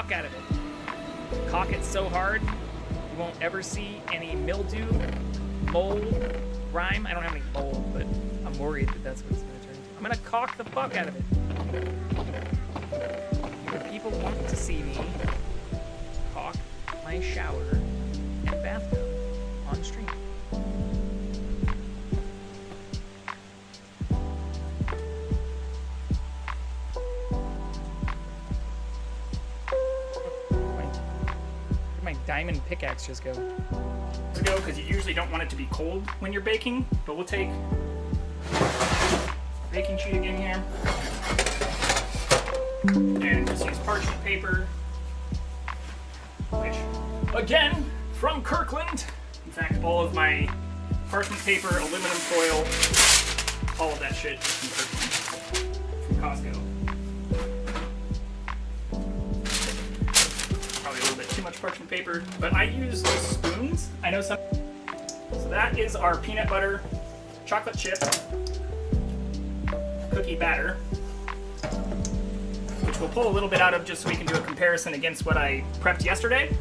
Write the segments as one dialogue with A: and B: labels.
A: fuck out of it. Caulk it so hard, you won't ever see any mildew, mold, grime. I don't have any mold, but I'm worried that that's what it's gonna turn into. I'm gonna caulk the fuck out of it. The people want to see me caulk my shower and bathtub on stream. My diamond pickaxe just go. Because you usually don't want it to be cold when you're baking, but we'll take baking sheet again here and just use parchment paper, which again from Kirkland. In fact, all of my parchment paper, aluminum foil, all of that shit is from Kirkland, from Costco. Probably a little bit too much parchment paper, but I use spoons. I know some. So that is our peanut butter, chocolate chip, cookie batter, which we'll pull a little bit out of just so we can do a comparison against what I prepped yesterday.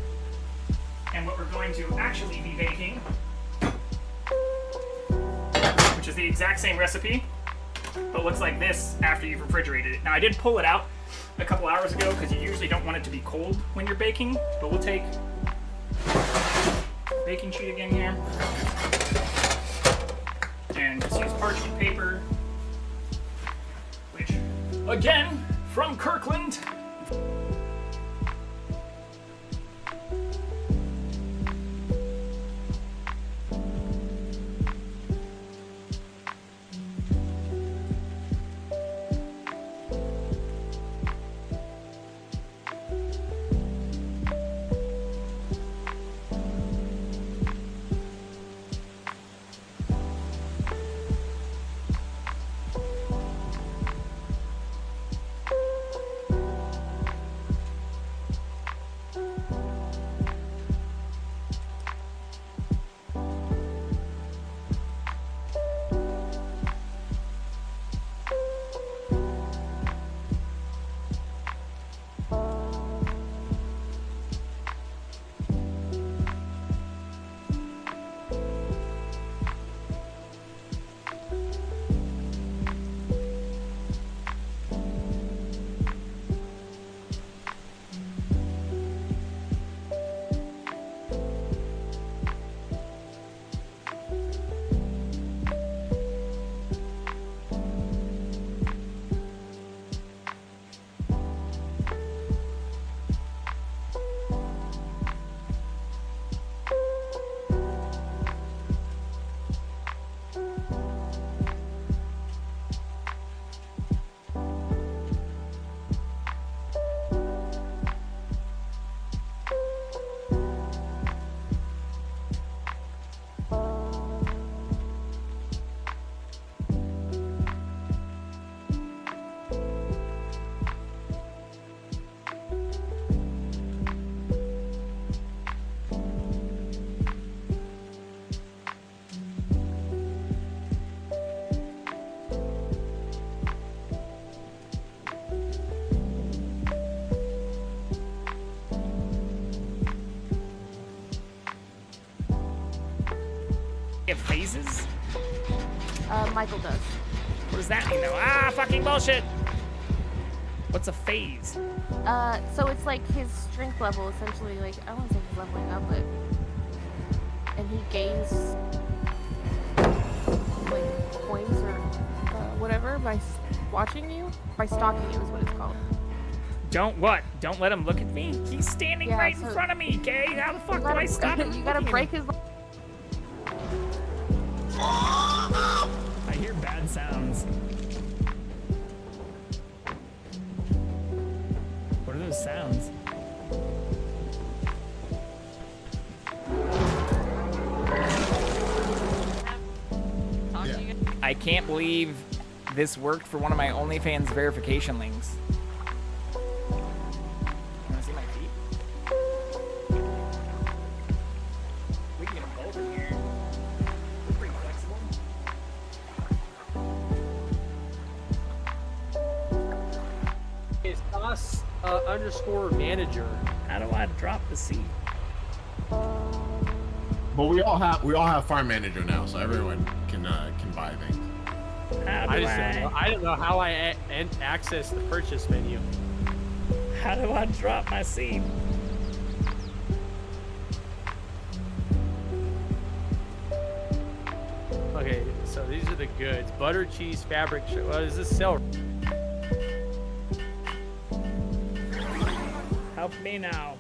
A: And what we're going to actually be baking, which is the exact same recipe, but looks like this after you've refrigerated it. Now I did pull it out a couple hours ago because you usually don't want it to be cold when you're baking, but we'll take baking sheet again here and just use parchment paper, which again from Kirkland. It phases?
B: Michael does.
A: What does that mean though? Ah, fucking bullshit! What's a phase?
B: So it's like his strength level, essentially, like, I don't want to say he's leveling up, but... And he gains... like, points or whatever by watching you? By stalking you is what it's called.
A: Don't what? Don't let him look at me? He's standing right in front of me, okay? How the fuck do I stop him?
B: You gotta break his...
A: I hear bad sounds. What are those sounds? I can't believe this worked for one of my OnlyFans verification links. Wanna see my feet? We can get them both in here. We're pretty flexible. Is sauce
C: underscore manager.
A: How do I drop the seed?
D: But we all have farm manager now, so everyone can buy things.
A: How do
C: I don't know how I access the purchase menu.
A: How do I drop my seed?
C: Okay, so these are the goods: butter, cheese, fabric. What is this sell?
A: Help me now.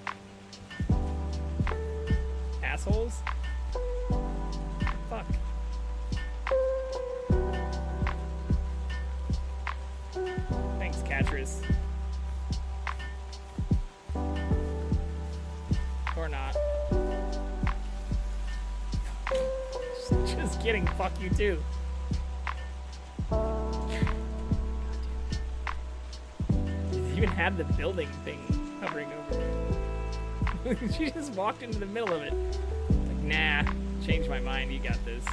A: Assholes? Fuck. Thanks, Catrice. Or not. Just kidding, fuck you too. You even had the building thing hovering over me. She just walked into the middle of it. Like, nah, change my mind, you got this.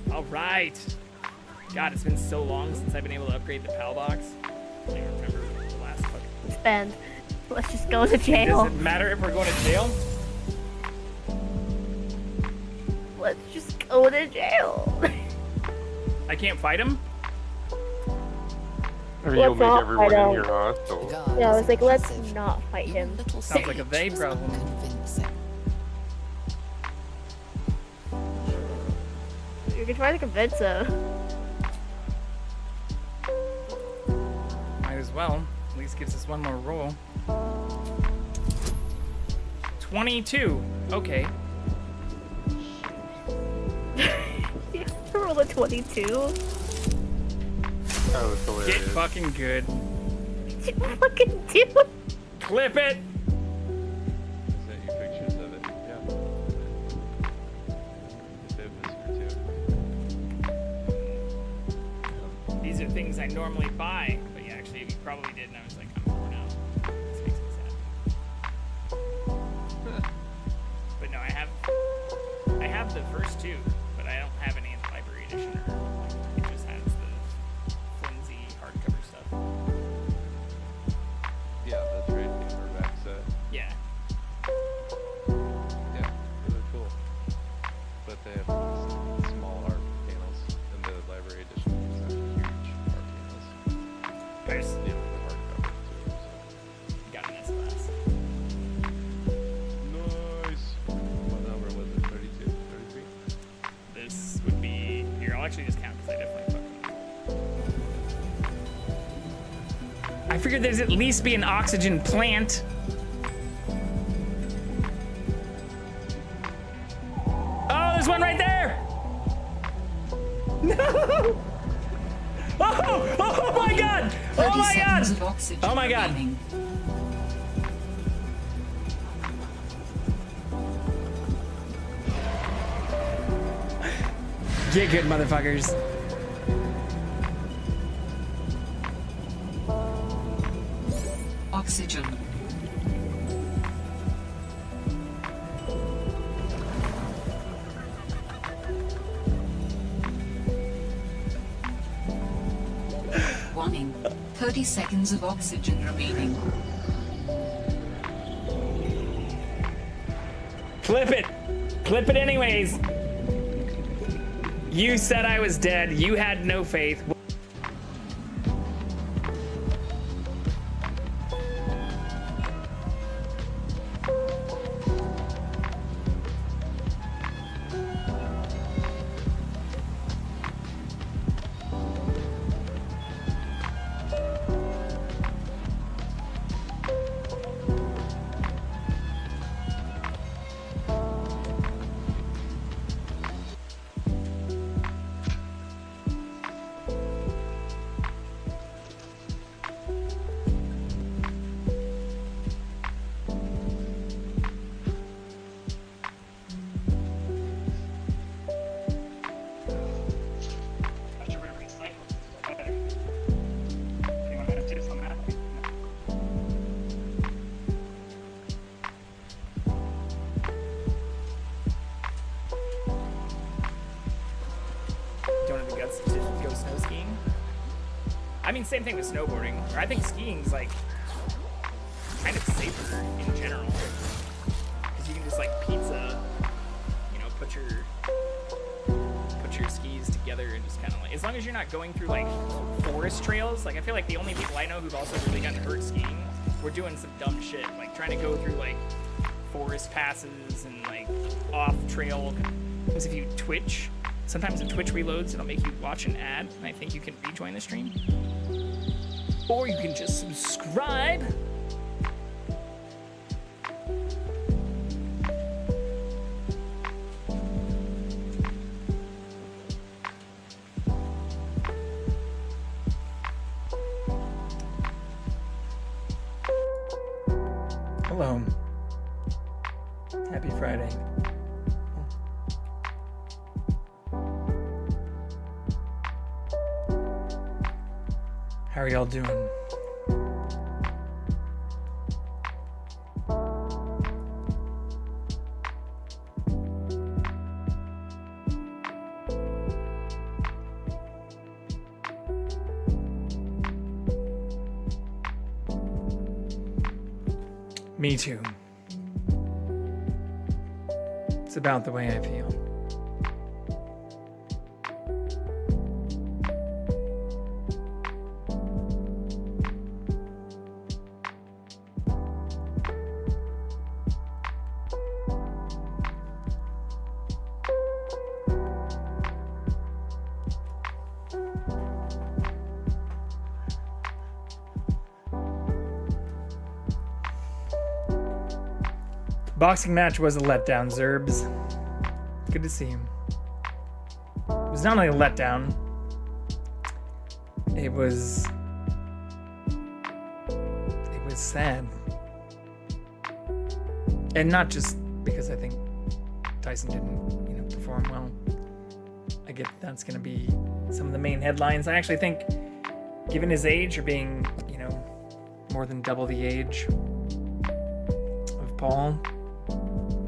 A: Alright. God, it's been so long since I've been able to upgrade the PAL box. I don't even remember the last fucking...
B: Spend. Let's just go to jail.
A: Does it matter if we're going to jail?
B: Let's just go to jail.
A: I can't fight him?
E: Or you'll
B: Let's
E: make
B: not
E: everyone
B: fight
E: in
B: him.
E: here hostile.
B: Yeah, I was like, let's not fight him.
A: Sounds like a they problem.
B: You can try to convince him.
A: Might as well. At least gives us one more roll. 22. Okay.
B: You have to roll a 22.
E: That was
A: Get
E: hilarious.
A: fucking good.
B: You fucking do.
A: Clip it!
F: Sent you pictures of it. Yeah.
A: These are things I normally buy. But yeah, actually, you probably did, and I was like, I'm poor now. This makes me sad. But no, I have the first two, but I don't have any in the library edition. Or it just has the flimsy hardcover stuff.
F: Yeah, the trade paperback set.
A: Yeah.
F: Yeah, really cool. But they have small art panels in the library edition. It's not huge art panels.
A: Nice.
F: Yeah, the hardcover too. So.
A: Got an S class.
F: Nice. What number was it? 32? 33?
A: This would be here. I'll actually just count because I definitely fucking. I figured there's at least be an oxygen plant. Oh, there's one right there. No. Oh, oh my God. Oh my God. Oh my God. Get good, motherfuckers.
G: Oxygen. Warning. 30 seconds of oxygen remaining.
A: Clip it. Clip it anyways. You said I was dead. You had no faith. I mean, same thing with snowboarding. Or I think skiing's like kind of safer in general, because you can just like pizza, you know, put your skis together and just kind of like, as long as you're not going through like forest trails. Like I feel like the only people I know who've also really gotten hurt skiing were doing some dumb shit, like trying to go through like forest passes and like off trail. Because if you Twitch, sometimes the Twitch reloads, it'll make you watch an ad, and I think you can rejoin the stream, or you can just subscribe. Hello. Happy Friday. How are y'all doing? Me too. It's about the way I feel. Boxing match was a letdown, Zerbs. Good to see him. It was not only a letdown, it was sad. And not just because I think Tyson didn't, perform well. I get that's going to be some of the main headlines. I actually think, given his age, or being, more than double the age of Paul,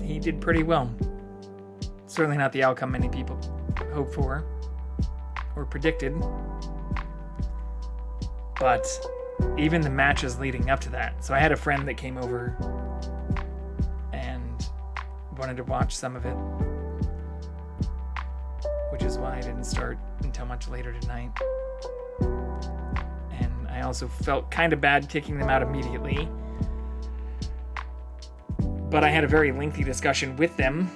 A: he did pretty well. Certainly not the outcome many people hoped for or predicted. But even the matches leading up to that. So I had a friend that came over and wanted to watch some of it, which is why I didn't start until much later tonight. And I also felt kind of bad kicking them out immediately. But I had a very lengthy discussion with them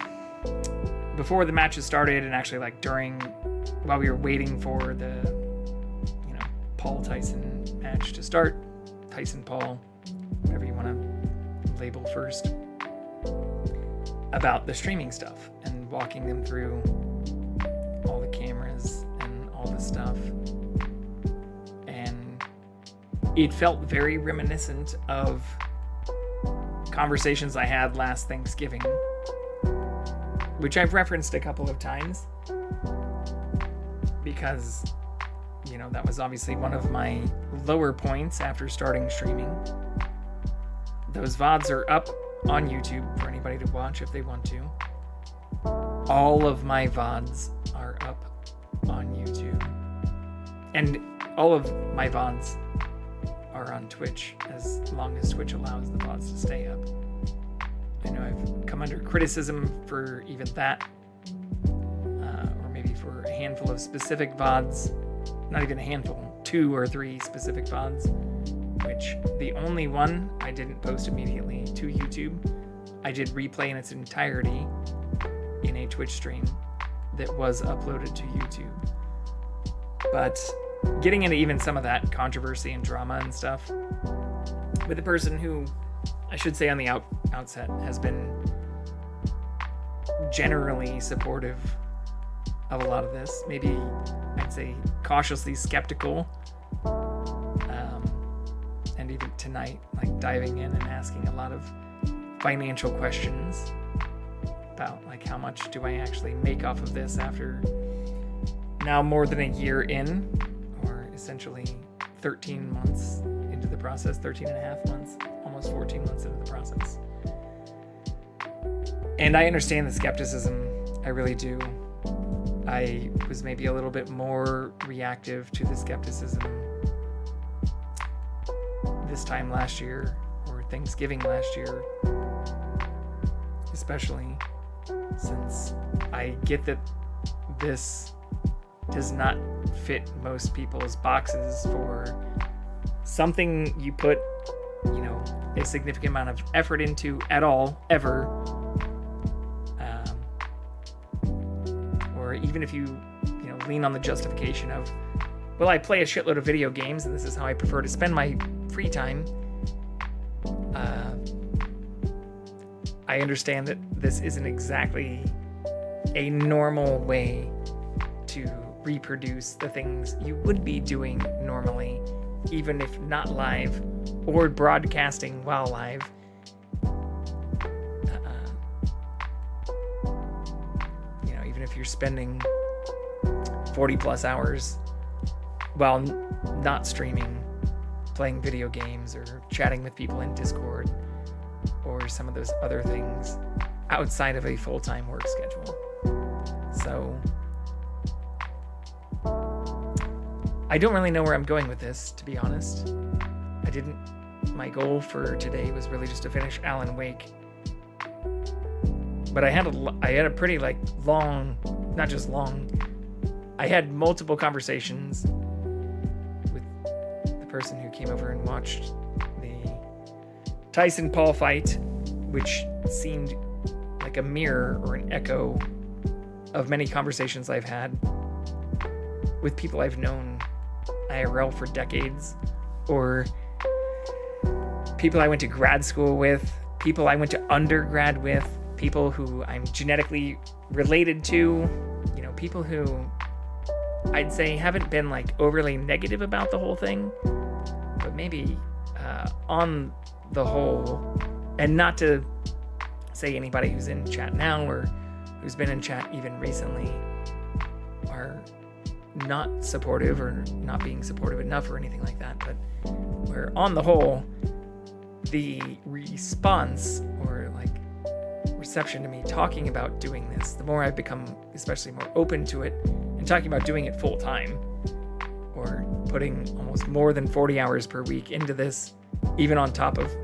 A: before the matches started, and actually while we were waiting for the, Paul Tyson match to start. Tyson Paul, whatever you want to label first. About the streaming stuff and walking them through all the cameras and all the stuff. And it felt very reminiscent of conversations I had last Thanksgiving, which I've referenced a couple of times because, that was obviously one of my lower points after starting streaming. Those VODs are up on YouTube for anybody to watch if they want to. All of my VODs are up on YouTube. And all of my VODs are on Twitch, as long as Twitch allows the VODs to stay up. I know I've come under criticism for even that, or maybe for a handful of specific VODs, not even a handful, 2 or 3 specific VODs, which the only one I didn't post immediately to YouTube, I did replay in its entirety in a Twitch stream that was uploaded to YouTube. But getting into even some of that controversy and drama and stuff with a person who, I should say on the outset, has been generally supportive of a lot of this. Maybe I'd say cautiously skeptical. And even tonight, diving in and asking a lot of financial questions about how much do I actually make off of this after now more than a year in, or essentially 13 months into the process, 13 and a half months, almost 14 months into the process. And I understand the skepticism, I really do. I was maybe a little bit more reactive to the skepticism this time last year or Thanksgiving last year, especially since I get that this does not fit most people's boxes for something you put, a significant amount of effort into at all, ever. Or even if you lean on the justification of, well, I play a shitload of video games and this is how I prefer to spend my free time. I understand that this isn't exactly a normal way to reproduce the things you would be doing normally, even if not live or broadcasting while live. Even if you're spending 40 plus hours while not streaming, playing video games or chatting with people in Discord or some of those other things outside of a full-time work schedule. So I don't really know where I'm going with this, to be honest. My goal for today was really just to finish Alan Wake. But I had a pretty long, not just long, I had multiple conversations with the person who came over and watched the Tyson Paul fight, which seemed like a mirror or an echo of many conversations I've had with people I've known IRL for decades, or people I went to grad school with, people I went to undergrad with, people who I'm genetically related to, people who I'd say haven't been overly negative about the whole thing, but maybe on the whole, and not to say anybody who's in chat now or who's been in chat even recently are not supportive or not being supportive enough or anything like that, but where on the whole, the response or reception to me talking about doing this, the more I've become especially more open to it and talking about doing it full time or putting almost more than 40 hours per week into this, even on top of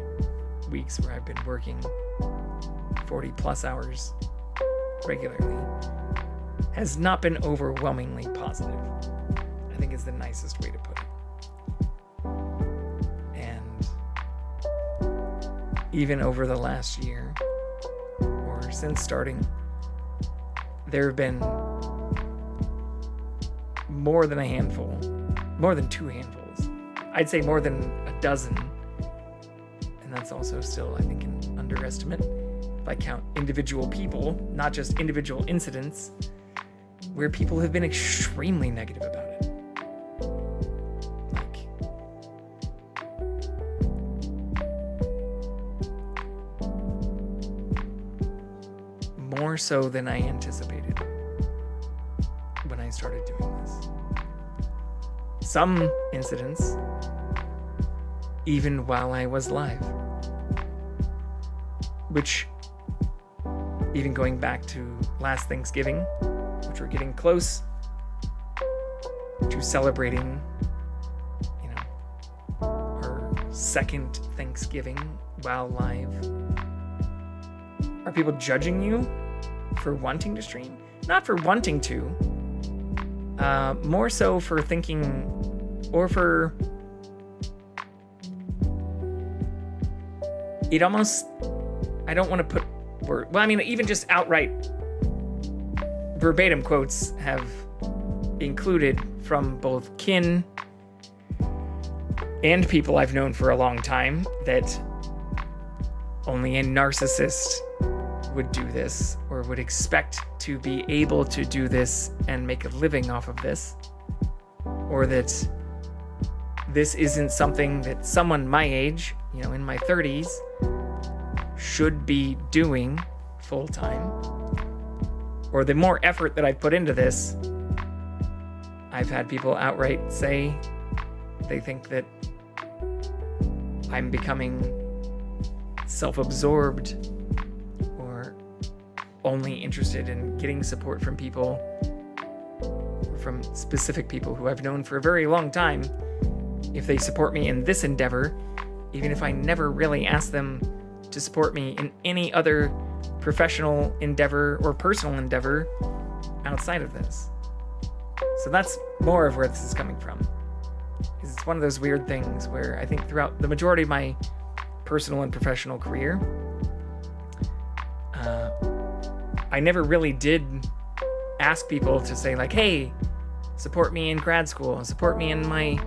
A: weeks where I've been working 40 plus hours regularly, has not been overwhelmingly positive, I think is the nicest way to put it. And even over the last year, or since starting, there have been more than a handful, more than 2 handfuls. I'd say more than a dozen. And that's also still, I think, an underestimate if I count individual people, not just individual incidents, where people have been extremely negative about it. More so than I anticipated when I started doing this. Some incidents, even while I was live, which, even going back to last Thanksgiving, which we're getting close to celebrating, our second Thanksgiving while live. Are people judging you for wanting to stream? Not for wanting to. More so for thinking, or for it almost, I don't want to put word, well, I mean, even just outright verbatim quotes have included from both kin and people I've known for a long time that only a narcissist would do this or would expect to be able to do this and make a living off of this, or that this isn't something that someone my age, in my 30s, should be doing full time, or the more effort that I've put into this. I've had people outright say they think that I'm becoming self-absorbed or only interested in getting support from people, from specific people who I've known for a very long time. If they support me in this endeavor, even if I never really asked them to support me in any other professional endeavor or personal endeavor outside of this. So that's more of where this is coming from. It's one of those weird things where I think throughout the majority of my personal and professional career, I never really did ask people to say like, hey, support me in grad school, support me in my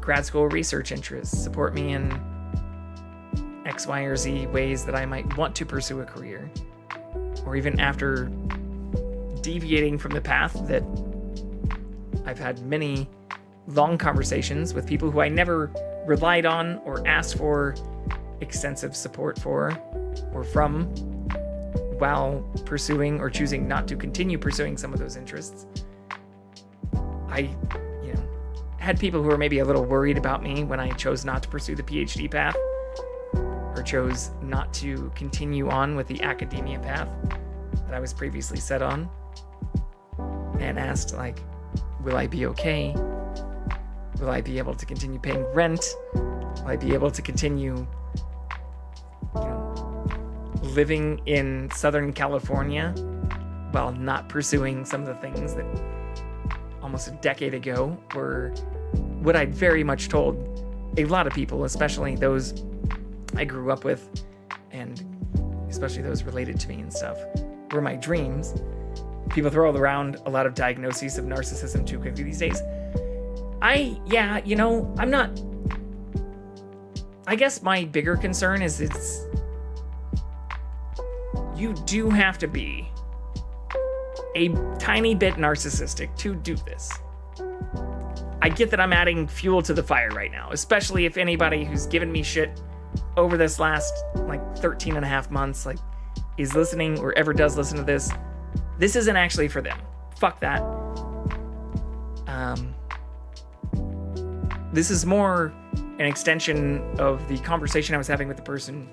A: grad school research interests, support me in X, Y, or Z ways that I might want to pursue a career. Or even after deviating from the path that I've had many long conversations with people who I never relied on or asked for extensive support for or from while pursuing or choosing not to continue pursuing some of those interests. I, had people who were maybe a little worried about me when I chose not to pursue the PhD path or chose not to continue on with the academia path that I was previously set on, and asked like, will I be okay? Will I be able to continue paying rent? Will I be able to continue, living in Southern California while not pursuing some of the things that almost a decade ago were what I'd very much told a lot of people, especially those I grew up with, and especially those related to me and stuff, were my dreams. People throw around a lot of diagnoses of narcissism too quickly these days. I guess my bigger concern is you do have to be a tiny bit narcissistic to do this. I get that I'm adding fuel to the fire right now, especially if anybody who's given me shit over this last 13 and a half months is listening or ever does listen to this. This isn't actually for them. Fuck that. This is more an extension of the conversation I was having with the person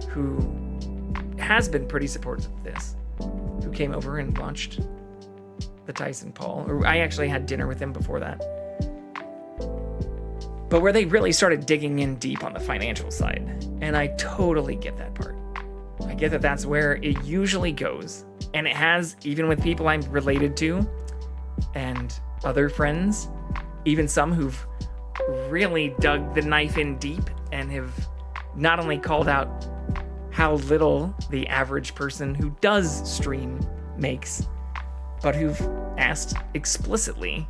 A: who has been pretty supportive of this, who came over and watched the Tyson Paul, or I actually had dinner with him before that, but where they really started digging in deep on the financial side. And I totally get that part. I get that that's where it usually goes, and it has, even with people I'm related to and other friends, even some who've really dug the knife in deep and have not only called out how little the average person who does stream makes, but who've asked explicitly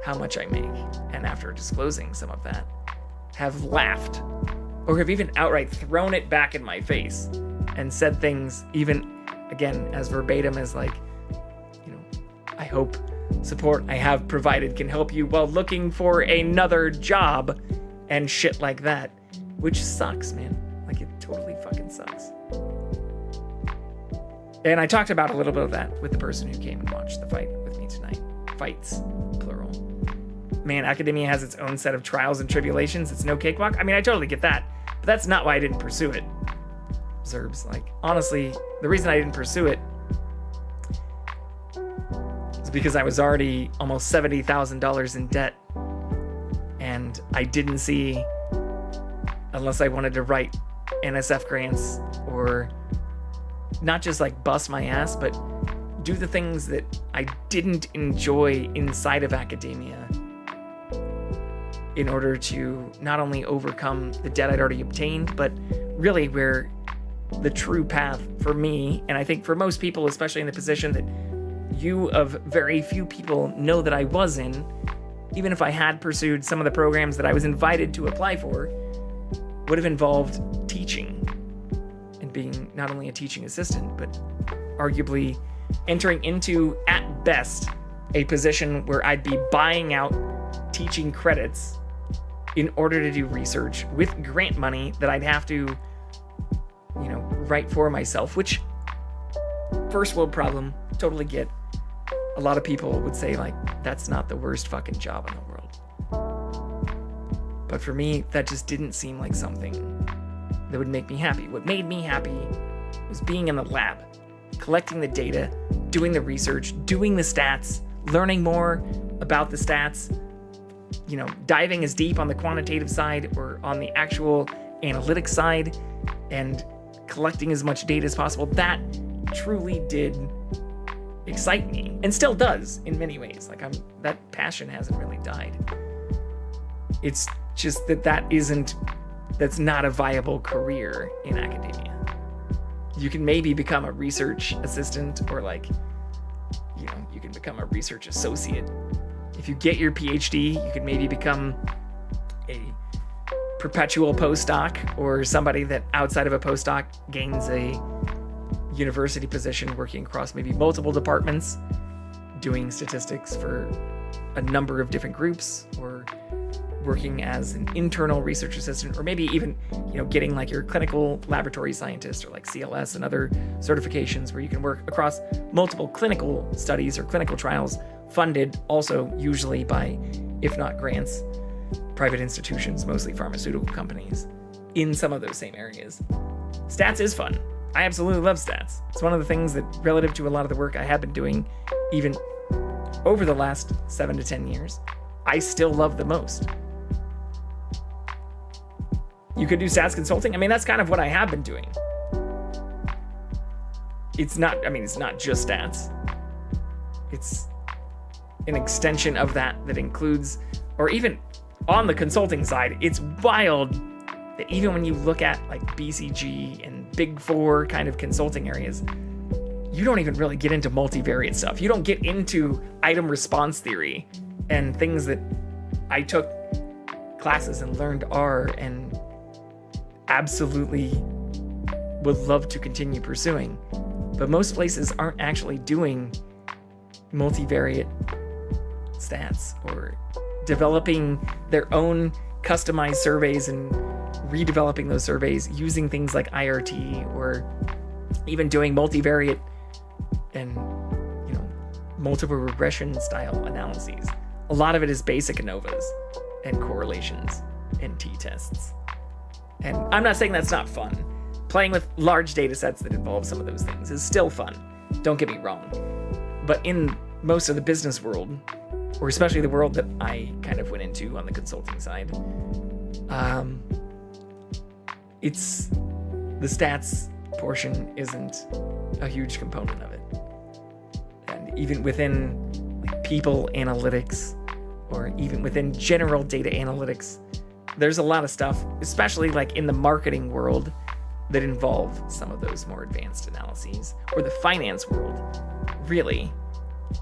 A: how much I make, and after disclosing some of that, have laughed or have even outright thrown it back in my face and said things even, again, as verbatim as I hope support I have provided can help you while looking for another job and shit like that, which sucks, man. It totally fucking sucks. And I talked about a little bit of that with the person who came and watched the fight with me tonight. Fights, plural. Man, academia has its own set of trials and tribulations. It's no cakewalk. I mean, I totally get that, but that's not why I didn't pursue it. Zerbs, honestly, the reason I didn't pursue it is because I was already almost $70,000 in debt, and I didn't see, unless I wanted to write NSF grants or not just bust my ass, but do the things that I didn't enjoy inside of academia in order to not only overcome the debt I'd already obtained, but really where the true path for me, and I think for most people, especially in the position that you of very few people know that I was in, even if I had pursued some of the programs that I was invited to apply for, would have involved teaching and being not only a teaching assistant, but arguably entering into, at best, a position where I'd be buying out teaching credits in order to do research with grant money that I'd have to, write for myself, which, first world problem, totally get. A lot of people would say, that's not the worst fucking job in the world. But for me, that just didn't seem like something that would make me happy. What made me happy was being in the lab, collecting the data, doing the research, doing the stats, learning more about the stats, diving as deep on the quantitative side or on the actual analytics side and collecting as much data as possible, that truly did excite me and still does in many ways. Like that passion hasn't really died. It's just that's not a viable career in academia. You can maybe become a research assistant or you can become a research associate. If you get your PhD, you could maybe become a perpetual postdoc or somebody that outside of a postdoc gains a university position working across maybe multiple departments, doing statistics for a number of different groups, or working as an internal research assistant, or maybe even getting like your clinical laboratory scientist or like CLS and other certifications where you can work across multiple clinical studies or clinical trials funded also usually by, if not grants, private institutions, mostly pharmaceutical companies, in some of those same areas. Stats is fun. I absolutely love stats. It's one of the things that, relative to a lot of the work I have been doing even over the last 7 to 10 years, I still love the most. You could do stats consulting. I mean, that's kind of what I have been doing. It's not just stats. It's an extension of that includes, or even on the consulting side, it's wild that even when you look at like BCG and Big Four kind of consulting areas, you don't even really get into multivariate stuff. You don't get into item response theory and things that I took classes and learned R and absolutely would love to continue pursuing. But most places aren't actually doing multivariate stats or developing their own customized surveys and redeveloping those surveys using things like IRT, or even doing multivariate and multiple regression style analyses. A lot of it is basic ANOVAs and correlations and t-tests. And I'm not saying that's not fun. Playing with large data sets that involve some of those things is still fun. Don't get me wrong. But in most of the business world, or especially the world that I kind of went into on the consulting side, it's the stats portion isn't a huge component of it. And even within like people analytics, or even within general data analytics, there's a lot of stuff, especially like in the marketing world, that involve some of those more advanced analyses, or the finance world, really,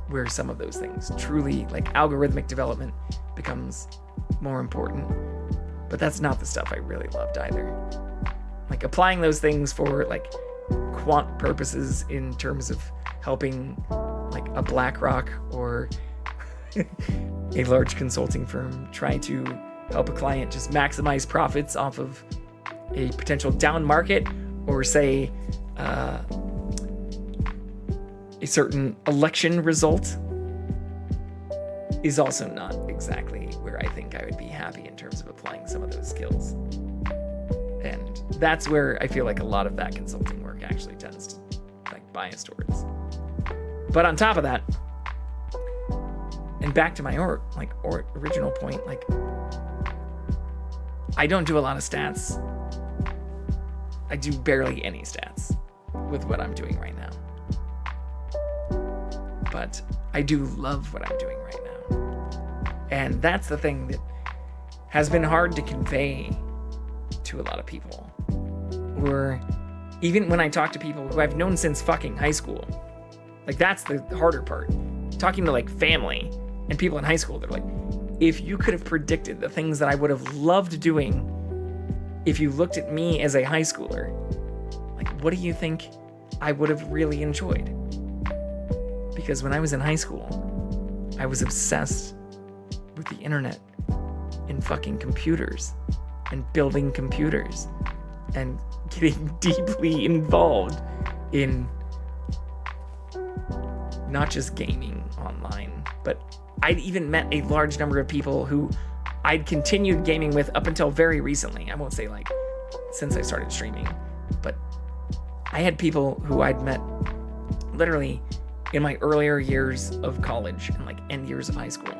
A: where some of those things truly, like algorithmic development, becomes more important. But that's not the stuff I really loved either. Like applying those things for like quant purposes in terms of helping like a BlackRock or a large consulting firm try to help a client just maximize profits off of a potential down market, or say a certain election result, is also not exactly where I think I would be happy in terms of applying some of those skills. And that's where I feel like a lot of that consulting work actually tends to like bias towards. But on top of that, and back to my original point, like I don't do a lot of stats. I do barely any stats with what I'm doing right now. But I do love what I'm doing right now. And that's the thing that has been hard to convey to a lot of people. Or even when I talk to people who I've known since fucking high school. Like that's the harder part. Talking to like family and people in high school, they're like, if you could have predicted the things that I would have loved doing if you looked at me as a high schooler, like what do you think I would have really enjoyed? Because when I was in high school, I was obsessed with the internet and fucking computers and building computers and getting deeply involved in not just gaming online, but I'd even met a large number of people who I'd continued gaming with up until very recently. I won't say like since I started streaming, but I had people who I'd met literally in my earlier years of college and like end years of high school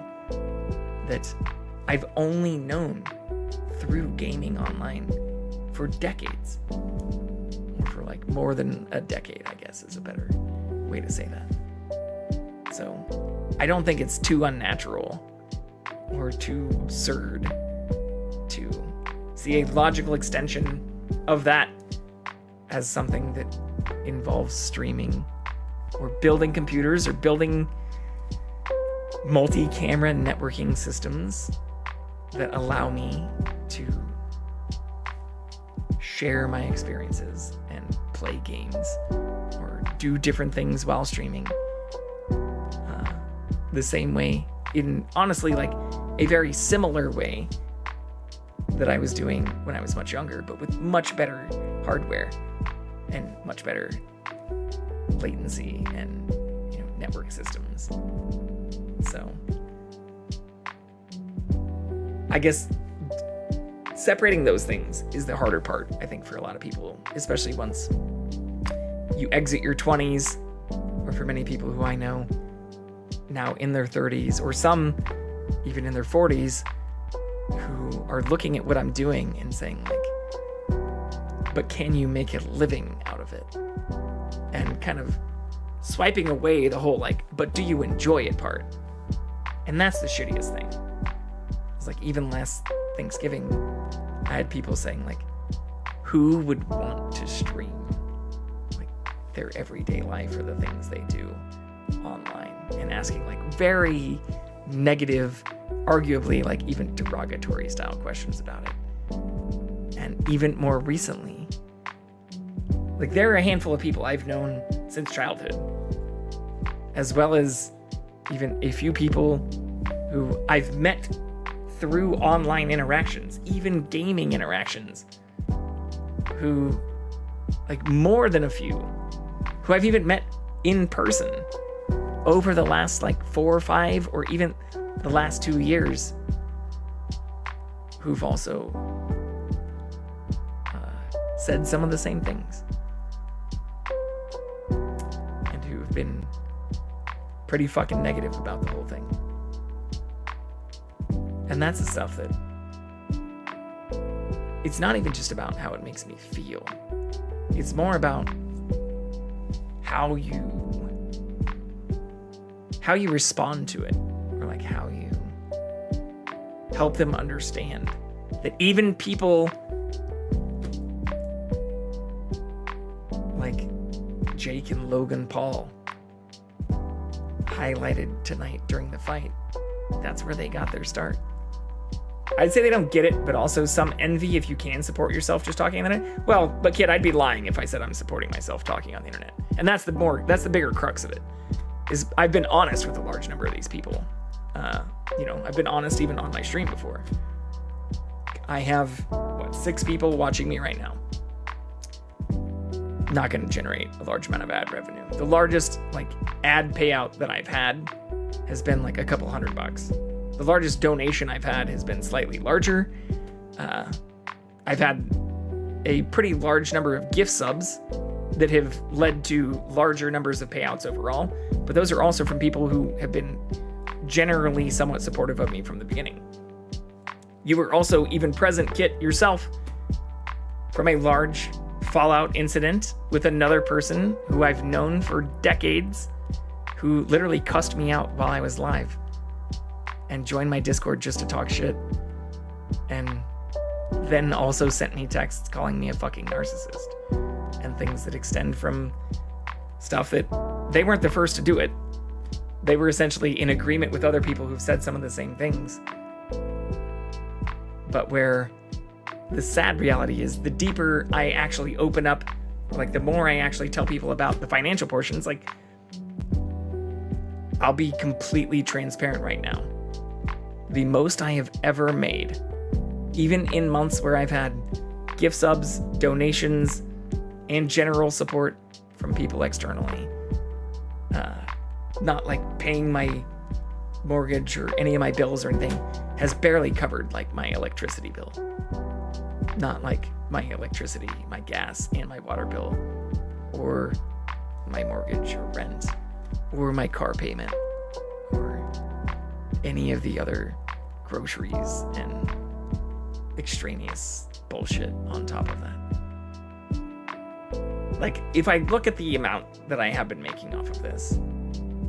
A: that I've only known through gaming online for decades. Or for like more than a decade, I guess is a better way to say that. So I don't think it's too unnatural or too absurd to see a logical extension of that as something that involves streaming or building computers or building multi-camera networking systems that allow me to share my experiences and play games or do different things while streaming the same way, in honestly like a very similar way that I was doing when I was much younger, but with much better hardware and much better latency and, you know, network systems. So I guess separating those things is the harder part, I think, for a lot of people, especially once you exit your 20s, or for many people who I know now in their 30s, or some even in their 40s, who are looking at what I'm doing and saying like, but can you make a living out of it? And kind of swiping away the whole like, but do you enjoy it part? And that's the shittiest thing. It's like, even last Thanksgiving, I had people saying like, who would want to stream like their everyday life or the things they do online, and asking like very negative, arguably like even derogatory style questions about it. And even more recently, like there are a handful of people I've known since childhood, as well as even a few people who I've met through online interactions, even gaming interactions, who, like more than a few, who I've even met in person over the last like 4 or 5, or even the last 2 years, who've also said some of the same things, and who've been pretty fucking negative about the whole thing. And that's the stuff that, it's not even just about how it makes me feel. It's more about how you respond to it, or like how you help them understand that even people like Jake and Logan Paul highlighted tonight during the fight, that's where they got their start. I'd say they don't get it, but also some envy if you can support yourself just talking on the internet. Well, but kid, I'd be lying if I said I'm supporting myself talking on the internet. And that's the bigger crux of it, is I've been honest with a large number of these people. I've been honest even on my stream before. I have, 6 people watching me right now. Not going to generate a large amount of ad revenue. The largest ad payout that I've had has been like a couple $100. The largest donation I've had has been slightly larger. I've had a pretty large number of gift subs that have led to larger numbers of payouts overall, but those are also from people who have been generally somewhat supportive of me from the beginning. You were also even present, Kit, yourself, from a large fallout incident with another person who I've known for decades, who literally cussed me out while I was live and joined my Discord just to talk shit, and then also sent me texts calling me a fucking narcissist and things that extend from stuff that they weren't the first to do it. They were essentially in agreement with other people who've said some of the same things. But where the sad reality is, the deeper I actually open up, the more I actually tell people about the financial portions, I'll be completely transparent right now. The most I have ever made, even in months where I've had gift subs, donations, and general support from people externally, not paying my mortgage or any of my bills or anything, has barely covered my electricity bill. Not my electricity, my gas, and my water bill, or my mortgage or rent, or my car payment, or any of the other groceries and extraneous bullshit on top of that. Like, if I look at the amount that I have been making off of this,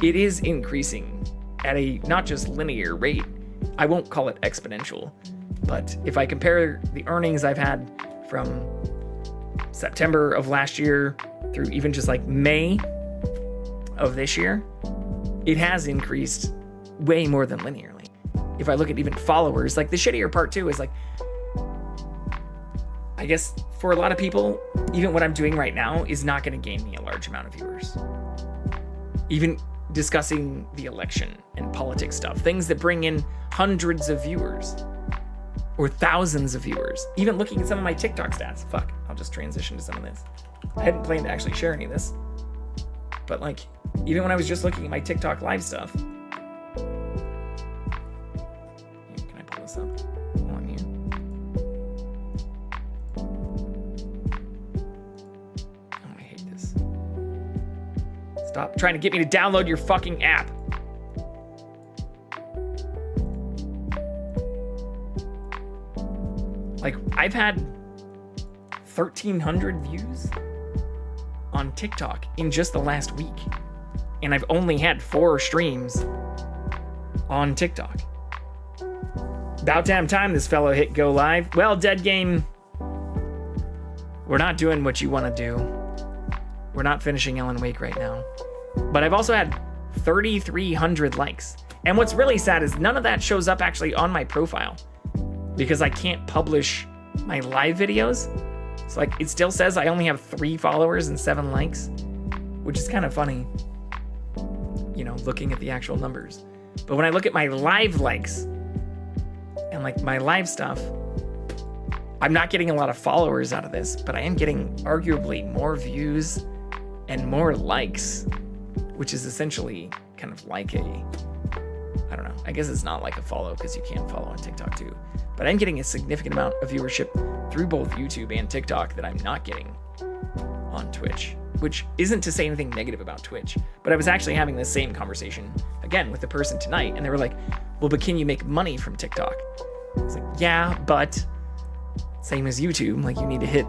A: it is increasing at a not just linear rate. I won't call it exponential, but if I compare the earnings I've had from September of last year through even just like May of this year, it has increased way more than linearly. If I look at even followers, like the shittier part too is like, I guess for a lot of people, even what I'm doing right now is not going to gain me a large amount of viewers. Even discussing the election and politics stuff, things that bring in hundreds of viewers or thousands of viewers. Even looking at some of my TikTok stats. Fuck, I'll just transition to some of this. I hadn't planned to actually share any of this, but like, even when I was just looking at my TikTok live stuff. Can I pull this up while I'm here? Oh, I hate this. Stop trying to get me to download your fucking app. Like, I've had 1,300 views on TikTok in just the last week. And I've only had 4 streams on TikTok. About damn time this fellow hit go live. Well, Dead Game, we're not doing what you want to do. We're not finishing Alan Wake right now. But I've also had 3,300 likes. And what's really sad is none of that shows up actually on my profile because I can't publish my live videos. So like, it still says I only have 3 followers and 7 likes, which is kind of funny, you know, looking at the actual numbers. But when I look at my live likes and like my live stuff, I'm not getting a lot of followers out of this, but I am getting arguably more views and more likes, which is essentially kind of like a, I don't know, I guess it's not like a follow because you can't follow on TikTok too, but I'm getting a significant amount of viewership through both YouTube and TikTok that I'm not getting on Twitch, which isn't to say anything negative about Twitch, but I was actually having the same conversation again with the person tonight, and they were like, well, but can you make money from TikTok? I was like, yeah, but same as YouTube, like you need to hit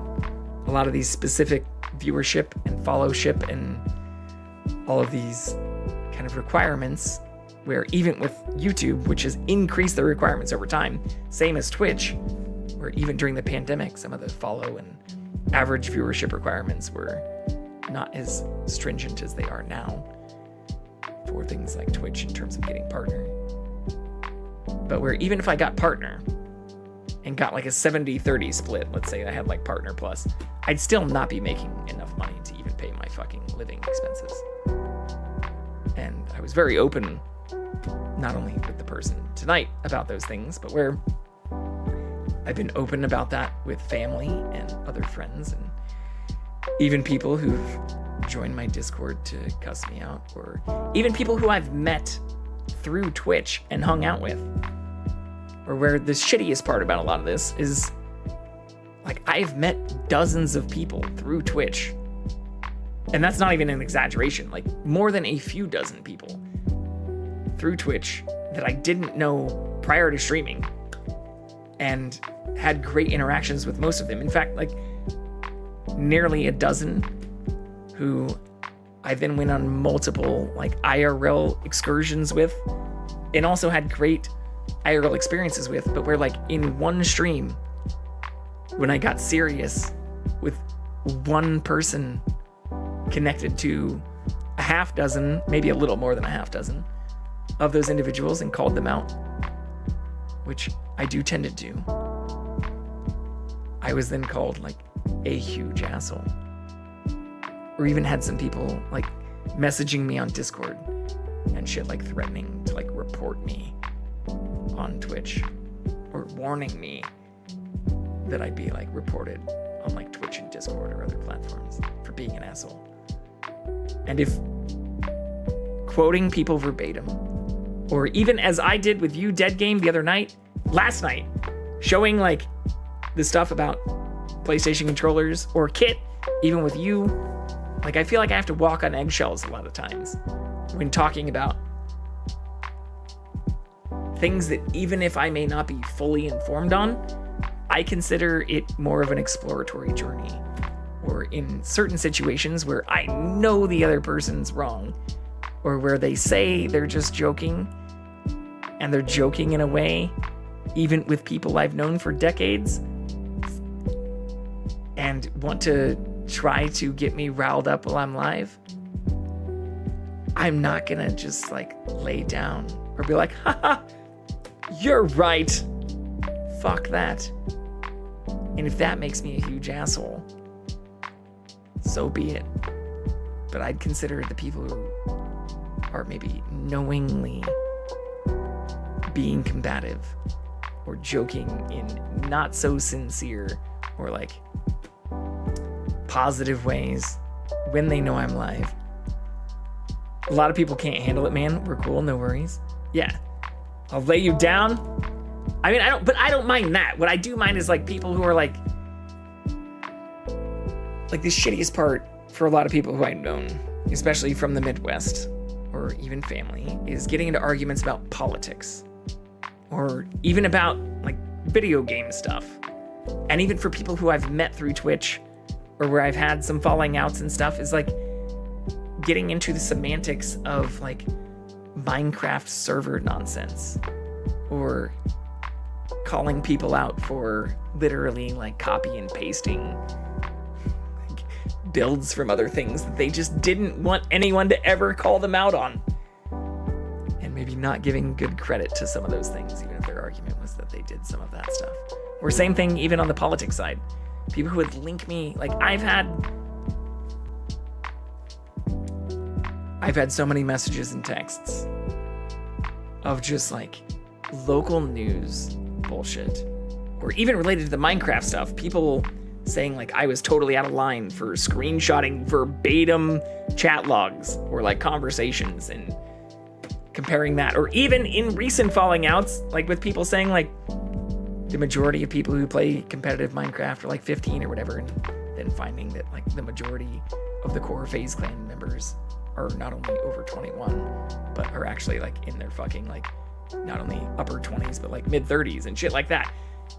A: a lot of these specific viewership and followship and all of these kind of requirements, where even with YouTube, which has increased the requirements over time, same as Twitch, where even during the pandemic, some of the follow and average viewership requirements were not as stringent as they are now for things like Twitch in terms of getting partner. But where even if I got partner and got like a 70-30 split, let's say I had like partner plus, I'd still not be making enough money to even pay my fucking living expenses. And I was very open, not only with the person tonight about those things, but where I've been open about that with family and other friends and even people who've joined my Discord to cuss me out, or even people who I've met through Twitch and hung out with. Or where the shittiest part about a lot of this is, like, I've met dozens of people through Twitch. And that's not even an exaggeration, like more than a few dozen people through Twitch that I didn't know prior to streaming, and had great interactions with most of them. In fact, like nearly a dozen who I then went on multiple like IRL excursions with, and also had great IRL experiences with, but where like in one stream, when I got serious with one person connected to a half dozen, maybe a little more than a half dozen of those individuals, and called them out, which I do tend to do, I was then called like a huge asshole. Or even had some people like messaging me on Discord and shit, like threatening to like report me on Twitch, or warning me that I'd be like reported on like Twitch and Discord or other platforms for being an asshole. And if quoting people verbatim, or even as I did with you, Dead Game, the other night, last night, showing like the stuff about PlayStation controllers, or Kit, even with you, like I feel like I have to walk on eggshells a lot of times when talking about things that even if I may not be fully informed on, I consider it more of an exploratory journey. Or in certain situations where I know the other person's wrong, or where they say they're just joking, and they're joking in a way, even with people I've known for decades, and want to try to get me riled up while I'm live, I'm not gonna just like lay down or be like, haha, you're right. Fuck that. And if that makes me a huge asshole, so be it. But I'd consider the people who are maybe knowingly being combative or joking in not so sincere or like positive ways when they know I'm live. A lot of people can't handle it, man. We're cool, no worries. Yeah, I'll lay you down. I mean, I don't mind that. What I do mind is like people who are like the shittiest part for a lot of people who I've known, especially from the Midwest or even family, is getting into arguments about politics or even about like video game stuff. And even for people who I've met through Twitch or where I've had some falling outs and stuff, is like getting into the semantics of like Minecraft server nonsense or calling people out for literally like copy and pasting like builds from other things that they just didn't want anyone to ever call them out on, and maybe not giving good credit to some of those things, even if their argument was that they did some of that stuff. Or same thing even on the politics side, people who would link me, like I've had so many messages and texts of just like local news bullshit, or even related to the Minecraft stuff, people saying like I was totally out of line for screenshotting verbatim chat logs or like conversations and comparing that, or even in recent falling outs, like with people saying like the majority of people who play competitive Minecraft are like 15 or whatever, and then finding that like the majority of the core FaZe Clan members are not only over 21, but are actually like in their fucking like not only upper 20s, but like mid 30s and shit like that.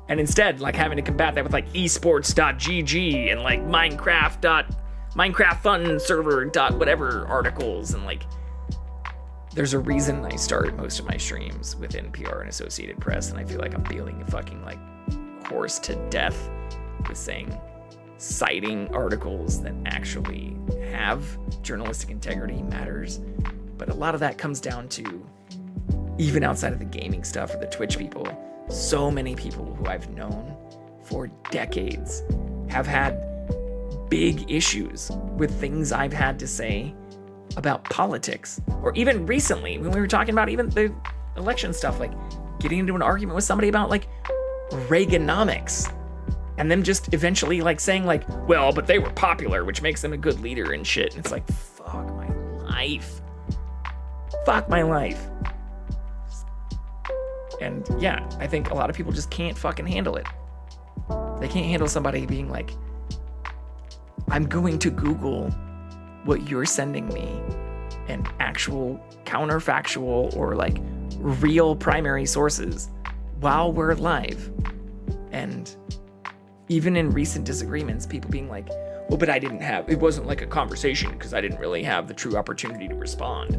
A: And instead, like having to combat that with like esports.gg and like Minecraft fun server whatever articles, and like there's a reason I start most of my streams within PR and Associated Press, and I feel like I'm feeling a fucking like horse to death with citing articles that actually have journalistic integrity matters. But a lot of that comes down to, even outside of the gaming stuff or the Twitch people, so many people who I've known for decades have had big issues with things I've had to say about politics. Or even recently, when we were talking about even the election stuff, like getting into an argument with somebody about like Reaganomics, and them just eventually like saying like, well, but they were popular, which makes them a good leader and shit. And it's like, fuck my life. Fuck my life. And yeah, I think a lot of people just can't fucking handle it. They can't handle somebody being like, I'm going to Google what you're sending me and actual counterfactual or like real primary sources while we're live. And even in recent disagreements, people being like, well, but it wasn't like a conversation because I didn't really have the true opportunity to respond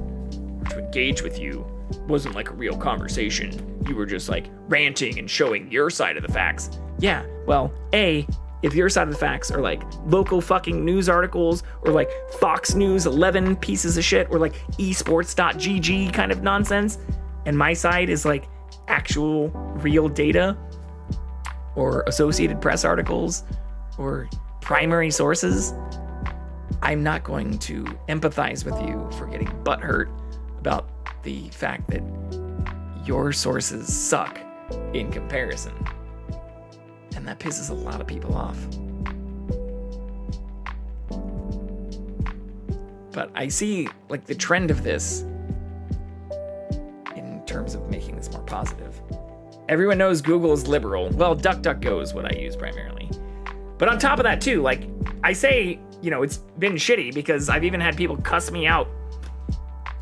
A: or to engage with you. It wasn't like a real conversation. You were just like ranting and showing your side of the facts. Yeah, well, if your side of the facts are like local fucking news articles or like Fox News 11 pieces of shit or like esports.gg kind of nonsense, and my side is like actual real data or Associated Press articles or primary sources, I'm not going to empathize with you for getting butthurt about the fact that your sources suck in comparison. And that pisses a lot of people off. But I see like the trend of this in terms of making this more positive. Everyone knows Google is liberal. Well, DuckDuckGo is what I use primarily. But on top of that too, like I say, it's been shitty because I've even had people cuss me out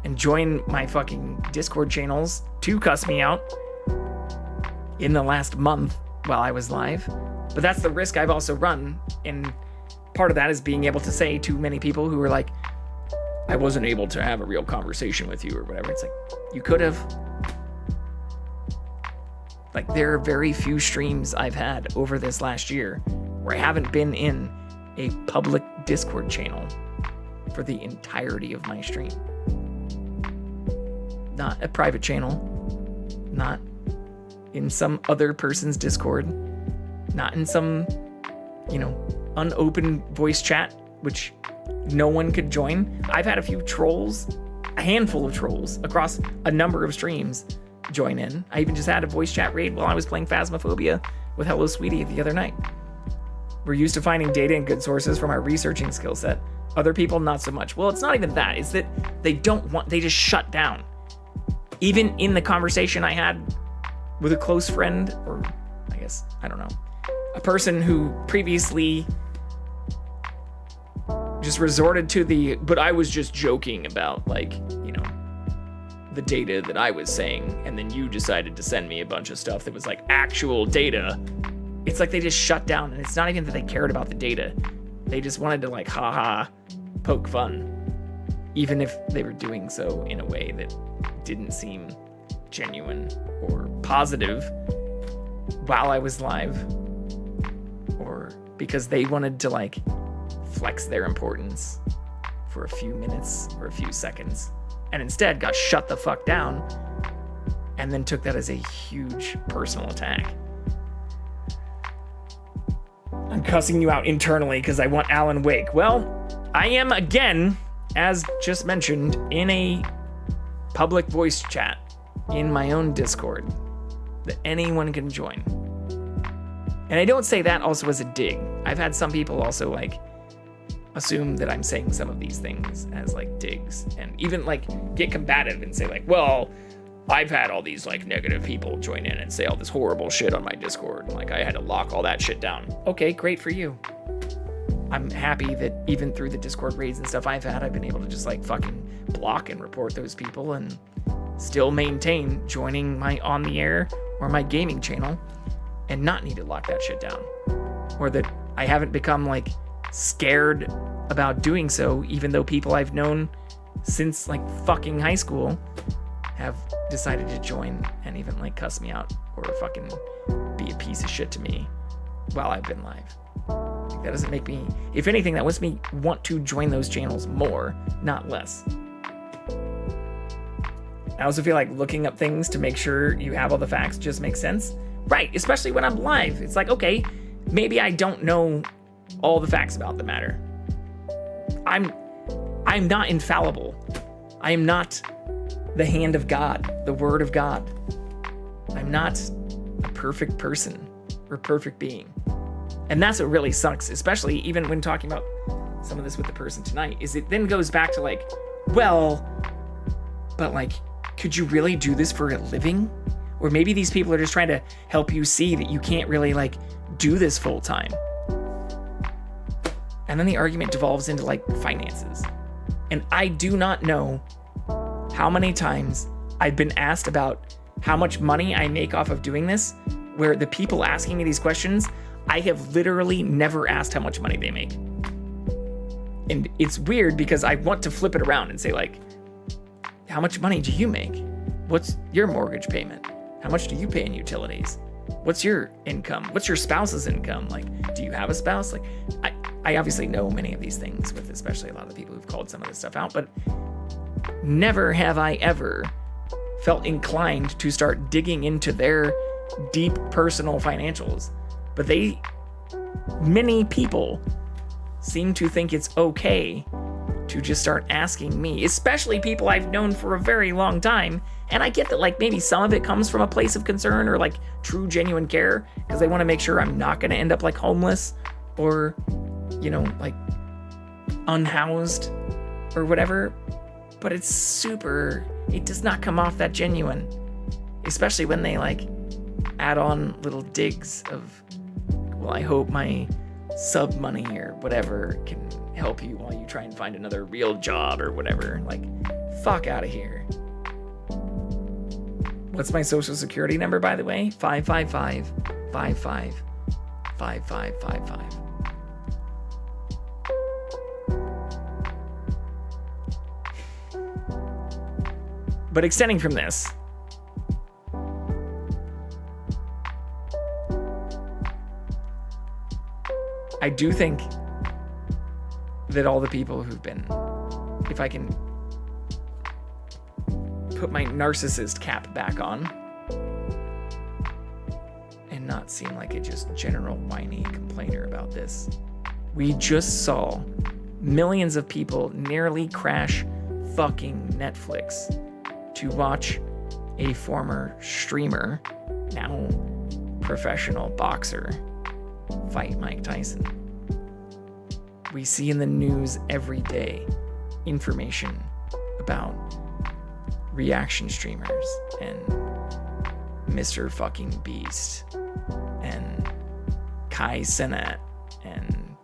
A: and join my fucking Discord channels to cuss me out in the last month while I was live. But that's the risk I've also run. And part of that is being able to say to many people who are like, I wasn't able to have a real conversation with you or whatever. It's like, you could have. Like, there are very few streams I've had over this last year where I haven't been in a public Discord channel for the entirety of my stream. Not a private channel, not in some other person's Discord, not in some, unopened voice chat, which no one could join. I've had a few trolls, a handful of trolls across a number of streams join in. I even just had a voice chat raid while I was playing Phasmophobia with Hello Sweetie the other night. We're used to finding data and good sources from our researching skill set. Other people, not so much. Well, it's not even that. It's that they just shut down. Even in the conversation I had with a close friend, or I guess, I don't know, a person who previously just resorted to but I was just joking about, the data that I was saying, and then you decided to send me a bunch of stuff that was like actual data. It's like they just shut down, and it's not even that they cared about the data. They just wanted to poke fun, even if they were doing so in a way that didn't seem genuine or positive while I was live, or because they wanted to flex their importance for a few minutes or a few seconds, and instead got shut the fuck down and then took that as a huge personal attack. I'm cussing you out internally because I want Alan Wake. Well, I am again, as just mentioned, in a public voice chat in my own Discord that anyone can join. And I don't say that also as a dig. I've had some people also assume that I'm saying some of these things as digs, and even get combative and say well, I've had all these negative people join in and say all this horrible shit on my Discord. I had to lock all that shit down. Okay, great for you. I'm happy that even through the Discord raids and stuff I've had, I've been able to just fucking block and report those people and still maintain joining my on the air or my gaming channel and not need to lock that shit down. Or that I haven't become scared about doing so, even though people I've known since fucking high school have decided to join and even cuss me out or fucking be a piece of shit to me while I've been live. That doesn't make me, if anything, that makes me want to join those channels more, not less. I also feel like looking up things to make sure you have all the facts just makes sense. Right, especially when I'm live. It's okay, maybe I don't know all the facts about the matter. I'm not infallible. I am not the hand of God, the word of God. I'm not a perfect person or perfect being. And that's what really sucks, especially even when talking about some of this with the person tonight, is it then goes back to could you really do this for a living? Or maybe these people are just trying to help you see that you can't really do this full time. And then the argument devolves into finances. And I do not know how many times I've been asked about how much money I make off of doing this, where the people asking me these questions, I have literally never asked how much money they make. And it's weird because I want to flip it around and say how much money do you make? What's your mortgage payment? How much do you pay in utilities? What's your income? What's your spouse's income? Do you have a spouse? I obviously know many of these things with especially a lot of the people who've called some of this stuff out, but never have I ever felt inclined to start digging into their deep personal financials. But many people seem to think it's okay to just start asking me, especially people I've known for a very long time. And I get that maybe some of it comes from a place of concern or true genuine care, because they want to make sure I'm not going to end up homeless or, unhoused or whatever. But it does not come off that genuine, especially when they add on little digs of, well, I hope my sub money or whatever can help you while you try and find another real job or whatever. Fuck out of here. What's my social security number, by the way? 555-55-5555. But extending from this, I do think that all the people who've been, if I can put my narcissist cap back on and not seem like a just general whiny complainer about this, we just saw millions of people nearly crash fucking Netflix to watch a former streamer, now professional boxer, fight Mike Tyson. We see in the news every day information about reaction streamers and Mr. fucking Beast and Kai Cenat and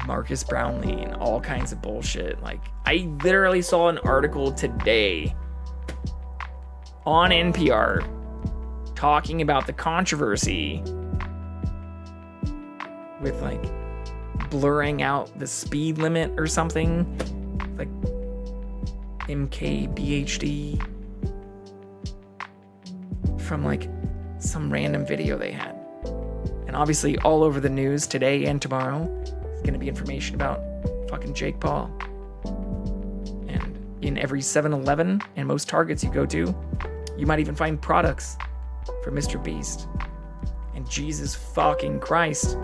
A: Marcus Brownlee and all kinds of bullshit. Like, I literally saw an article today on NPR talking about the controversy with like blurring out the speed limit or something, like MKBHD from like some random video they had. And obviously all over the news today and tomorrow is gonna be information about fucking Jake Paul. And in every 7-Eleven and most Targets you go to, you might even find products for Mr. Beast. And Jesus fucking Christ,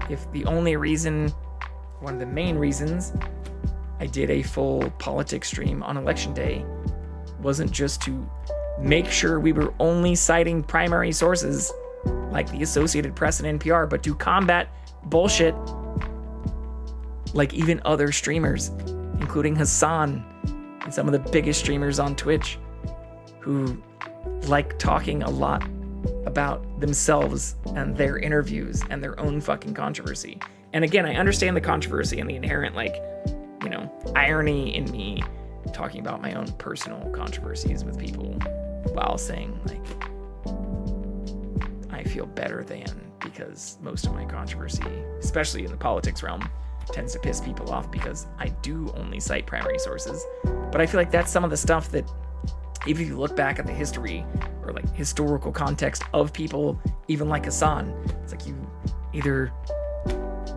A: if the only reason, one of the main reasons I did a full politics stream on election day wasn't just to make sure we were only citing primary sources like the Associated Press and NPR, but to combat bullshit like even other streamers, including Hassan and some of the biggest streamers on Twitch who like talking a lot about themselves and their interviews and their own fucking controversy. And again, I understand the controversy and the inherent, like, you know, irony in me talking about my own personal controversies with people while saying, like, I feel better than, because most of my controversy, especially in the politics realm, tends to piss people off because I do only cite primary sources. But I feel like that's some of the stuff that, if you look back at the history or like historical context of people, even like Hassan, it's like you either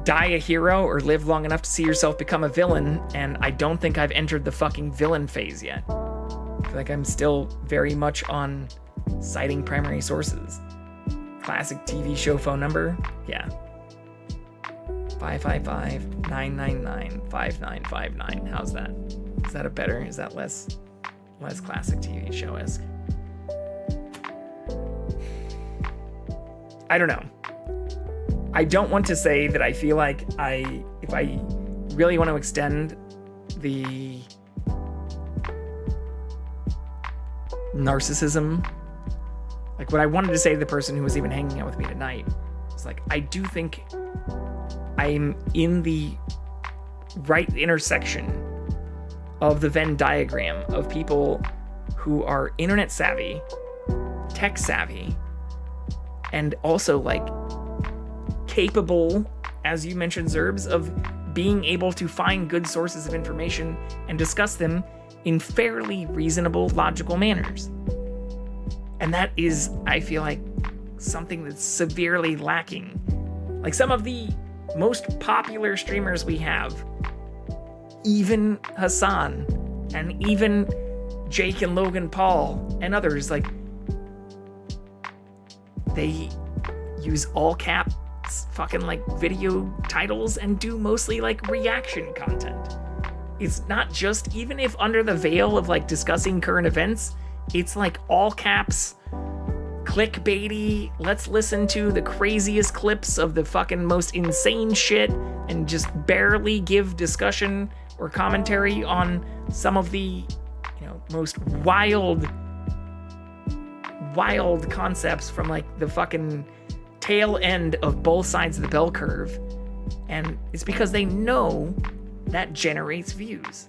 A: die a hero or live long enough to see yourself become a villain, and I don't think I've entered the fucking villain phase yet. I feel like I'm still very much on citing primary sources. Classic TV show phone number? Yeah. 555-999-5959. How's that? Is that a better? Is that less classic TV show-esque? I don't know. I don't want to say that I feel like if I really want to extend the narcissism, like what I wanted to say to the person who was even hanging out with me tonight, was like, I do think I'm in the right intersection of the Venn diagram of people who are internet savvy, tech savvy, and also like capable, as you mentioned, Zerbs, of being able to find good sources of information and discuss them in fairly reasonable, logical manners. And that is, I feel like, something that's severely lacking. Like some of the most popular streamers we have, even Hassan and even Jake and Logan Paul and others, like, they use all caps fucking like video titles and do mostly like reaction content. It's not just, even if under the veil of like discussing current events, it's like all caps, clickbaity, let's listen to the craziest clips of the fucking most insane shit and just barely give discussion or commentary on some of the, you know, most wild concepts from like the fucking tail end of both sides of the bell curve. And it's because they know that generates views.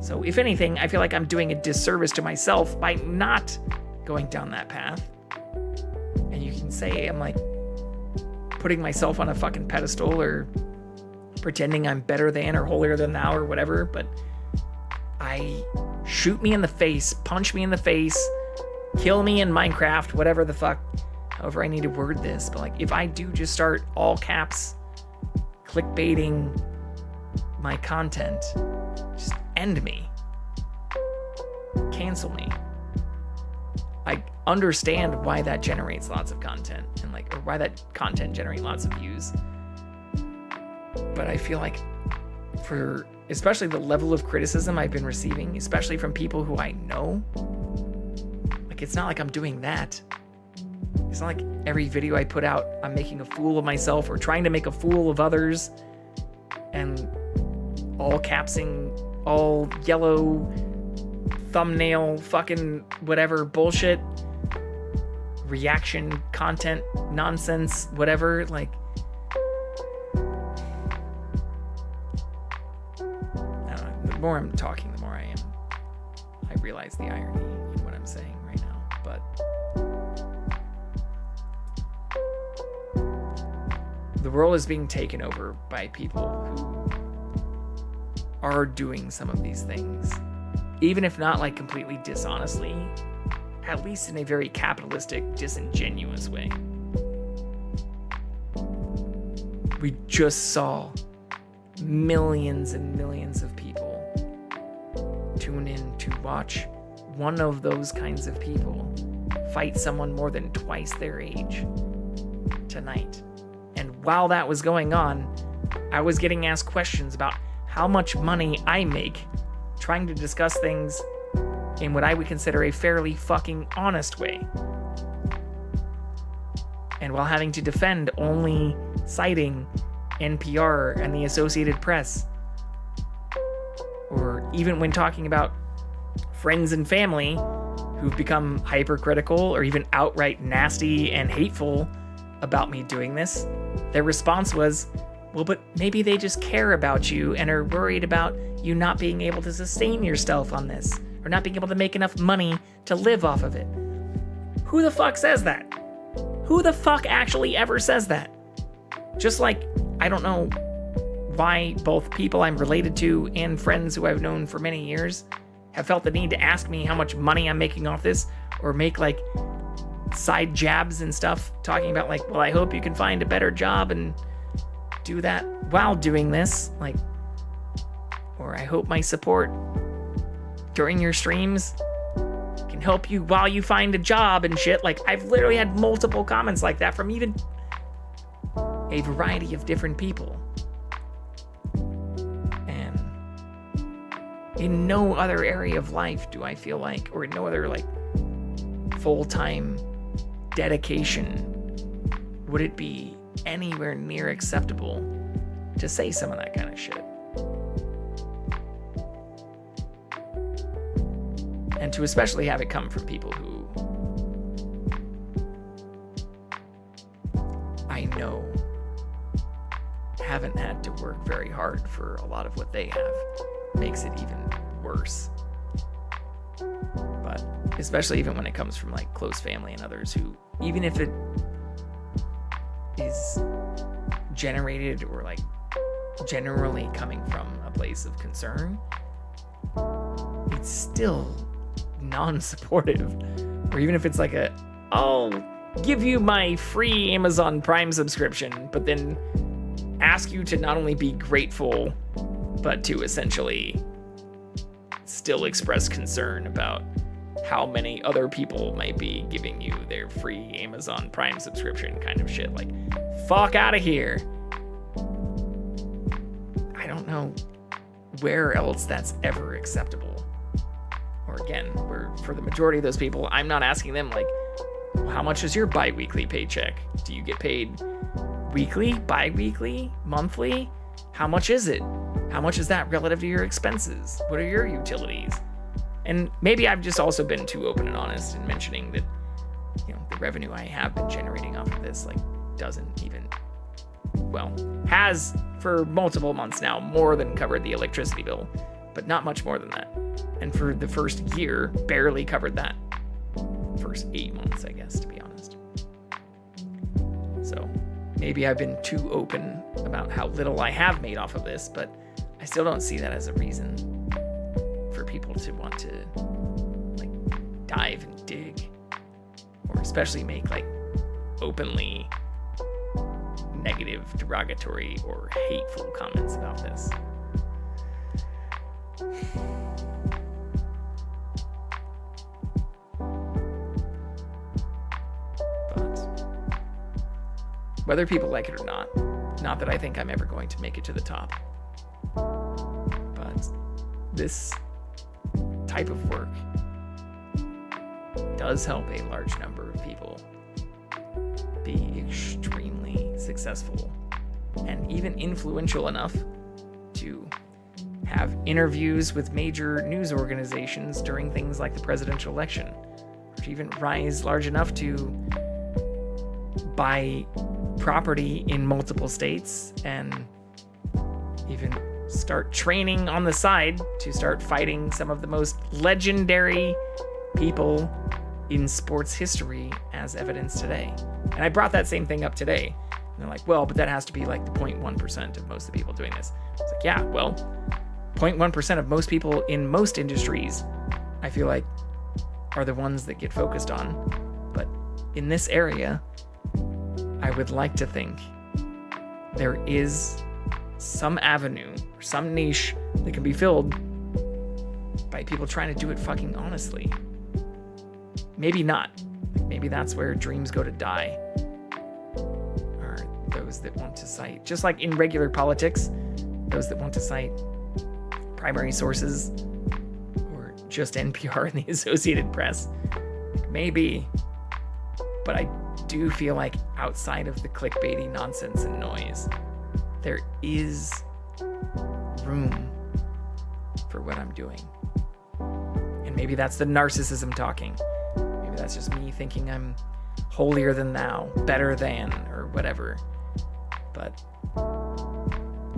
A: So if anything, I feel like I'm doing a disservice to myself by not going down that path. And you can say I'm like putting myself on a fucking pedestal or pretending I'm better than or holier than thou or whatever, but shoot me in the face, punch me in the face, kill me in Minecraft, whatever the fuck, however I need to word this. But like, if I do just start all caps clickbaiting my content, just end me, cancel me. I understand why that generates lots of content and like, or why that content generates lots of views. But I feel like for especially the level of criticism I've been receiving, especially from people who I know, like, it's not like I'm doing that. It's not like every video I put out, I'm making a fool of myself or trying to make a fool of others and all capsing, all yellow thumbnail fucking whatever bullshit, reaction content, nonsense, whatever. Like, I don't know, the more I'm talking, the more I realize the irony in what I'm saying right now. But the world is being taken over by people who are doing some of these things, even if not like completely dishonestly, at least in a very capitalistic, disingenuous way. We just saw millions and millions of people tune in to watch one of those kinds of people fight someone more than twice their age tonight. And while that was going on, I was getting asked questions about how much money I make trying to discuss things in what I would consider a fairly fucking honest way. And while having to defend only citing NPR and the Associated Press, or even when talking about friends and family who've become hypercritical or even outright nasty and hateful about me doing this, their response was, well, but maybe they just care about you and are worried about you not being able to sustain yourself on this, or not being able to make enough money to live off of it. Who the fuck says that? Who the fuck actually ever says that? Just like, I don't know why both people I'm related to and friends who I've known for many years have felt the need to ask me how much money I'm making off this, or make like side jabs and stuff, talking about like, well, I hope you can find a better job and do that while doing this, like, or I hope my support during your streams can help you while you find a job and shit. Like, I've literally had multiple comments like that from even a variety of different people. And in no other area of life do I feel like, or in no other like full-time dedication, would it be anywhere near acceptable to say some of that kind of shit. And to especially have it come from people who I know haven't had to work very hard for a lot of what they have, makes it even worse. But especially even when it comes from like close family and others who, even if it is generated or like generally coming from a place of concern, it's still non-supportive. Or even if it's like I'll give you my free Amazon Prime subscription, but then ask you to not only be grateful, but to essentially still express concern about how many other people might be giving you their free Amazon Prime subscription kind of shit. Like, fuck out of here. I don't know where else that's ever acceptable. Or again, where for the majority of those people, I'm not asking them like, how much is your bi-weekly paycheck? Do you get paid weekly, bi-weekly, monthly? How much is it? How much is that relative to your expenses? What are your utilities? And maybe I've just also been too open and honest in mentioning that, you know, the revenue I have been generating off of this, like, doesn't even, well, has for multiple months now more than covered the electricity bill. but not much more than that. And for the first year, barely covered that. First 8 months, I guess, to be honest. So maybe I've been too open about how little I have made off of this, but I still don't see that as a reason for people to want to like dive and dig, or especially make like openly negative, derogatory, or hateful comments about this. But whether people like it or not that I think I'm ever going to make it to the top, but this type of work does help a large number of people be extremely successful and even influential enough to have interviews with major news organizations during things like the presidential election, or to even rise large enough to buy property in multiple states and even start training on the side to start fighting some of the most legendary people in sports history as evidence today. And I brought that same thing up today. And they're like, well, but that has to be like the 0.1% of most of the people doing this. It's like, yeah, well, 0.1% of most people in most industries, I feel like, are the ones that get focused on. But in this area, I would like to think there is some avenue or some niche that can be filled by people trying to do it fucking honestly. Maybe not. Maybe that's where dreams go to die. Are those that want to cite, just like in regular politics, those that want to cite primary sources or just NPR and the Associated Press. Maybe. But I do feel like outside of the clickbaity nonsense and noise, there is room for what I'm doing. And maybe that's the narcissism talking. Maybe that's just me thinking I'm holier than thou, better than, or whatever. But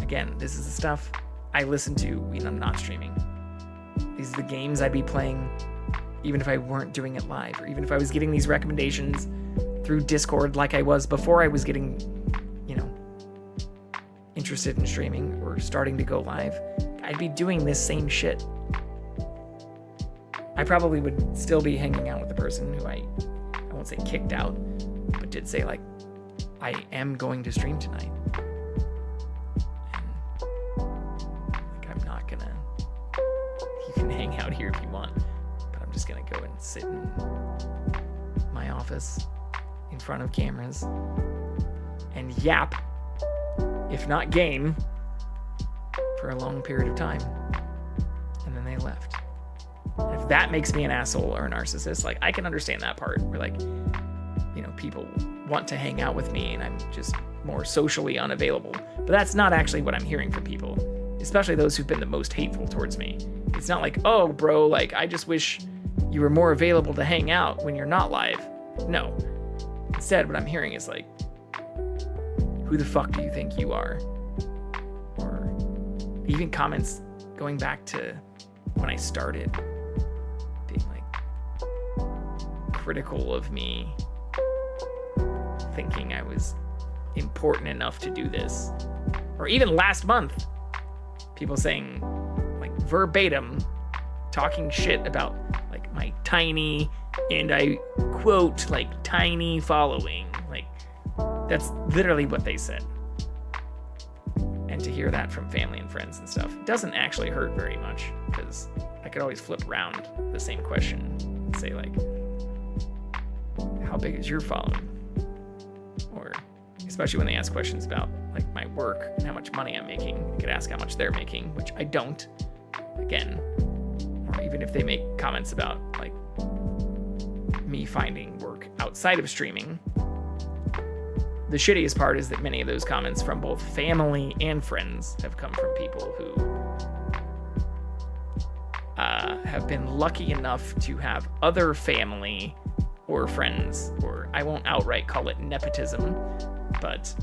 A: again, this is the stuff I listen to when I'm not streaming. These are the games I'd be playing even if I weren't doing it live, or even if I was getting these recommendations through Discord like I was before I was getting, interested in streaming or starting to go live. I'd be doing this same shit. I probably would still be hanging out with the person who I won't say kicked out, but did say like, I am going to stream tonight. And like, I'm not gonna, you can hang out here if you want, but I'm just gonna go and sit in my office in front of cameras and yap, if not game, for a long period of time. And then they left. And if that makes me an asshole or a narcissist, like, I can understand that part where, like, people want to hang out with me and I'm just more socially unavailable. But that's not actually what I'm hearing from people, especially those who've been the most hateful towards me. It's not like, oh, bro, like, I just wish you were more available to hang out when you're not live. No. Instead, what I'm hearing is like, who the fuck do you think you are? Or even comments going back to when I started, being like critical of me, thinking I was important enough to do this. Or even last month, people saying, like, verbatim, talking shit about like my tiny, and I quote, like, tiny following. Like, that's literally what they said. And to hear that from family and friends and stuff doesn't actually hurt very much, because I could always flip around the same question and say, like, how big is your following? Or especially when they ask questions about like my work and how much money I'm making, I could ask how much they're making, which I don't, again. Or even if they make comments about like me finding work outside of streaming. The shittiest part is that many of those comments from both family and friends have come from people who have been lucky enough to have other family or friends, or I won't outright call it nepotism, but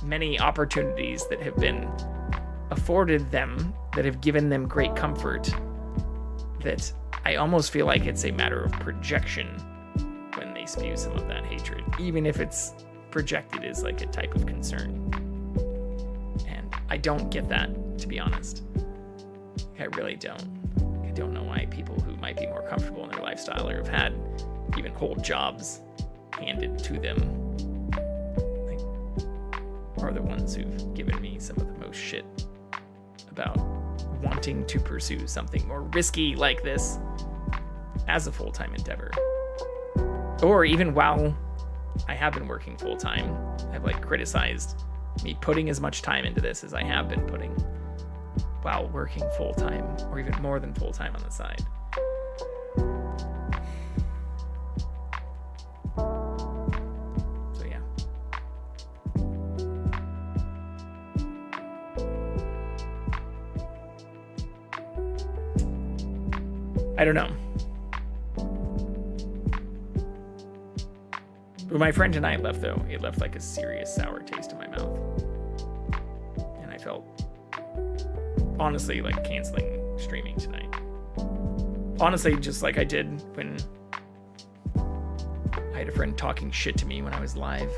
A: many opportunities that have been afforded them that have given them great comfort that I almost feel like it's a matter of projection when they spew some of that hatred, even if it's projected as like a type of concern. And I don't get that, to be honest. I really don't. I don't know why people who might be more comfortable in their lifestyle or have had even whole jobs handed to them like, are the ones who've given me some of the most shit about wanting to pursue something more risky like this as a full-time endeavor. Or even while I have been working full-time, I've like criticized me putting as much time into this as I have been putting while working full-time, or even more than full-time on the side. So yeah. I don't know. When my friend tonight left, though, it left like a serious sour taste in my mouth. And I felt, honestly, like canceling streaming tonight. Honestly, just like I did when I had a friend talking shit to me when I was live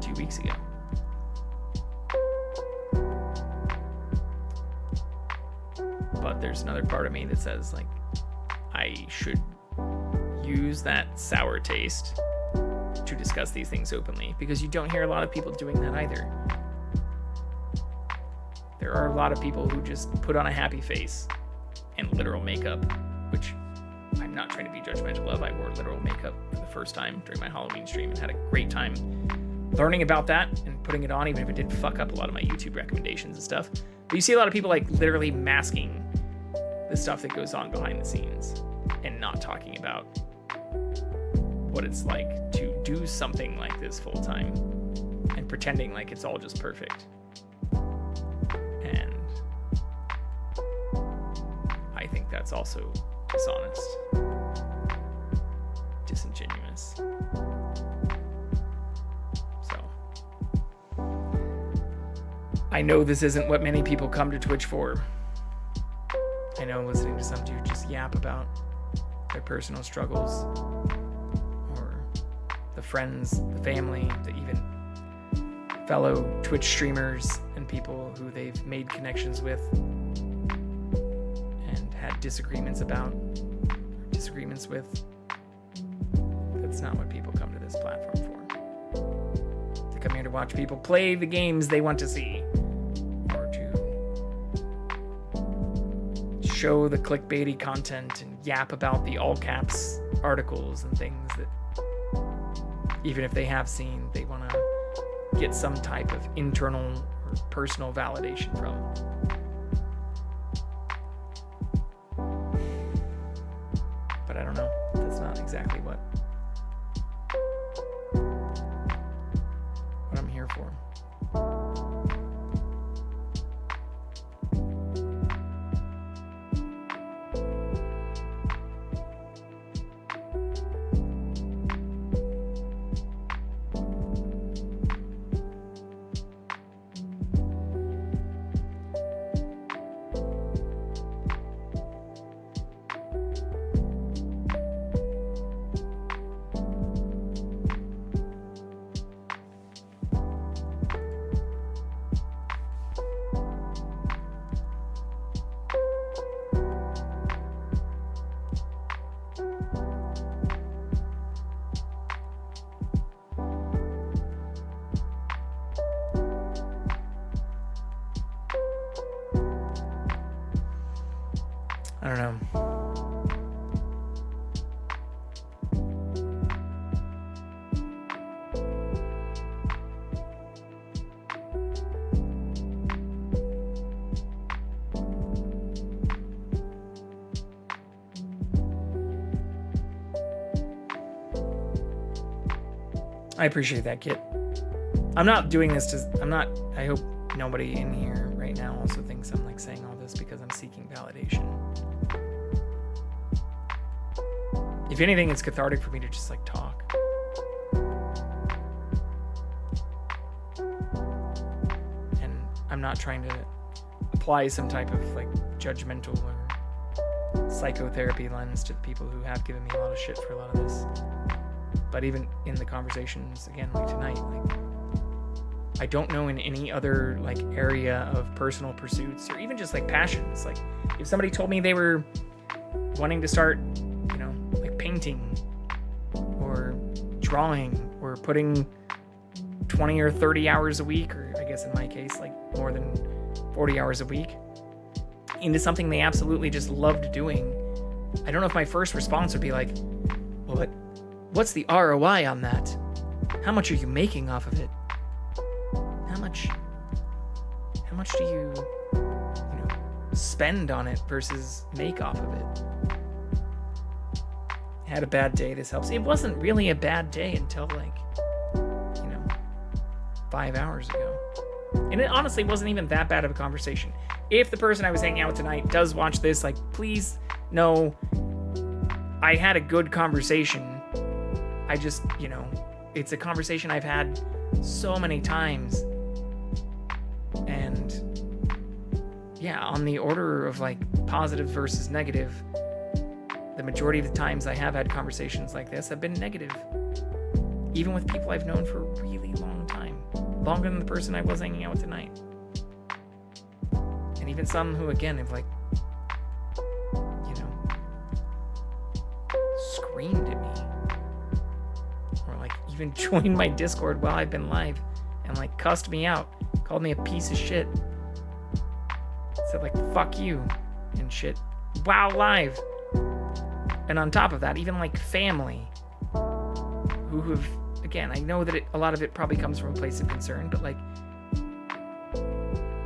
A: 2 weeks ago. But there's another part of me that says, like, I should use that sour taste to discuss these things openly, because you don't hear a lot of people doing that either. There are a lot of people who just put on a happy face and literal makeup, which I'm not trying to be judgmental of. I wore literal makeup for the first time during my Halloween stream and had a great time learning about that and putting it on, even if it did fuck up a lot of my YouTube recommendations and stuff. But you see a lot of people like literally masking the stuff that goes on behind the scenes and not talking about what it's like to do something like this full time and pretending like it's all just perfect. And I think that's also dishonest, disingenuous. So I know this isn't what many people come to Twitch for. I know listening to some dude just yap about their personal struggles, or the friends, the family, the even fellow Twitch streamers and people who they've made connections with and had disagreements about, disagreements with. That's not what people come to this platform for. They come here to watch people play the games they want to see, or to show the clickbaity content and yap about the all caps articles and things that even if they have seen, they want to get some type of internal or personal validation from. But I don't know. That's not exactly what I'm here for. I don't know. I appreciate that, Kit. I'm not doing this I hope nobody in here right now also thinks I'm like saying all this because I'm seeking validation. If anything, it's cathartic for me to just like talk. And I'm not trying to apply some type of like judgmental or psychotherapy lens to the people who have given me a lot of shit for a lot of this. But even in the conversations, again, like tonight, like, I don't know in any other like area of personal pursuits or even just like passions. Like if somebody told me they were wanting to start, you know, like painting or drawing or putting 20 or 30 hours a week, or I guess in my case, like more than 40 hours a week, into something they absolutely just loved doing, I don't know if my first response would be like, well, but what's the ROI on that? How much are you making off of it? How much do you know, spend on it versus make off of it? Had a bad day, this helps. It wasn't really a bad day until like, 5 hours ago. And it honestly wasn't even that bad of a conversation. If the person I was hanging out with tonight does watch this, like, please know I had a good conversation. I just, it's a conversation I've had so many times. And yeah, on the order of like positive versus negative, the majority of the times I have had conversations like this have been negative. Even with people I've known for a really long time. Longer than the person I was hanging out with tonight. And even some who, again, have like, screamed at me. Or like even joined my Discord while I've been live and like cussed me out. Called me a piece of shit. Said like, fuck you and shit. Wow, live. And on top of that, even like family who have, again, I know that a lot of it probably comes from a place of concern, but like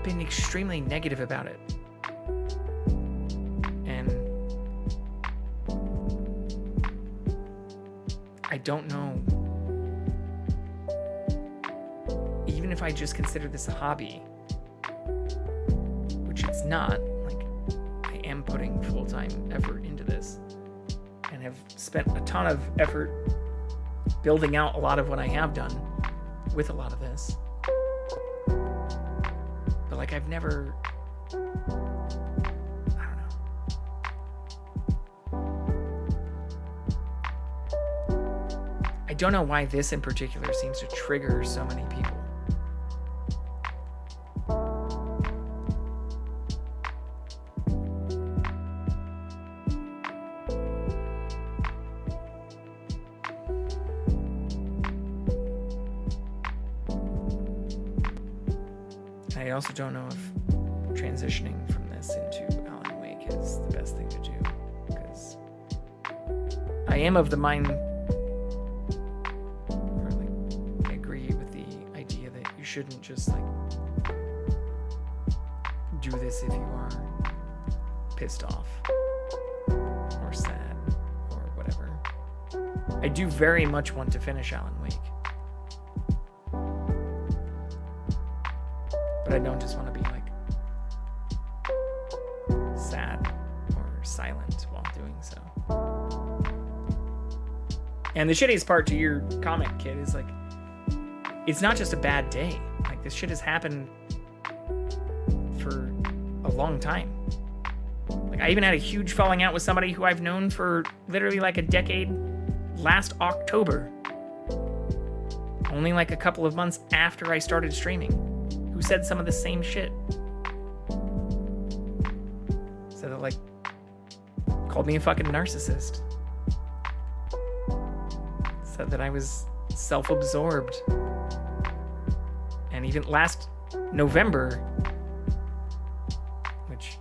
A: been extremely negative about it. And I don't know. Even if I just consider this a hobby, which it's not, like I am putting full-time effort into this and have spent a ton of effort building out a lot of what I have done with a lot of this. But like I've never, I don't know. I don't know why this in particular seems to trigger so many people. I also don't know if transitioning from this into Alan Wake is the best thing to do, because I am of the mind, or like, I agree with the idea that you shouldn't just like do this if you are pissed off or sad or whatever. I do very much want to finish Alan Wake. But I don't just want to be like sad or silent while doing so. And the shittiest part to your comment, kid, is like, it's not just a bad day. Like this shit has happened for a long time. Like I even had a huge falling out with somebody who I've known for literally like a decade last October. Only like a couple of months after I started streaming. Who said some of the same shit. So that like called me a fucking narcissist. Said that I was self-absorbed. And even last November, which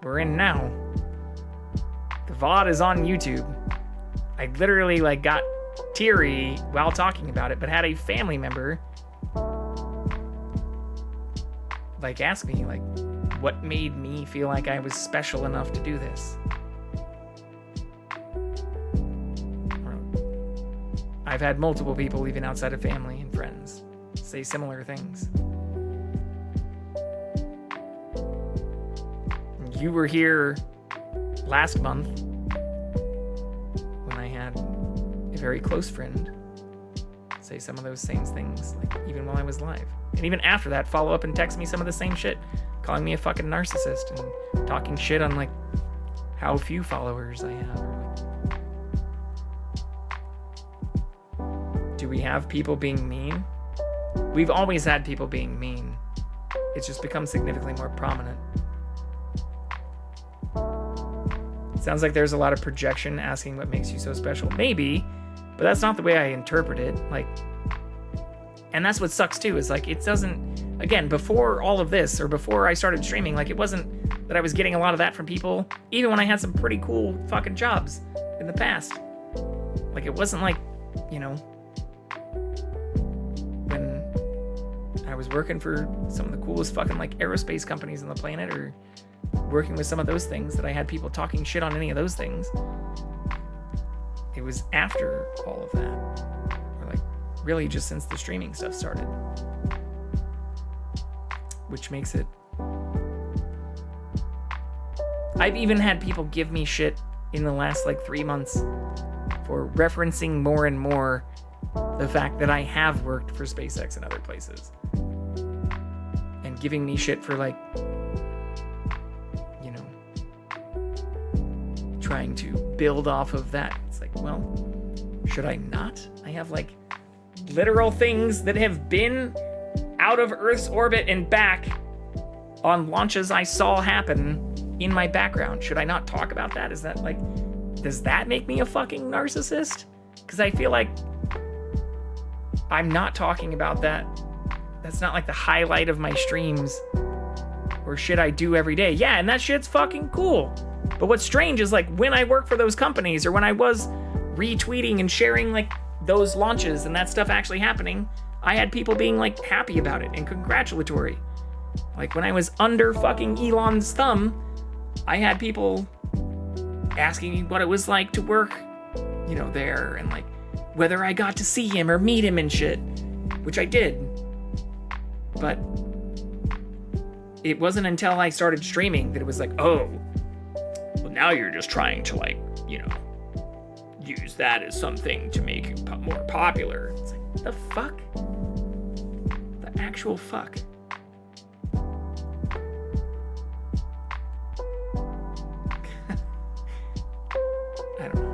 A: we're in now, the VOD is on YouTube. I literally like got teary while talking about it, but had a family member like ask me like what made me feel like I was special enough to do this. I've had multiple people even outside of family and friends say similar things. You were here last month when I had a very close friend say some of those same things, like even while I was live. And even after that, follow up and text me some of the same shit. calling me a fucking narcissist and talking shit on like how few followers I have. Do we have people being mean? We've always had people being mean. It's just become significantly more prominent. It sounds like there's a lot of projection asking what makes you so special. Maybe, but that's not the way I interpret it. Like, and that's what sucks too, is like, it doesn't, again, before all of this, or before I started streaming, like, it wasn't that I was getting a lot of that from people, even when I had some pretty cool fucking jobs in the past. Like, it wasn't like, you know, when I was working for some of the coolest fucking, like, aerospace companies on the planet, or working with some of those things, that I had people talking shit on any of those things. It was after all of that, or like really just since the streaming stuff started, which makes it, I've even had people give me shit in the last like 3 months for referencing more and more the fact that I have worked for SpaceX and other places, and giving me shit for like, you know, trying to build off of that. It's like, well, should I not? I have like literal things that have been out of Earth's orbit and back on launches I saw happen in my background. Should I not talk about that? Is that like, does that make me a fucking narcissist? Because I feel like I'm not talking about that. That's not like the highlight of my streams or shit I do every day. Yeah, and that shit's fucking cool. But what's strange is like when I work for those companies, or when I was retweeting and sharing like those launches and that stuff actually happening, I had people being like happy about it and congratulatory. Like when I was under fucking Elon's thumb, I had people asking me what it was like to work, you know, there, and like whether I got to see him or meet him and shit, which I did. But it wasn't until I started streaming that it was like, oh, well, now you're just trying to, like, you know, use that as something to make you more popular. It's like, the fuck? The actual fuck? I don't know.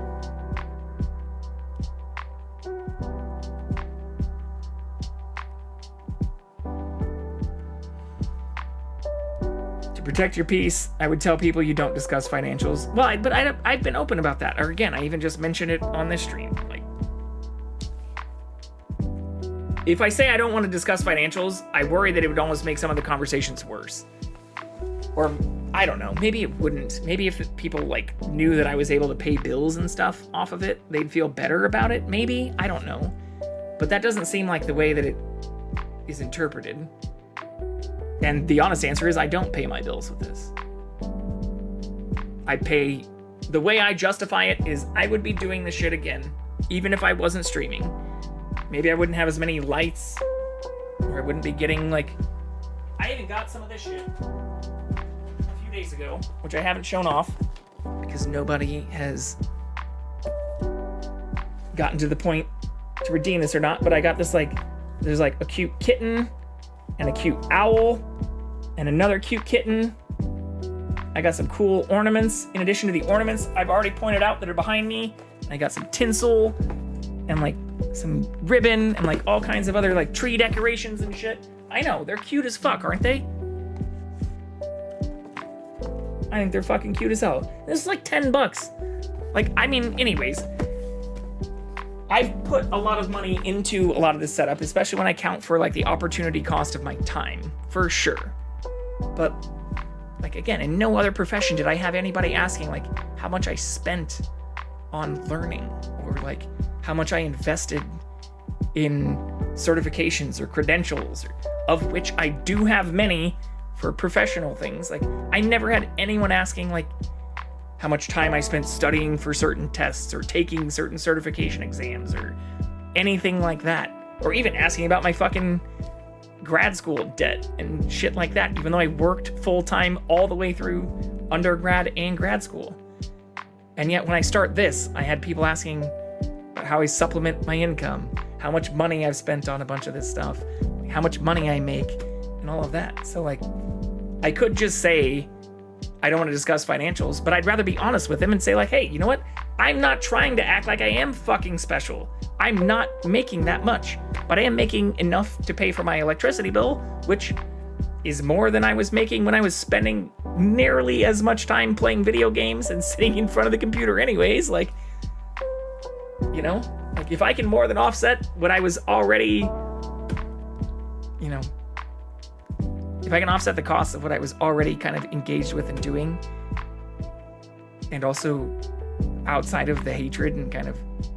A: Protect your peace. I would tell people you don't discuss financials. Well, I've been open about that. Or again, I even just mentioned it on this stream. Like, if I say I don't want to discuss financials, I worry that it would almost make some of the conversations worse. Or, I don't know, maybe it wouldn't. Maybe if people like knew that I was able to pay bills and stuff off of it, they'd feel better about it, maybe? I don't know. But that doesn't seem like the way that it is interpreted. And the honest answer is I don't pay my bills with this. I pay, the way I justify it is I would be doing this shit again, even if I wasn't streaming. Maybe I wouldn't have as many lights, or I wouldn't be getting like, I even got some of this shit a few days ago, which I haven't shown off because nobody has gotten to the point to redeem this or not, but I got this like, there's like a cute kitten and a cute owl and another cute kitten. I got some cool ornaments in addition to the ornaments I've already pointed out that are behind me. I got some tinsel and like some ribbon and like all kinds of other like tree decorations and shit. I know, they're cute as fuck, aren't they? I think they're fucking cute as hell. This is like $10. Like, I mean, anyways, I've put a lot of money into a lot of this setup, especially when I count for like the opportunity cost of my time, for sure. But like, again, in no other profession did I have anybody asking like how much I spent on learning, or like how much I invested in certifications or credentials, of which I do have many for professional things. Like, I never had anyone asking like how much time I spent studying for certain tests or taking certain certification exams or anything like that. Or even asking about my fucking grad school debt and shit like that, even though I worked full-time all the way through undergrad and grad school. And yet when I start this, I had people asking about how I supplement my income, how much money I've spent on a bunch of this stuff, how much money I make, and all of that. So like, I could just say, I don't want to discuss financials, but I'd rather be honest with him and say like, hey, you know what? I'm not trying to act like I am fucking special. I'm not making that much, but I am making enough to pay for my electricity bill, which is more than I was making when I was spending nearly as much time playing video games and sitting in front of the computer anyways. Like, you know, like if I can more than offset what I was already, you know, if I can offset the costs of what I was already kind of engaged with and doing, and also outside of the hatred and kind of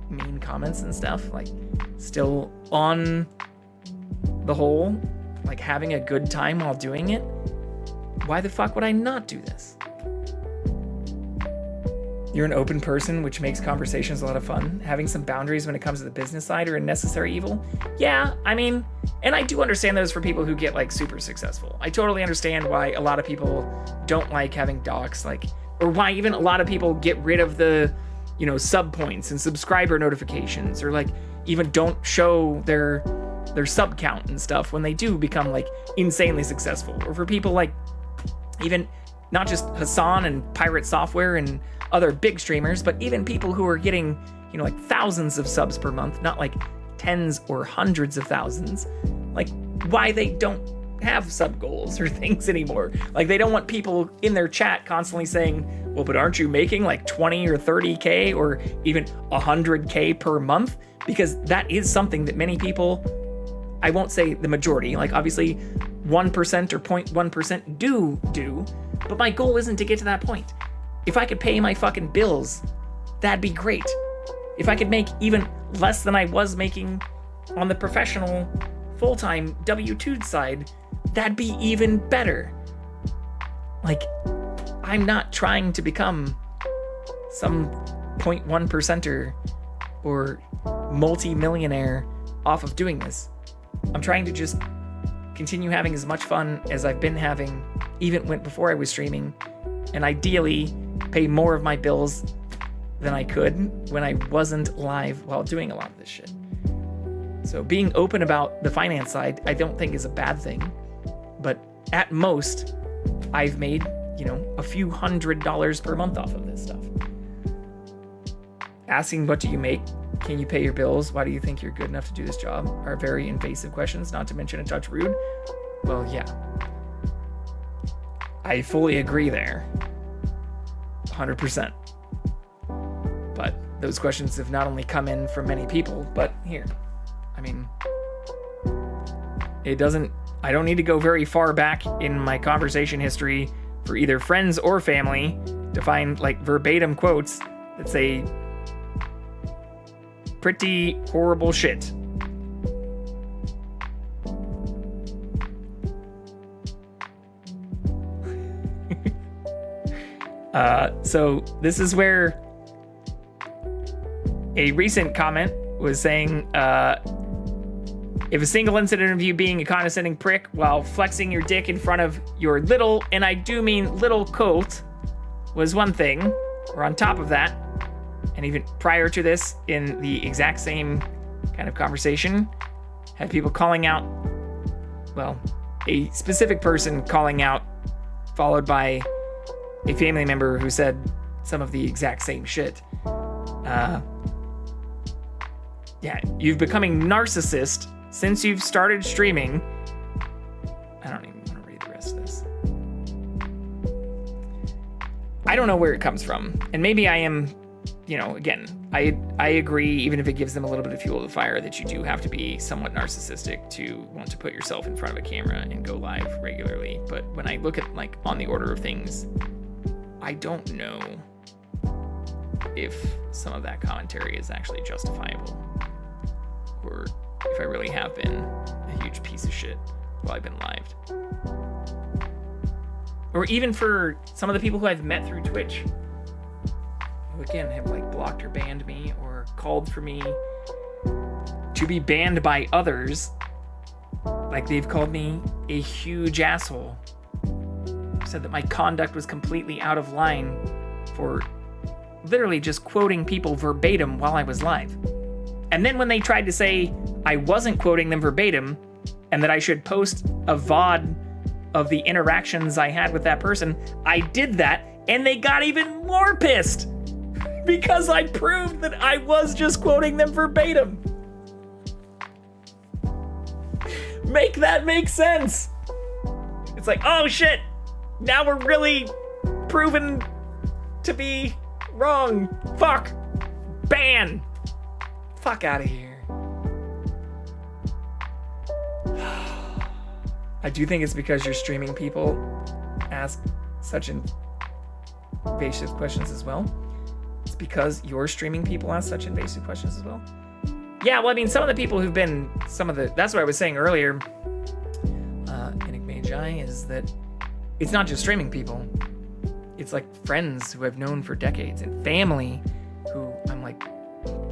A: mean comments and stuff, like still on the whole, like having a good time while doing it, why the fuck would I not do this? You're an open person, which makes conversations a lot of fun. Having some boundaries when it comes to the business side are a necessary evil. Yeah, I mean, and I do understand those for people who get like super successful. I totally understand why a lot of people don't like having docs, like, or why even a lot of people get rid of the, you know, sub points and subscriber notifications, or like even don't show their sub count and stuff when they do become like insanely successful. Or for people like even not just Hassan and Pirate Software and other big streamers, but even people who are getting, you know, like thousands of subs per month, not like tens or hundreds of thousands, like why they don't have sub goals or things anymore. Like they don't want people in their chat constantly saying, well, but aren't you making like 20 or 30K or even 100K per month? Because that is something that many people, I won't say the majority, like obviously 1% or 0.1% do, but my goal isn't to get to that point. If I could pay my fucking bills, that'd be great. If I could make even less than I was making on the professional full-time W2 side, that'd be even better. Like, I'm not trying to become some 0.1%er or multi-millionaire off of doing this. I'm trying to just continue having as much fun as I've been having even before I was streaming, and ideally pay more of my bills than I could when I wasn't live while doing a lot of this shit. So being open about the finance side, I don't think is a bad thing, but at most, I've made, you know, a few $100s per month off of this stuff. Asking what do you make, can you pay your bills, why do you think you're good enough to do this job, are very invasive questions, not to mention a touch rude. Well, yeah. I fully agree there. 100%. But those questions have not only come in from many people, but here. I mean, I don't need to go very far back in my conversation history for either friends or family to find like verbatim quotes that say pretty horrible shit. So this is where a recent comment was saying, if a single incident of you being a condescending prick while flexing your dick in front of your little, and I do mean little coat, was one thing, or on top of that, and even prior to this, in the exact same kind of conversation, had people calling out, well, a specific person calling out, followed by a family member who said some of the exact same shit. Yeah, you've becoming narcissist since you've started streaming. I don't even want to read the rest of this. I don't know where it comes from. And maybe I am, you know, again, I agree, even if it gives them a little bit of fuel to the fire, that you do have to be somewhat narcissistic to want to put yourself in front of a camera and go live regularly. But when I look at like on the order of things, I don't know if some of that commentary is actually justifiable, or if I really have been a huge piece of shit while I've been lived. Or even for some of the people who I've met through Twitch, who again have like blocked or banned me or called for me to be banned by others. Like they've called me a huge asshole. Said that my conduct was completely out of line for literally just quoting people verbatim while I was live. And then when they tried to say I wasn't quoting them verbatim and that I should post a VOD of the interactions I had with that person, I did that, and they got even more pissed because I proved that I was just quoting them verbatim. Make that make sense. It's like, oh shit, now we're really proven to be wrong. Fuck. Ban. Fuck out of here. I do think it's because your streaming people ask such invasive questions as well. It's because your streaming people ask such invasive questions as well. Yeah, well, I mean, some of the people who've been, that's what I was saying earlier, Enigmagi, is that it's not just streaming people. It's like friends who I've known for decades and family who I'm like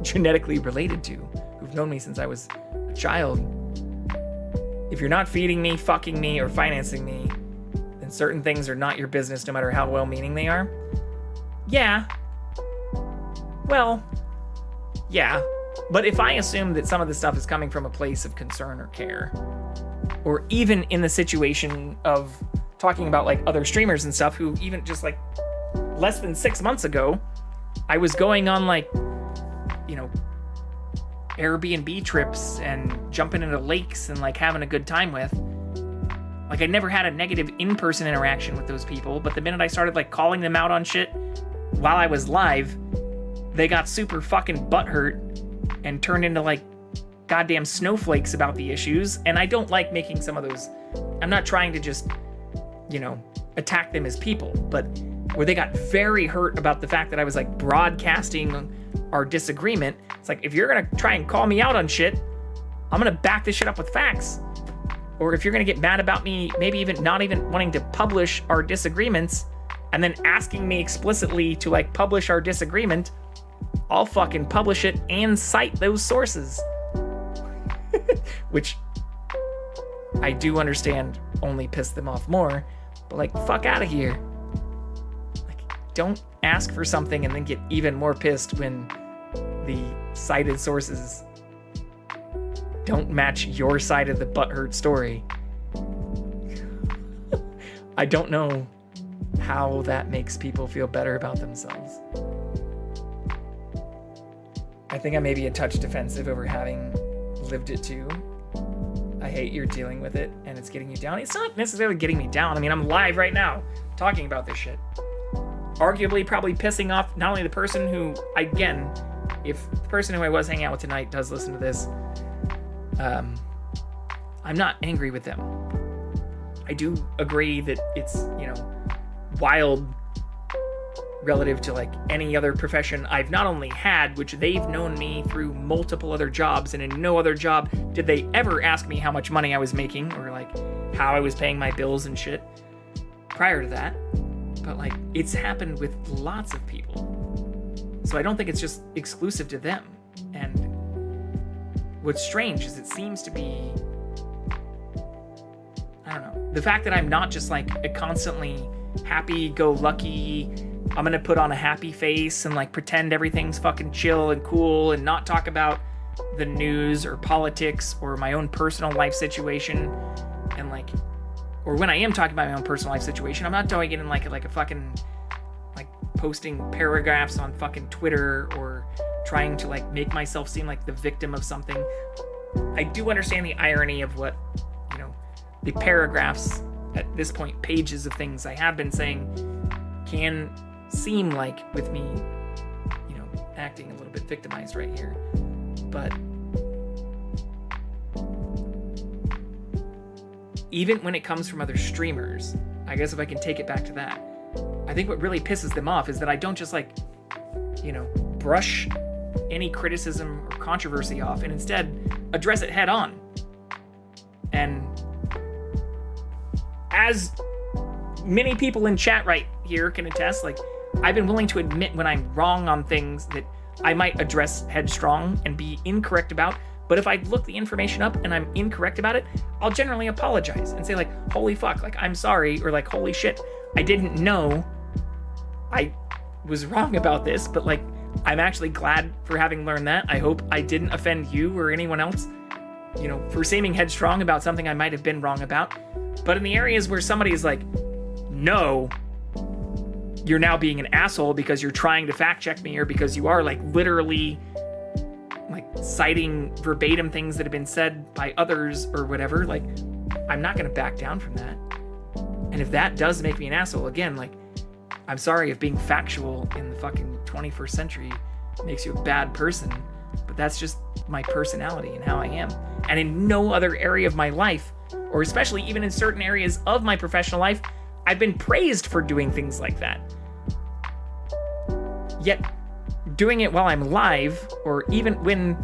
A: genetically related to, who've known me since I was a child. If you're not feeding me, fucking me, or financing me, then certain things are not your business no matter how well-meaning they are. Yeah. Well, yeah. But if I assume that some of this stuff is coming from a place of concern or care, or even in the situation of talking about like other streamers and stuff who even just like less than 6 months ago, I was going on like, you know, Airbnb trips and jumping into lakes and like having a good time with. Like I never had a negative in-person interaction with those people, but the minute I started like calling them out on shit while I was live, they got super fucking butthurt and turned into like goddamn snowflakes about the issues. And I don't like making some of those, I'm not trying to just, you know, attack them as people, but where they got very hurt about the fact that I was like broadcasting our disagreement. It's like, if you're gonna try and call me out on shit, I'm gonna back this shit up with facts. Or if you're gonna get mad about me, maybe even not even wanting to publish our disagreements and then asking me explicitly to like publish our disagreement, I'll fucking publish it and cite those sources. Which I do understand only piss them off more, but like, fuck out of here. Like, don't ask for something and then get even more pissed when the cited sources don't match your side of the butthurt story. I don't know how that makes people feel better about themselves. I think I may be a touch defensive over having lived it too. I hate you're dealing with it and it's getting you down. It's not necessarily getting me down. I mean, I'm live right now talking about this shit. Arguably probably pissing off not only the person who, again, if the person who I was hanging out with tonight does listen to this, I'm not angry with them. I do agree that it's, you know, wild relative to like any other profession I've not only had, which they've known me through multiple other jobs, and in no other job did they ever ask me how much money I was making or like how I was paying my bills and shit prior to that. But like, it's happened with lots of people. So I don't think it's just exclusive to them. And what's strange is it seems to be, I don't know, the fact that I'm not just like a constantly happy-go-lucky, I'm gonna put on a happy face and like pretend everything's fucking chill and cool and not talk about the news or politics or my own personal life situation, and like, or when I am talking about my own personal life situation, I'm not doing it in like a fucking like posting paragraphs on fucking Twitter or trying to like make myself seem like the victim of something. I do understand the irony of what, you know, the paragraphs at this point, pages of things I have been saying can seem like with me, you know, acting a little bit victimized right here. But even when it comes from other streamers, I guess if I can take it back to that, I think what really pisses them off is that I don't just like, you know, brush any criticism or controversy off and instead address it head on. And as many people in chat right here can attest, like, I've been willing to admit when I'm wrong on things that I might address headstrong and be incorrect about. But if I look the information up and I'm incorrect about it, I'll generally apologize and say like, holy fuck, like, I'm sorry, or like, holy shit, I didn't know I was wrong about this, but like, I'm actually glad for having learned that. I hope I didn't offend you or anyone else, you know, for seeming headstrong about something I might have been wrong about. But in the areas where somebody is like, no, you're now being an asshole because you're trying to fact check me, or because you are like literally like citing verbatim things that have been said by others or whatever, like I'm not going to back down from that. And if that does make me an asshole, again, like I'm sorry if being factual in the fucking 21st century makes you a bad person, but that's just my personality and how I am. And in no other area of my life, or especially even in certain areas of my professional life, I've been praised for doing things like that. Yet doing it while I'm live, or even when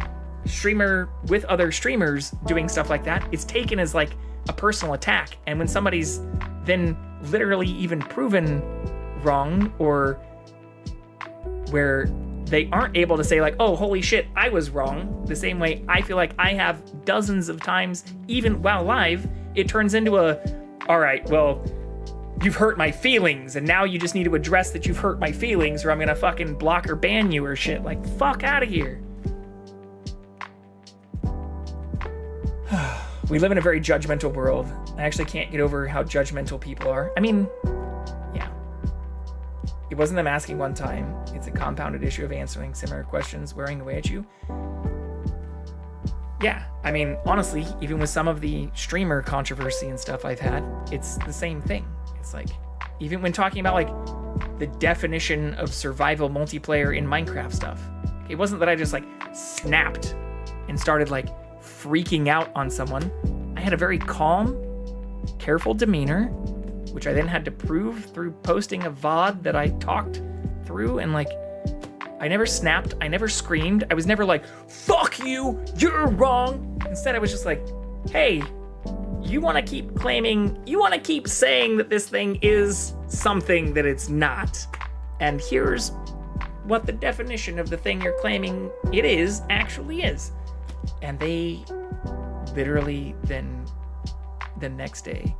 A: streamer with other streamers doing stuff like that, it's taken as like a personal attack. And when somebody's then literally even proven wrong, or where they aren't able to say like, oh, holy shit, I was wrong, the same way I feel like I have dozens of times, even while live, it turns into a, all right, well, you've hurt my feelings, and now you just need to address that you've hurt my feelings, or I'm gonna fucking block or ban you or shit. Like, fuck out of here. We live in a very judgmental world. I actually can't get over how judgmental people are. I mean, yeah. It wasn't them asking one time. It's a compounded issue of answering similar questions wearing away at you. Yeah, I mean, honestly, even with some of the streamer controversy and stuff I've had, it's the same thing. It's like, even when talking about like the definition of survival multiplayer in Minecraft stuff, it wasn't that I just like snapped and started like freaking out on someone. I had a very calm, careful demeanor, which I then had to prove through posting a VOD that I talked through, and like, I never snapped, I never screamed, I was never like, fuck you, you're wrong. Instead, I was just like, hey, you want to keep claiming, you want to keep saying that this thing is something that it's not, and here's what the definition of the thing you're claiming it is actually is. And they literally then the next day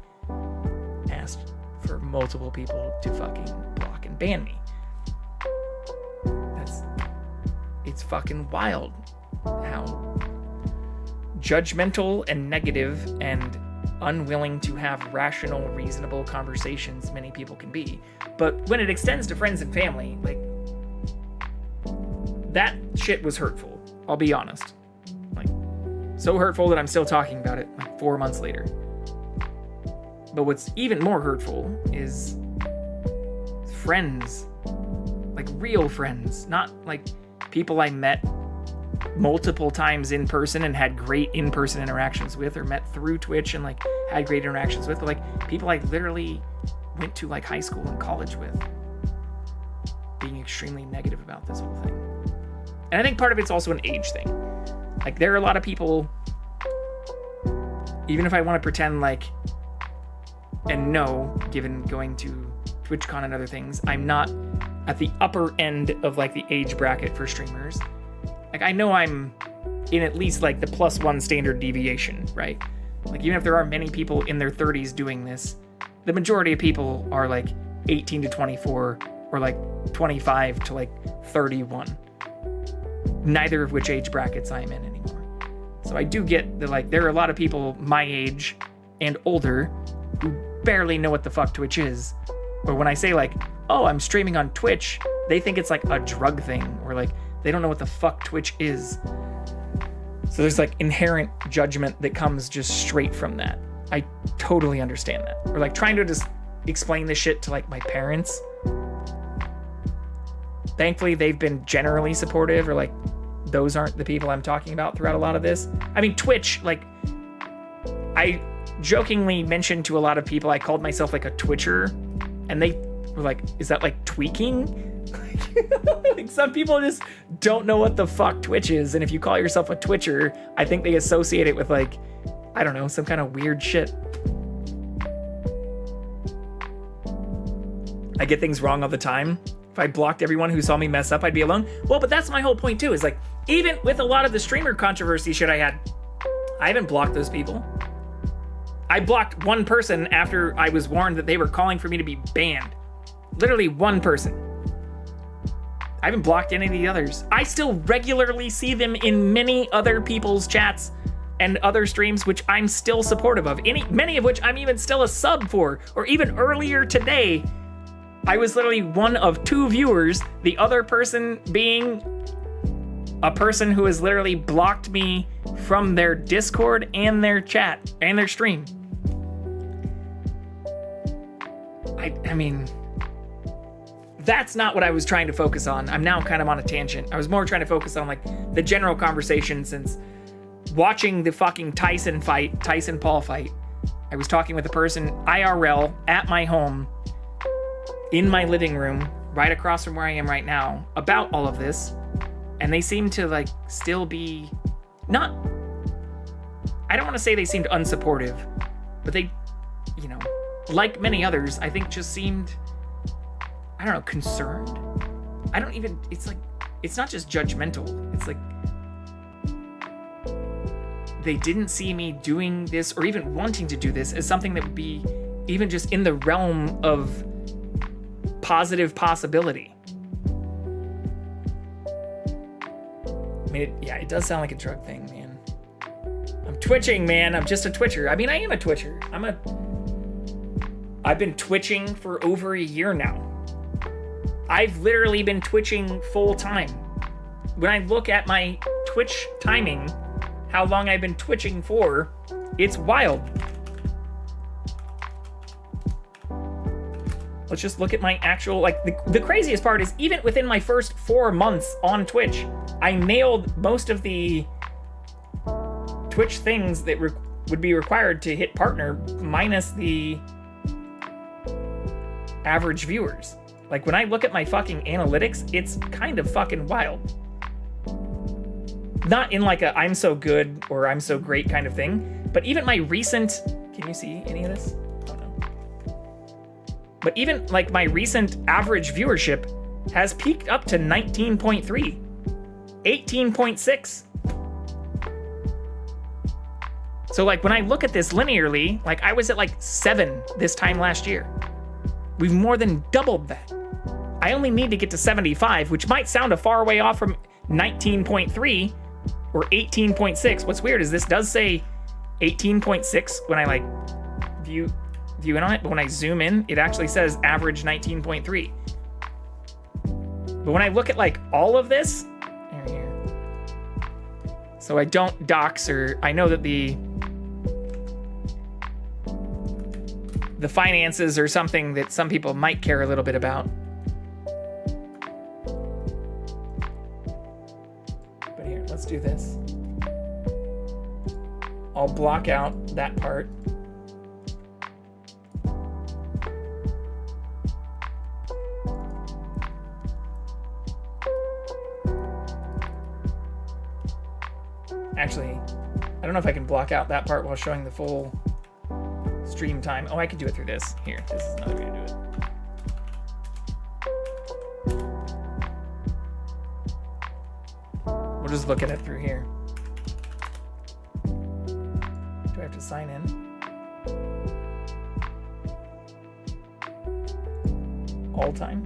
A: asked for multiple people to fucking block and ban me. It's fucking wild how judgmental and negative and unwilling to have rational, reasonable conversations many people can be. But when it extends to friends and family, like, that shit was hurtful. I'll be honest. Like, so hurtful that I'm still talking about it like 4 months later. But what's even more hurtful is friends. Like, real friends. Not like people I met multiple times in person and had great in-person interactions with, or met through Twitch and like had great interactions with, but like people I literally went to like high school and college with, being extremely negative about this whole thing. And I think part of it's also an age thing. Like, there are a lot of people, even if I want to pretend like, and no, given going to TwitchCon and other things, I'm not at the upper end of like the age bracket for streamers. Like, I know I'm in at least like the +1 standard deviation, right? Like, even if there are many people in their 30s doing this, the majority of people are like 18 to 24 or like 25 to like 31. Neither of which age brackets I'm in anymore. So I do get that, like, there are a lot of people my age and older who barely know what the fuck Twitch is. Or when I say like, oh, I'm streaming on Twitch, they think it's like a drug thing, or like they don't know what the fuck Twitch is. So there's like inherent judgment that comes just straight from that. I totally understand that. Or like trying to just explain this shit to like my parents. Thankfully, they've been generally supportive, or like those aren't the people I'm talking about throughout a lot of this. I mean, Twitch, like, I jokingly mentioned to a lot of people I called myself like a Twitcher, and they were like, is that like tweaking? Like, some people just don't know what the fuck Twitch is, and if you call yourself a Twitcher, I think they associate it with like, I don't know, some kind of weird shit. I get things wrong all the time. If I blocked everyone who saw me mess up, I'd be alone. Well, but that's my whole point too, is like, even with a lot of the streamer controversy shit I had, I haven't blocked those people. I blocked one person after I was warned that they were calling for me to be banned. Literally one person. I haven't blocked any of the others. I still regularly see them in many other people's chats and other streams which I'm still supportive of, many of which I'm even still a sub for, or even earlier today, I was literally one of 2 viewers, the other person being a person who has literally blocked me from their Discord and their chat and their stream. I mean, that's not what I was trying to focus on. I'm now kind of on a tangent. I was more trying to focus on like the general conversation since watching the fucking Tyson Paul fight. I was talking with a person IRL at my home in my living room right across from where I am right now about all of this, and they seem to like still be not, I don't want to say they seemed unsupportive, but they, you know, like many others, I think just seemed, I don't know, concerned. I don't even, it's like, it's not just judgmental. It's like, they didn't see me doing this or even wanting to do this as something that would be even just in the realm of positive possibility. I mean, it does sound like a drug thing, man. I'm twitching, man. I'm just a twitcher. I mean, I am a twitcher. I've been twitching for over a year now. I've literally been twitching full time. When I look at my Twitch timing, how long I've been twitching for, it's wild. Let's just look at my actual, like, the craziest part is even within my first 4 months on Twitch, I nailed most of the Twitch things that would be required to hit partner, minus the average viewers. Like, when I look at my fucking analytics, it's kind of fucking wild. Not in like a I'm so good or I'm so great kind of thing, but even my recent, can you see any of this? Oh no. But even like my recent average viewership has peaked up to 19.3, 18.6. So like when I look at this linearly, like I was at like 7 this time last year. We've more than doubled that. I only need to get to 75, which might sound a far way off from 19.3 or 18.6. What's weird is this does say 18.6 when I like view in on it, but when I zoom in, it actually says average 19.3. But when I look at like all of this, here. So I don't dox, or I know that the finances are something that some people might care a little bit about. But here, let's do this. I'll block out that part. Actually, I don't know if I can block out that part while showing the full stream time. Oh, I can do it through this. Here, this is another way to do it. We'll just look at it through here. Do I have to sign in? All time?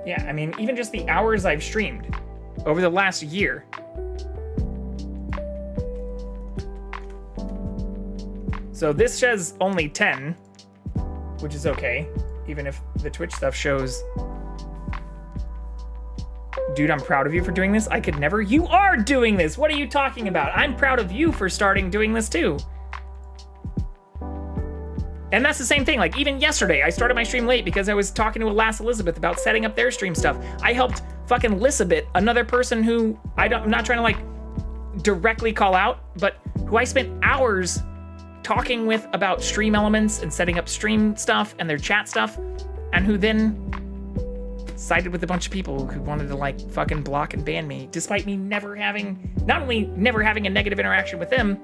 A: Yeah, I mean, even just the hours I've streamed over the last year. So this says only 10, which is okay, even if the Twitch stuff shows, dude, I'm proud of you for doing this. I could never. You are doing this. What are you talking about? I'm proud of you for starting doing this too. And that's the same thing. Like even yesterday, I started my stream late because I was talking to Alas Elizabeth about setting up their stream stuff. I helped fucking Elizabeth, another person who I'm not trying to like directly call out, but who I spent hours talking with about stream elements and setting up stream stuff and their chat stuff, and who then sided with a bunch of people who wanted to like fucking block and ban me, despite me not only never having a negative interaction with them,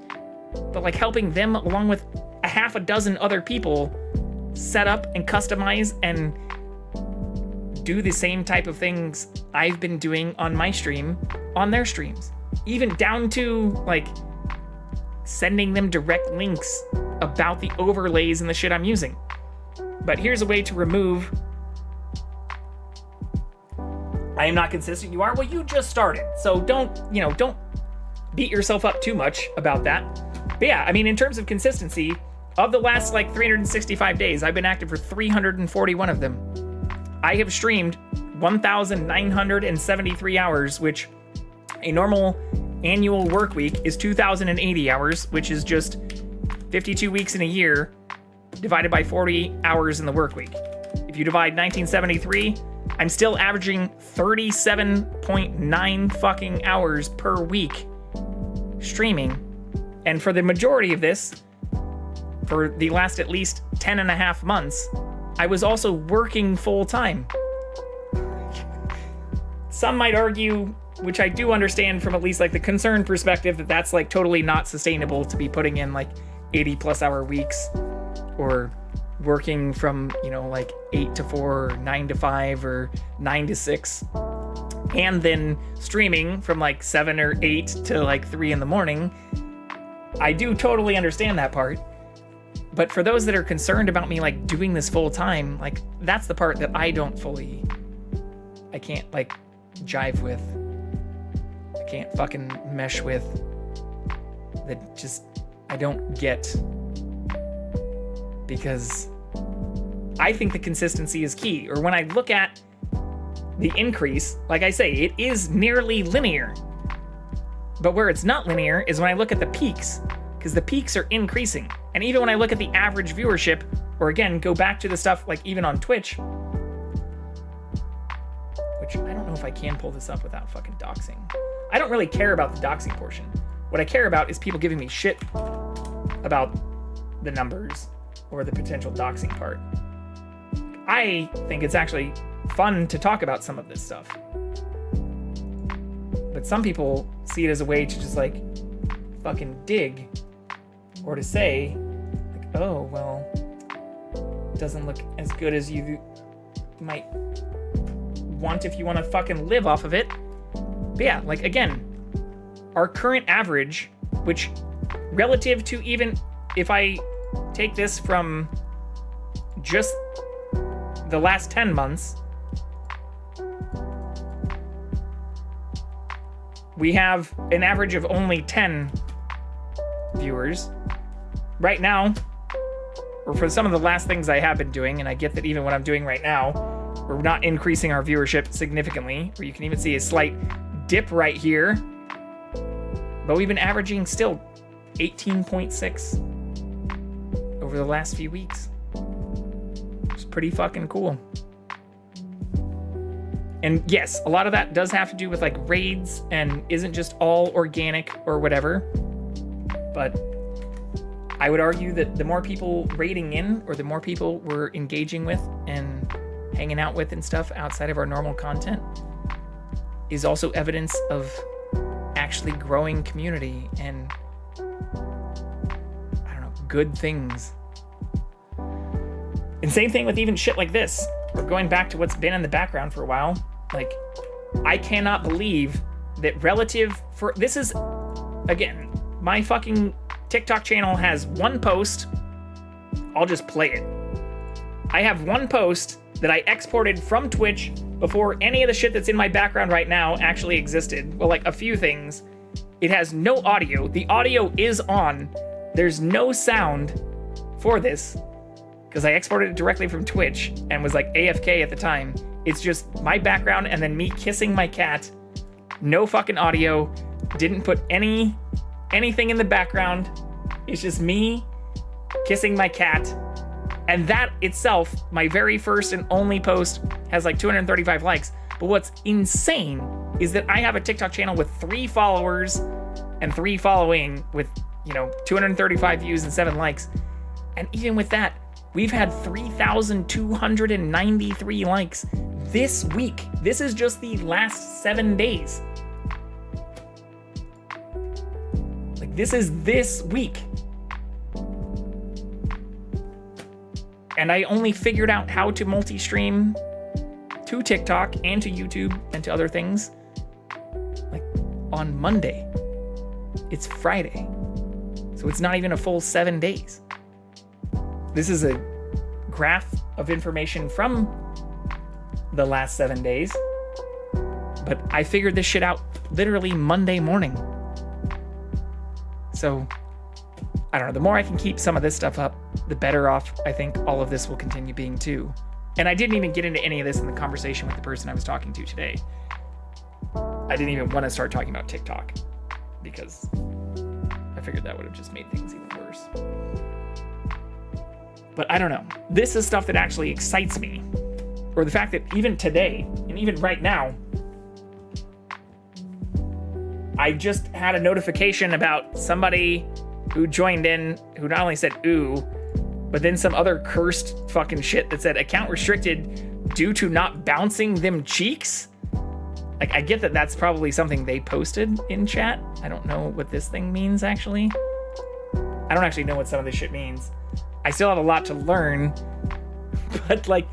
A: but like helping them along with a half a dozen other people set up and customize and do the same type of things I've been doing on my stream, on their streams. Even down to like sending them direct links about the overlays and the shit I'm using. But here's a way to remove I am not consistent. You are? Well, you just started. So don't beat yourself up too much about that. But yeah, I mean, in terms of consistency, of the last like 365 days, I've been active for 341 of them. I have streamed 1,973 hours, which a normal annual work week is 2,080 hours, which is just 52 weeks in a year divided by 40 hours in the work week. If you divide 1973, I'm still averaging 37.9 fucking hours per week streaming. And for the majority of this, for the last at least 10 and a half months, I was also working full time. Some might argue, which I do understand from at least like the concerned perspective, that that's like totally not sustainable to be putting in like 80 plus hour weeks or working from, like 8 to 4 or 9 to 5 or 9 to 6 and then streaming from like 7 or 8 to like 3 in the morning. I do totally understand that part. But for those that are concerned about me like doing this full time, like that's the part that I can't like jive with. I can't fucking mesh with. That just, I don't get. Because I think the consistency is key. Or when I look at the increase, like I say, it is nearly linear. But where it's not linear is when I look at the peaks, because the peaks are increasing. And even when I look at the average viewership, or again, go back to the stuff like even on Twitch, which I don't know if I can pull this up without fucking doxing. I don't really care about the doxing portion. What I care about is people giving me shit about the numbers or the potential doxing part. I think it's actually fun to talk about some of this stuff. But some people see it as a way to just like fucking dig, or to say like, oh, well, it doesn't look as good as you might want if you want to fucking live off of it. But yeah, like again, our current average, which relative to even if I take this from just the last 10 months, we have an average of only 10 viewers. Right now, or for some of the last things I have been doing, and I get that even what I'm doing right now, we're not increasing our viewership significantly, or you can even see a slight dip right here. But we've been averaging still 18.6 over the last few weeks. It's pretty fucking cool. And yes, a lot of that does have to do with like raids and isn't just all organic or whatever. But I would argue that the more people raiding in, or the more people we're engaging with and hanging out with and stuff outside of our normal content, is also evidence of actually growing community and, I don't know, good things. And same thing with even shit like this. We're going back to what's been in the background for a while. Like, I cannot believe that relative for, this is, again, my fucking TikTok channel has one post. I'll just play it. I have one post that I exported from Twitch before any of the shit that's in my background right now actually existed. Well, like a few things. It has no audio. The audio is on. There's no sound for this because I exported it directly from Twitch and was like AFK at the time. It's just my background and then me kissing my cat. No fucking audio. Didn't put anything in the background. It's just me kissing my cat. And that itself, my very first and only post, has like 235 likes. But what's insane is that I have a TikTok channel with 3 followers and 3 following with, 235 views and 7 likes. And even with that, we've had 3,293 likes this week. This is just the last 7 days. Like, this is this week. And I only figured out how to multi-stream to TikTok and to YouTube and to other things like on Monday. It's Friday. So it's not even a full 7 days. This is a graph of information from the last 7 days. But I figured this shit out literally Monday morning. So, I don't know. The more I can keep some of this stuff up, the better off I think all of this will continue being too. And I didn't even get into any of this in the conversation with the person I was talking to today. I didn't even want to start talking about TikTok because I figured that would have just made things even worse. But I don't know. This is stuff that actually excites me. Or the fact that even today, and even right now, I just had a notification about somebody who joined in who not only said ooh, but then some other cursed fucking shit that said account restricted due to not bouncing them cheeks. Like, I get that that's probably something they posted in chat. I don't know what this thing means, actually. I don't actually know what some of this shit means. I still have a lot to learn, but like,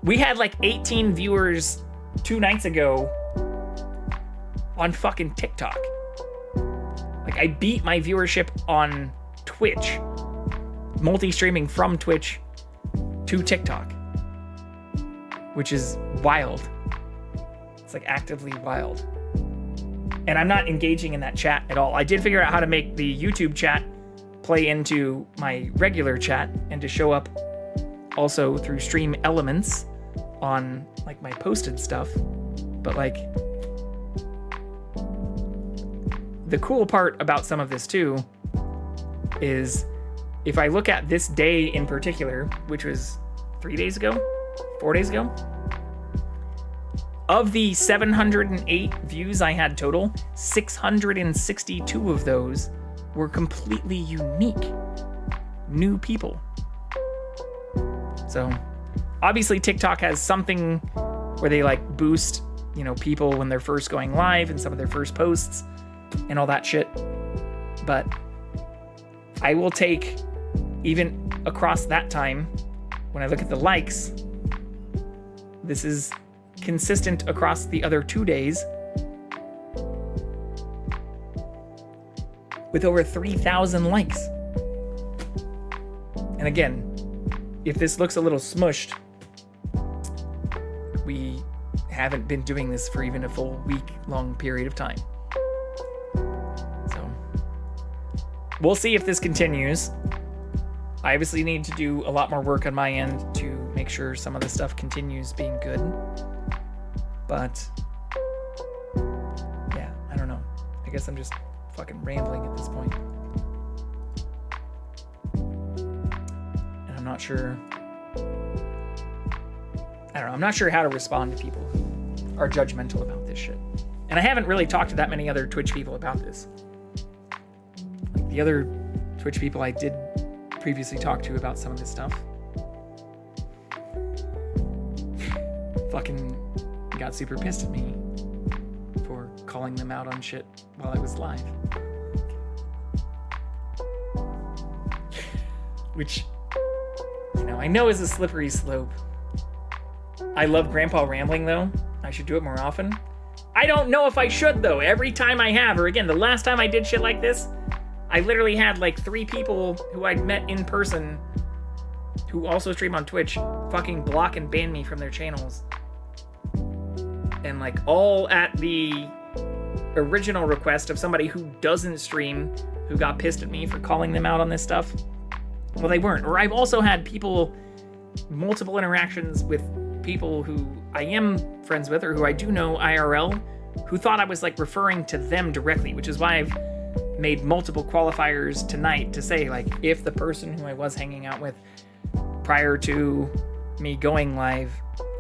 A: we had like 18 viewers 2 nights ago on fucking TikTok. Like, I beat my viewership on Twitch, multi-streaming from Twitch to TikTok, which is wild. It's like actively wild. And I'm not engaging in that chat at all. I did figure out how to make the YouTube chat play into my regular chat and to show up also through stream elements on like my posted stuff. But like, the cool part about some of this too is if I look at this day in particular, which was 4 days ago, of the 708 views I had total, 662 of those were completely unique, new people. So obviously TikTok has something where they like boost, you know, people when they're first going live and some of their first posts and all that shit. But I will take, even across that time, when I look at the likes, this is consistent across the other 2 days with over 3,000 likes. And again, if this looks a little smushed, we haven't been doing this for even a full week-long period of time. So we'll see if this continues. I obviously need to do a lot more work on my end to make sure some of the stuff continues being good. But yeah, I don't know. I guess I'm just fucking rambling at this point. And I'm not sure. I don't know. I'm not sure how to respond to people who are judgmental about this shit. And I haven't really talked to that many other Twitch people about this. Like the other Twitch people I did previously talk to about some of this stuff fucking got super pissed at me for calling them out on shit while I was live. Which, you know, I know is a slippery slope. I love Grandpa rambling though. I should do it more often. I don't know if I should though. Every time I have, or again, the last time I did shit like this, I literally had like 3 people who I'd met in person who also stream on Twitch fucking block and ban me from their channels. And like all at the original request of somebody who doesn't stream, who got pissed at me for calling them out on this stuff. Well, they weren't. Or I've also had people, multiple interactions with people who I am friends with or who I do know IRL, who thought I was like referring to them directly, which is why I've made multiple qualifiers tonight to say like, if the person who I was hanging out with prior to me going live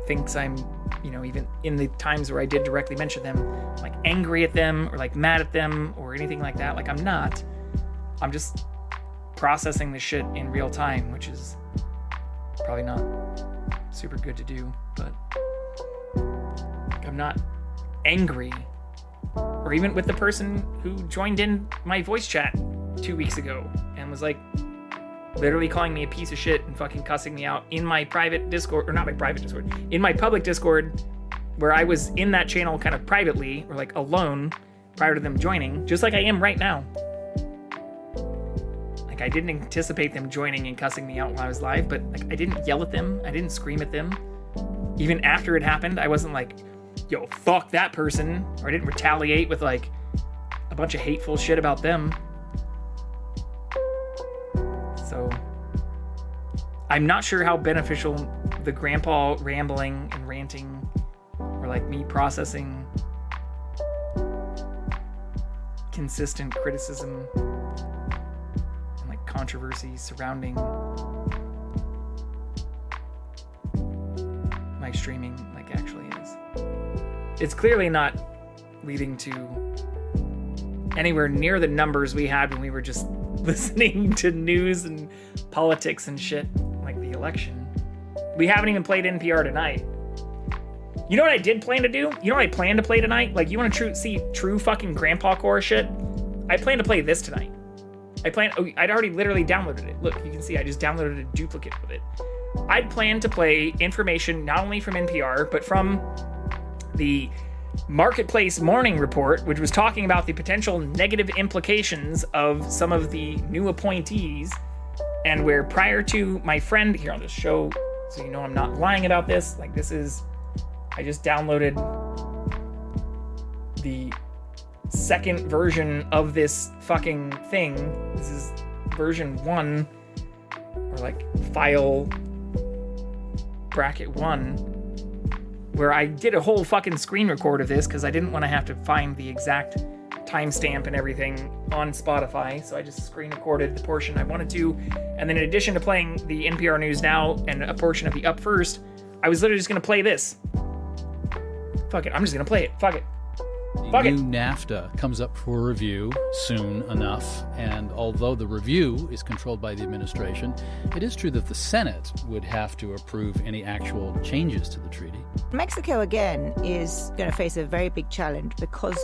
A: thinks I'm, you know, even in the times where I did directly mention them, like angry at them or like mad at them or anything like that. Like I'm not. I'm just processing the shit in real time, which is probably not super good to do, but I'm not angry. Or even with the person who joined in my voice chat 2 weeks ago and was like literally calling me a piece of shit and fucking cussing me out in my private Discord, or not my private Discord, in my public Discord, where I was in that channel kind of privately or like alone prior to them joining, just like I am right now. Like I didn't anticipate them joining and cussing me out while I was live, but like I didn't yell at them, I didn't scream at them. Even after it happened, I wasn't like, yo, fuck that person, or I didn't retaliate with like a bunch of hateful shit about them. So I'm not sure how beneficial the grandpa rambling and ranting, or like me processing consistent criticism and like controversy surrounding my streaming like actually is. It's clearly not leading to anywhere near the numbers we had when we were just listening to news and politics and shit like the election. We haven't even played NPR tonight. You know what I did plan to do? You know what I plan to play tonight? Like, you want to see true fucking grandpa core shit? I plan to play this tonight. I'd already literally downloaded it. Look, you can see I just downloaded a duplicate of it. I'd plan to play information not only from NPR, but from the Marketplace Morning Report, which was talking about the potential negative implications of some of the new appointees, and where prior to my friend, here I'll just show so you know I'm not lying about this, like this is, I just downloaded the second version of this fucking thing. This is version 1, or like file bracket 1, where I did a whole fucking screen record of this because I didn't want to have to find the exact timestamp and everything on Spotify. So I just screen recorded the portion I wanted to. And then in addition to playing the NPR News Now and a portion of the Up First, I was literally just going to play this. Fuck it. I'm just going to play it. Fuck it.
E: The new NAFTA comes up for review soon enough, and although the review is controlled by the administration, it is true that the Senate would have to approve any actual changes to the treaty.
H: Mexico, again, is going to face a very big challenge because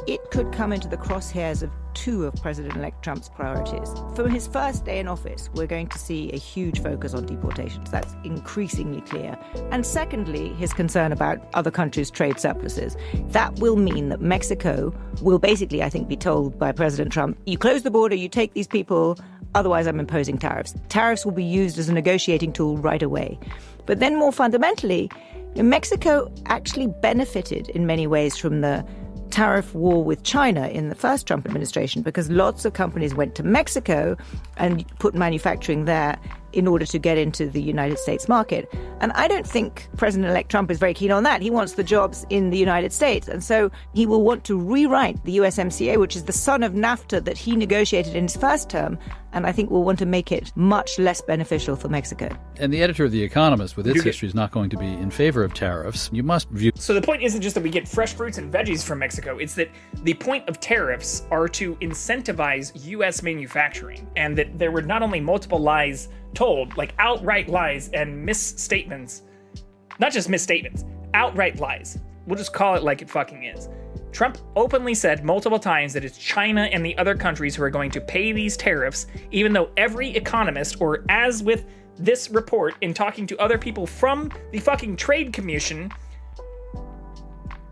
H: it could come into the crosshairs of two of President-elect Trump's priorities. From his first day in office, we're going to see a huge focus on deportations. That's increasingly clear. And secondly, his concern about other countries' trade surpluses. That will mean that Mexico will basically, I think, be told by President Trump, you close the border, you take these people, otherwise I'm imposing tariffs. Tariffs will be used as a negotiating tool right away. But then more fundamentally, Mexico actually benefited in many ways from the tariff war with China in the first Trump administration, because lots of companies went to Mexico and put manufacturing there in order to get into the United States market. And I don't think President-elect Trump is very keen on that. He wants the jobs in the United States. And so he will want to rewrite the USMCA, which is the son of NAFTA that he negotiated in his first term, and I think will want to make it much less beneficial for Mexico.
E: And the editor of The Economist, with its history, is not going to be in favor of tariffs. You must view...
A: So the point isn't just that we get fresh fruits and veggies from Mexico. It's that the point of tariffs are to incentivize U.S. manufacturing, and that there were not only multiple lies told, like outright lies and misstatements, not just misstatements, outright lies. We'll just call it like it fucking is. Trump openly said multiple times that it's China and the other countries who are going to pay these tariffs, even though every economist, or as with this report in talking to other people from the fucking Trade Commission,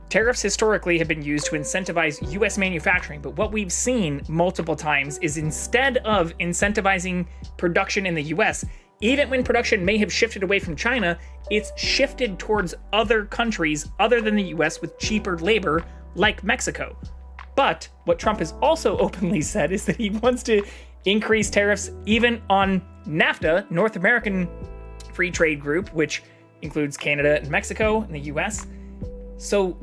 A: tariffs historically have been used to incentivize U.S. manufacturing, but what we've seen multiple times is instead of incentivizing production in the U.S., even when production may have shifted away from China, it's shifted towards other countries other than the U.S. with cheaper labor, like Mexico. But what Trump has also openly said is that he wants to increase tariffs even on NAFTA, North American Free Trade Group, which includes Canada and Mexico and the U.S. So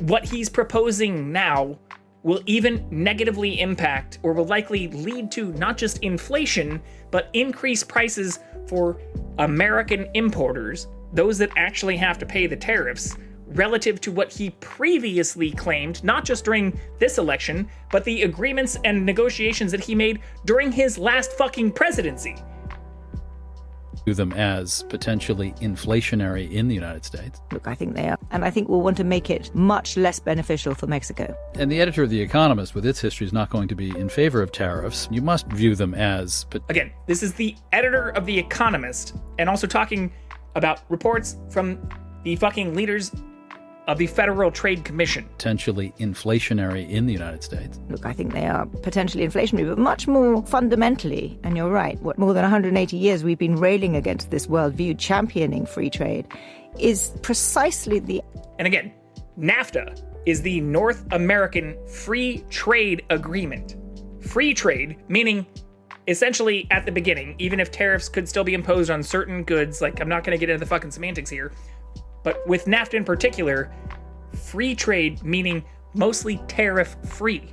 A: what he's proposing now will even negatively impact, or will likely lead to, not just inflation, but increased prices for American importers, those that actually have to pay the tariffs, relative to what he previously claimed, not just during this election, but the agreements and negotiations that he made during his last fucking presidency.
E: Them as potentially inflationary in the United States.
H: Look, I think they are. And I think we'll want to make it much less beneficial for Mexico.
E: And the editor of The Economist, with its history, is not going to be in favor of tariffs. You must view them as...
A: Again, this is the editor of The Economist, and also talking about reports from the fucking leaders of the Federal Trade Commission.
E: Potentially inflationary in the United States.
H: Look, I think they are potentially inflationary, but much more fundamentally, and you're right, what more than 180 years we've been railing against this worldview, championing free trade, is precisely the
A: And again, NAFTA is the North American Free Trade Agreement. Free trade, meaning essentially at the beginning, even if tariffs could still be imposed on certain goods, like I'm not going to get into the fucking semantics here, but with NAFTA in particular, free trade meaning mostly tariff-free.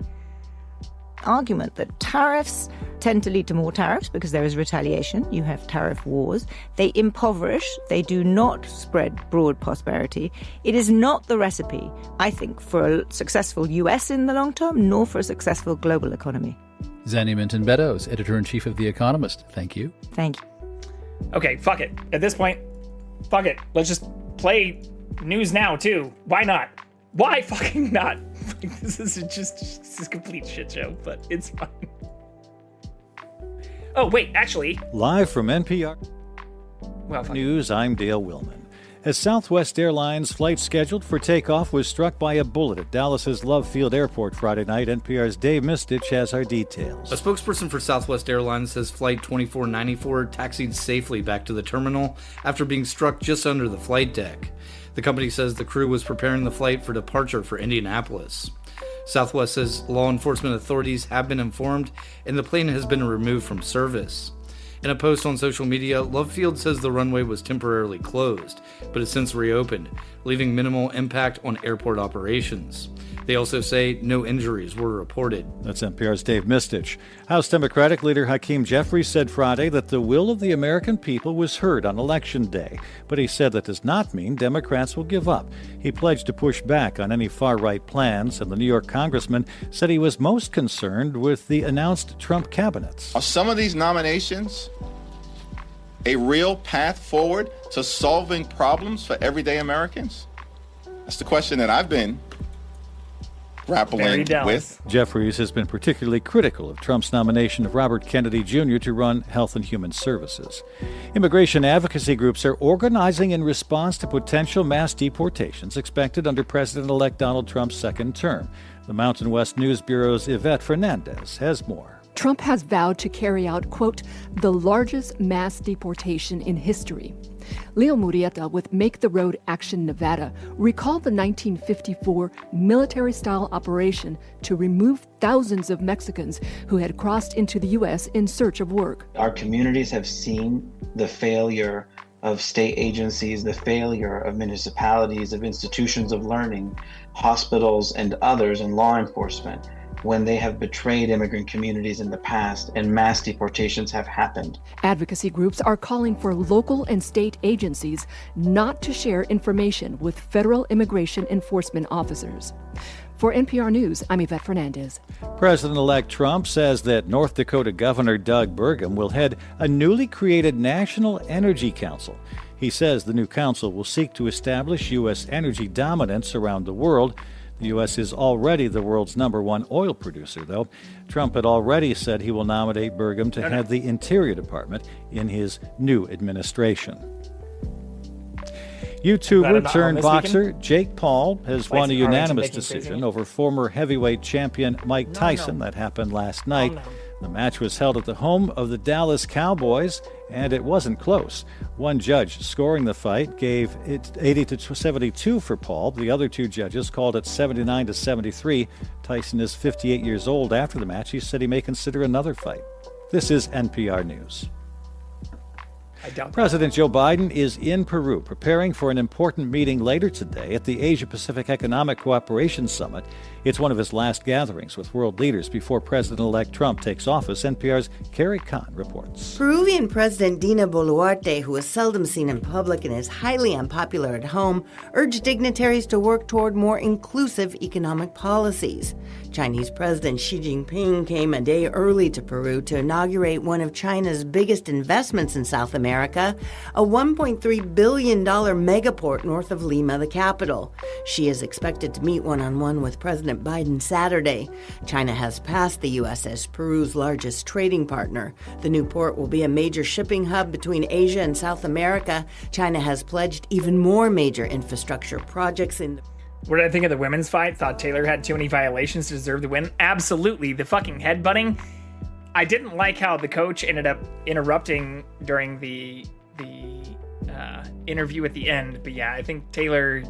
H: argument that tariffs tend to lead to more tariffs because there is retaliation. You have tariff wars. They impoverish. They do not spread broad prosperity. It is not the recipe, I think, for a successful US in the long term, nor for a successful global economy.
E: Zanny Minton Beddoes, editor-in-chief of The Economist. Thank you.
H: Thank you.
A: Okay, fuck it. At this point, fuck it. Let's just play news now, too. Why not? Why fucking not? This is just a complete shit show, but it's fine. Oh, wait, actually.
I: Live from NPR
A: Well, fuck.
I: News, I'm Dale Willman. As Southwest Airlines' flight scheduled for takeoff was struck by a bullet at Dallas's Love Field Airport Friday night, NPR's Dave Mistich has our details.
J: A spokesperson for Southwest Airlines says Flight 2494 taxied safely back to the terminal after being struck just under the flight deck. The company says the crew was preparing the flight for departure for Indianapolis. Southwest says law enforcement authorities have been informed and the plane has been removed from service. In a post on social media, Love Field says the runway was temporarily closed, but has since reopened, leaving minimal impact on airport operations. They also say no injuries were reported.
I: That's NPR's Dave Mistich. House Democratic leader Hakeem Jeffries said Friday that the will of the American people was heard on Election Day, but he said that does not mean Democrats will give up. He pledged to push back on any far-right plans, and the New York congressman said he was most concerned with the announced Trump cabinets.
K: Are some of these nominations a real path forward to solving problems for everyday Americans? That's the question that I've been grappling with.
I: Jeffries has been particularly critical of Trump's nomination of Robert Kennedy Jr. to run Health and Human Services. Immigration advocacy groups are organizing in response to potential mass deportations expected under President-elect Donald Trump's second term. The Mountain West News Bureau's Yvette Fernandez has more.
L: Trump has vowed to carry out, quote, the largest mass deportation in history. Leo Murrieta with Make the Road Action Nevada recalled the 1954 military-style operation to remove thousands of Mexicans who had crossed into the U.S. in search of work.
M: Our communities have seen the failure of state agencies, the failure of municipalities, of institutions of learning, hospitals, and others in law enforcement when they have betrayed immigrant communities in the past and mass deportations have happened.
L: Advocacy groups are calling for local and state agencies not to share information with federal immigration enforcement officers. For NPR News, I'm Yvette Fernandez.
I: President-elect Trump says that North Dakota Governor Doug Burgum will head a newly created National Energy Council. He says the new council will seek to establish U.S. energy dominance around the world. The U.S. is already the world's #1 oil producer, though. Trump had already said he will nominate Burgum to head the Interior Department in his new administration. YouTuber turned boxer Jake Paul has won a unanimous decision over former heavyweight champion Mike Tyson. That happened last night. The match was held at the home of the Dallas Cowboys, and it wasn't close. One judge scoring the fight gave it 80-72 for Paul. The other two judges called it 79-73. Tyson is 58 years old. After the match, he said he may consider another fight. This is NPR News. President Joe Biden is in Peru preparing for an important meeting later today at the Asia-Pacific Economic Cooperation Summit. It's one of his last gatherings with world leaders before President-elect Trump takes office. NPR's Carrie Kahn reports.
N: Peruvian President Dina Boluarte, who is seldom seen in public and is highly unpopular at home, urged dignitaries to work toward more inclusive economic policies. Chinese President Xi Jinping came a day early to Peru to inaugurate one of China's biggest investments in South America, a $1.3 billion megaport north of Lima, the capital. Xi is expected to meet one-on-one with President Biden Saturday. China has passed the U.S. as Peru's largest trading partner. The new port will be a major shipping hub between Asia and South America. China has pledged even more major infrastructure projects in...
A: What did I think of the women's fight? Thought Taylor had too many violations to deserve the win? Absolutely. The fucking headbutting. I didn't like how the coach ended up interrupting during the interview at the end. But yeah, I think Taylor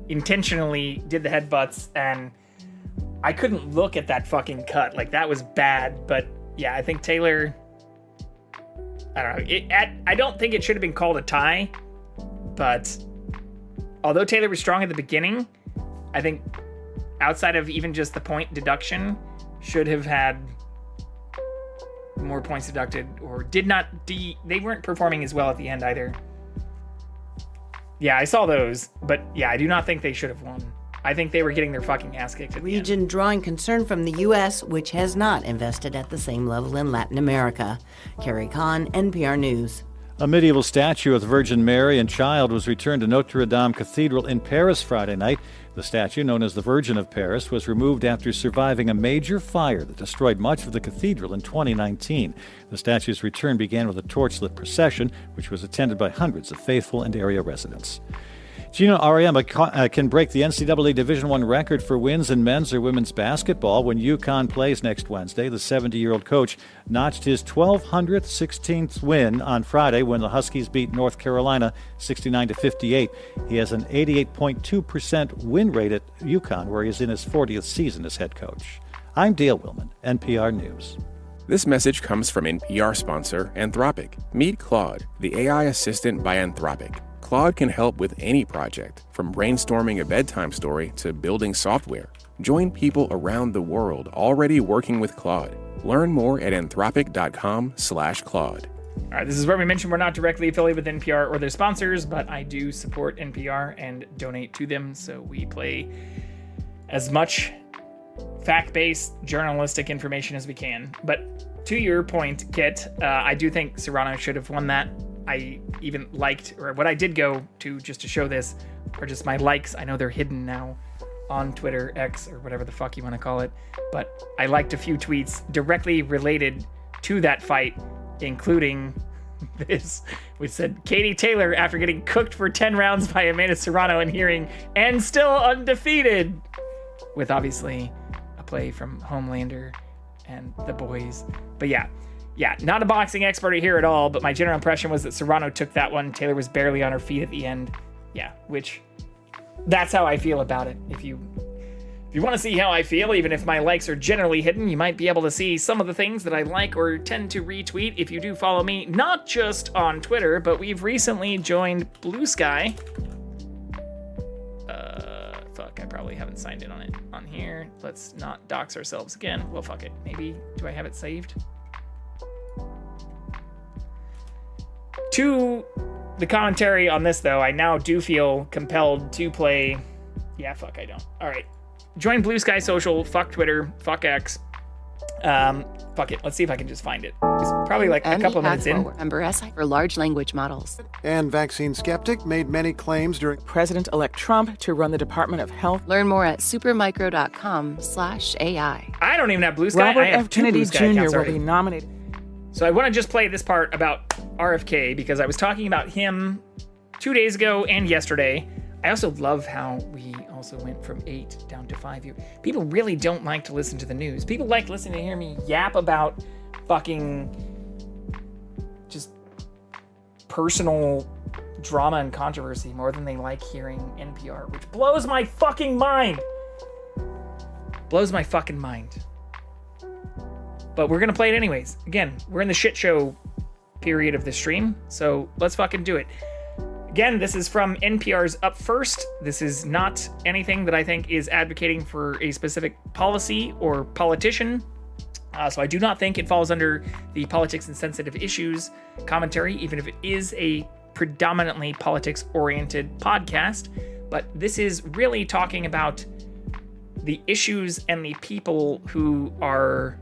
A: intentionally did the headbutts, and I couldn't look at that fucking cut. Like, that was bad. But yeah, I think Taylor, I don't know. I don't think it should have been called a tie, but although Taylor was strong at the beginning, I think outside of even just the point deduction, should have had more points deducted, or did not. They weren't performing as well at the end either. Yeah, I saw those, but yeah, I do not think they should have won. I think they were getting their fucking ass kicked at the end.
N: Region drawing concern from the U.S., which has not invested at the same level in Latin America. Carrie Kahn, NPR News.
I: A medieval statue of the Virgin Mary and Child was returned to Notre Dame Cathedral in Paris Friday night. The statue, known as the Virgin of Paris, was removed after surviving a major fire that destroyed much of the cathedral in 2019. The statue's return began with a torchlit procession, which was attended by hundreds of faithful and area residents. Gino Auriemma can break the NCAA Division I record for wins in men's or women's basketball when UConn plays next Wednesday. The 70-year-old coach notched his 1,216th win on Friday when the Huskies beat North Carolina 69-58. He has an 88.2% win rate at UConn, where he is in his 40th season as head coach. I'm Dale Willman, NPR News.
O: This message comes from NPR sponsor Anthropic. Meet Claude, the AI assistant by Anthropic. Claude can help with any project, from brainstorming a bedtime story to building software. Join people around the world already working with Claude. Learn more at anthropic.com/Claude.
A: All right, this is where we mention we're not directly affiliated with NPR or their sponsors, but I do support NPR and donate to them, so we play as much fact-based journalistic information as we can. But to your point, Kit, I do think Serrano should have won that. I even liked, or what I did go to just to show this, are just my likes. I know they're hidden now on Twitter, X, or whatever the fuck you want to call it. But I liked a few tweets directly related to that fight, including this, which said, Katie Taylor, after getting cooked for 10 rounds by Amanda Serrano and hearing, and still undefeated, with obviously a play from Homelander and The Boys. But yeah, not a boxing expert here at all, but my general impression was that Serrano took that one. Taylor was barely on her feet at the end. Yeah, which, that's how I feel about it. If you want to see how I feel, even if my likes are generally hidden, you might be able to see some of the things that I like or tend to retweet if you do follow me, not just on Twitter, but we've recently joined Blue Sky. Fuck, I probably haven't signed in on it on here. Let's not dox ourselves again. Well, fuck it. Maybe, do I have it saved? To the commentary on this, though, I now do feel compelled to play... Yeah, fuck, I don't. All right. Join Blue Sky Social. Fuck Twitter. Fuck X. Fuck it. Let's see if I can just find it. It's probably like a couple of minutes in.
P: Member SI for large language models.
Q: And vaccine skeptic made many claims during President-elect Trump to run the Department of Health.
P: Learn more at supermicro.com/AI.
A: I don't even have Blue Sky.
Q: Robert
A: I have
Q: F. Kennedy
A: Blue Sky
Q: Jr.
A: accounts
Q: will
A: already.
Q: be nominated.
A: So I want to just play this part about RFK because I was talking about him 2 days ago and yesterday. I also love how we also went from 8 down to 5 here. People really don't like to listen to the news. People like listening to hear me yap about fucking just personal drama and controversy more than they like hearing NPR, which blows my fucking mind. Blows my fucking mind. But we're gonna play it anyways. Again, we're in the shit show period of the stream, so let's fucking do it. Again, this is from NPR's Up First. This is not anything that I think is advocating for a specific policy or politician. So I do not think it falls under the politics and sensitive issues commentary, even if it is a predominantly politics-oriented podcast. But this is really talking about the issues and the people who are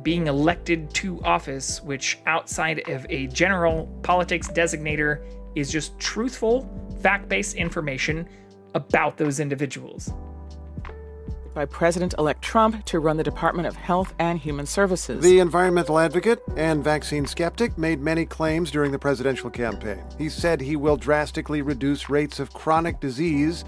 A: being elected to office, which outside of a general politics designator is just truthful, fact-based information about those individuals.
Q: By President-elect Trump to run the Department of Health and Human Services.
R: The environmental advocate and vaccine skeptic made many claims during the presidential campaign. He said he will drastically reduce rates of chronic disease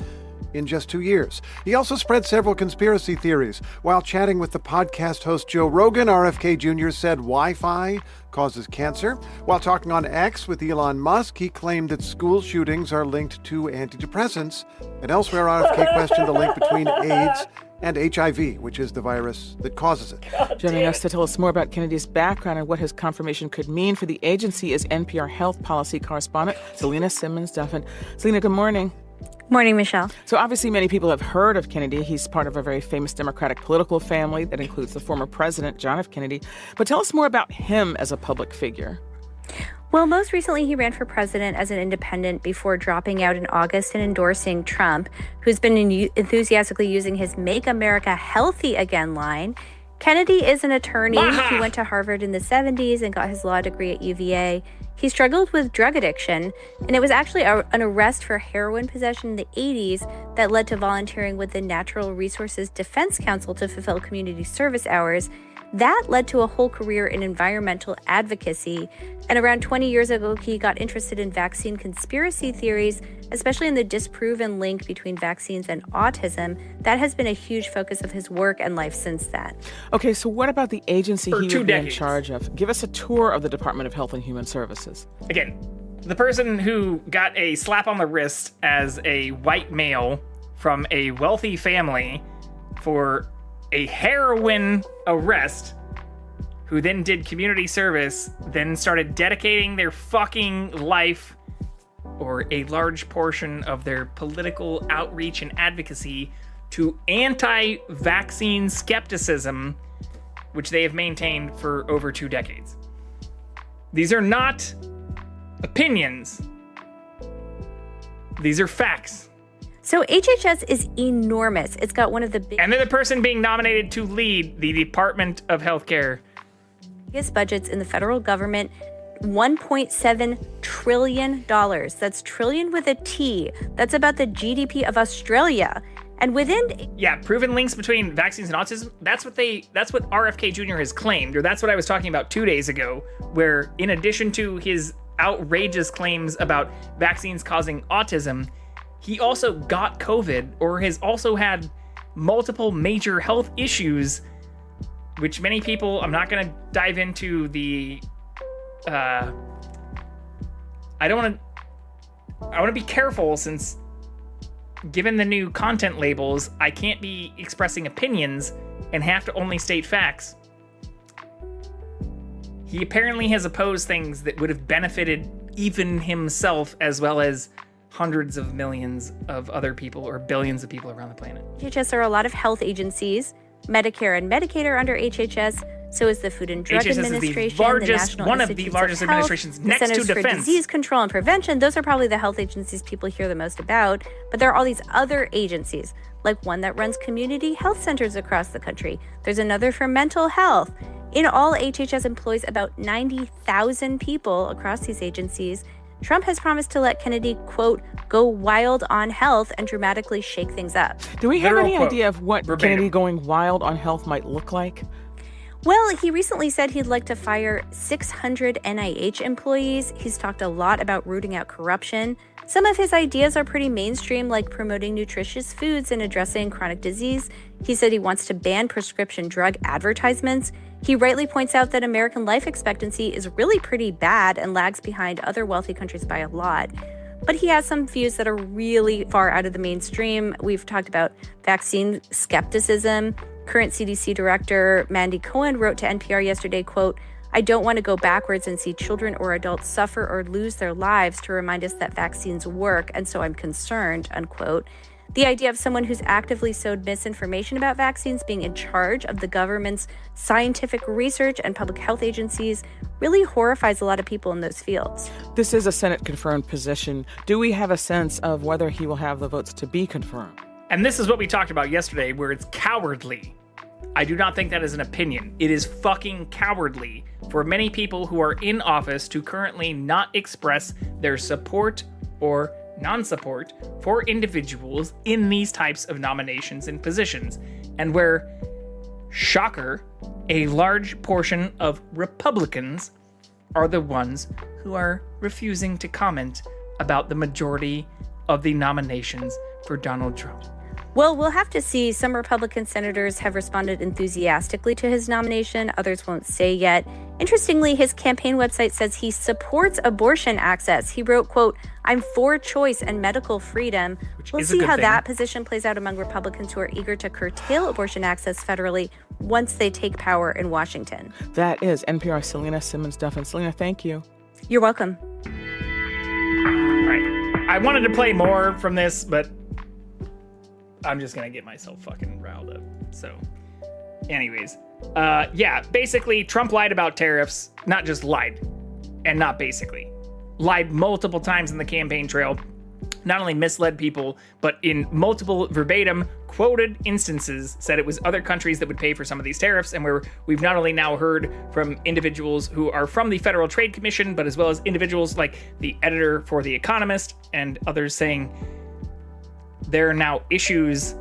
R: in just 2 years. He also spread several conspiracy theories. While chatting with the podcast host Joe Rogan, RFK Jr. said Wi-Fi causes cancer. While talking on X with Elon Musk, he claimed that school shootings are linked to antidepressants. And elsewhere, RFK questioned the link between AIDS and HIV, which is the virus that causes it.
Q: Joining us to tell us more about Kennedy's background and what his confirmation could mean for the agency is NPR health policy correspondent Selena Simmons-Duffin. Selena, good morning.
S: Morning, Michelle.
Q: So obviously many people have heard of Kennedy. He's part of a very famous Democratic political family that includes the former president, John F. Kennedy. But tell us more about him as a public figure.
S: Well, most recently, he ran for president as an independent before dropping out in August and endorsing Trump, who's been enthusiastically using his Make America Healthy Again line. Kennedy is an attorney. He went to Harvard in the 70s and got his law degree at UVA. He struggled with drug addiction, and it was actually an arrest for heroin possession in the 80s that led to volunteering with the Natural Resources Defense Council to fulfill community service hours. That led to a whole career in environmental advocacy. And around 20 years ago, he got interested in vaccine conspiracy theories, especially in the disproven link between vaccines and autism. That has been a huge focus of his work and life since then.
Q: Okay, so what about the agency he would be in charge of? Give us a tour of the Department of Health and Human Services.
A: Again, the person who got a slap on the wrist as a white male from a wealthy family for a heroin arrest, who then did community service, then started dedicating their fucking life or a large portion of their political outreach and advocacy to anti-vaccine skepticism, which they have maintained for over 2 decades. These are not opinions. These are facts.
S: So HHS is enormous. It's got one of the
A: And they're the person being nominated to lead the Department of Healthcare.
S: biggest budgets in the federal government, $1.7 trillion. That's trillion with a T. That's about the GDP of Australia. And within...
A: Yeah, proven links between vaccines and autism. That's what RFK Jr. has claimed, or that's what I was talking about 2 days ago, where in addition to his outrageous claims about vaccines causing autism, he also got COVID, or has also had multiple major health issues, which many people, I'm not going to dive into the, I want to be careful, since given the new content labels, I can't be expressing opinions and have to only state facts. He apparently has opposed things that would have benefited even himself, as well as hundreds of millions of other people, or billions of people around the planet.
S: HHS are a lot of health agencies. Medicare and Medicaid are under HHS. So is the Food and Drug Administration, the National
A: one of the largest
S: Health,
A: administrations next
S: the Centers
A: to
S: for
A: Defense.
S: Disease Control and Prevention. Those are probably the health agencies people hear the most about. But there are all these other agencies, like one that runs community health centers across the country. There's another for mental health. In all, HHS employs about 90,000 people across these agencies. Trump has promised to let Kennedy, quote, go wild on health and dramatically shake things up.
Q: Do we have any idea of what Kennedy going wild on health might look like?
S: Well, he recently said he'd like to fire 600 NIH employees. He's talked a lot about rooting out corruption. Some of his ideas are pretty mainstream, like promoting nutritious foods and addressing chronic disease. He said he wants to ban prescription drug advertisements. He rightly points out that American life expectancy is really pretty bad and lags behind other wealthy countries by a lot. But he has some views that are really far out of the mainstream. We've talked about vaccine skepticism. Current CDC Director Mandy Cohen wrote to NPR yesterday, quote, I don't want to go backwards and see children or adults suffer or lose their lives to remind us that vaccines work, and so I'm concerned, unquote. The idea of someone who's actively sowed misinformation about vaccines being in charge of the government's scientific research and public health agencies really horrifies a lot of people in those fields.
Q: This is a Senate-confirmed position. Do we have a sense of whether he will have the votes to be confirmed?
A: And this is what we talked about yesterday, where it's cowardly. I do not think that is an opinion. It is fucking cowardly for many people who are in office to currently not express their support or non-support for individuals in these types of nominations and positions, and where, shocker, a large portion of Republicans are the ones who are refusing to comment about the majority of the nominations for Donald Trump.
S: Well, we'll have to see. Some Republican senators have responded enthusiastically to his nomination. Others won't say yet. Interestingly, his campaign website says he supports abortion access. He wrote, quote, "I'm for choice and medical freedom." We'll see how that position plays out among Republicans who are eager to curtail abortion access federally once they take power in Washington.
Q: That is NPR's Selena Simmons-Duffin. Selena, thank you.
S: You're welcome.
A: All right. I wanted to play more from this, but I'm just going to get myself fucking riled up. So, anyways. Yeah, basically, Trump lied about tariffs. Not just lied, and not basically. Lied multiple times in the campaign trail. Not only misled people, but in multiple verbatim quoted instances said it was other countries that would pay for some of these tariffs, and where we've not only now heard from individuals who are from the Federal Trade Commission, but as well as individuals like the editor for The Economist and others saying there are now issues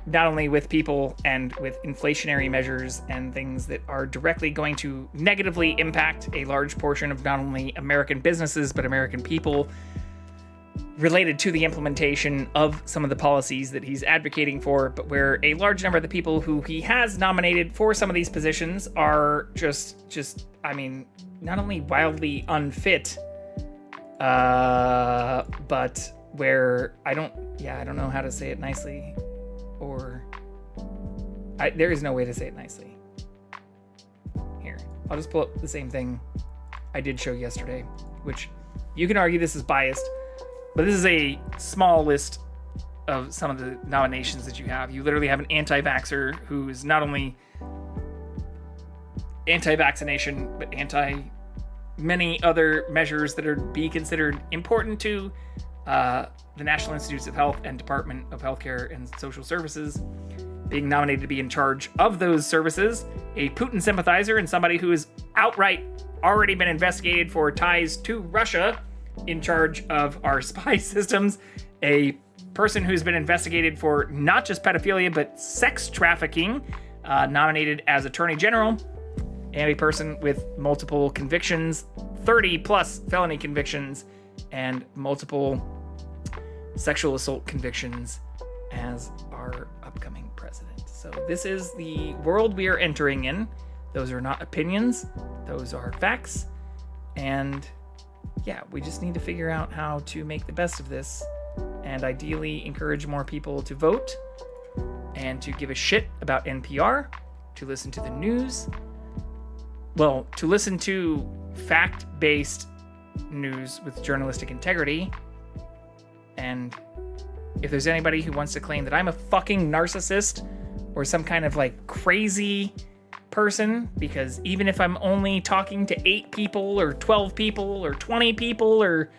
A: not only with people and with inflationary measures and things that are directly going to negatively impact a large portion of not only American businesses, but American people related to the implementation of some of the policies that he's advocating for, but where a large number of the people who he has nominated for some of these positions are just, I mean, not only wildly unfit, but where I don't know how to say it nicely, or there is no way to say it nicely. Here, I'll just pull up the same thing I did show yesterday, which you can argue this is biased, but this is a small list of some of the nominations that you have. You literally have an anti-vaxxer who is not only anti-vaccination, but anti-many other measures that are be considered important to the National Institutes of Health and Department of Healthcare and Social Services, being nominated to be in charge of those services. A Putin sympathizer and somebody who has outright already been investigated for ties to Russia, in charge of our spy systems. A person who's been investigated for not just pedophilia, but sex trafficking, nominated as Attorney General. And a person with multiple convictions, 30 plus felony convictions, and multiple sexual assault convictions as our upcoming president. So this is the world we are entering in. Those are not opinions, those are facts. And yeah, we just need to figure out how to make the best of this, and ideally encourage more people to vote and to give a shit about NPR, to listen to the news. Well, to listen to fact-based news with journalistic integrity. And if there's anybody who wants to claim that I'm a fucking narcissist or some kind of like crazy person, because even if I'm only talking to 8 people or 12 people or 20 people or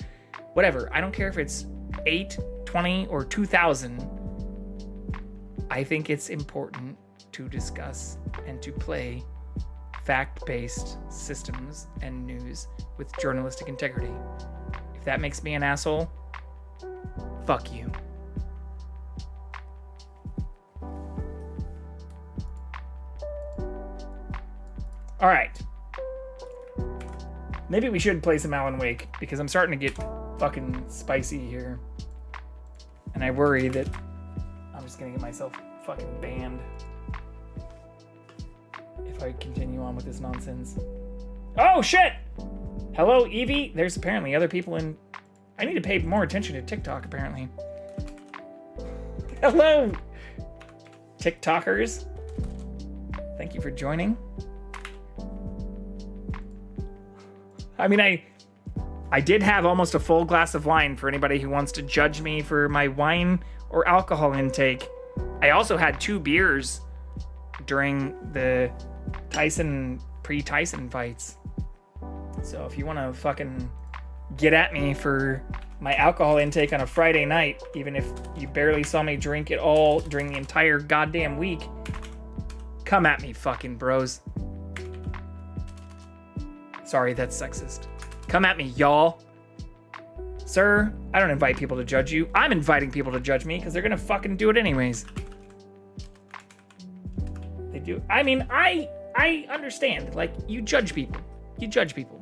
A: whatever, I don't care if it's 8, 20, or 2,000. I think it's important to discuss and to play fact-based systems and news with journalistic integrity. If that makes me an asshole, fuck you. All right. Maybe we should play some Alan Wake, because I'm starting to get fucking spicy here. And I worry that I'm just gonna get myself fucking banned if I continue on with this nonsense. Oh shit! Hello, Evie. There's apparently other people in... I need to pay more attention to TikTok, apparently. Hello, TikTokers. Thank you for joining. I mean, I did have almost a full glass of wine for anybody who wants to judge me for my wine or alcohol intake. I also had 2 beers during the pre-Tyson fights. So if you want to fucking get at me for my alcohol intake on a Friday night, even if you barely saw me drink it all during the entire goddamn week, come at me, fucking bros. Sorry, that's sexist. Come at me, y'all. Sir, I don't invite people to judge you. I'm inviting people to judge me because they're gonna fucking do it anyways. They do. I mean, I understand. Like, you judge people. You judge people.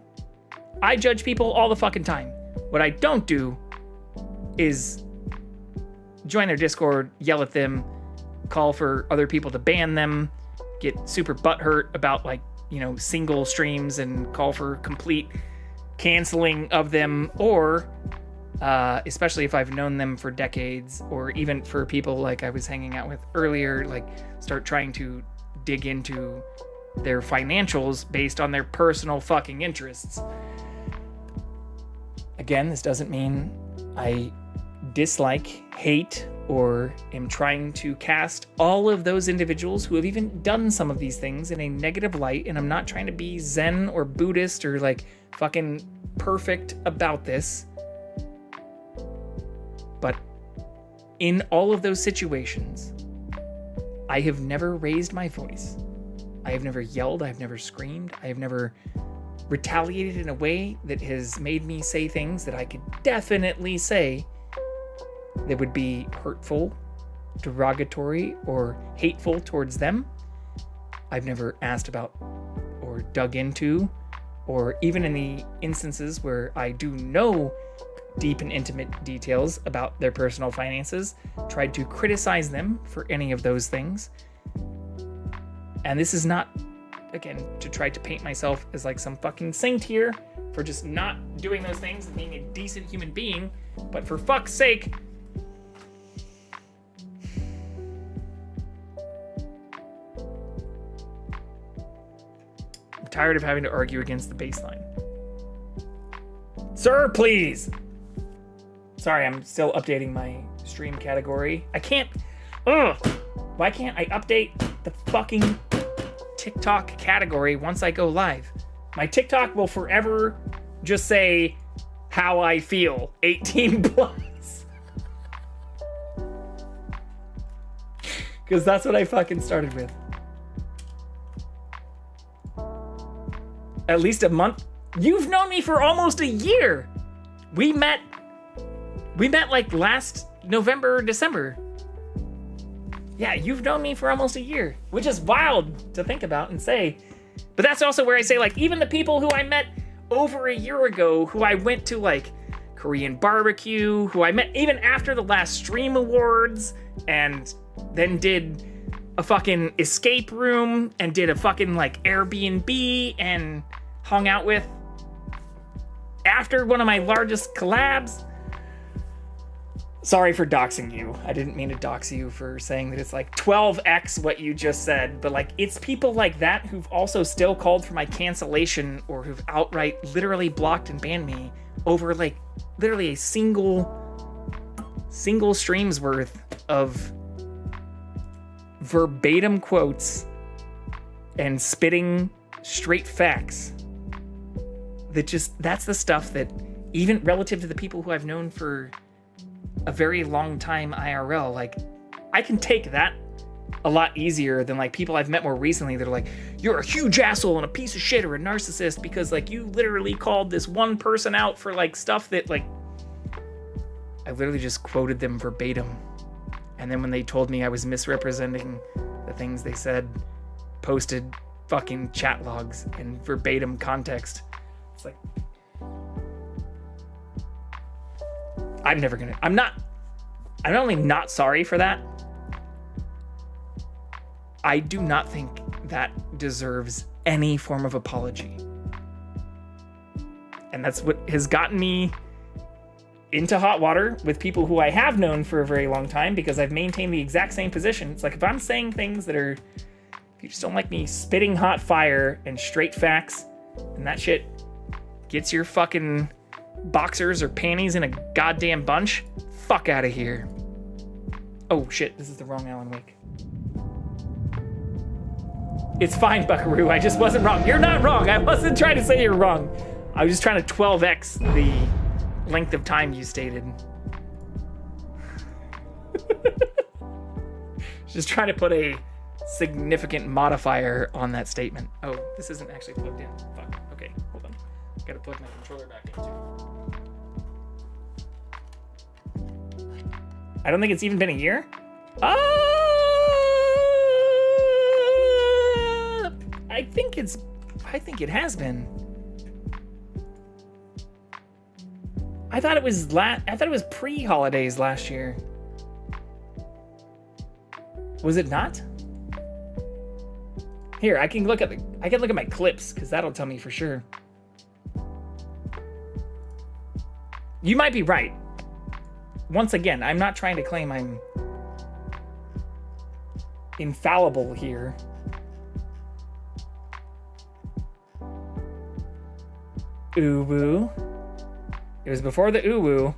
A: I judge people all the fucking time. What I don't do is join their Discord, yell at them, call for other people to ban them, get super butthurt about like, single streams and call for complete canceling of them, or especially if I've known them for decades, or even for people like I was hanging out with earlier, like start trying to dig into their financials based on their personal fucking interests. Again, this doesn't mean I dislike, hate, or am trying to cast all of those individuals who have even done some of these things in a negative light, and I'm not trying to be Zen or Buddhist or like fucking perfect about this. But in all of those situations, I have never raised my voice. I have never yelled. I have never screamed. I have never retaliated in a way that has made me say things that I could definitely say that would be hurtful, derogatory, or hateful towards them. I've never asked about or dug into, or even in the instances where I do know deep and intimate details about their personal finances, tried to criticize them for any of those things. And this is not, again, to try to paint myself as like some fucking saint here for just not doing those things and being a decent human being, but for fuck's sake, I'm tired of having to argue against the baseline. Sir, please! Sorry, I'm still updating my stream category. I can't... Why can't I update the fucking TikTok category once I go live? My TikTok will forever just say how I feel, 18 plus. Because that's what I fucking started with. At least a month. You've known me for almost a year. We met like last November, December. Yeah, you've known me for almost a year, which is wild to think about and say. But that's also where I say, like, even the people who I met over a year ago, who I went to, like, Korean barbecue, who I met even after the last Stream Awards, and then did a fucking escape room, and did a fucking, like, Airbnb, and hung out with after one of my largest collabs. Sorry for doxing you. I didn't mean to dox you for saying that it's like 12x what you just said, but like it's people like that who've also still called for my cancellation or who've outright literally blocked and banned me over like literally a single stream's worth of verbatim quotes and spitting straight facts. That's the stuff that even relative to the people who I've known for a very long time IRL, like I can take that a lot easier than like people I've met more recently that are like, you're a huge asshole and a piece of shit or a narcissist because like you literally called this one person out for like stuff that like I literally just quoted them verbatim. And then when they told me I was misrepresenting the things they said, posted fucking chat logs in verbatim context. It's like, I'm not only not sorry for that, I do not think that deserves any form of apology. And that's what has gotten me into hot water with people who I have known for a very long time because I've maintained the exact same position. It's like if I'm saying things that are, if you just don't like me spitting hot fire and straight facts, and that shit gets your fucking boxers or panties in a goddamn bunch, fuck out of here. Oh shit, this is the wrong Alan Wake. It's fine, Buckaroo, I just wasn't wrong. You're not wrong, I wasn't trying to say you're wrong. I was just trying to 12x the length of time you stated. Just trying to put a significant modifier on that statement. Oh, this isn't actually plugged in. Fuck, okay, hold on. Gotta plug my controller back in too. I don't think it's even been a year. I think it has been. I thought it was pre-holidays last year. Was it not? Here, I can look at my clips because that'll tell me for sure. You might be right. Once again, I'm not trying to claim I'm infallible here. Uwu. It was before the uwu.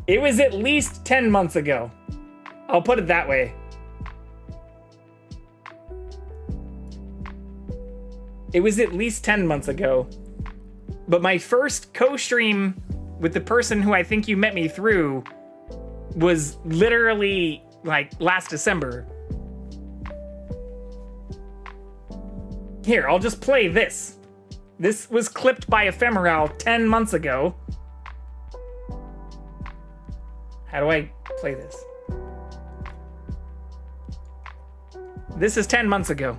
A: It was at least 10 months ago. I'll put it that way. It was at least 10 months ago. But my first co-stream with the person who I think you met me through was literally like last December. Here, I'll just play this. This was clipped by Ephemeral 10 months ago. How do I play this? This is 10 months ago.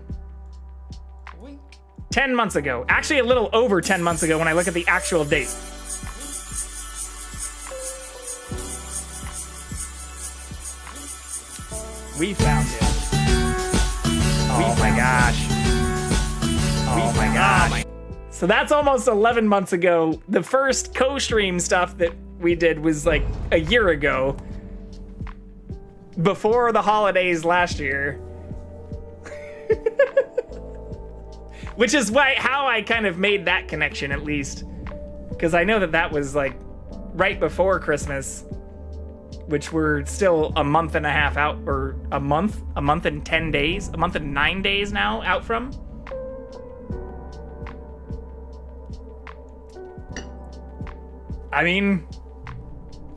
A: 10 months ago. Actually, a little over 10 months ago when I look at the actual date. We found it. Oh my gosh. Oh my gosh. So that's almost 11 months ago. The first co-stream stuff that we did was like a year ago. Before the holidays last year. Which is how I kind of made that connection, at least. Because I know that was like right before Christmas, which we're still a month and a half out, or a month and 10 days, a month and 9 days now out from. I mean,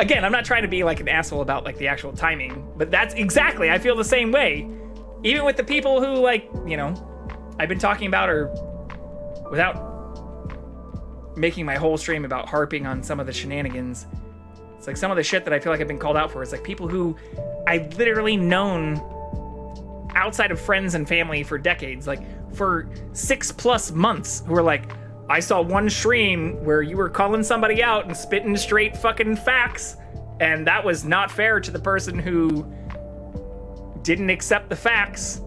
A: again, I'm not trying to be like an asshole about like the actual timing, but that's exactly, I feel the same way. Even with the people who like, you know, I've been talking about, or without making my whole stream about harping on some of the shenanigans, it's like some of the shit that I feel like I've been called out for. It's like people who I've literally known outside of friends and family for decades, like for 6+ months, who are like, I saw one stream where you were calling somebody out and spitting straight fucking facts, and that was not fair to the person who didn't accept the facts.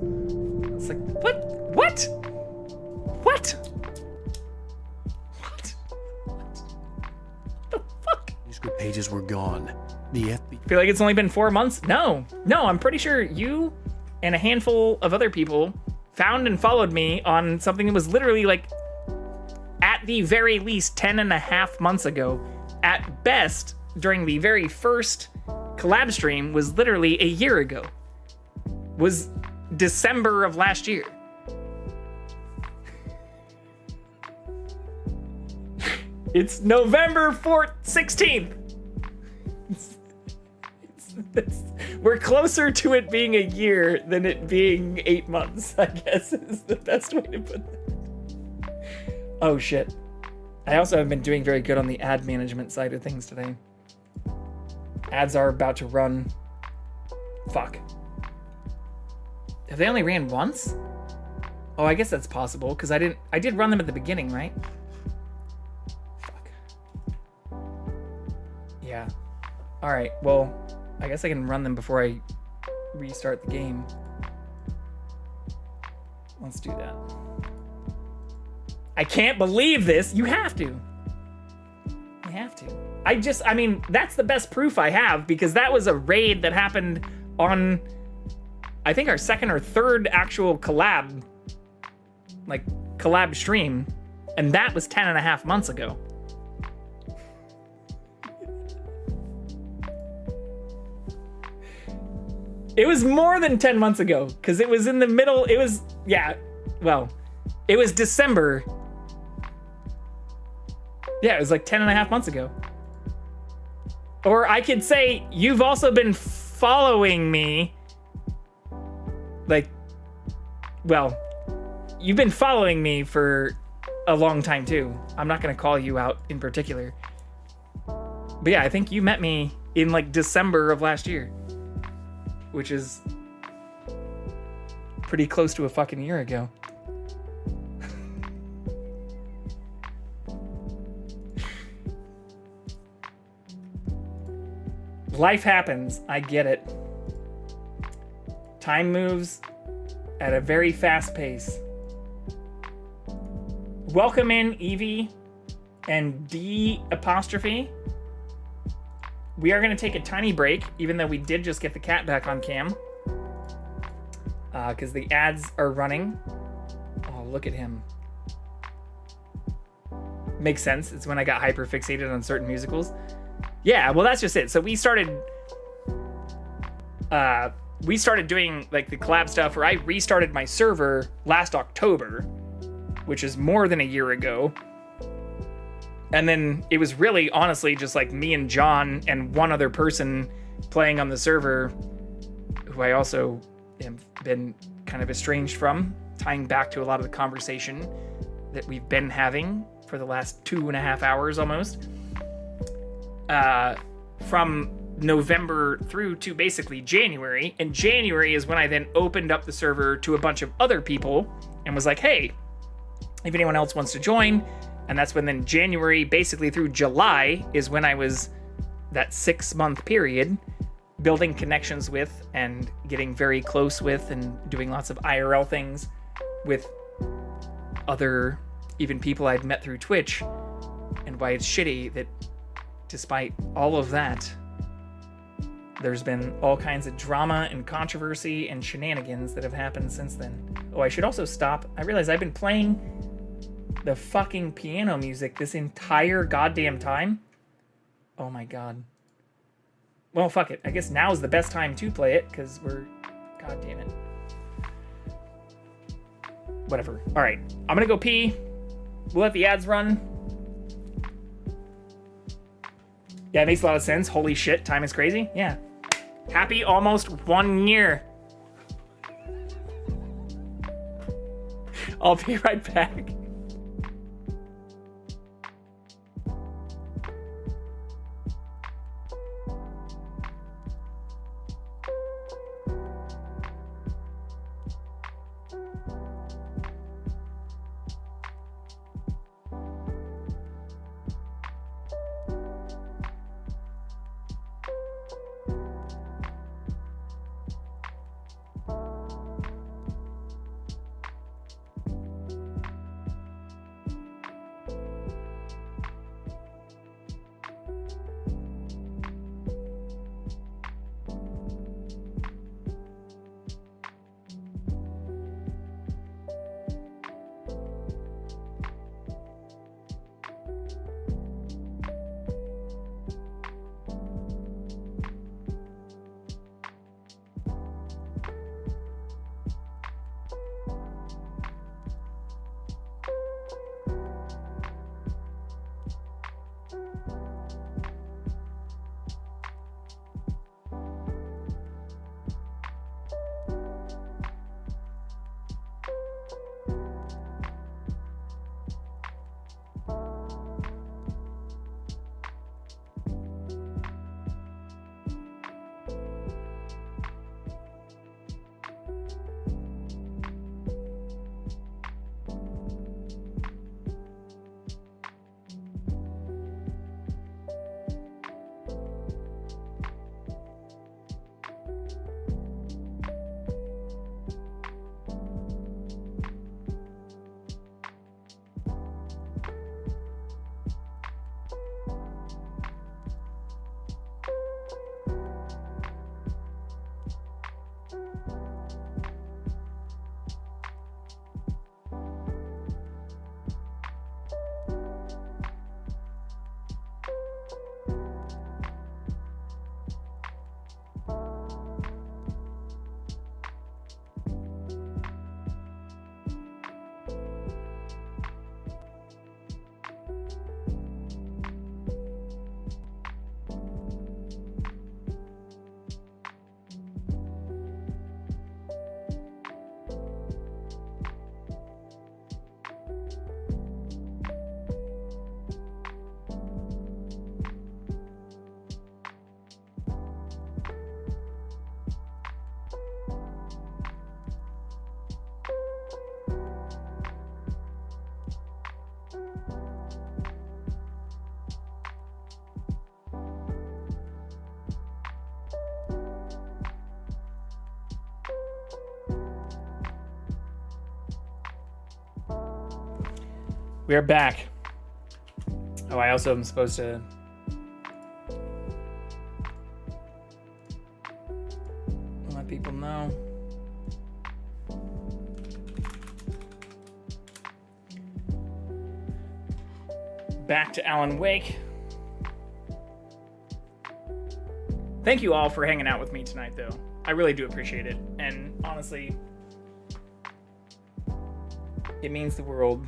A: It's like, what? What? The fuck?
T: Manuscript pages were gone. The FBI.
A: Feel like it's only been 4 months? No, I'm pretty sure you and a handful of other people found and followed me on something that was literally like, at the very least 10.5 months ago. At best, during the very first collab stream, was literally a year ago. Was December of last year. It's November 16th. We're closer to it being a year than it being 8 months, I guess is the best way to put it. Oh shit. I also have been doing very good on the ad management side of things today. Ads are about to run. Fuck. Have they only ran once? Oh, I guess that's possible, because I did run them at the beginning, right? Fuck. Yeah. Alright, well, I guess I can run them before I restart the game. Let's do that. I can't believe this. You have to. You have to. I mean, that's the best proof I have, because that was a raid that happened on, I think, our second or third actual collab stream, and that was 10.5 months ago. It was more than 10 months ago, because it was in the middle. It was, yeah, well, it was December. Yeah, it was like 10.5 months ago. Or I could say you've also been following me. Like, well, you've been following me for a long time too. I'm not going to call you out in particular. But yeah, I think you met me in like December of last year, which is pretty close to a fucking year ago. life happens. I get it. Time moves at a very fast pace. Welcome in Evie and D apostrophe. We are going to take a tiny break, even though we did just get the cat back on cam. Because the ads are running. Oh, look at him. Makes sense. It's when I got hyper fixated on certain musicals. Yeah, well, that's just it. So we started doing like the collab stuff where I restarted my server last October, which is more than a year ago. And then it was really honestly just like me and John and one other person playing on the server, who I also have been kind of estranged from, tying back to a lot of the conversation that we've been having for the last 2.5 hours almost. From November through to basically January. And January is when I then opened up the server to a bunch of other people and was like, hey, if anyone else wants to join. And that's when then January basically through July is when I was that 6-month period building connections with and getting very close with and doing lots of IRL things with other even people I'd met through Twitch. And why it's shitty that despite all of that, there's been all kinds of drama and controversy and shenanigans that have happened since then. Oh, I should also stop. I realize I've been playing the fucking piano music this entire goddamn time. Oh my god. Well, fuck it. I guess now's the best time to play it, because we're... God damn it. Whatever. Alright. I'm gonna go pee. We'll let the ads run. Yeah, it makes a lot of sense. Holy shit, time is crazy. Yeah. Happy almost 1 year. I'll be right back. We are back. Oh, I also am supposed to... let people know. Back to Alan Wake. Thank you all for hanging out with me tonight, though. I really do appreciate it. And honestly, it means the world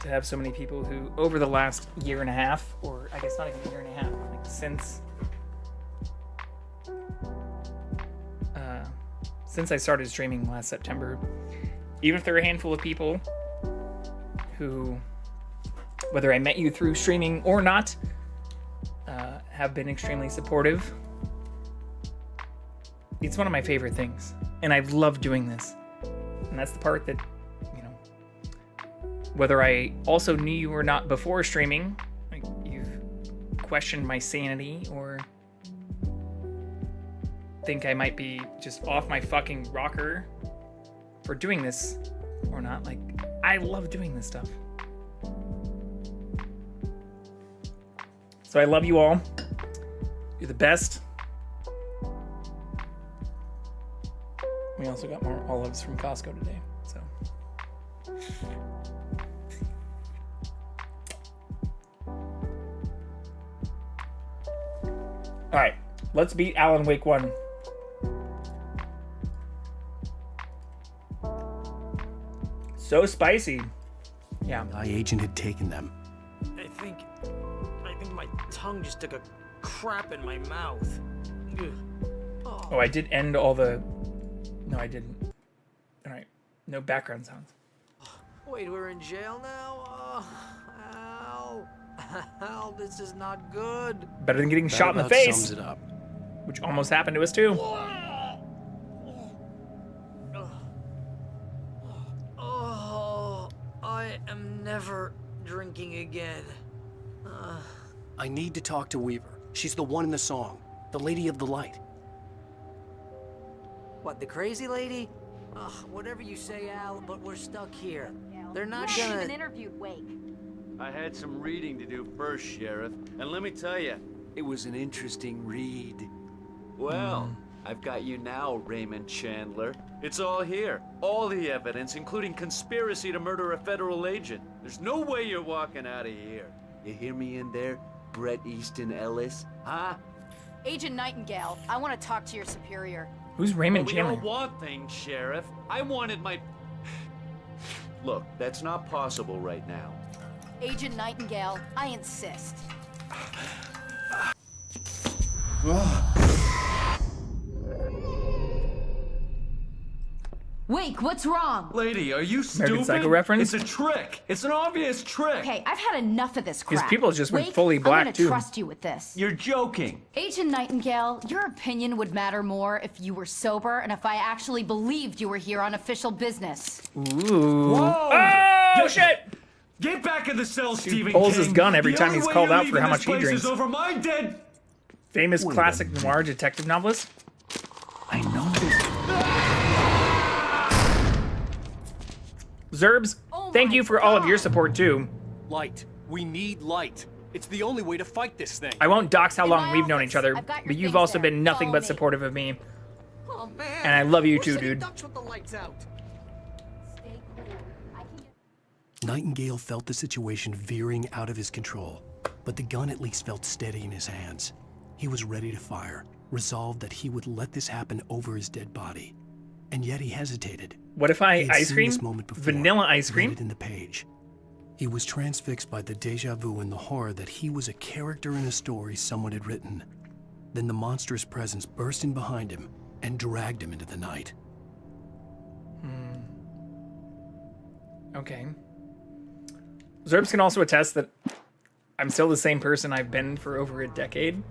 A: to have so many people who, over the last year and a half, or I guess not even a year and a half, like since I started streaming last September, even if there are a handful of people who, whether I met you through streaming or not, have been extremely supportive. It's one of my favorite things, and I've loved doing this. And that's the part that, you know, whether I also knew you or not before streaming, like you've questioned my sanity or think I might be just off my fucking rocker for doing this or not. Like, I love doing this stuff. So I love you all. You're the best. We also got more olives from Costco today, so. All right, let's beat Alan Wake 1. So spicy. Yeah.
T: My agent had taken them.
U: I think my tongue just took a crap in my mouth. Ugh.
A: Oh, I did end all the... No, I didn't. All right. No background sounds.
U: Wait, we're in jail now? Ow. Ow, this is not good.
A: Better than getting
T: That
A: shot in the
T: about
A: face.
T: sums it up.
A: Which almost happened to us, too.
U: Oh, I am never drinking again.
T: I need to talk to Weaver. She's the one in the song. The Lady of the Light.
U: What, the crazy lady? Ugh, whatever you say, Al, but we're stuck here. They're not
V: You haven't
U: gonna...
V: even interviewed Wake.
W: I had some reading to do first, Sheriff, and let me tell you, it was an interesting read. Well, I've got you now, Raymond Chandler. It's all here. All the evidence, including conspiracy to murder a federal agent. There's no way you're walking out of here. You hear me in there, Bret Easton Ellis? Huh?
V: Agent Nightingale, I want to talk to your superior.
A: Who's Raymond
W: We
A: Chandler?
W: don't want things, Sheriff. I wanted my... Look, that's not possible right now.
V: Agent Nightingale, I insist. Wake, what's wrong?
W: Lady, are you
A: American
W: stupid?
A: Psycho reference?
W: It's a trick. It's an obvious trick.
V: Okay, I've had enough of this
A: His
V: crap.
A: people just went
V: Wake,
A: fully black,
V: I'm gonna
A: too.
V: trust you with this.
W: You're joking.
V: Agent Nightingale, your opinion would matter more if you were sober and if I actually believed you were here on official business.
A: Ooh.
W: Whoa!
A: Oh, shit!
W: Get back in the cell, Stephen
A: pulls
W: King.
A: his gun every
W: The
A: time
W: only
A: he's
W: way
A: called
W: you're
A: out for how
W: leaving
A: much
W: this
A: he
W: place
A: drinks.
W: is over my dead...
A: Famous classic noir detective novelist.
T: I know.
A: Zerbs, thank you for all of your support, too.
T: Light. We need light. It's the only way to fight this thing.
A: I won't dox how long we've known each other, but you've also been nothing but supportive of me.
U: Oh, man.
A: And I love you
U: Who
A: too,
U: said he
A: dude.
U: ducks with the lights out?
T: Nightingale felt the situation veering out of his control, but the gun at least felt steady in his hands. He was ready to fire, resolved that he would let this happen over his dead body. And yet he hesitated.
A: What if I
T: He had
A: ice
T: seen
A: cream?
T: this moment before,
A: Vanilla ice
T: read
A: cream?
T: it in the page. He was transfixed by the deja vu and the horror that he was a character in a story someone had written. Then the monstrous presence burst in behind him and dragged him into the night.
A: Okay. Zerbs can also attest that I'm still the same person I've been for over a decade.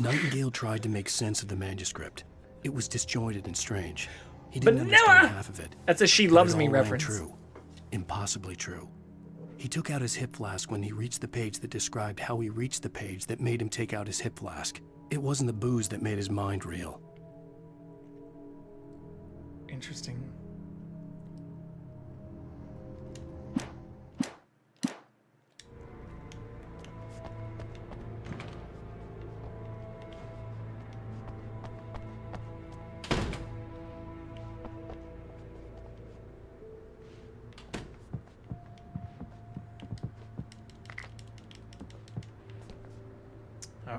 T: Nightingale tried to make sense of the manuscript. It was disjointed and strange. He didn't understand half of it.
A: That's a She
T: but
A: Loves
T: it
A: Me
T: all rang
A: reference.
T: True. Impossibly true. He took out his hip flask when he reached the page that described how he reached the page that made him take out his hip flask. It wasn't the booze that made his mind reel.
A: Interesting.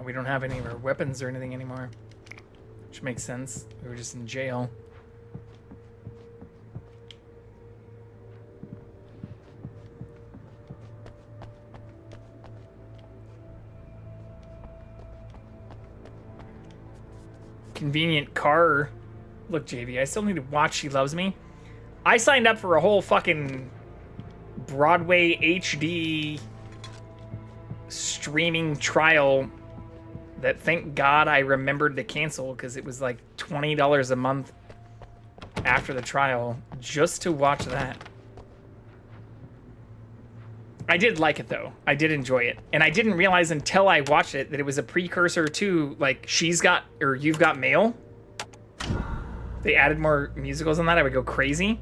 A: We don't have any of our weapons or anything anymore. Which makes sense. We were just in jail. Convenient car. Look, JV, I still need to watch She Loves Me. I signed up for a whole fucking Broadway HD streaming trial that thank God I remembered to cancel because it was like $20 a month after the trial just to watch that. I did like it though. I did enjoy it. And I didn't realize until I watched it that it was a precursor to like She's Got or You've Got Mail. They added more musicals on that. I would go crazy.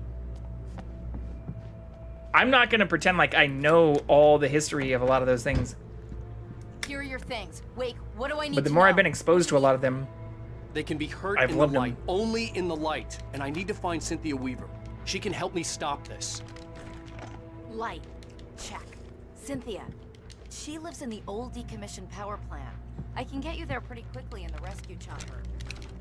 A: I'm not going to pretend like I know all the history of a lot of those things.
V: Here are your things. Wait, what do I need
A: But the
V: to
A: more
V: know?
A: I've been exposed to a lot of them,
T: They can be heard
A: I've
T: in the
A: loved them.
T: light, only in the light. And I need to find Cynthia Weaver. She can help me stop this.
V: Light. Check. Cynthia. She lives in the old decommissioned power plant. I can get you there pretty quickly in the rescue chopper.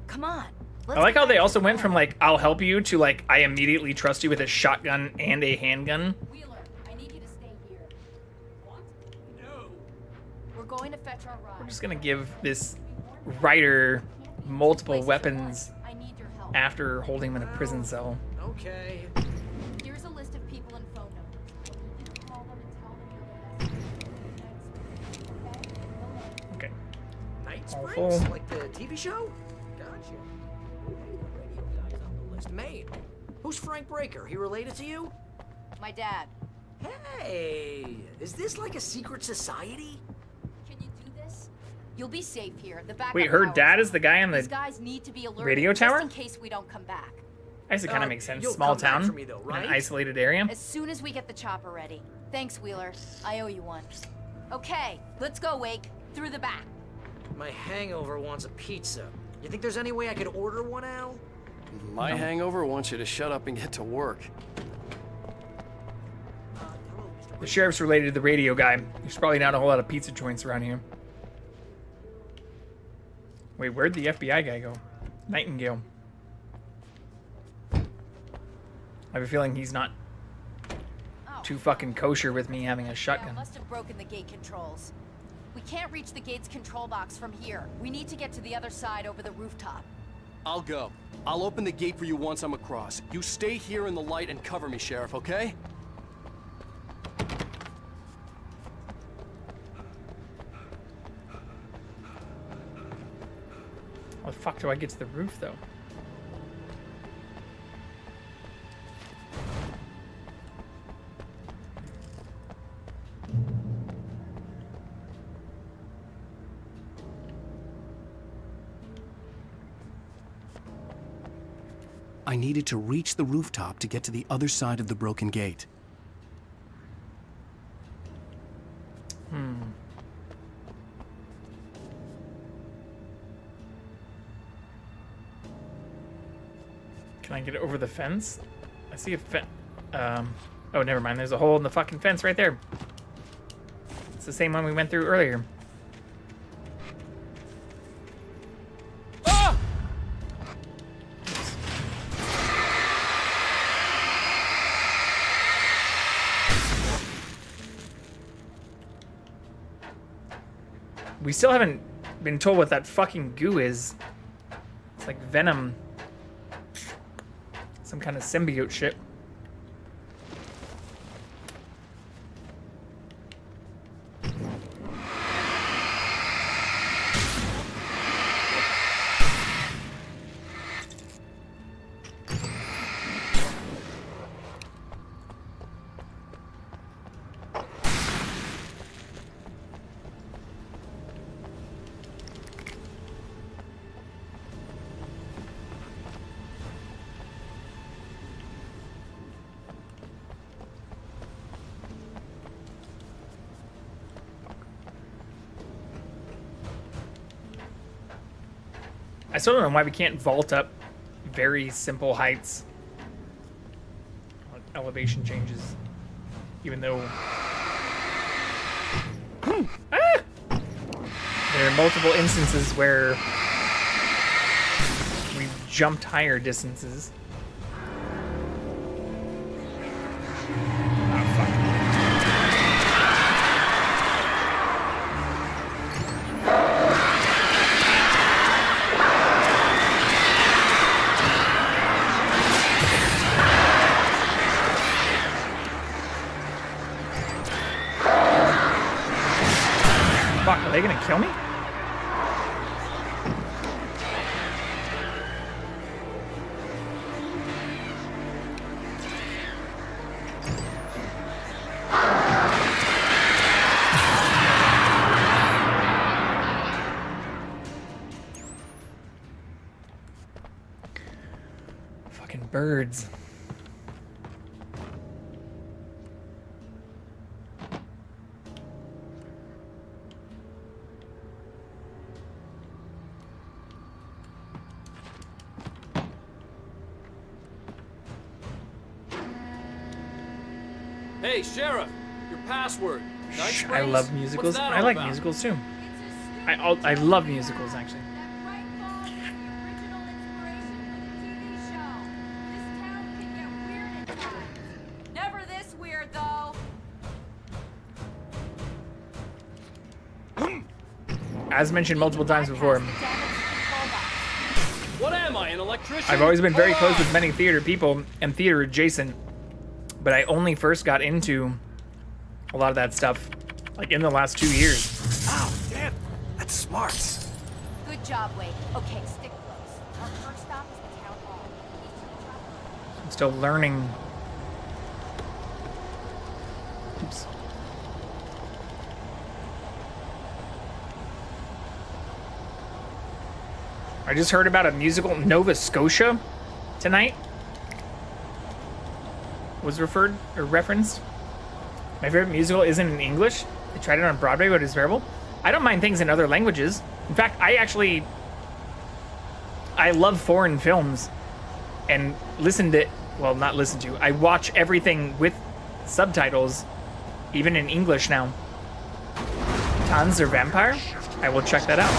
V: Come on.
A: I like how they also went from like, I'll help you to like, I immediately trust you with a shotgun and a handgun.
V: Wheeler, I need you to stay here. What? No. We're going to fetch our ride.
A: We're just going to give this writer multiple weapons after holding him in a prison cell.
U: Okay.
V: Here's a list of people and phone numbers. You can call them and tell them you're the best.
A: Okay.
U: Night
A: Awful.
U: Springs? Like the TV show? Gotcha. Hey, the radio guy's on the list. Maine. Who's Frank Breaker? He related to you?
V: My dad.
U: Hey, is this like a secret society?
V: Can you do this? You'll be safe here. The backup
A: Wait, her
V: power's
A: dad
V: on.
A: is the guy on
V: These
A: the
V: guys need to be alerted
A: radio tower?
V: just in case we don't come back.
A: I guess it kind of makes sense.
U: you'll
A: Small
U: come back
A: town
U: for me though,
A: in
U: right?
A: an isolated area.
V: As soon as we get the chopper ready. Thanks, Wheeler. I owe you one. Okay, let's go, Wake. Through the back.
U: My hangover wants a pizza. You think there's any way I could order one, Al?
T: My hangover wants you to shut up and get to work.
A: The sheriff's related to the radio guy. There's probably not a whole lot of pizza joints around here. Wait, where'd the FBI guy go? Nightingale. I have a feeling he's not too fucking kosher with me having a shotgun.
V: Must have broken the gate controls. We can't reach the gate's control box from here. We need to get to the other side over the rooftop.
T: I'll go. I'll open the gate for you once I'm across. You stay here in the light and cover me, Sheriff, okay?
A: How the fuck do I get to the roof, though?
T: I needed to reach the rooftop to get to the other side of the broken gate.
A: Can I get over the fence? I see a fence. Oh, never mind. There's a hole in the fucking fence right there. It's the same one we went through earlier. Ah! We still haven't been told what that fucking goo is. It's like venom. Some kind of symbiote shit. I still don't know why we can't vault up very simple heights. Elevation changes. Even though... Ah! There are multiple instances where we've jumped higher distances. Oh, fuck. Fuck, are they gonna kill me? Fucking birds.
W: Hey, Sheriff, your password. Nice
A: I love musicals. I like musicals too. I love musicals actually.
V: Never this weird, though.
A: As mentioned multiple times before,
W: What am I, an electrician?
A: I've always been very close with many theater people and theater adjacent, but I only first got into a lot of that stuff like in the last 2 years.
T: Ow, damn. That's smart.
V: Good job, Wade. Okay, stick close. Our first stop is the town hall.
A: I'm still learning. Oops. I just heard about a musical in Nova Scotia tonight. Was referred or referenced. My favorite musical isn't in English. They tried it on Broadway, but it's terrible. I don't mind things in other languages. In fact, I love foreign films and I watch everything with subtitles, even in English now. Tons or Vampire? I will check that out.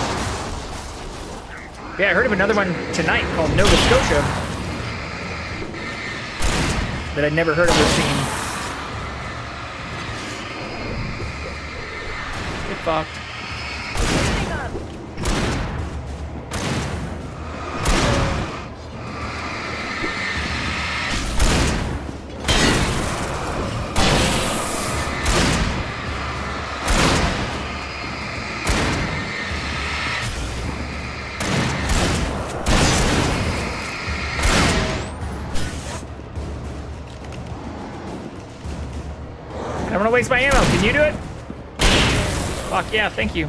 A: Yeah, I heard of another one tonight called Nova Scotia that I'd never heard of or seen. Get fucked. I don't want to waste my ammo. Can you do it? Fuck yeah, thank you.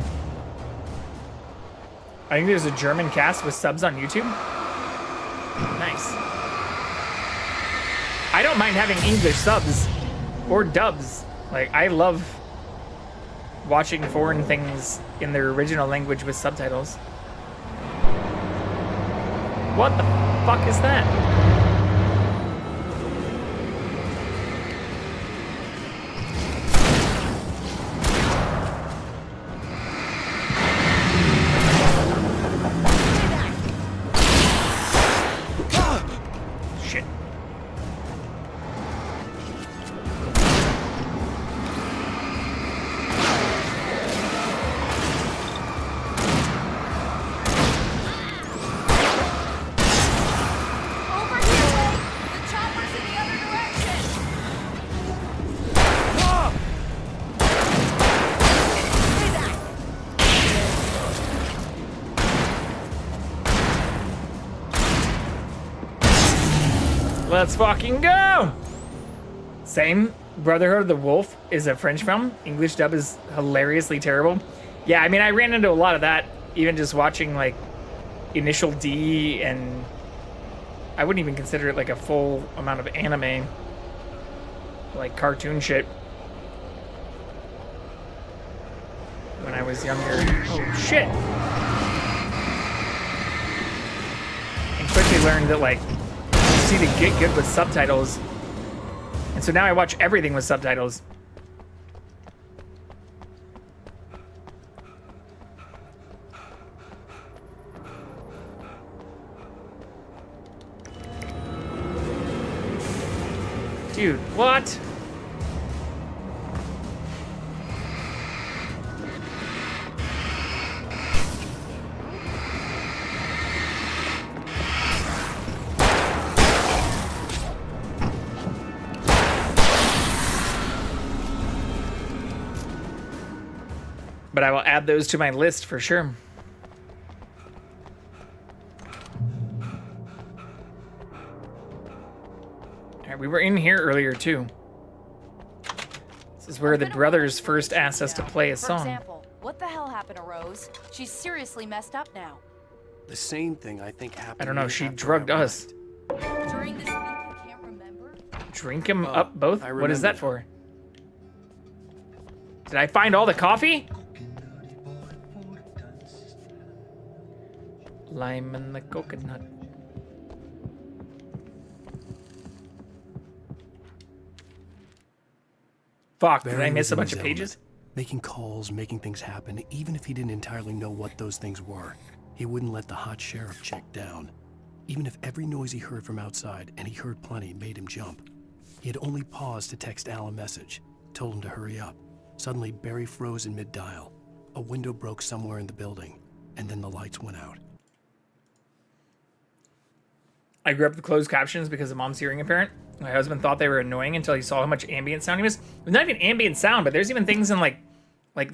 A: I think there's a German cast with subs on YouTube. Nice. I don't mind having English subs or dubs. Like, I love watching foreign things in their original language with subtitles. What the fuck is that? Shit. Let's fucking go! Same. Brotherhood of the Wolf is a French film. English dub is hilariously terrible. Yeah, I mean, I ran into a lot of that, even just watching, like, Initial D, and I wouldn't even consider it, like, a full amount of anime. Like, cartoon shit. When I was younger. Oh, shit! And quickly learned that, like, you need to get good with subtitles. And so now I watch everything with subtitles. Dude, what? But I will add those to my list for sure. Alright, we were in here earlier too. This is where the brothers first asked us to play a
V: For
A: song.
V: example, what the hell happened to Rose? She's seriously messed up now.
T: The same thing I think happened.
A: I don't know,
T: years
A: she
T: after
A: drugged
T: I
A: us.
V: During this week, you can't remember?
A: Drink him
T: Oh,
A: up both?
T: I
A: What is that
T: remember.
A: for? Did I find all the coffee? Lime and the coconut. Fuck, did I
T: Barry
A: miss
T: was
A: a
T: in
A: bunch
T: his
A: of pages?
T: element, making calls, making things happen, even if he didn't entirely know what those things were. He wouldn't let the hot sheriff check down. Even if every noise he heard from outside, and he heard plenty, made him jump. He had only paused to text Al a message, told him to hurry up. Suddenly, Barry froze in mid-dial. A window broke somewhere in the building, and then the lights went out.
A: I grew up with closed captions because of mom's hearing impairment. My husband thought they were annoying until he saw how much ambient sound he was. It's not even ambient sound, but there's even things in like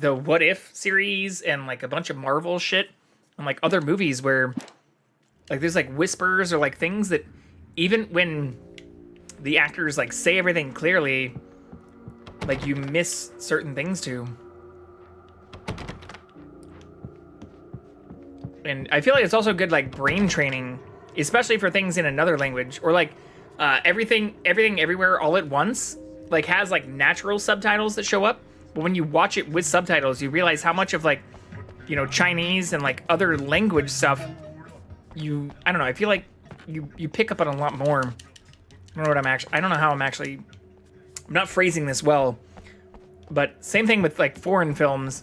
A: the What If series and like a bunch of Marvel shit and like other movies where like there's like whispers or like things that even when the actors like say everything clearly, like you miss certain things too. And I feel like it's also good like brain training, especially for things in another language or like everything everywhere all at once like has like natural subtitles that show up, but when you watch it with subtitles you realize how much of like, you know, Chinese and like other language stuff I don't know, I feel like you pick up on a lot more. I don't know how I'm not phrasing this well, but same thing with like foreign films.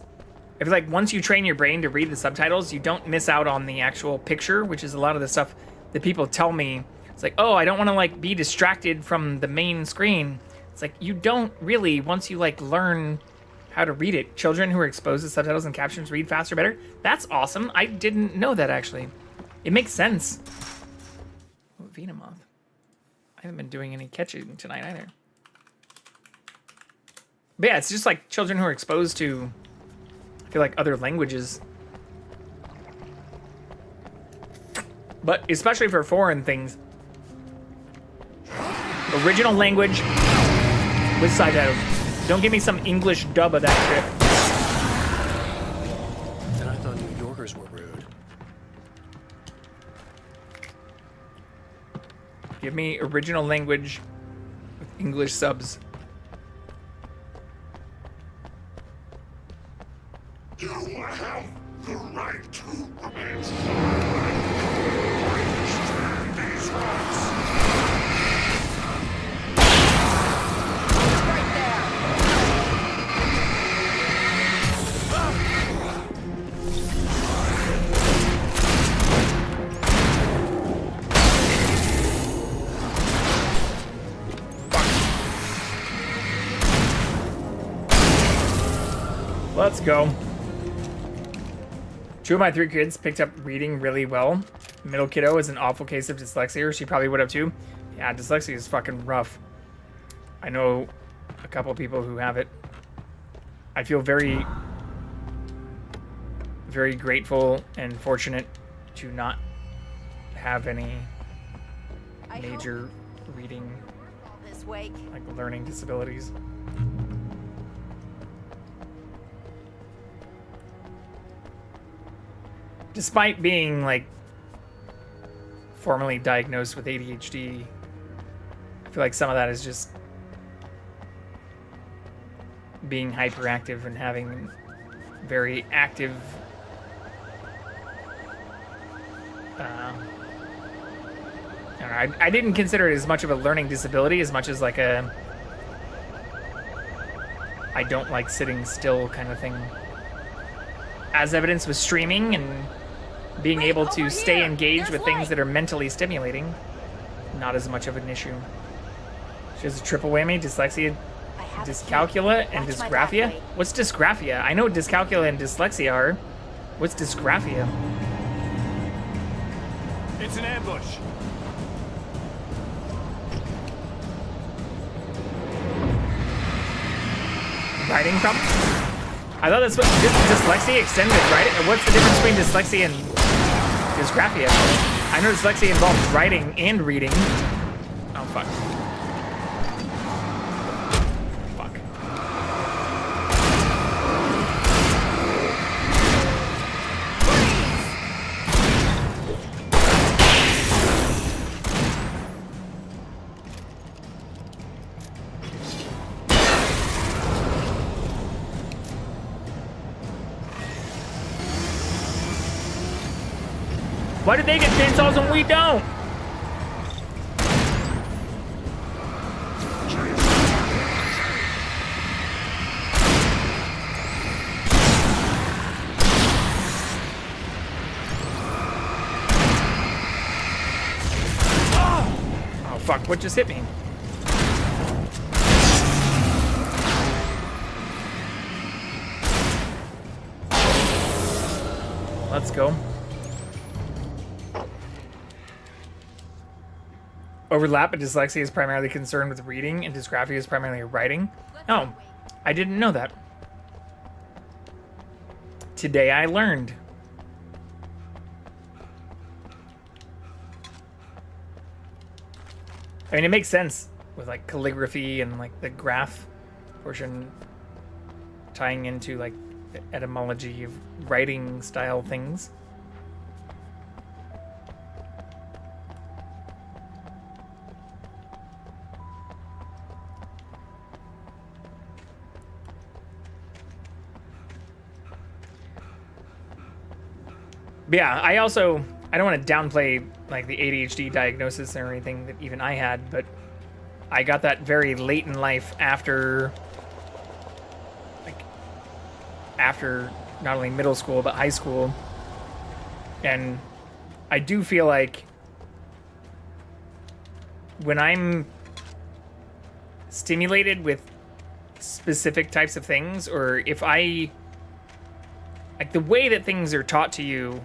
A: I feel like once you train your brain to read the subtitles, you don't miss out on the actual picture, which is a lot of the stuff that people tell me. It's like, oh, I don't want to like be distracted from the main screen. It's like, you don't really, once you like learn how to read it. Children who are exposed to subtitles and captions read faster, better. That's awesome. I didn't know that actually. It makes sense. Oh, Venemoth. I haven't been doing any catching tonight either. But yeah, it's just like children who are exposed to, I feel like, other languages. But especially for foreign things, original language with subtitles. Don't give me some English dub of that shit.
T: And I thought New Yorkers were rude.
A: Give me original language with English subs.
B: You have the right to remain understand these rights.
V: Right there.
A: Let's go. 2 of my 3 kids picked up reading really well. Middle kiddo is an awful case of dyslexia, or she probably would have too. Yeah, dyslexia is fucking rough. I know a couple of people who have it. I feel very, very grateful and fortunate to not have any major reading,
V: This wake.
A: like learning disabilities. Despite being like formally diagnosed with ADHD, I feel like some of that is just being hyperactive and having very active I didn't consider it as much of a learning disability as much as like a I don't like sitting still kind of thing. As evidenced with streaming and being able to stay engaged with things that are mentally stimulating, not as much of an issue. She has a triple whammy, dyslexia, dyscalculia, and dysgraphia. What's dysgraphia? I know what dyscalculia and dyslexia are. What's dysgraphia?
W: It's an ambush.
A: Writing problem? I thought that's what dyslexia extended writing. What's the difference between dyslexia and dysgraphia? I know dyslexia involves writing and reading. Oh fuck. Fuck. Why do they get chainsaws and we don't? Oh fuck, what just hit me? Let's go. Overlap, but dyslexia is primarily concerned with reading, and dysgraphia is primarily writing. Oh, I didn't know that. Today I learned. I mean, it makes sense with like calligraphy and like the graph portion tying into like the etymology of writing style things. But yeah, I don't want to downplay like the ADHD diagnosis or anything that even I had, but I got that very late in life after not only middle school but high school. And I do feel like when I'm stimulated with specific types of things, or if I like the way that things are taught to you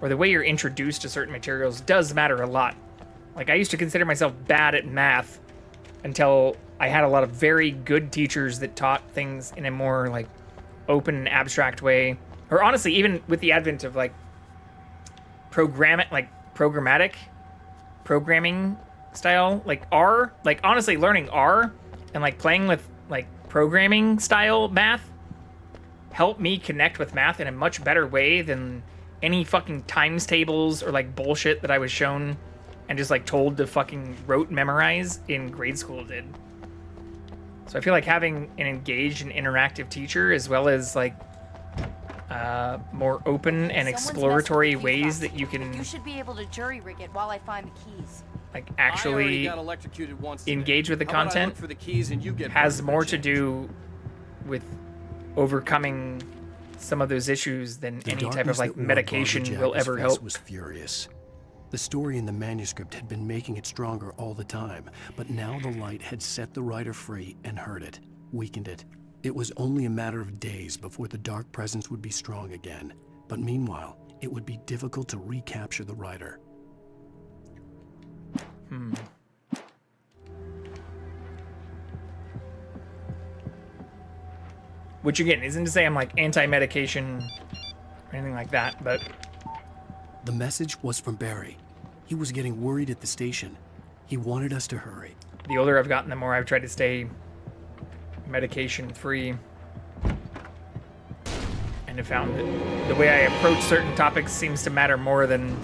A: or the way you're introduced to certain materials does matter a lot. Like I used to consider myself bad at math until I had a lot of very good teachers that taught things in a more like open, abstract way. Or honestly, even with the advent of like programmatic programming style, like R, like honestly learning R and like playing with like programming style math helped me connect with math in a much better way than any fucking times tables or like bullshit that I was shown and just like told to fucking rote memorize in grade school did. So I feel like having an engaged and interactive teacher, as well as like more open and exploratory ways that you can
V: You should be able to jury rig it while I find the keys.
A: like actually engage with the content has more to do with overcoming some of those issues than any type of like medication will ever help.
T: Was furious. The story in the manuscript had been making it stronger all the time, but now the light had set the writer free and hurt it, weakened it. It was only a matter of days before the dark presence would be strong again, but meanwhile, it would be difficult to recapture the writer.
A: Which again, isn't to say I'm like anti-medication or anything like that, but...
T: The message was from Barry. He was getting worried at the station. He wanted us to hurry.
A: The older I've gotten, the more I've tried to stay medication-free. And have found that the way I approach certain topics seems to matter more than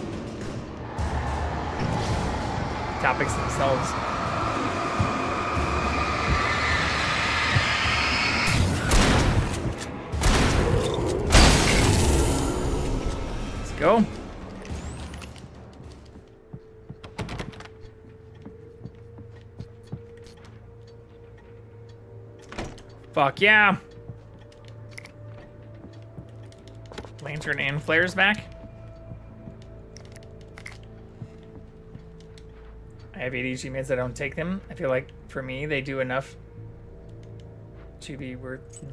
A: topics themselves. Go. Fuck yeah. Lantern and flares back. I have ADHD meds. I don't take them. I feel like for me, they do enough to be worth.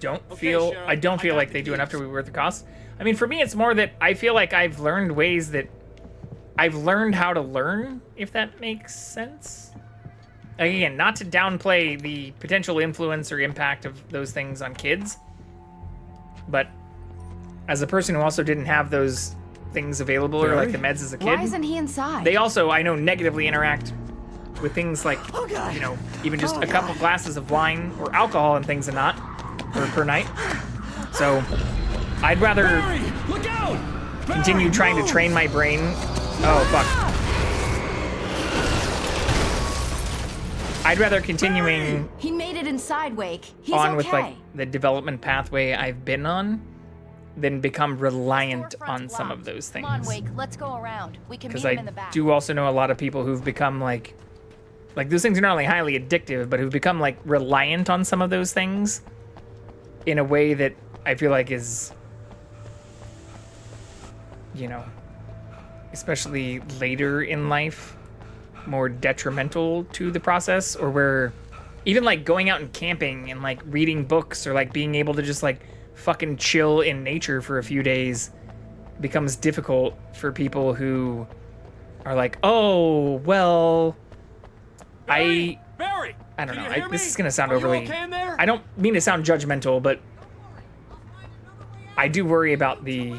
A: I don't feel like they do enough to be worth the cost. I mean, for me, it's more that I feel like I've learned ways that I've learned how to learn, if that makes sense. Again, not to downplay the potential influence or impact of those things on kids, but as a person who also didn't have those things available or like the meds as a kid,
V: Why isn't he inside?
A: they also, I know, negatively interact with things like, you know, even just a couple glasses of wine or alcohol and things per night. So I'd rather continue trying to train my brain. Oh, fuck. I'd rather continuing
V: He made it inside, Wake. He's
A: on
V: okay.
A: with like the development pathway I've been on than become reliant on some of those things.
V: Come on, Wake. Let's go around. We can meet
A: Because
V: him in
A: I
V: the back.
A: do also know a lot of people who've become like those things are not only highly addictive, but who've become like reliant on some of those things in a way that I feel like is, you know, especially later in life, more detrimental to the process, or where even like going out and camping and like reading books or like being able to just like fucking chill in nature for a few days becomes difficult for people who are like, oh, well,
W: Barry,
A: I don't
W: can
A: know.
W: you hear
A: This
W: me?
A: is going to sound
W: Are you
A: overly...
W: okay in there?
A: I don't mean to sound judgmental, but I do worry about the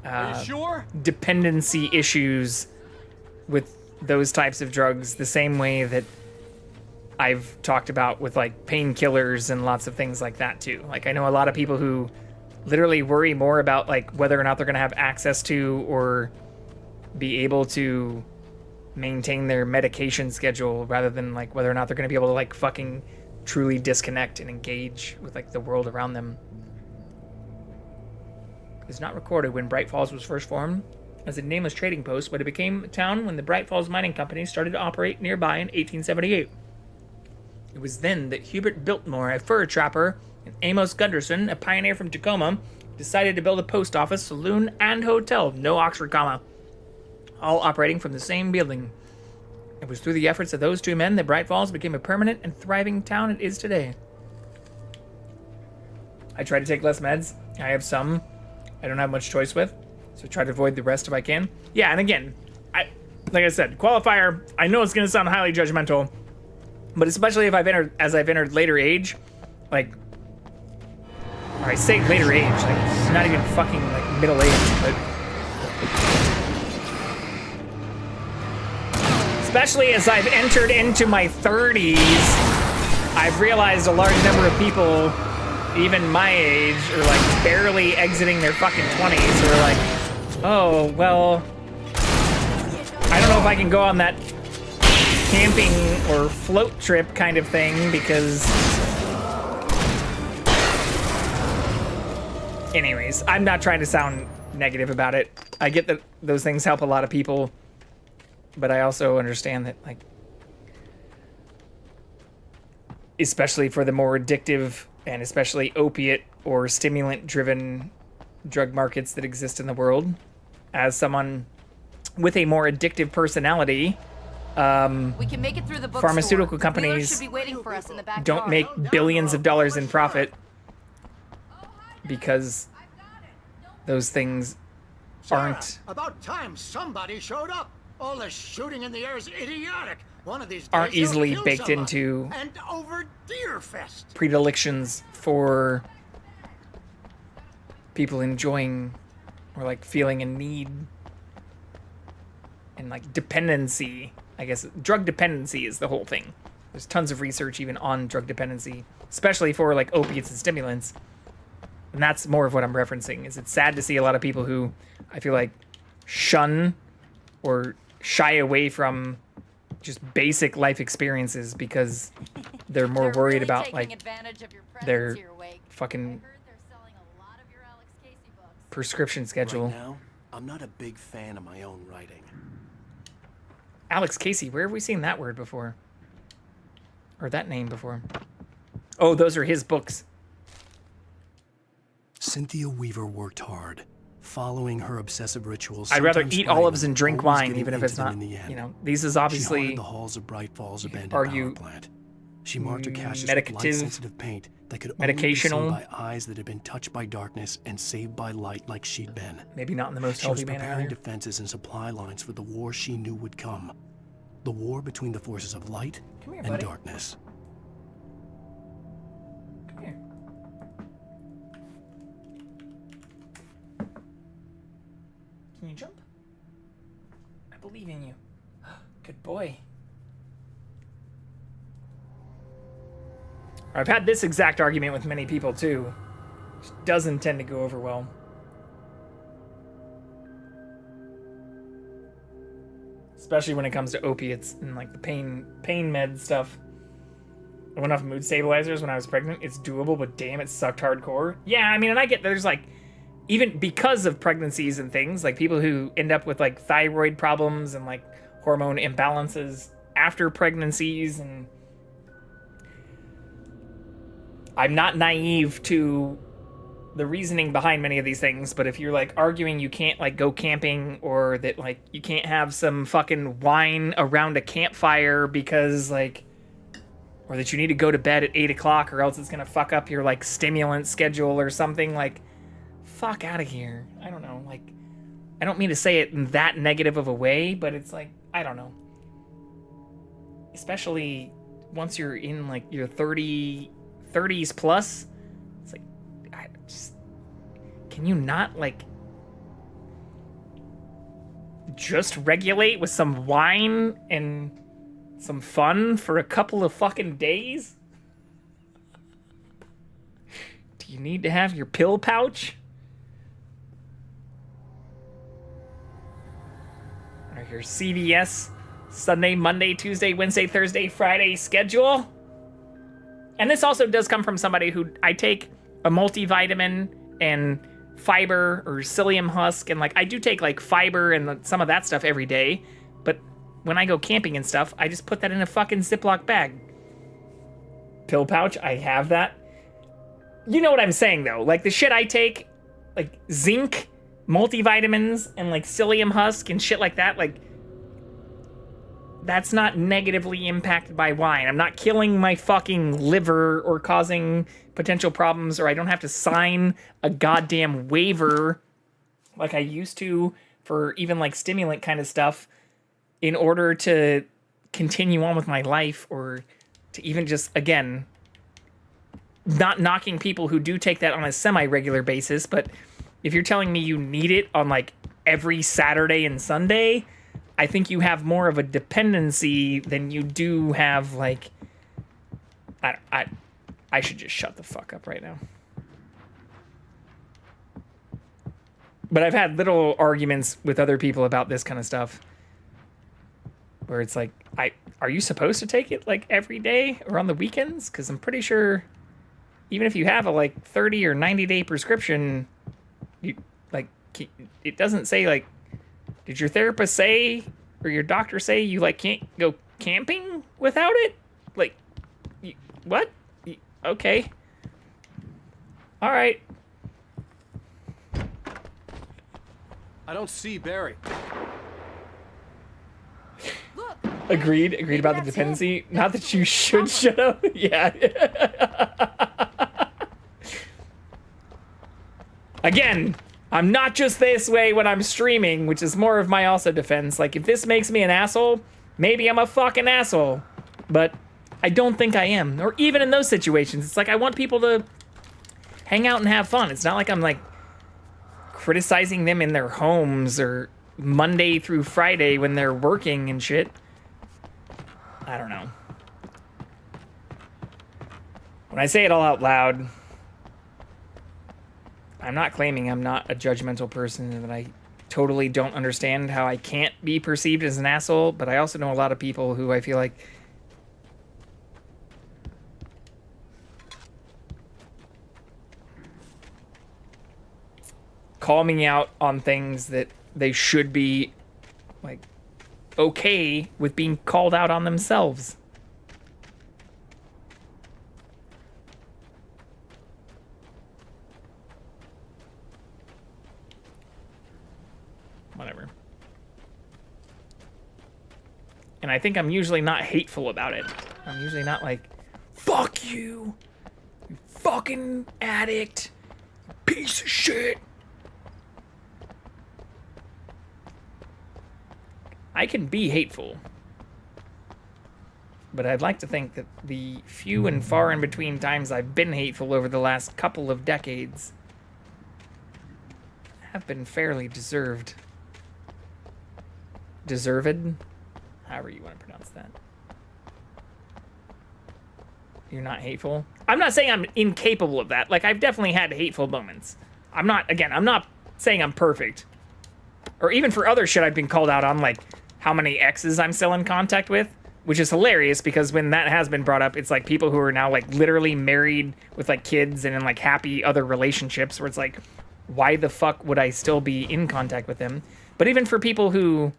W: Are you sure?
A: dependency issues with those types of drugs, the same way that I've talked about with like painkillers and lots of things like that too. Like I know a lot of people who literally worry more about like whether or not they're going to have access to or be able to maintain their medication schedule rather than like whether or not they're going to be able to like fucking truly disconnect and engage with like the world around them. It's not recorded when Bright Falls was first formed as a nameless trading post, but it became a town when the Bright Falls Mining Company started to operate nearby in 1878. It was then that Hubert Biltmore, a fur trapper, and Amos Gunderson, a pioneer from Tacoma, decided to build a post office, saloon, and hotel, no Oxford comma, all operating from the same building. It was through the efforts of those two men that Bright Falls became a permanent and thriving town it is today. I try to take less meds. I have some I don't have much choice with, so I try to avoid the rest if I can. Yeah, and again, like I said, qualifier, I know it's going to sound highly judgmental, but especially if I've entered later age, like, or I say later age, like, it's not even fucking, like, middle age, but especially as I've entered into my 30s, I've realized a large number of people, even my age, are like barely exiting their fucking 20s, or like, oh, well, I don't know if I can go on that camping or float trip kind of thing because... Anyways, I'm not trying to sound negative about it. I get that those things help a lot of people, but I also understand that, like, especially for the more addictive and especially opiate or stimulant-driven drug markets that exist in the world, as someone with a more addictive personality,
V: we can make it through the bookstore.
A: pharmaceutical
V: Dealers
A: companies
V: should be waiting for us in the back
A: don't
V: yard.
A: make billions of dollars in profit because those things aren't
C: About time somebody showed up. All the shooting in the air is idiotic. One of these days
A: aren't
C: you'll
A: easily
C: kill
A: baked
C: someone.
A: into
C: And over Deerfest.
A: predilections for people enjoying or like feeling a need and like dependency. I guess drug dependency is the whole thing. There's tons of research even on drug dependency, especially for like opiates and stimulants. And that's more of what I'm referencing. Is it's sad to see a lot of people who I feel like shun or shy away from just basic life experiences because they're more worried about like their fucking prescription schedule.
T: Right now, I'm not a big fan of my own writing.
A: Alex Casey, where have we seen that word before? Or that name before? Oh, those are his books.
T: Cynthia Weaver worked hard, following her obsessive rituals.
A: I'd rather
T: sometimes
A: eat
T: fighting,
A: olives and drink
T: always
A: wine,
T: getting
A: even if
T: into
A: it's
T: them
A: not,
T: in the end.
A: you know, these is
T: She
A: obviously
T: haunted the halls of Bright Falls abandoned
A: argue
T: power plant. She marked her caches with
A: medicative,
T: light-sensitive paint that could only be seen
A: medicational.
T: by eyes that had been touched by darkness and saved by light like she'd been.
A: Maybe not in the most
T: She was
A: healthy manner.
T: preparing defenses and supply lines for the war she knew would come. The war between the forces of light
A: Come here,
T: and
A: buddy.
T: darkness.
A: Come here. Can you jump? I believe in you. Good boy. I've had this exact argument with many people too. Which doesn't tend to go over well. Especially when it comes to opiates and like the pain med stuff. I went off mood stabilizers when I was pregnant. It's doable, but damn, it sucked hardcore. Yeah, I mean, and I get there's like, even because of pregnancies and things, like people who end up with like thyroid problems and like hormone imbalances after pregnancies, and I'm not naive to the reasoning behind many of these things, but if you're like arguing you can't like go camping, or that like you can't have some fucking wine around a campfire because like, or that you need to go to bed at 8 o'clock or else it's gonna fuck up your like stimulant schedule or something, like fuck out of here. I don't know, like I don't mean to say it in that negative of a way, but it's like, I don't know, especially once you're in like your 30s plus, it's like, I just, can you not like just regulate with some wine and some fun for a couple of fucking days? Do you need to have your pill pouch? Or your CVS Sunday, Monday, Tuesday, Wednesday, Thursday, Friday schedule? And this also does come from somebody who, I take a multivitamin and fiber or psyllium husk, and like I do take like fiber and some of that stuff every day, but when I go camping and stuff, I just put that in a fucking Ziploc bag. Pill pouch, I have that. You know what I'm saying though, like the shit I take, like zinc, multivitamins, and like psyllium husk and shit like that, like that's not negatively impacted by wine. I'm not killing my fucking liver or causing potential problems, or I don't have to sign a goddamn waiver like I used to for even like stimulant kind of stuff in order to continue on with my life, or to even just, again, not knocking people who do take that on a semi-regular basis, but if you're telling me you need it on like every Saturday and Sunday, I think you have more of a dependency than you do have like, I should just shut the fuck up right now. But I've had little arguments with other people about this kind of stuff where it's like, are you supposed to take it like every day or on the weekends? Because I'm pretty sure even if you have a like 30 or 90-day prescription, you like, it doesn't say like, did your therapist say or your doctor say you like can't go camping without it? Like, what? Okay. All right.
D: I don't see Barry.
A: Agreed about the dependency. Not that you should shut up. Yeah. Again, I'm not just this way when I'm streaming, which is more of my also defense. Like, if this makes me an asshole, maybe I'm a fucking asshole. But I don't think I am. Or even in those situations, it's like I want people to hang out and have fun. It's not like I'm like criticizing them in their homes or Monday through Friday when they're working and shit. I don't know. When I say it all out loud, I'm not claiming I'm not a judgmental person and that I totally don't understand how I can't be perceived as an asshole, but I also know a lot of people who I feel like call me out on things that they should be like okay with being called out on themselves. And I think I'm usually not hateful about it. I'm usually not like, fuck you, you fucking addict, you piece of shit. I can be hateful. But I'd like to think that the few and far in between times I've been hateful over the last couple of decades have been fairly deserved. Deserved? However you want to pronounce that. You're not hateful? I'm not saying I'm incapable of that. Like, I've definitely had hateful moments. I'm not saying I'm perfect. Or even for other shit I've been called out on, like how many exes I'm still in contact with. Which is hilarious because when that has been brought up, it's like people who are now like literally married with like kids and in like happy other relationships where it's like, why the fuck would I still be in contact with them? But even for people who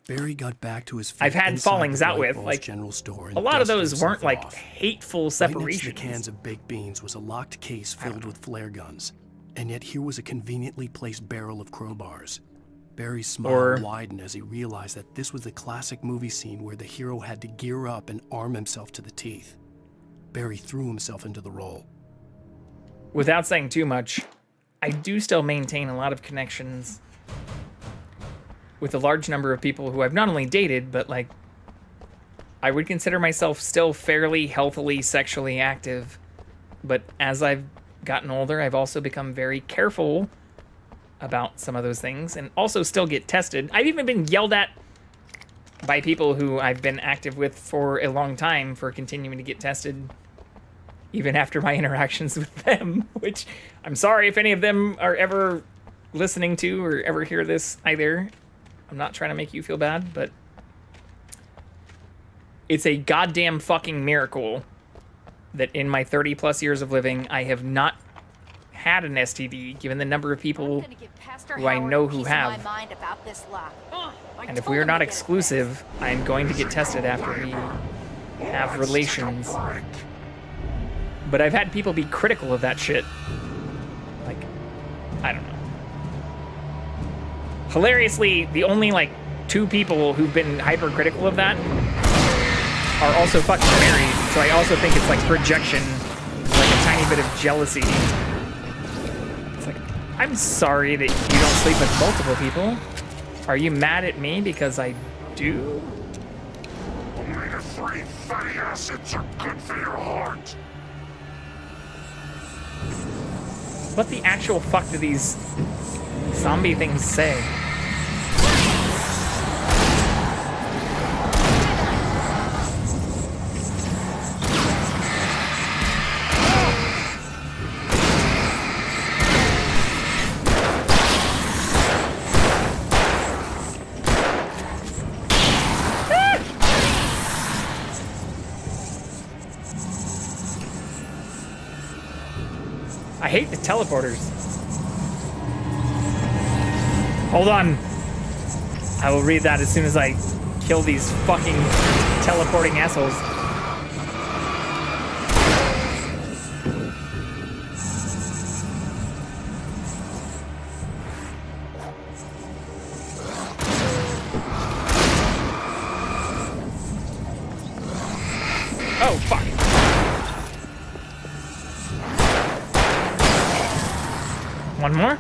T: Barry got back to his
A: I've had fallings out with, like
T: general store
A: a lot of those weren't like hateful separations.
T: Right next to the cans of baked beans was a locked case filled with flare guns, and yet here was a conveniently placed barrel of crowbars. Barry's smile widened as he realized that this was the classic movie scene where the hero had to gear up and arm himself to the teeth. Barry threw himself into the role.
A: Without saying too much, I do still maintain a lot of connections with a large number of people who I've not only dated, but like, I would consider myself still fairly healthily sexually active. But as I've gotten older, I've also become very careful about some of those things and also still get tested. I've even been yelled at by people who I've been active with for a long time for continuing to get tested even after my interactions with them, which I'm sorry if any of them are ever listening to or ever hear this either. I'm not trying to make you feel bad, but it's a goddamn fucking miracle that in my 30 plus years of living, I have not had an STD, given the number of people who I know who have. And if we are not exclusive, I'm going to get tested after we have relations. But I've had people be critical of that shit. Like, I don't know. Hilariously, the only, like, 2 people who've been hypercritical of that are also fucking married, so I also think it's, like, projection, like a tiny bit of jealousy. I'm sorry that you don't sleep with multiple people. Are you mad at me because I do?
B: Omega-3 fatty acids are good for your heart.
A: What the actual fuck do these zombie things say? I hate the teleporters. Hold on. I will read that as soon as I kill these fucking teleporting assholes. Oh, fuck. One more?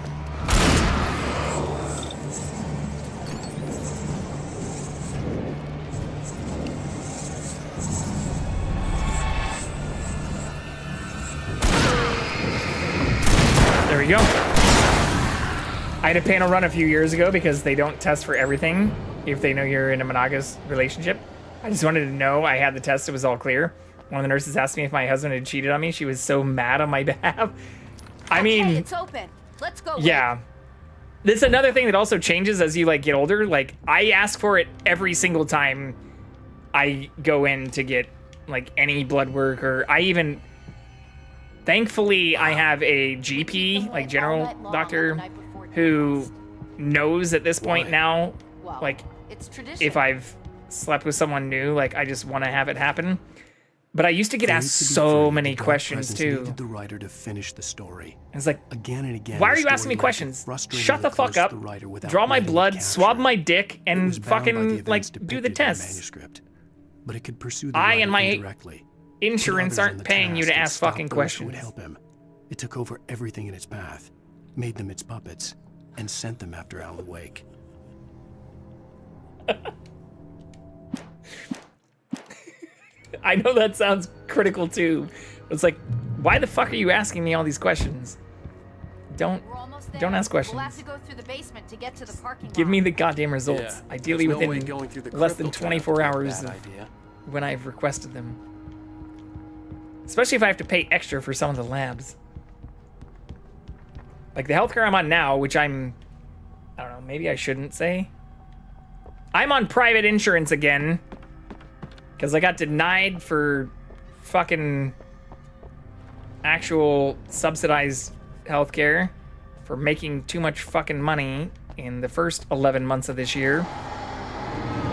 A: There we go. I had a panel run a few years ago because they don't test for everything if they know you're in a monogamous relationship. I just wanted to know I had the test, it was all clear. One of the nurses asked me if my husband had cheated on me. She was so mad on my behalf. I mean,
V: it's open. Let's go.
A: Yeah. This is another thing that also changes as you like get older. Like I ask for it every single time I go in to get like any blood work, or I even thankfully I have a GP, like general doctor, who knows at this point now, like if I've slept with someone new, like I just want to have it happen. But I used to get asked so many questions too.
T: Needed the writer to finish the story.
A: It's like,
T: again and again.
A: Why are you asking me questions? Shut the fuck up. Draw my blood, swab my dick, and fucking like do the tests.
T: but it could pursue the
A: I
T: writer
A: and my
T: indirectly.
A: insurance
T: Put others on
A: aren't
T: the
A: paying you
T: task
A: to
T: and
A: ask
T: stop
A: fucking
T: those who
A: questions.
T: would help him. It took over everything in its path, made them its puppets, and sent them after Alan Wake.
A: I know that sounds critical too. It's like, why the fuck are you asking me all these questions? Don't ask questions.
V: We'll have to go through the basement to get to the parking lot.
A: Give me the goddamn results.
T: Yeah,
A: Ideally
T: there's no way
A: within
T: going through the
A: less than
T: crypto tab
A: 24
T: is a
A: hours
T: bad
A: of
T: idea.
A: when I've requested them. Especially if I have to pay extra for some of the labs. Like the healthcare I'm on now, which I don't know, maybe I shouldn't say. I'm on private insurance again. Because I got denied for fucking actual subsidized healthcare for making too much fucking money in the first 11 months of this year.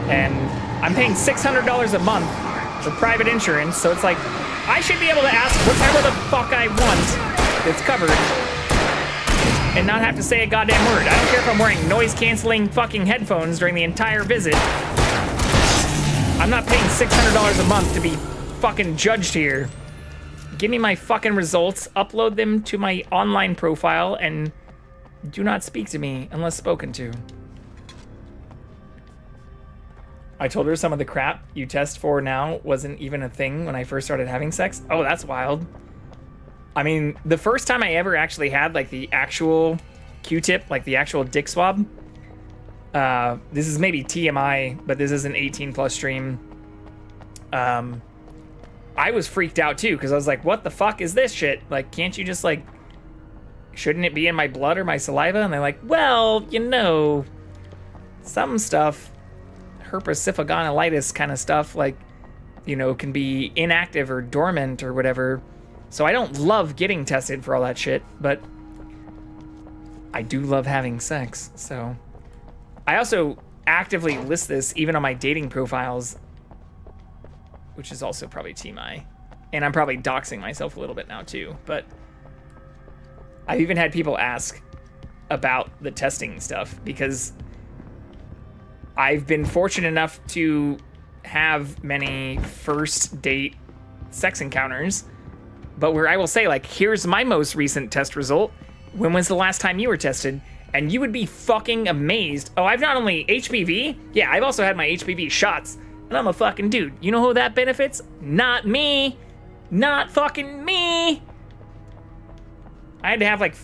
A: And I'm paying $600 a month for private insurance, so it's like, I should be able to ask whatever the fuck I want that's covered and not have to say a goddamn word. I don't care if I'm wearing noise-canceling fucking headphones during the entire visit. I'm not paying $600 a month to be fucking judged here. Give me my fucking results, upload them to my online profile, and do not speak to me unless spoken to. I told her some of the crap you test for now wasn't even a thing when I first started having sex. Oh, that's wild. I mean, the first time I ever actually had like the actual Q-tip, like the actual dick swab, this is maybe TMI, but this is an 18 plus stream. I was freaked out too, because I was like, what the fuck is this shit? Like, can't you just like, shouldn't it be in my blood or my saliva? And they're like, well, you know, some stuff, herpesiphagonolitis kind of stuff, like, you know, can be inactive or dormant or whatever. So I don't love getting tested for all that shit, but I do love having sex, so. I also actively list this even on my dating profiles, which is also probably TMI. And I'm probably doxing myself a little bit now too, but I've even had people ask about the testing stuff because I've been fortunate enough to have many first date sex encounters, but where I will say, like, here's my most recent test result. When was the last time you were tested? And you would be fucking amazed. Oh, I've not only HPV, yeah, I've also had my HPV shots, and I'm a fucking dude. You know who that benefits? Not me. Not fucking me. I had to have like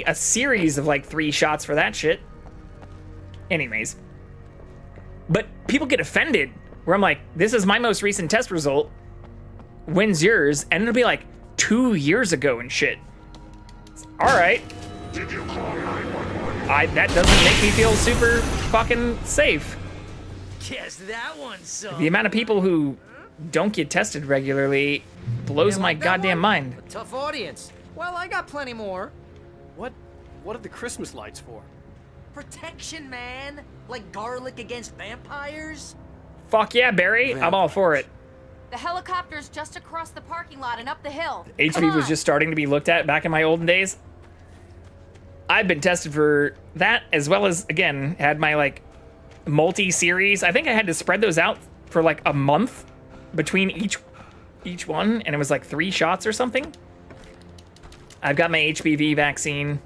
A: a series of like 3 shots for that shit. Anyways. But people get offended where I'm like, this is my most recent test result. When's yours? And it'll be like 2 years ago and shit. All right.
B: Did you call 911?
A: That doesn't make me feel super fucking safe.
U: Guess that one, son.
A: The amount of people who don't get tested regularly blows my goddamn mind.
U: A tough audience. Well, I got plenty more.
D: What are the Christmas lights for?
U: Protection, man. Like garlic against vampires.
A: Fuck yeah, Barry. I'm all for it.
V: The helicopter's just across the parking lot and up the hill.
A: HPV was just starting to be looked at back in my olden days. I've been tested for that, as well as, again, had my, like, multi-series. I think I had to spread those out for, like, a month between each one, and it was, like, 3 shots or something. I've got my HPV vaccine.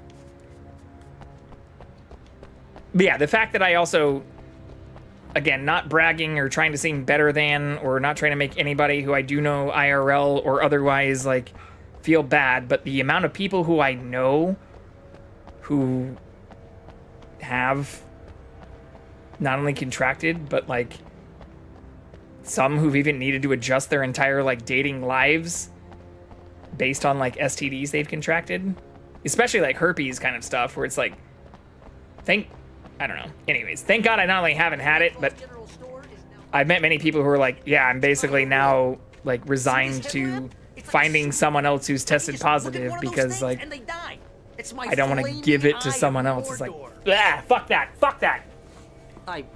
A: But yeah, the fact that I also, again, not bragging or trying to seem better than, or not trying to make anybody who I do know IRL or otherwise, like, feel bad, but the amount of people who I know who have not only contracted, but like some who've even needed to adjust their entire like dating lives based on like STDs they've contracted, especially like herpes kind of stuff where it's like, I don't know. Anyways, thank God I not only haven't had it, but I've met many people who are like, yeah, I'm basically now like resigned to finding someone else who's tested positive because like I don't want to give it to someone else. It's like, fuck that.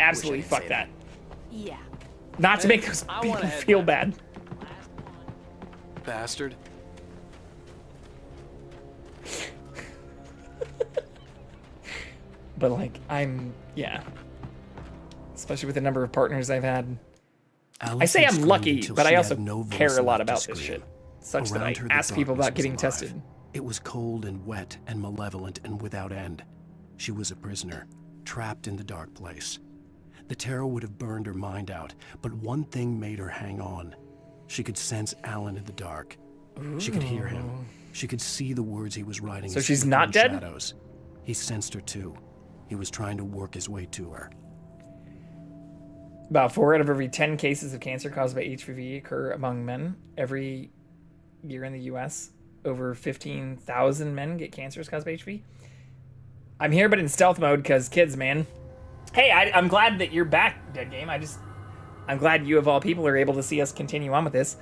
A: Absolutely fuck that.
V: Yeah.
A: Not to make those people feel bad.
D: Bastard.
A: But like, yeah. Especially with the number of partners I've had.
T: Allison
A: I say I'm
T: screamed
A: lucky,
T: until
A: but
T: she
A: I
T: had
A: also
T: no voice
A: care a lot
T: left to
A: about this
T: scream.
A: shit, such that I
T: Around her, the
A: ask people
T: darkness
A: about getting
T: was
A: tested.
T: alive. It was cold and wet and malevolent and without end. She was a prisoner, trapped in the dark place. The terror would have burned her mind out, but one thing made her hang on. She could sense Alan in the dark. She could hear him. She could see the words he was writing.
A: So
T: as
A: she's
T: flickering
A: not dead?
T: Shadows. He sensed her too. He was trying to work his way to her.
A: About 4 out of every 10 cases of cancer caused by HPV occur among men every year in the U.S. Over 15,000 men get cancers caused by HPV. I'm here, but in stealth mode, because kids, man. Hey, I'm glad that you're back, Dead Game. I'm glad you, of all people, are able to see us continue on with this.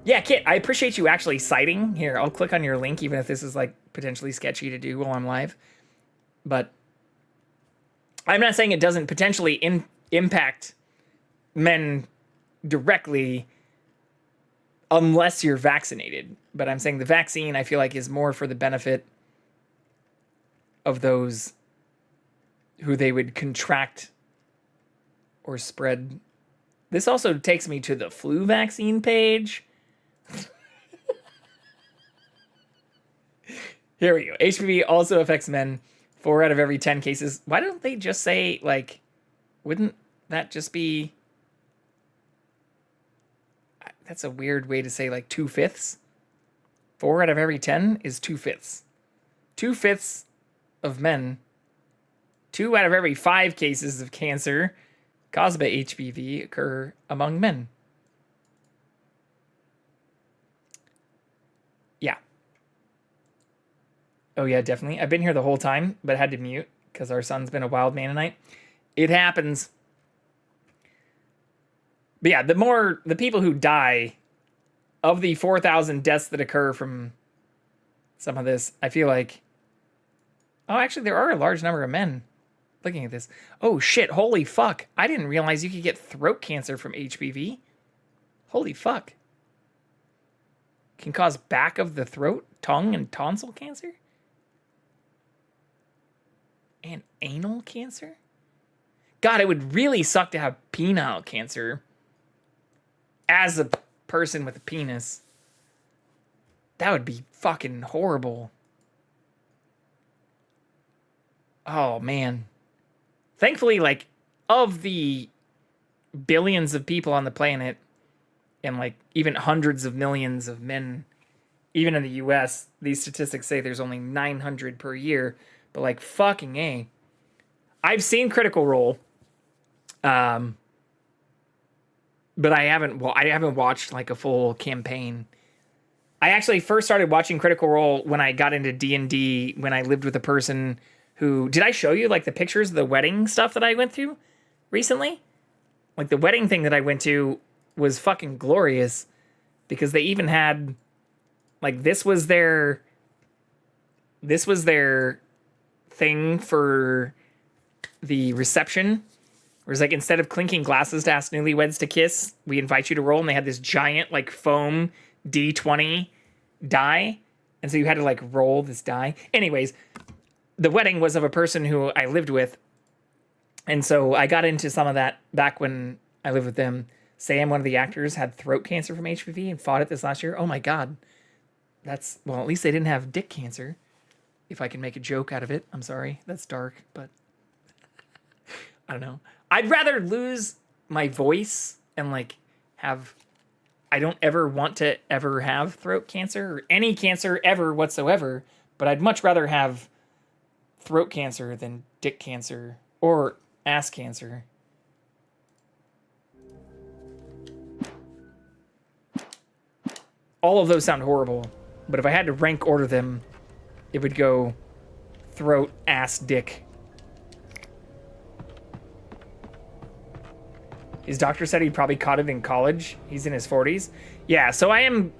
A: Yeah, Kit, I appreciate you actually citing. Here, I'll click on your link, even if this is, like, potentially sketchy to do while I'm live. But I'm not saying it doesn't potentially impact men directly unless you're vaccinated. But I'm saying the vaccine, I feel like, is more for the benefit of those who they would contract or spread. This also takes me to the flu vaccine page. Here we go. HPV also affects men. 4 out of every 10 cases. Why don't they just say, like, wouldn't that just be... That's a weird way to say, like, 2/5. 4 out of every 10 is 2/5. 2/5 of men. 2 out of every 5 cases of cancer caused by HPV occur among men. Yeah. Oh, yeah, definitely. I've been here the whole time, but had to mute because our son's been a wild man tonight. It happens. But yeah, the people who die, of the 4,000 deaths that occur from some of this, I feel like... Oh, actually, there are a large number of men looking at this. Oh, shit. Holy fuck. I didn't realize you could get throat cancer from HPV. Holy fuck. Can cause back of the throat, tongue, and tonsil cancer? And anal cancer? God, it would really suck to have penile cancer as a person with a penis. That would be fucking horrible. Oh, man. Thankfully, like, of the billions of people on the planet, and, like, even hundreds of millions of men, even in the U.S., these statistics say there's only 900 per year. But, like, fucking A. I've seen Critical Role. But I haven't watched, like, a full campaign. I actually first started watching Critical Role when I got into D&D, when I lived with a person who... Did I show you, like, the pictures of the wedding stuff that I went through recently? Like, the wedding thing that I went to was fucking glorious. Because they even had... Like, this was their thing for the reception. Whereas, like, instead of clinking glasses to ask newlyweds to kiss, we invite you to roll, and they had this giant, like, foam D20 die. And so you had to, like, roll this die. Anyways, the wedding was of a person who I lived with. And so I got into some of that back when I lived with them. Sam, one of the actors, had throat cancer from HPV and fought it this last year. Oh, my God. That's... Well, at least they didn't have dick cancer. If I can make a joke out of it. I'm sorry. That's dark, but... I don't know. I'd rather lose my voice and, like, have... I don't ever want to ever have throat cancer or any cancer ever whatsoever, but I'd much rather have throat cancer than dick cancer or ass cancer. All of those sound horrible, but if I had to rank order them, it would go throat, ass, dick. His doctor said he probably caught it in college. He's in his 40s. Yeah, so I am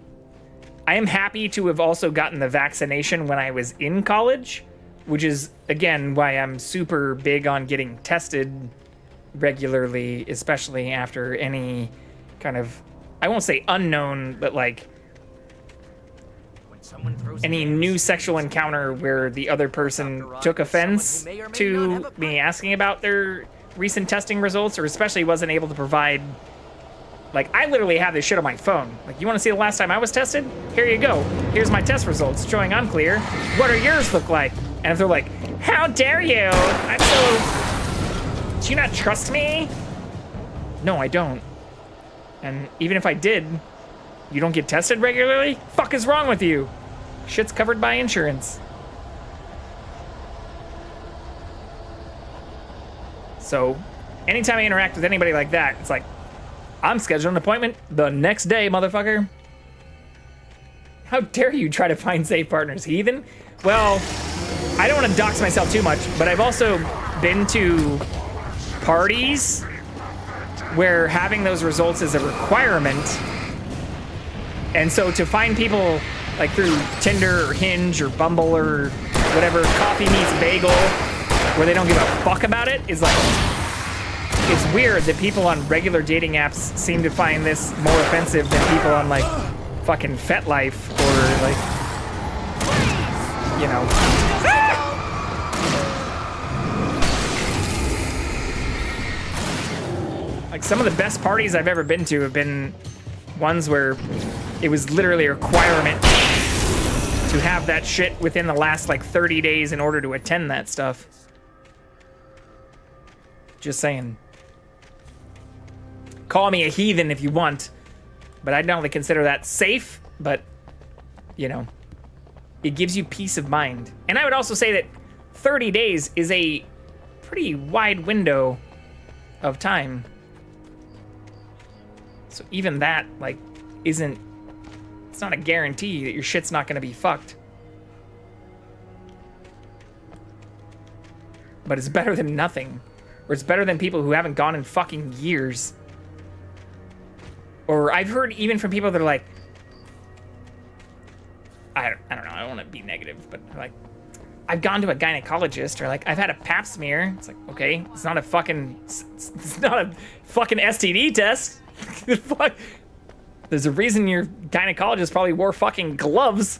A: happy to have also gotten the vaccination when I was in college, which is, again, why I'm super big on getting tested regularly, especially after any kind of, I won't say unknown, but like any new sexual encounter where the other person took offense to me asking about their recent testing results, or especially wasn't able to provide Like, I literally have this shit on my phone. Like, you want to see the last time I was tested? Here you go. Here's my test results showing I'm clear. What are yours look like? And if they're like, how dare you? I'm so... Do you not trust me? No, I don't. And even if I did, you don't get tested regularly? Fuck is wrong with you? Shit's covered by insurance. So, anytime I interact with anybody like that, it's like, I'm scheduling an appointment the next day, motherfucker. How dare you try to find safe partners, heathen? Well, I don't want to dox myself too much, but I've also been to parties where having those results is a requirement. And so to find people like through Tinder or Hinge or Bumble or whatever, Coffee Meets Bagel, where they don't give a fuck about it, is like, it's weird that people on regular dating apps seem to find this more offensive than people on like fucking FetLife or like, you know. Like some of the best parties I've ever been to have been ones where it was literally a requirement to have that shit within the last like 30 days in order to attend that stuff. Just saying. Call me a heathen if you want, but I'd not only consider that safe, but, you know, it gives you peace of mind. And I would also say that 30 days is a pretty wide window of time. So even that, like, isn't, it's not a guarantee that your shit's not gonna be fucked. But it's better than nothing. Or it's better than people who haven't gone in fucking years. Or I've heard even from people that are like, I don't know, I don't want to be negative, but like, I've gone to a gynecologist, or like, I've had a pap smear. It's like, okay, it's not a fucking STD test. Fuck. There's a reason your gynecologist probably wore fucking gloves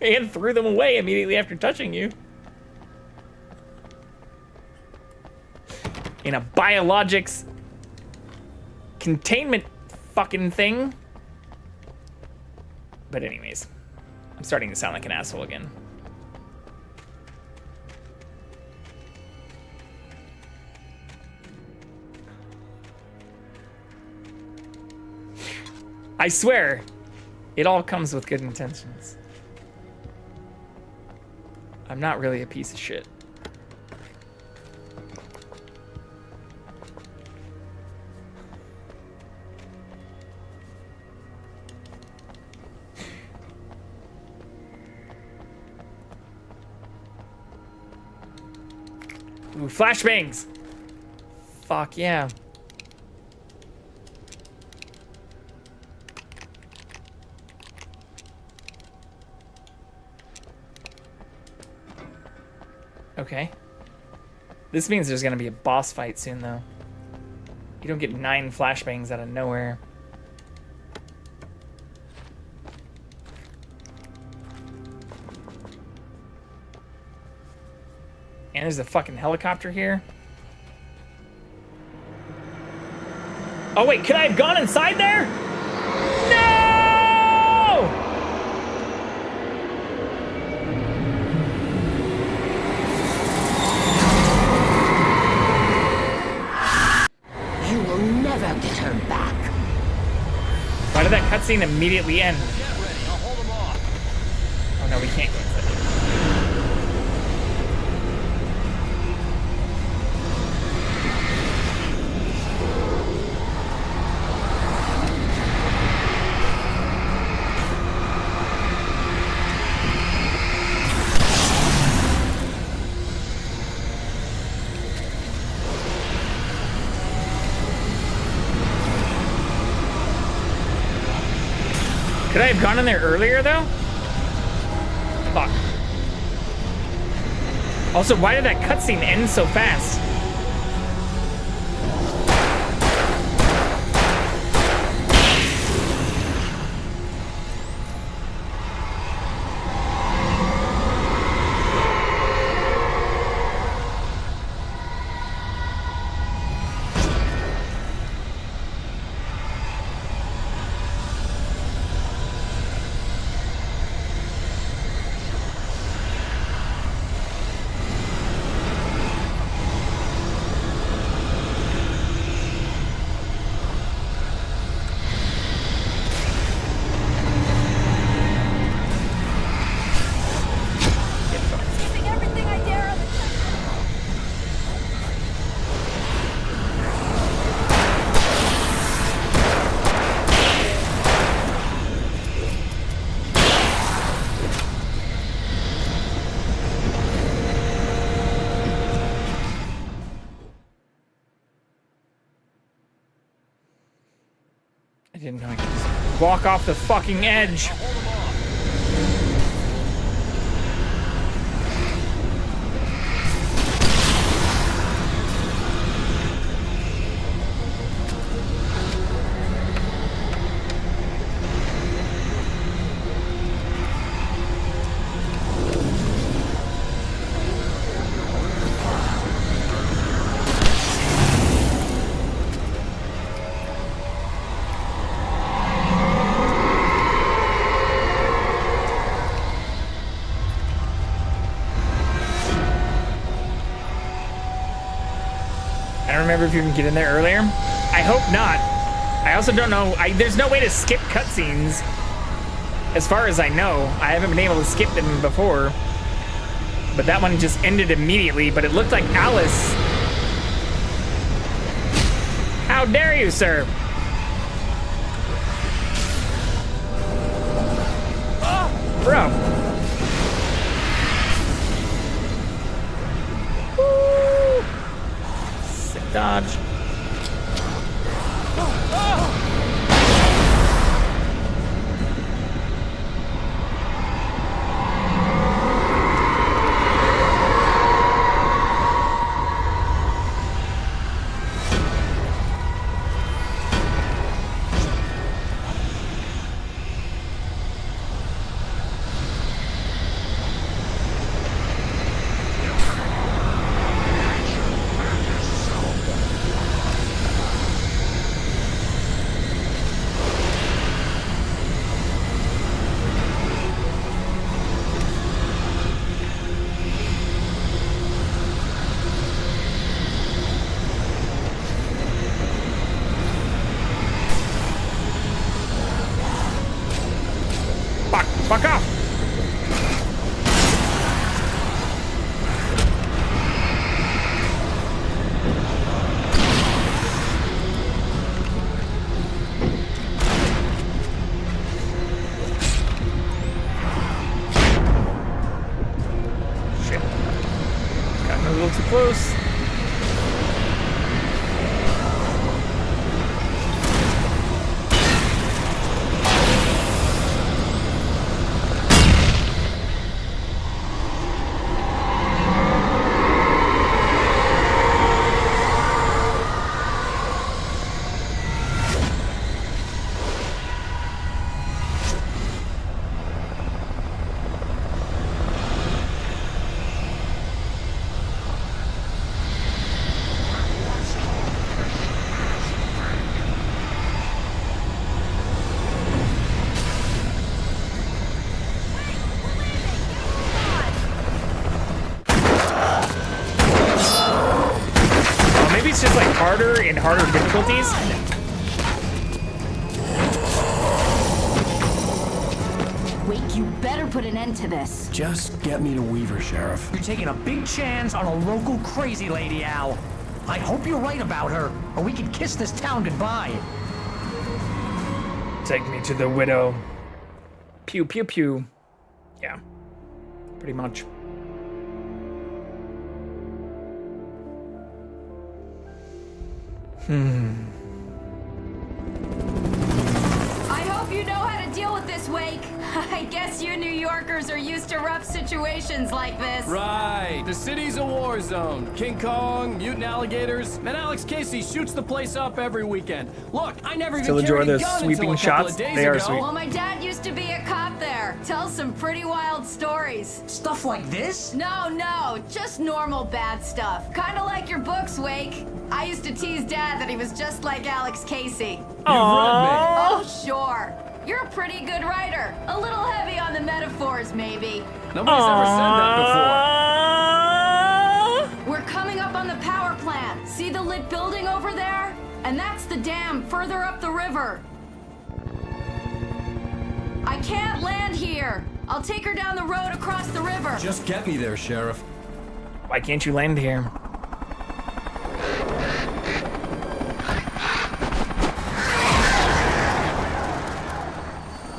A: and threw them away immediately after touching you. In a biologics containment fucking thing. But anyways, I'm starting to sound like an asshole again. I swear, it all comes with good intentions. I'm not really a piece of shit. Ooh, flashbangs! Fuck yeah. Okay. This means there's gonna be a boss fight soon, though. You don't get 9 flashbangs out of nowhere. And there's a fucking helicopter here. Oh wait, could I have gone inside there? No!
E: You will never get her back.
A: Why did that cutscene immediately end? Oh no, we can't go inside. Could I have gone in there earlier, though? Fuck. Also, why did that cutscene end so fast? didn't know I could just walk off the fucking edge. I don't remember if you can get in there earlier. I hope not. I also don't know. There's no way to skip cutscenes. As far as I know, I haven't been able to skip them before. But that one just ended immediately, but it looked like Alice. How dare you, sir? Oh, bro. Woo. Sick dodge. Fuck off! Shit. Got a little too close. It's just like harder and harder difficulties.
E: Wake, you better put an end to this.
T: Just get me to Weaver, Sheriff.
F: You're taking a big chance on a local crazy lady, Al. I hope you're right about her, or we can kiss this town goodbye.
A: Take me to the widow. Pew, pew, pew. Yeah, pretty much.
V: I hope you know how to deal with this, Wake. I guess you New Yorkers are used to rough situations like this.
D: Right. The city's a war zone. King Kong, mutant alligators, and Alex Casey shoots the place up every weekend. Look, I never
A: Still
D: even
A: enjoy
D: carried a
A: the
D: gun
A: sweeping
D: until a couple
A: shots.
D: of days
A: They are
D: ago.
A: sweet.
V: Well, my dad used to be a cop there. Tells some pretty wild stories.
F: Stuff like this?
V: No, just normal bad stuff. Kind of like your books, Wake. I used to tease Dad that he was just like Alex Casey. Oh, sure. You're a pretty good writer. A little heavy on the metaphors, maybe.
D: Nobody's ever said that before.
V: We're coming up on the power plant. See the lit building over there? And that's the dam further up the river. I can't land here. I'll take her down the road across the river.
T: Just get me there, Sheriff.
A: Why can't you land here?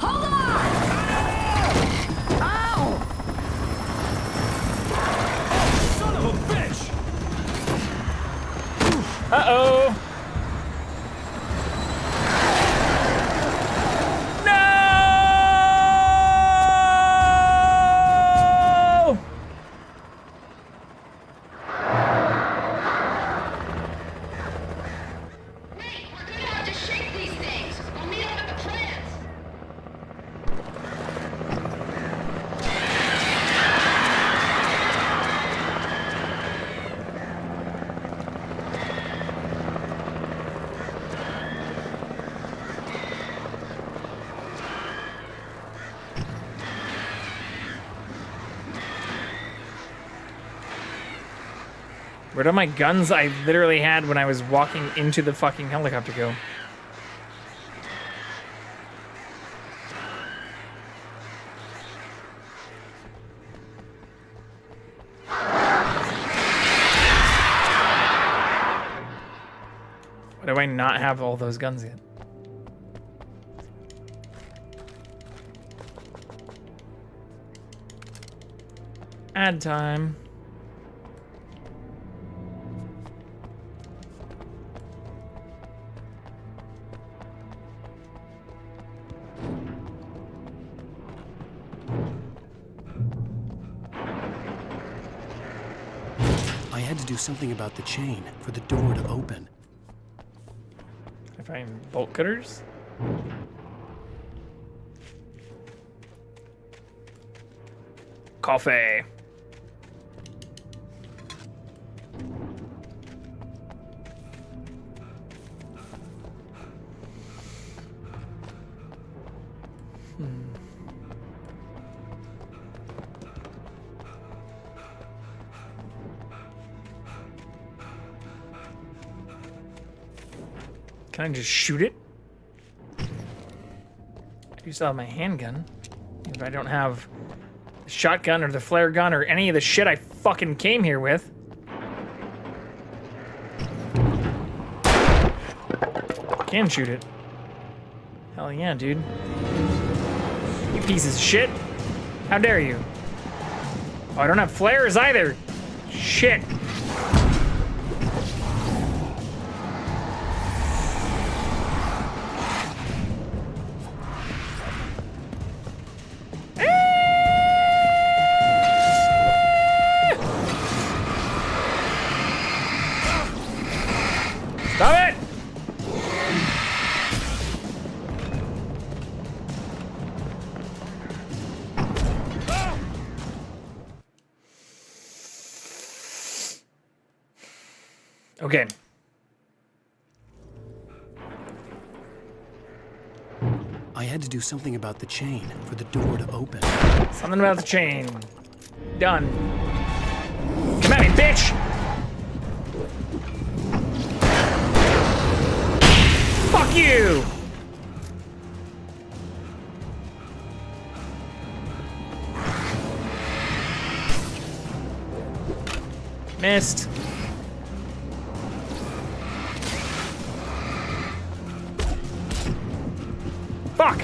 V: Hold on! Ow!
D: Son of a bitch!
A: Uh-oh. Where'd all my guns I literally had when I was walking into the fucking helicopter go? Why do I not have all those guns yet? Ad time.
T: I had to do something about the chain for the door to open.
A: I find bolt cutters. Coffee. Can I just shoot it? I do still have my handgun. If I don't have the shotgun or the flare gun or any of the shit I fucking came here with. Can shoot it. Hell yeah, dude. You pieces of shit. How dare you? Oh, I don't have flares either. Shit. Stop it! Okay.
T: I had to do something about the chain for the door to open.
A: Something about the chain. Done. Come at me, bitch! Fuck you! Missed. Fuck!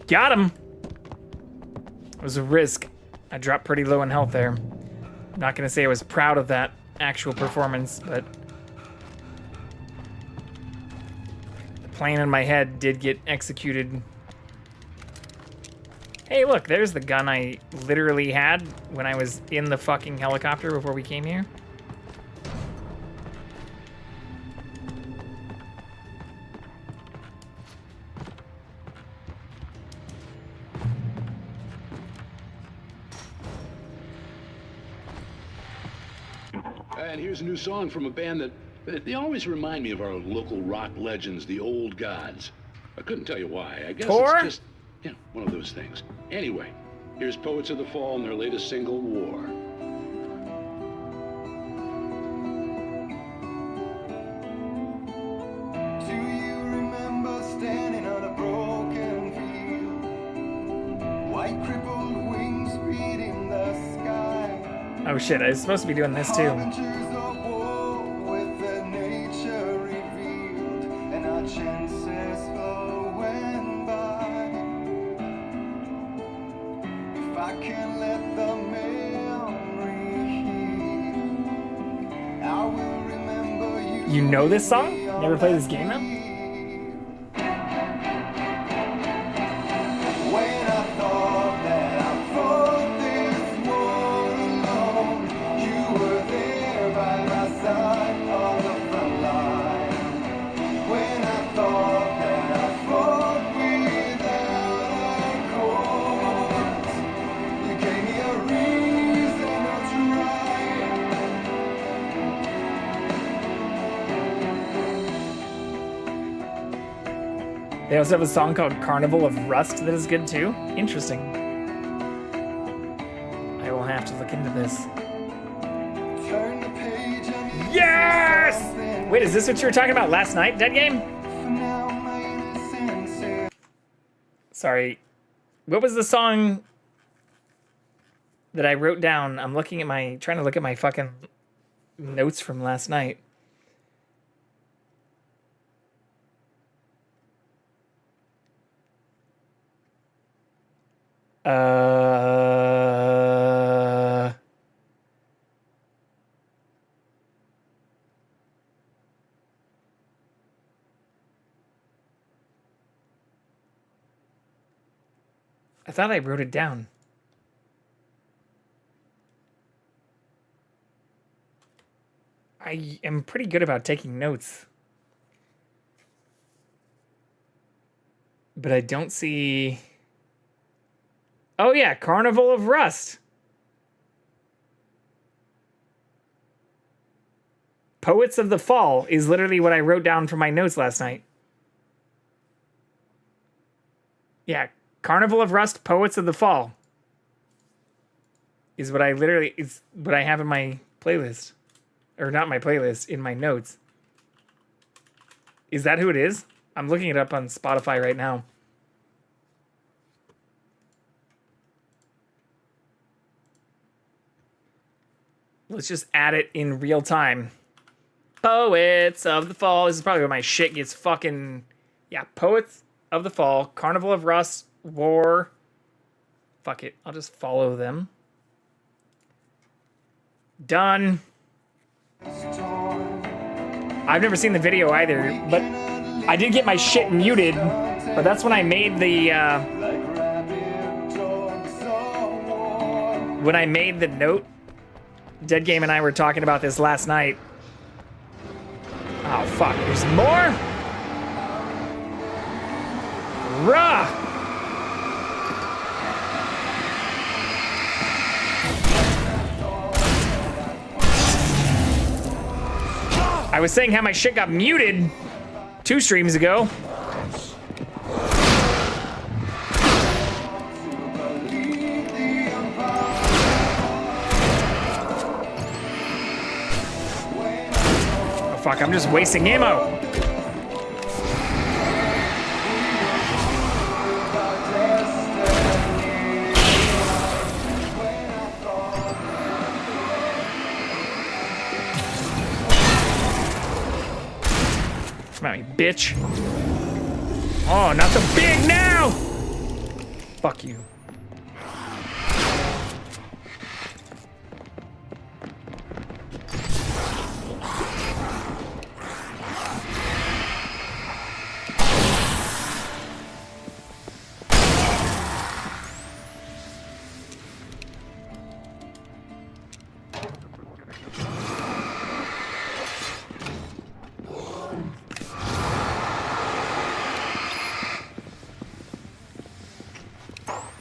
A: Got him! It was a risk. I dropped pretty low in health there. I'm not gonna say I was proud of that actual performance, but the plan in my head did get executed. Hey, look, there's the gun I literally had when I was in the fucking helicopter before we came here.
G: And here's a new song from a band that they always remind me of our local rock legends, the Old Gods. I couldn't tell you why. I guess
A: Tor?
G: it's just, yeah, one of those things. Anyway, here's Poets of the Fall and their latest single, War.
H: Do you remember standing on a broken field? White crippled wings beating the sky.
A: Oh shit, I was supposed to be doing this too.
H: Harbingers of war with their nature revealed, and our chances flowing by. If I can let the memory heal, I will remember you.
A: You know this song? Never played this game though?
H: When I thought that I fought this war alone, you were there by my side on the front line. When I thought that I fought without a cause, you gave me a reason
A: They also have a song called Carnival of Rust that is good too. Interesting. I will have to look into this. Yes! Wait, is this what you were talking about last night, Dead Game? Sorry. What was the song that I wrote down? I'm looking at trying to look at my fucking notes from last night. I thought I wrote it down. I am pretty good about taking notes. But I don't see... Oh yeah, Carnival of Rust. Poets of the Fall is literally what I wrote down from my notes last night. Yeah, Carnival of Rust, Poets of the Fall is what I have in my playlist. Or not my playlist, in my notes. Is that who it is? I'm looking it up on Spotify right now. Let's just add it in real time. Poets of the Fall. This is probably where my shit gets fucking... Yeah, Poets of the Fall, Carnival of Rust, War. Fuck it. I'll just follow them. Done. I've never seen the video either, but I did get my shit muted. But that's when I made the note. Dead Game and I were talking about this last night. Oh fuck! There's more. Rah! I was saying how my shit got muted 2 streams ago. Oh fuck, I'm just wasting ammo. Come at me, bitch. Oh, not so big now! Fuck you.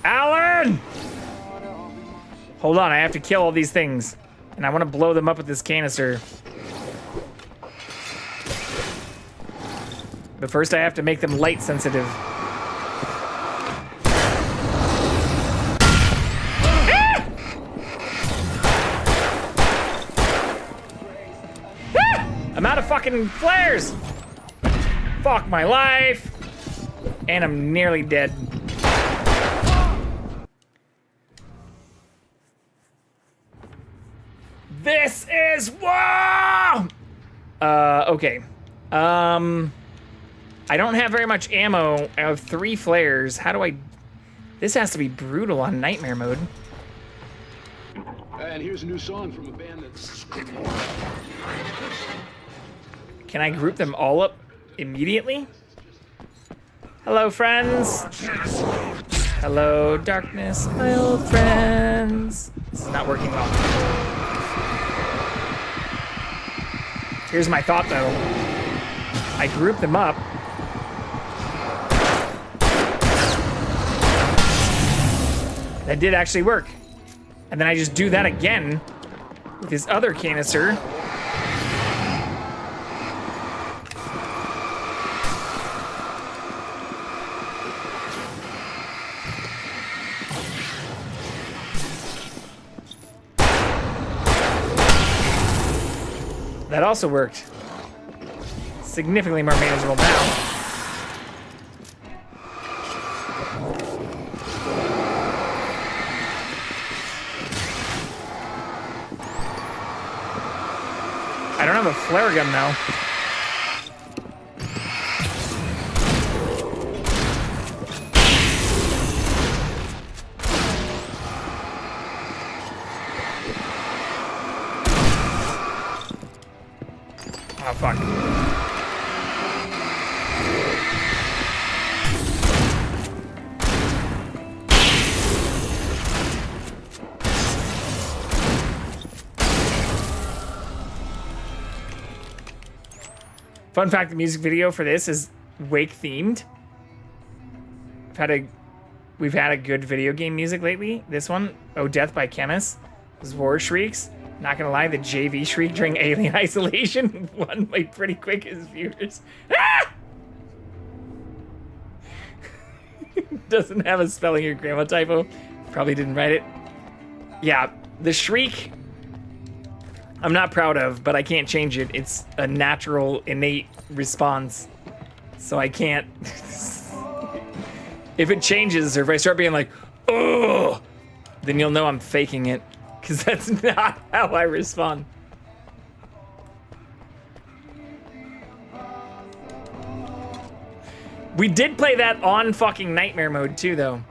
A: Alan! Hold on, I have to kill all these things. And I want to blow them up with this canister. But first I have to make them light sensitive. Ah! Ah! I'm out of fucking flares! Fuck my life! And I'm nearly dead. This is wow. Okay. I don't have very much ammo. I have 3 flares. How do I? This has to be brutal on nightmare mode.
G: And here's a new song from a band that's...
A: Can I group them all up immediately? Hello, friends. Hello, darkness, my old friends. This is not working well. Here's my thought, though. I group them up. That did actually work. And then I just do that again with this other canister. That also worked. Significantly more manageable now. I don't have a flare gun now. Oh, fuck. Fun fact, the music video for this is Wake themed. We've had a good video game music lately. This one, Oh Death by Chemist, is War Shrieks. Not gonna lie, the JV shriek during Alien Isolation won by pretty quick as viewers. Ah! Doesn't have a spelling or grammar typo. Probably didn't write it. Yeah, the shriek I'm not proud of, but I can't change it. It's a natural, innate response. So I can't... If it changes, or if I start being like, oh, then you'll know I'm faking it. Because that's not how I respond. We did play that on fucking Nightmare mode too, though.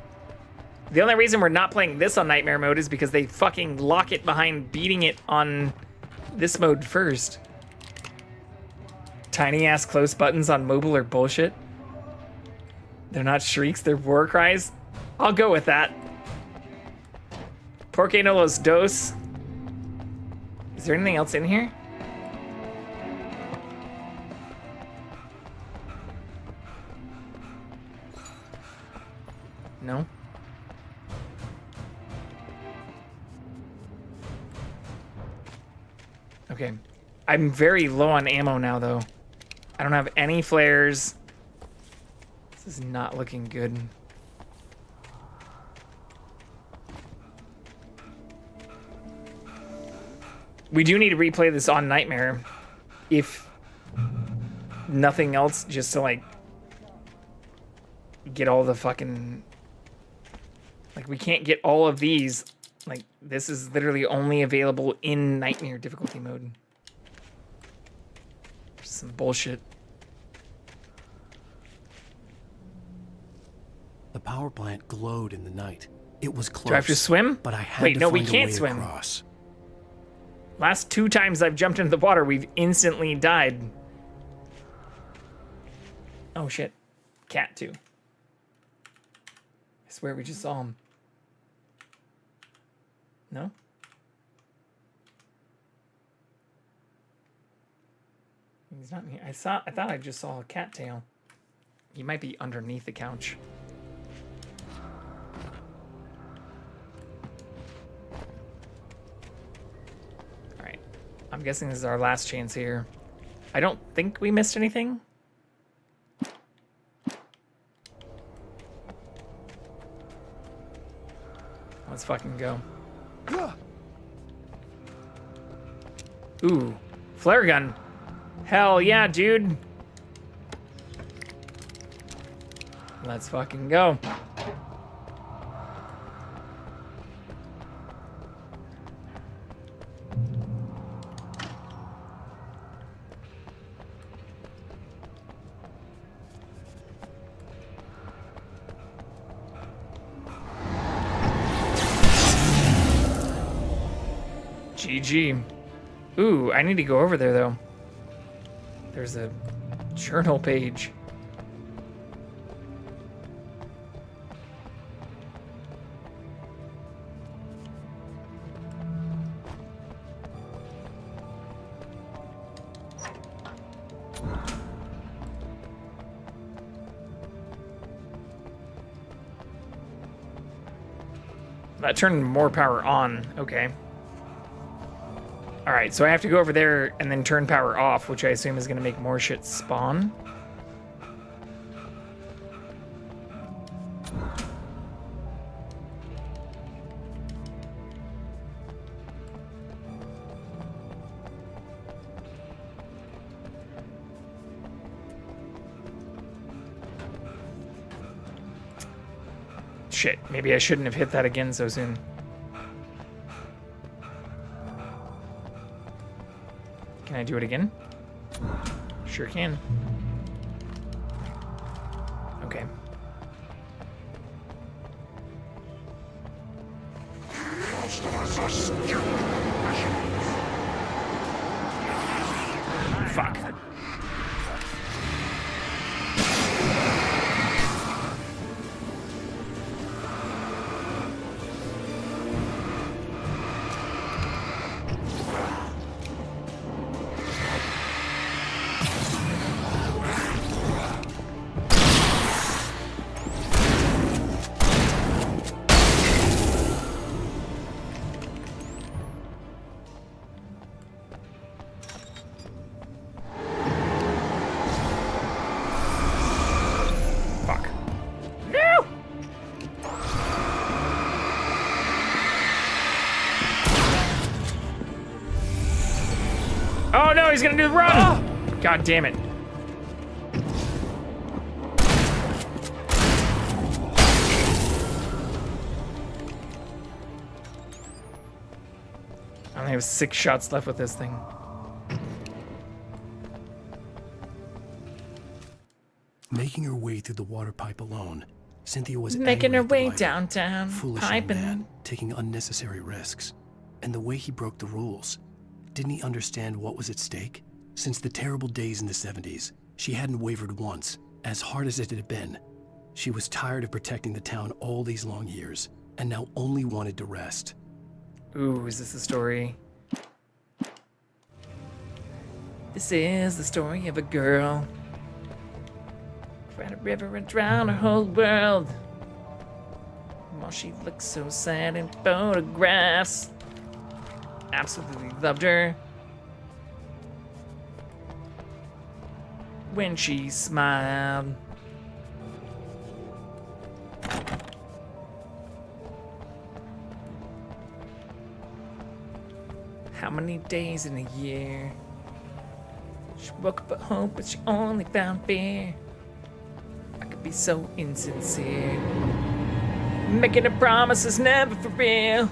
A: The only reason we're not playing this on Nightmare mode is because they fucking lock it behind beating it on this mode first. Tiny ass close buttons on mobile are bullshit. They're not shrieks, they're war cries. I'll go with that. Porque no los dos. Is there anything else in here? No? Okay. I'm very low on ammo now, though. I don't have any flares. This is not looking good. We do need to replay this on Nightmare. If nothing else, just to, like, get all the fucking... Like, we can't get all of these. Like, this is literally only available in Nightmare difficulty mode. Some bullshit.
T: The power plant glowed in the night. It was close.
A: Do I have to swim?
T: But I had
A: Wait,
T: to
A: no, we
T: find a
A: can't
T: way
A: swim.
T: across.
A: Last 2 times I've jumped into the water, we've instantly died. Oh shit. Cat too. I swear we just saw him. No? He's not here. I thought I just saw a cattail. He might be underneath the couch. Alright. I'm guessing this is our last chance here. I don't think we missed anything. Let's fucking go. Ooh, flare gun. Hell yeah, dude. Let's fucking go. GG. Ooh, I need to go over there, though. There's a journal page. That turned more power on. Okay. Alright, so I have to go over there and then turn power off, which I assume is going to make more shit spawn. Shit, maybe I shouldn't have hit that again so soon. Can I do it again? Sure can. Okay. Fuck. Oh no, he's gonna do the run! Oh. God damn it. I only have 6 shots left with this thing.
T: Making her way through the water pipe alone, Cynthia was
A: making her way
T: driver,
A: downtown,
T: foolish
A: piping.
T: young man, taking unnecessary risks. And the way he broke the rules. Didn't he understand what was at stake? Since the terrible days in the 70s, she hadn't wavered once, as hard as it had been. She was tired of protecting the town all these long years, and now only wanted to rest.
A: Ooh, is this the story? This is the story of a girl. Cried a river and drowned her whole world. While she looked so sad in photographs. Absolutely loved her. When she smiled. How many days in a year? She woke up with hope, but she only found fear. I could be so insincere. Making a promise is never for real.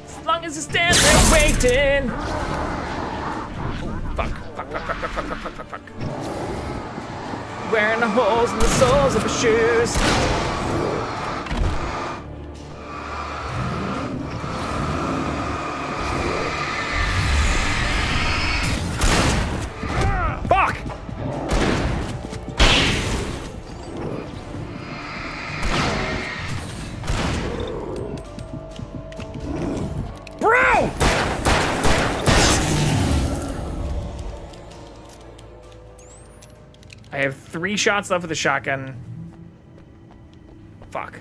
A: As long as you stand there waiting. Fuck. Wearing the holes in the soles of her shoes. Fuck! Bro! I have 3 shots left with the shotgun. Fuck.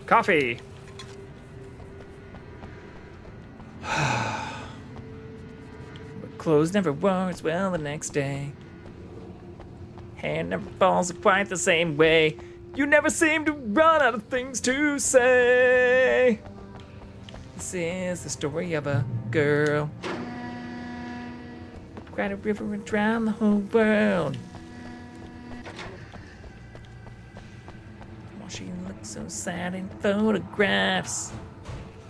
A: Coffee. But clothes never wore as well the next day. Hair never falls quite the same way. You never seem to run out of things to say. This is the story of a girl. Cried a river and drowned the whole world. While she looked so sad in photographs.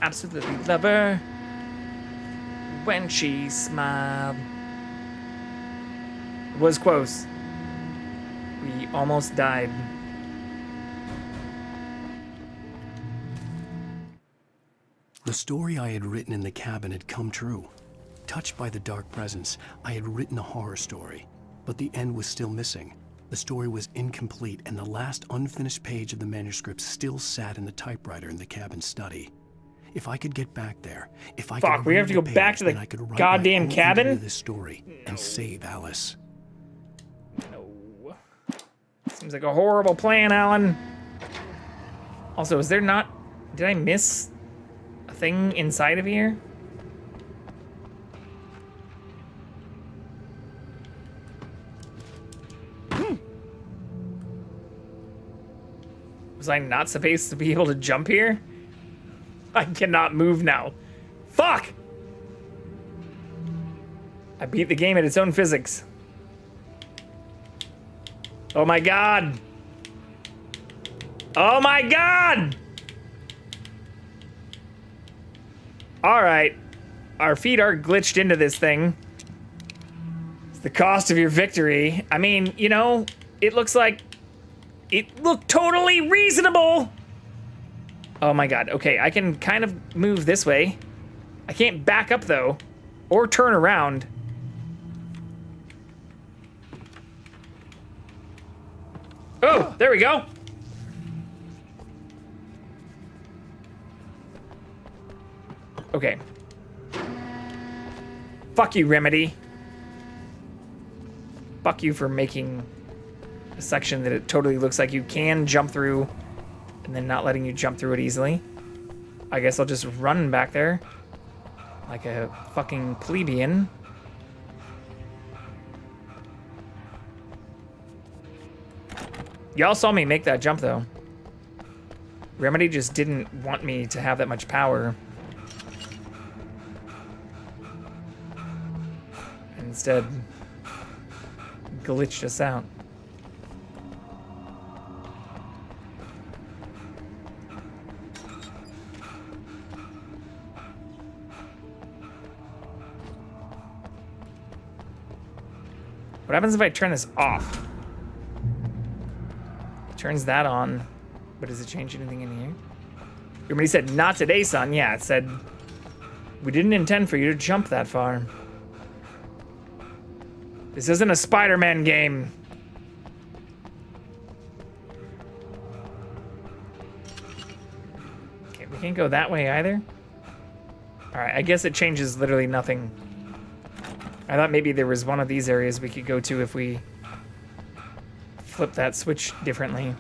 A: Absolutely love her. When she smiled. It was close. We almost died.
T: The story I had written in the cabin had come true. Touched by the dark presence, I had written a horror story, but the end was still missing. The story was incomplete, and the last unfinished page of the manuscript still sat in the typewriter in the cabin study. If I could get back there, if I
A: Fuck,
T: could
A: we have to go back to the goddamn cabin?
T: This story and save Alice.
A: No. Seems like a horrible plan, Alan. Also, is there not... Did I miss a thing inside of here? Was I not supposed to be able to jump here? I cannot move now. Fuck! I beat the game at its own physics. Oh my god! Oh my god! Alright. Our feet are glitched into this thing. It's the cost of your victory. I mean, you know, it looks like... It looked totally reasonable! Oh my god. Okay, I can kind of move this way. I can't back up, though. Or turn around. Oh, there we go. Okay. Fuck you, Remedy. Fuck you for making a section that it totally looks like you can jump through and then not letting you jump through it easily. I guess I'll just run back there like a fucking plebeian. Y'all saw me make that jump, though. Remedy just didn't want me to have that much power. Instead, glitched us out. What happens if I turn this off? It turns that on, but does it change anything in here? Remedy said, "Not today, son." Yeah, it said, "We didn't intend for you to jump that far. This isn't a Spider-Man game." Okay, we can't go that way either. Alright, I guess it changes literally nothing. I thought maybe there was one of these areas we could go to if we flip that switch differently.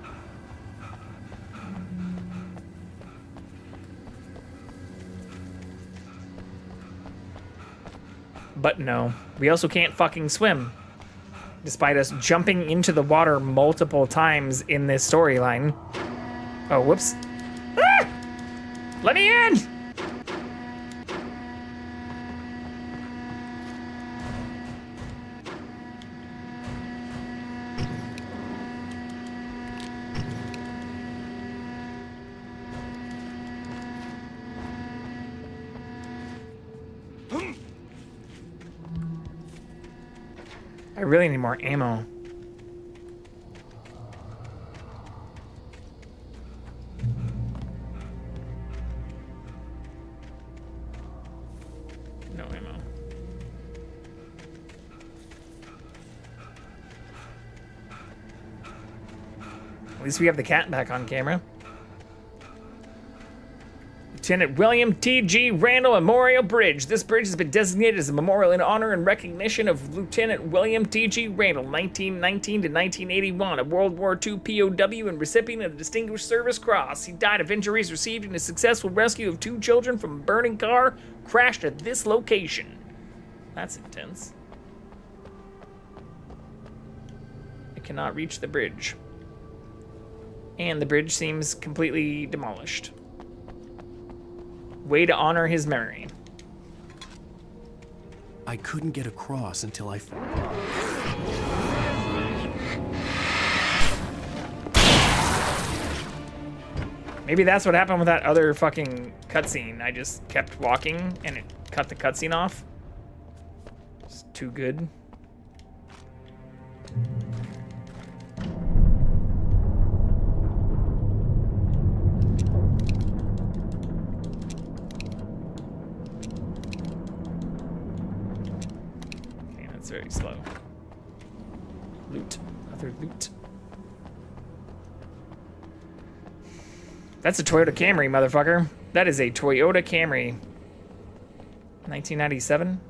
A: But no, we also can't fucking swim. Despite us jumping into the water multiple times in this storyline. Oh, whoops. Ah! Let me in! I really need more ammo. No ammo. At least we have the cat back on camera. Lieutenant William T.G. Randall Memorial Bridge. This bridge has been designated as a memorial in honor and recognition of Lieutenant William T.G. Randall, 1919 to 1981, a World War II POW and recipient of the Distinguished Service Cross. He died of injuries received in a successful rescue of 2 children from a burning car crashed at this location. That's intense. I cannot reach the bridge. And the bridge seems completely demolished. Way to honor his memory.
T: I couldn't get across until I...
A: Maybe that's what happened with that other fucking cutscene. I just kept walking and it cut the cutscene off. It's too good. Very slow. Loot. Other loot. That's a Toyota Camry, motherfucker. That is a Toyota Camry. 1997?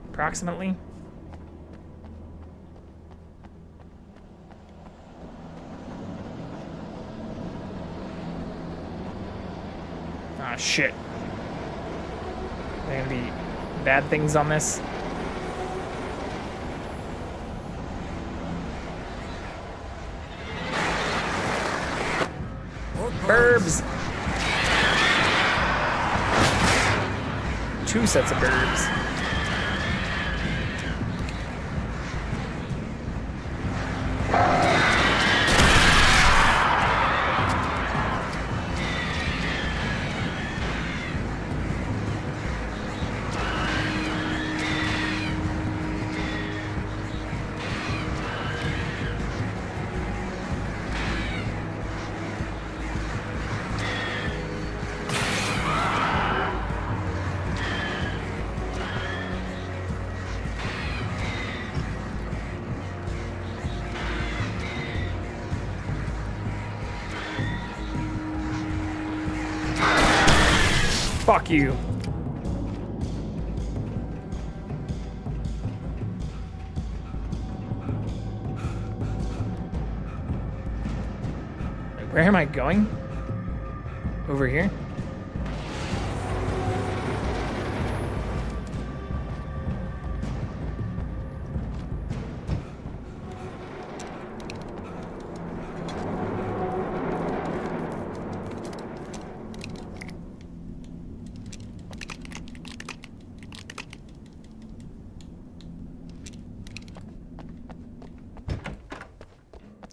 A: Approximately. Ah, shit. Are there gonna be bad things on this? Burbs. 2 sets of birds. Fuck you. Where am I going? Over here?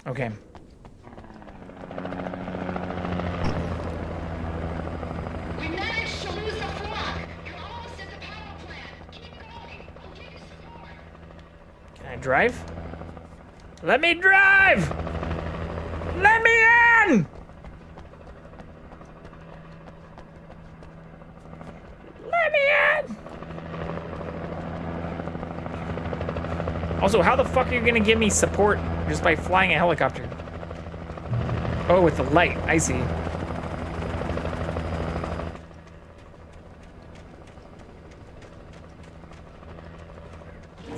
A: Okay.
V: We managed to lose the flock. You're almost at the power plant. Keep going. I'll give you some more.
A: Can I drive? Let me drive! Let me in! Let me in! Also, how the fuck are you gonna give me support just by flying a helicopter? Oh, with the light. I see.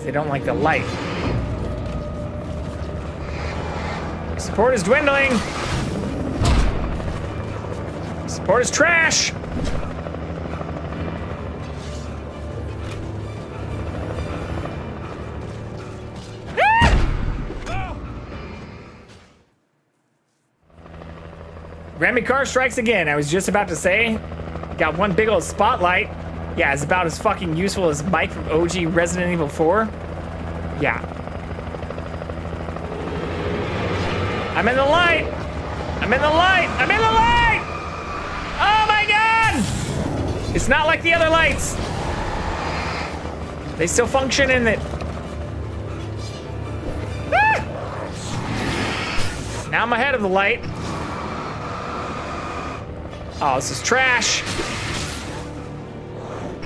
A: They don't like the light. Support is dwindling. Support is trash. Remy Carr strikes again. I was just about to say, got one big old spotlight. Yeah, it's about as fucking useful as Mike from OG Resident Evil 4. Yeah. I'm in the light. I'm in the light. I'm in the light. Oh my God. It's not like the other lights. They still function in it. Ah! Now I'm ahead of the light. Oh, this is trash.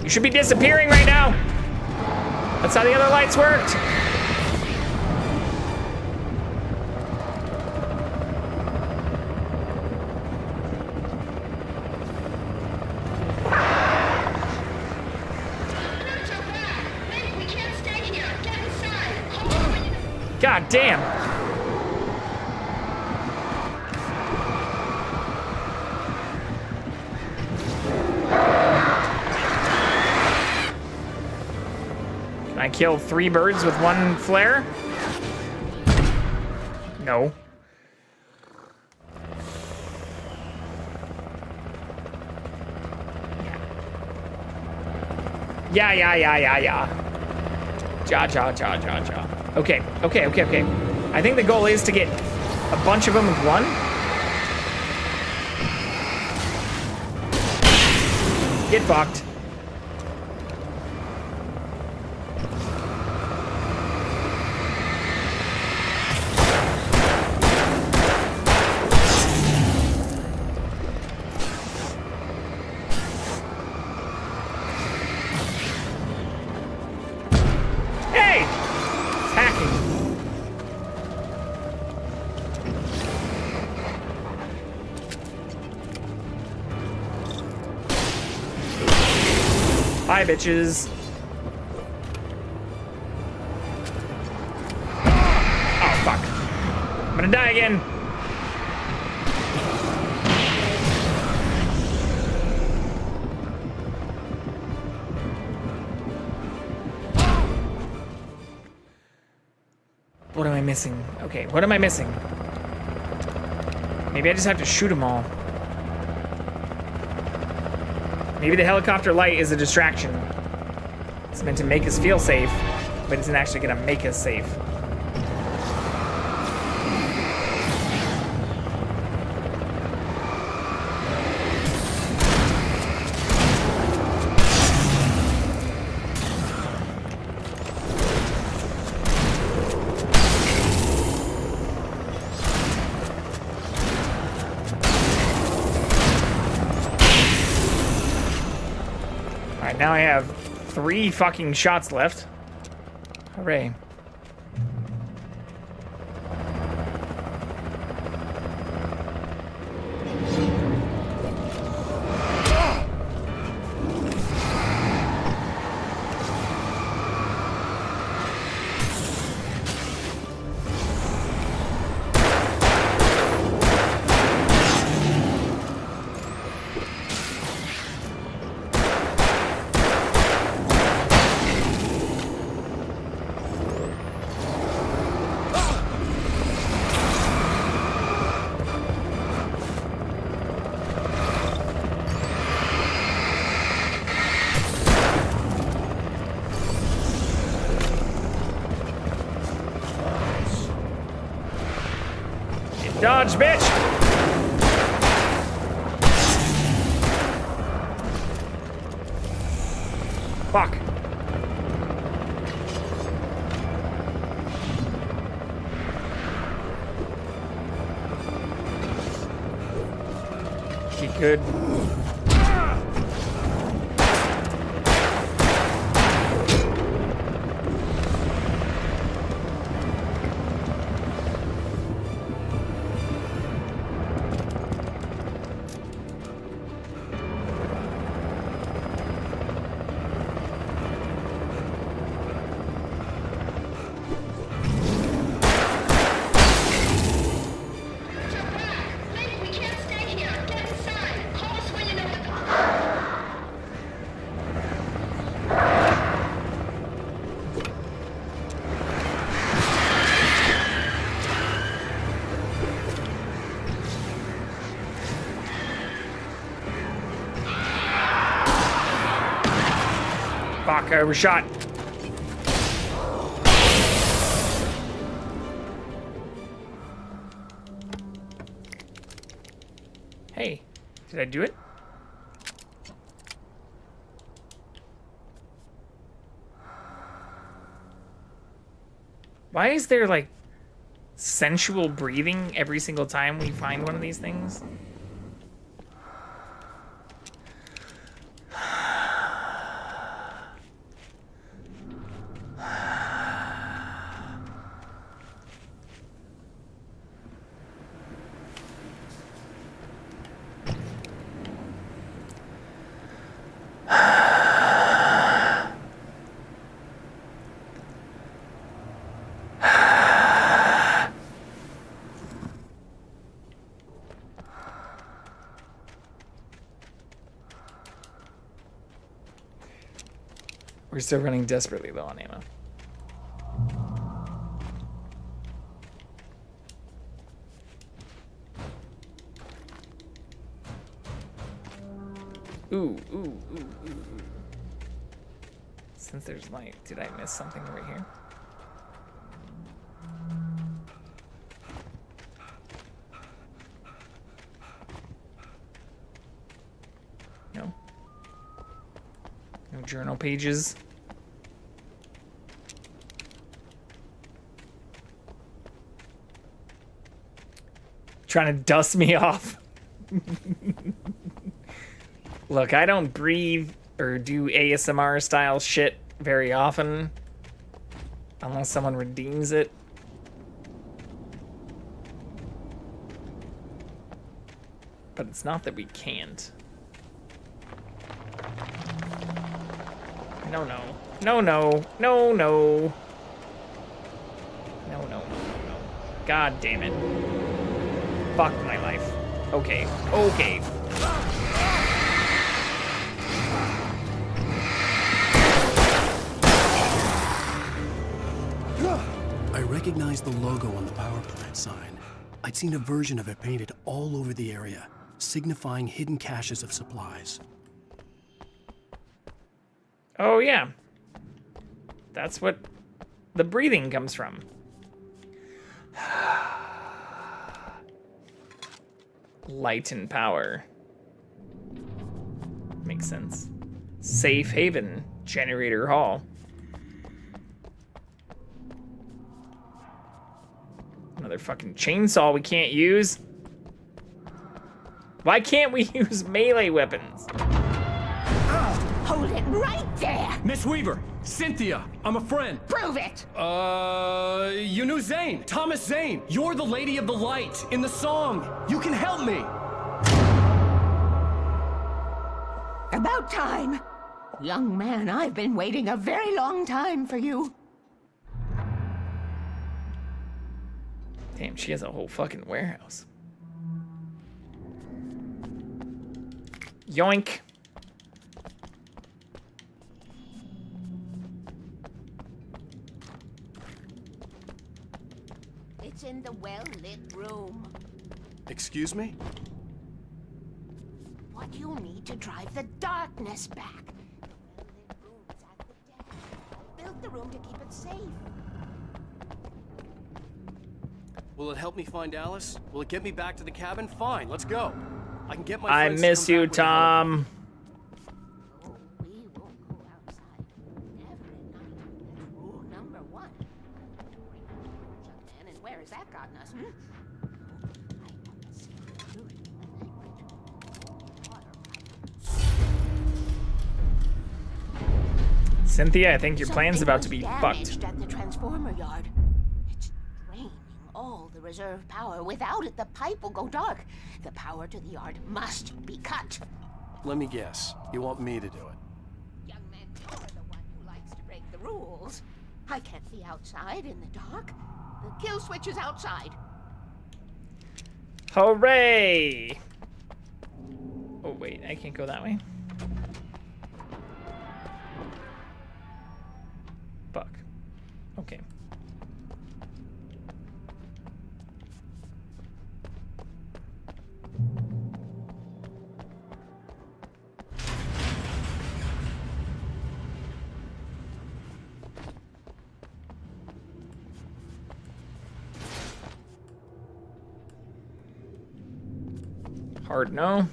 A: You should be disappearing right now. That's how the other lights worked. God damn. Can I kill 3 birds with 1 flare? No. Yeah. Ja. Okay. I think the goal is to get a bunch of them with 1. Get fucked. Bye, bitches. Oh, fuck. I'm gonna die again. What am I missing? Okay, what am I missing? Maybe I just have to shoot them all. Maybe the helicopter light is a distraction. It's meant to make us feel safe, but it's not actually gonna make us safe. Alright, now I have 3 fucking shots left. Hooray. Dodge, bitch! Fuck. He could. Fuck, I overshot. Hey, did I do it? Why is there like sensual breathing every single time we find one of these things? We're still running desperately low on ammo. Ooh. Since there's light, did I miss something right here? No. No journal pages. Trying to dust me off. Look, I don't breathe or do ASMR style shit very often. Unless someone redeems it. But it's not that we can't. No. God damn it. Fuck my life. Okay.
T: I recognized the logo on the power plant sign. I'd seen a version of it painted all over the area, signifying hidden caches of supplies.
A: Oh, yeah. That's what the breathing comes from. Light and power. Makes sense. Safe haven. Generator hall. Another fucking chainsaw we can't use. Why can't we use melee weapons?
E: Hold it right there!
D: Miss Weaver, Cynthia, I'm a friend.
E: Prove it!
D: You knew Zane, Thomas Zane. You're the Lady of the Light in the song. You can help me.
E: About time. Young man, I've been waiting a very long time for you.
A: Damn, she has a whole fucking warehouse. Yoink.
E: It's in the well-lit room.
T: Excuse me?
E: What you'll need to drive the darkness back. The well-lit room's at the deck. I built the room to keep it safe.
T: Will it help me find Alice? Will it get me back to the cabin? Fine, let's go. I can get my
A: I
T: friends to
A: miss
T: come
A: you,
T: back with
A: Tom.
E: We won't go outside. Never at night. That's rule number 1. Young man, and where has that gotten us, hmm? I have a secret language.
A: Cynthia, I think your plan's about to be
E: Damaged
A: fucked.
E: at the transformer yard. It's draining all the reserve power. Without it, the pipe will go dark. The power to the yard must be cut.
T: Let me guess. You want me to do it?
E: Young man, you're the one who likes to break the rules. I can't be outside in the dark. The kill switch is outside.
A: Hooray! Oh, wait, I can't go that way. Fuck. Okay. Hard no.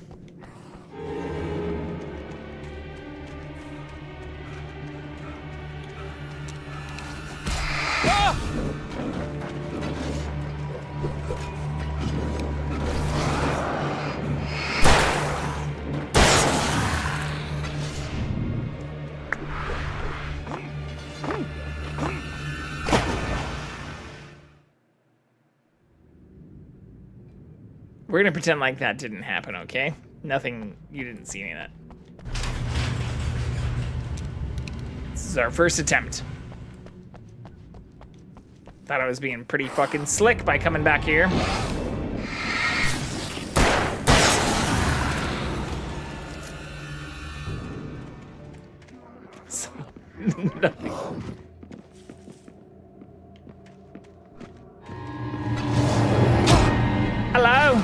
A: We're gonna pretend like that didn't happen, okay? Nothing, you didn't see any of that. This is our first attempt. Thought I was being pretty fucking slick by coming back here. Nothing. Hello?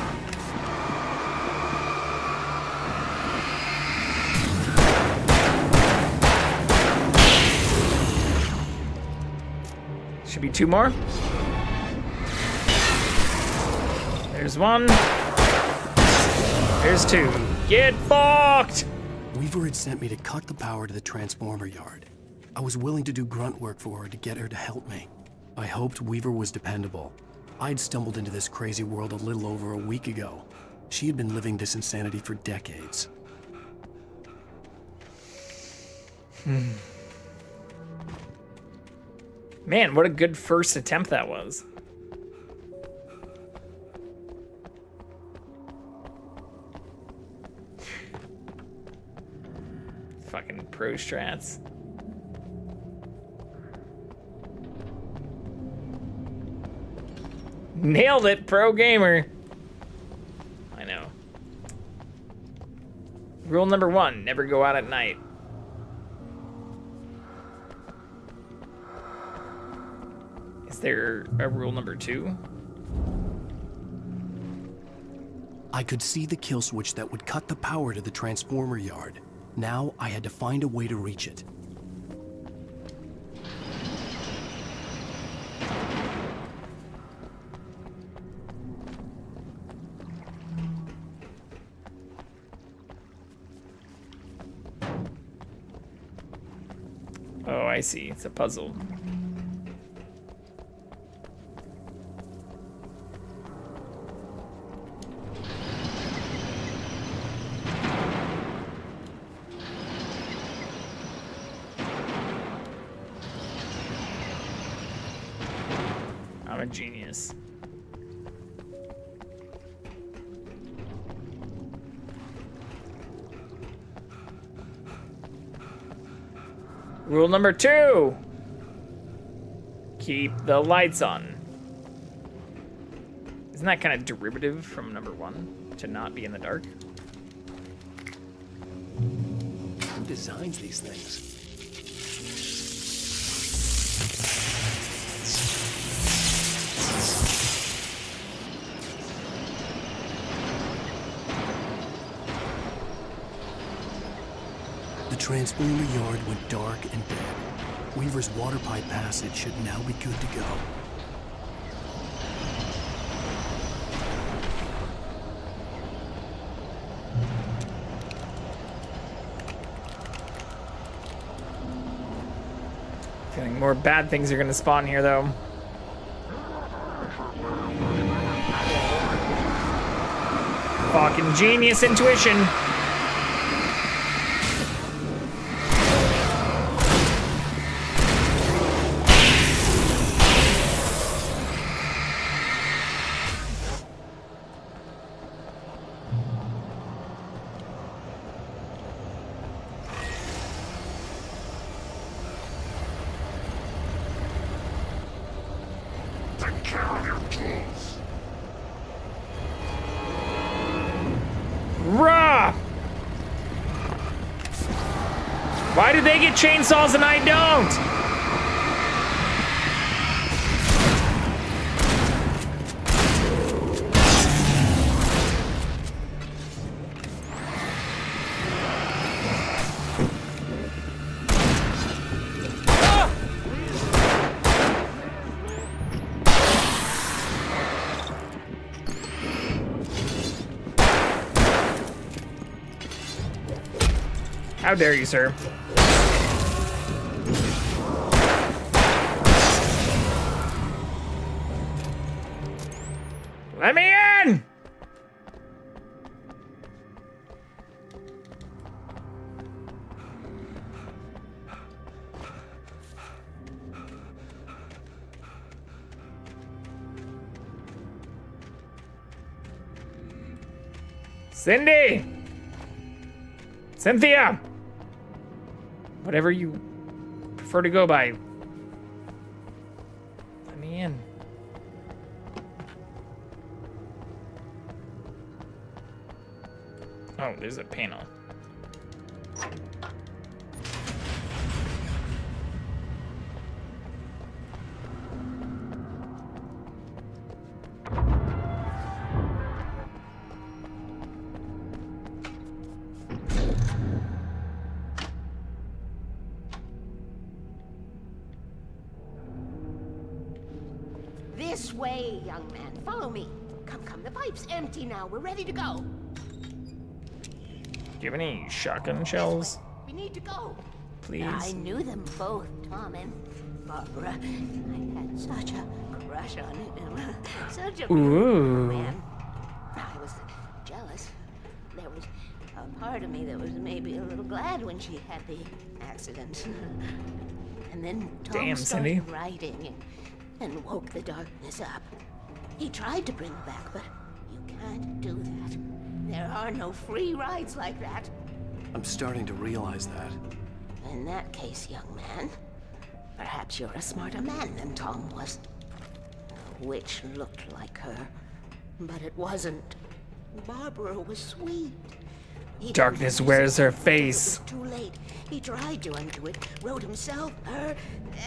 A: Should be 2 more. There's 1. There's 2. Get fucked!
T: Weaver had sent me to cut the power to the transformer yard. I was willing to do grunt work for her to get her to help me. I hoped Weaver was dependable. I'd stumbled into this crazy world a little over a week ago. She had been living this insanity for decades.
A: Man, what a good first attempt that was. Fucking pro strats. Nailed it, pro gamer. I know. Rule number 1, never go out at night. Is there a rule number 2?
T: I could see the kill switch that would cut the power to the transformer yard. Now I had to find a way to reach it.
A: Oh, I see. It's a puzzle. I'm a genius. Rule number 2. Keep the lights on. Isn't that kind of derivative from number 1? To not be in the dark?
T: Who designs these things? The transformer yard went dark and dead. Weaver's water pipe passage should now be good to go.
A: Feeling more bad things are gonna spawn here, though. Fucking genius intuition.
B: Take care of your kids.
A: Rah! Why did they get chainsaws and I don't? How dare you, sir? Let me in! Cindy! Cynthia! Whatever you prefer to go by. Let me in. Oh, there's a panel.
E: This way, young man. Follow me. Come, come. The pipe's empty now. We're ready to go.
A: Do you have any shotgun shells?
E: We need to go.
A: Please.
E: I knew them both, Tom and Barbara. I had such a crush on him. Such a
A: Ooh.
E: man. I was jealous. There was a part of me that was maybe a little glad when she had the accident. And then Tom
A: Damn,
E: started
A: Cindy.
E: writing and woke the darkness up. He tried to bring her back, but you can't do that. There are no free rides like that.
T: I'm starting to realize that.
E: In that case, young man, perhaps you're a smarter man than Tom was. The witch looked like her, but it wasn't. Barbara was sweet. He
A: Darkness
E: didn't
A: wears her
E: understand.
A: face.
E: It was too late. He tried to undo it, wrote himself, her,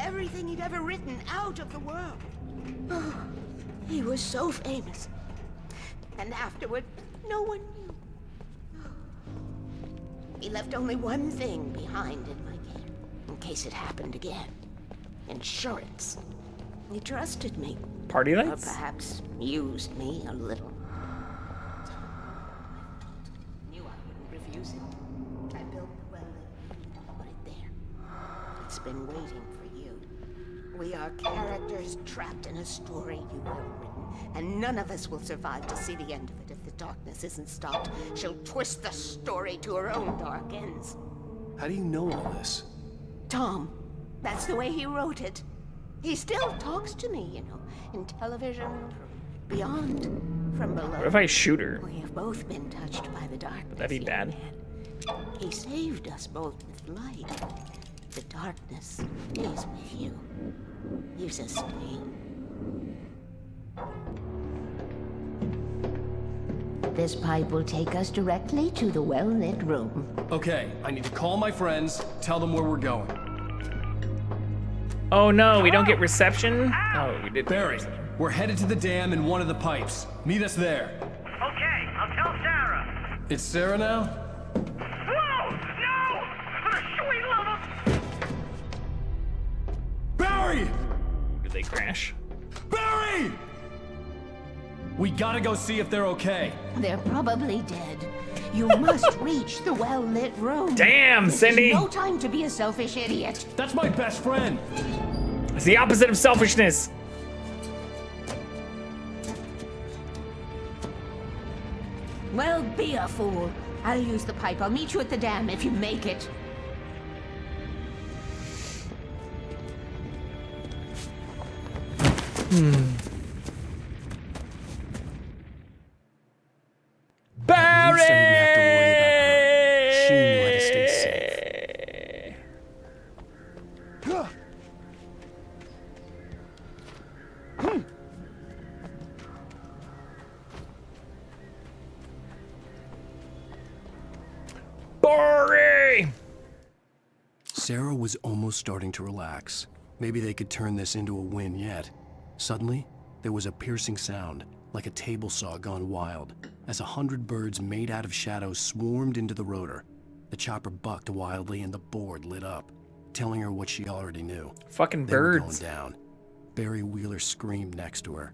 E: everything he'd ever written out of the world. Oh, he was so famous. And afterward, no one knew. He left only one thing behind in my game, in case it happened again. Insurance. He trusted me.
A: Party lights?
E: Or perhaps used me a little. Knew I wouldn't refuse him. I built the well and put it there. It's been waiting for you. We are characters trapped in a story you have written, and none of us will survive to see the end of it if the darkness isn't stopped. She'll twist the story to her own dark ends.
T: How do you know all this?
E: Tom, that's the way he wrote it. He still talks to me, you know, in television, from beyond, from below.
A: What if I shoot her?
E: We have both been touched by the darkness.
A: Would that be bad?
E: He saved us both with light. The darkness is with you. You sustain. This pipe will take us directly to the well-lit room.
D: Okay, I need to call my friends, tell them where we're going.
A: Oh no, we don't get reception? Oh, we did.
D: Barry, we're headed to the dam in one of the pipes. Meet us there.
F: Okay, I'll tell Sarah.
D: It's Sarah now?
F: Whoa! No! For the sweet love of...
D: Barry!
A: Did they crash?
D: Barry! We gotta go see if they're okay.
E: They're probably dead. You must reach the well-lit room.
A: Damn,
E: This is
A: Cindy!
E: no time to be a selfish idiot.
D: That's my best friend.
A: It's the opposite of selfishness.
E: Well, be a fool. I'll use the pipe. I'll meet you at the dam if you make it.
D: At least I didn't have to worry about her. She knew how to stay safe.
A: Barry!
T: Sarah was almost starting to relax. Maybe they could turn this into a win yet. Suddenly, there was a piercing sound, like a table saw gone wild, as 100 birds made out of shadows swarmed into the rotor. The chopper bucked wildly and the board lit up, telling her what she already knew.
A: Fucking
T: They were
A: birds.
T: going down. Barry Wheeler screamed next to her.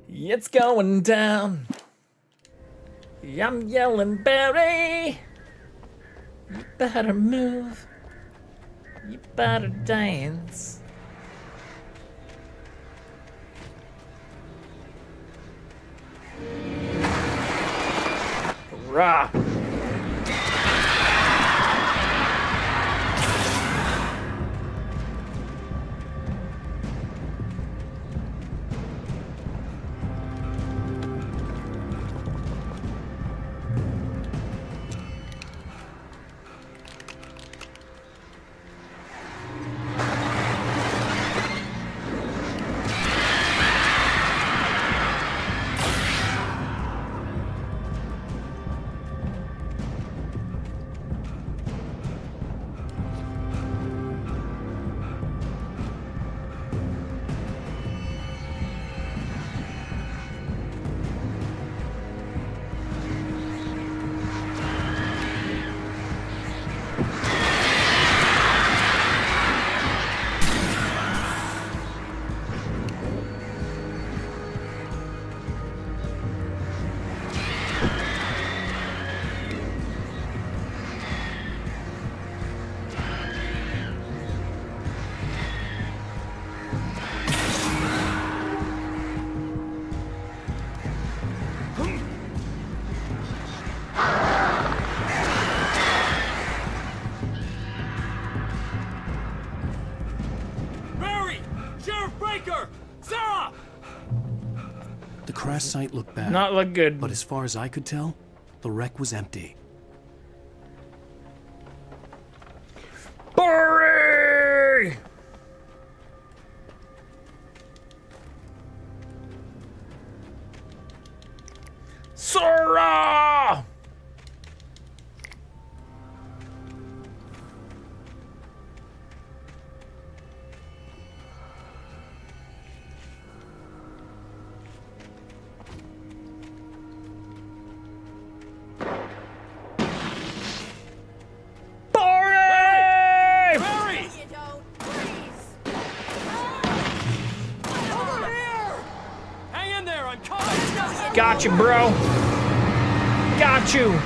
A: It's going down. I'm yelling, Barry. You better move. You better dance. Hurrah.
T: The crash site looked bad.
A: Not look good.
T: But as far as I could tell, the wreck was empty.
A: Barry! Sarah! Got you, bro. Got you.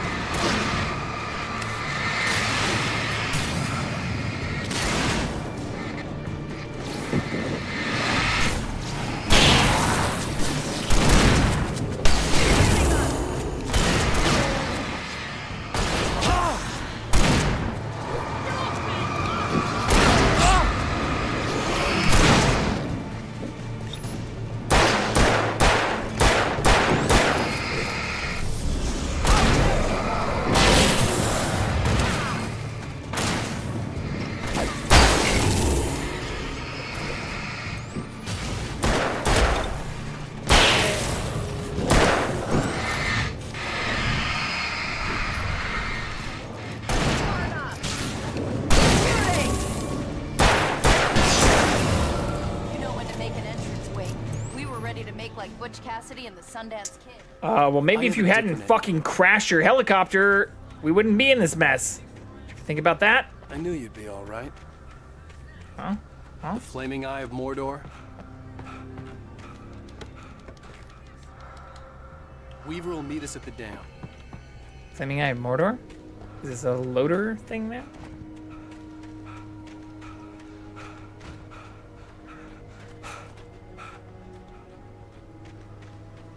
V: Butch Cassidy and the Sundance Kid.
A: Well, maybe if you hadn't fucking crashed your helicopter, we wouldn't be in this mess. Think about that?
T: I knew you'd be all right.
A: Huh?
T: The flaming eye of Mordor. Weaver will meet us at the dam.
A: Flaming Eye of Mordor? Is this a loader thing now?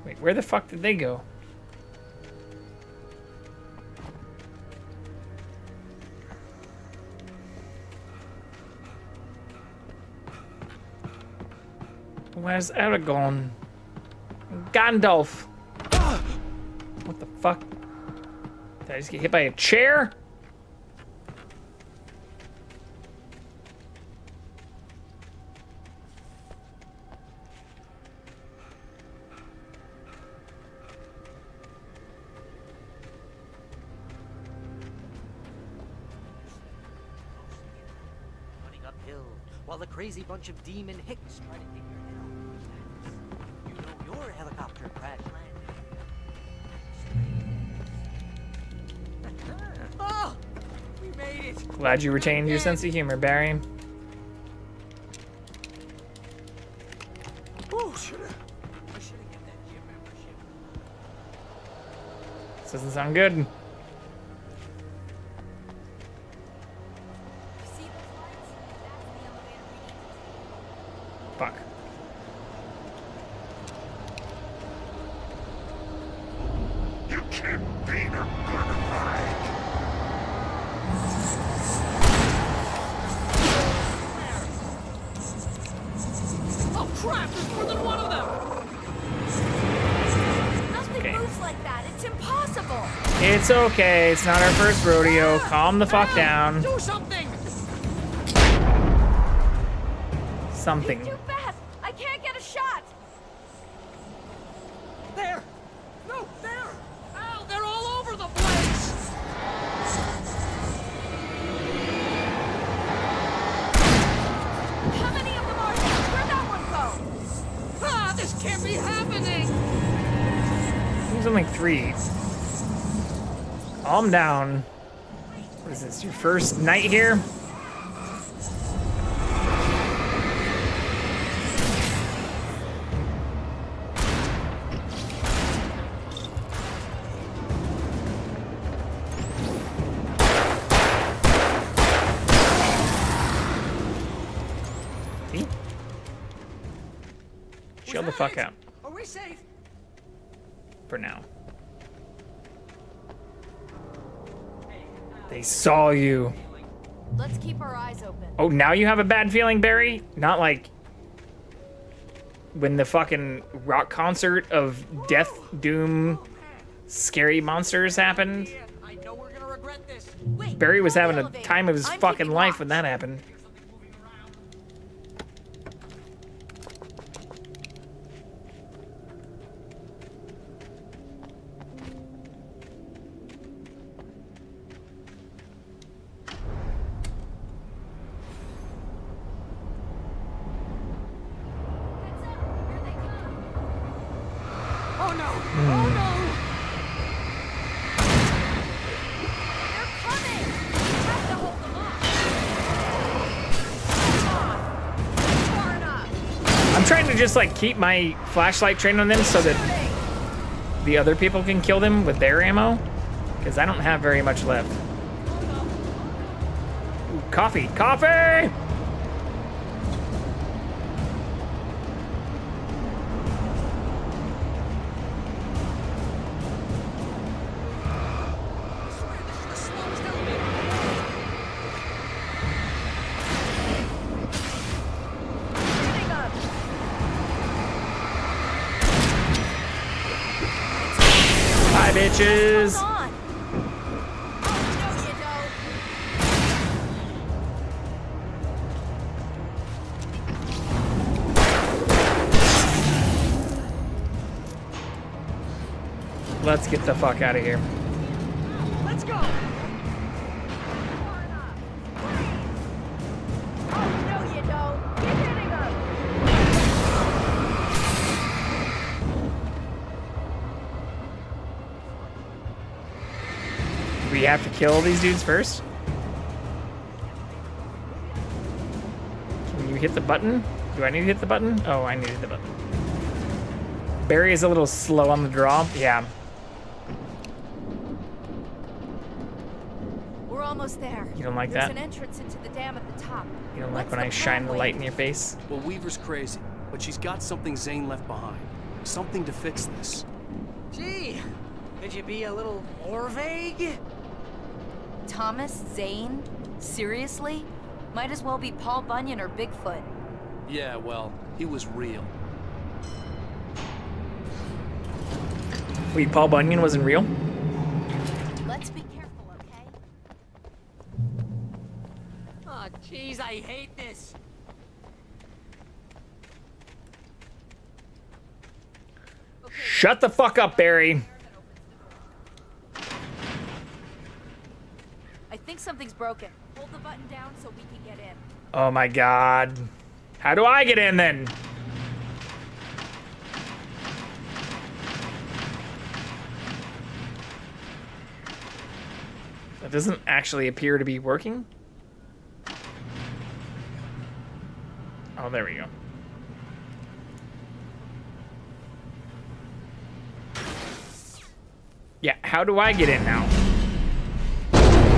A: Wait, where the fuck did they go? Where's Aragorn? Gandalf! What the fuck? Did I just get hit by a chair?
J: Running uphill while the crazy bunch of demon hicks try to take your head off. You know your helicopter crash landed. Oh, we made it.
A: Glad you retained your sense of humor, Barry.
J: Oh, I should have get that gym membership.
A: This doesn't sound good. Fuck.
B: You can't beat a good fight.
U: Oh crap, there's more than one of them!
V: Nothing moves like that. It's impossible.
A: It's okay. It's not our first rodeo. Calm the fuck down.
U: Do something!
A: Something.
V: Too fast. I can't get a shot.
U: There! No, there! Ow, they're all over the place!
V: How many of them are there? Where'd that one go?
U: Ah, this can't be happening!
A: There's only 3. Calm down. What is this, your first night here? See? Chill the fuck out.
U: Are we safe?
A: For now. They saw you.
V: Let's keep our eyes open.
A: Oh, now you have a bad feeling, Barry? Not like when the fucking rock concert of death, doom, scary monsters happened.
U: I know we're gonna regret this.
A: Barry was having a time of his fucking life when that happened.
U: Oh no! Oh no!
V: They're coming. We have to hold them off. Far enough.
A: I'm trying to just like keep my flashlight trained on them so that the other people can kill them with their ammo, because I don't have very much left. Ooh, coffee! Coffee! Hi, bitches! Let's get the fuck out of here.
U: Let's go!
V: Oh, no, you don't. Keep hitting them.
A: we have to kill these dudes first? Can you hit the button? Do I need to hit the button? Oh, I need to hit the button. Barry is a little slow on the draw. Yeah.
K: We're almost there.
A: You don't like
K: There's
A: that?
K: an entrance into the dam at the top.
A: You don't like
K: What's
A: when I
K: the
A: shine the
K: pathway?
A: light in your face?
T: Well, Weaver's crazy, but she's got something Zane left behind. Something to fix this.
J: Gee, could you be a little more vague?
K: Thomas Zane? Seriously? Might as well be Paul Bunyan or Bigfoot.
T: Yeah, well, he was real.
A: Wait, Paul Bunyan wasn't real?
K: Let's be careful, okay?
J: Oh, jeez, I hate this.
A: Shut the fuck up, Barry.
K: I think something's broken. Hold the button down so we can get in.
A: Oh my god. How do I get in then? That doesn't actually appear to be working. Oh, there we go. Yeah, how do I get in now?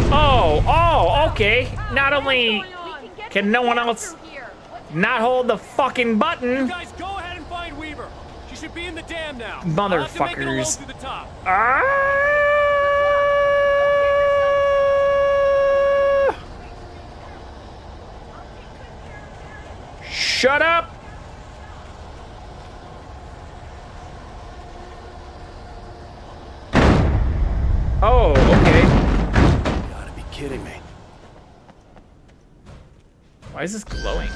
A: Oh, okay. Not only can no one else not hold the fucking button.
D: You guys go ahead and find Weaver. She should be in the dam now. I'll have to make it alone
A: Motherfuckers.
D: through the top.
A: Shut up! Oh, okay.
T: You gotta be kidding me.
A: Why is this glowing?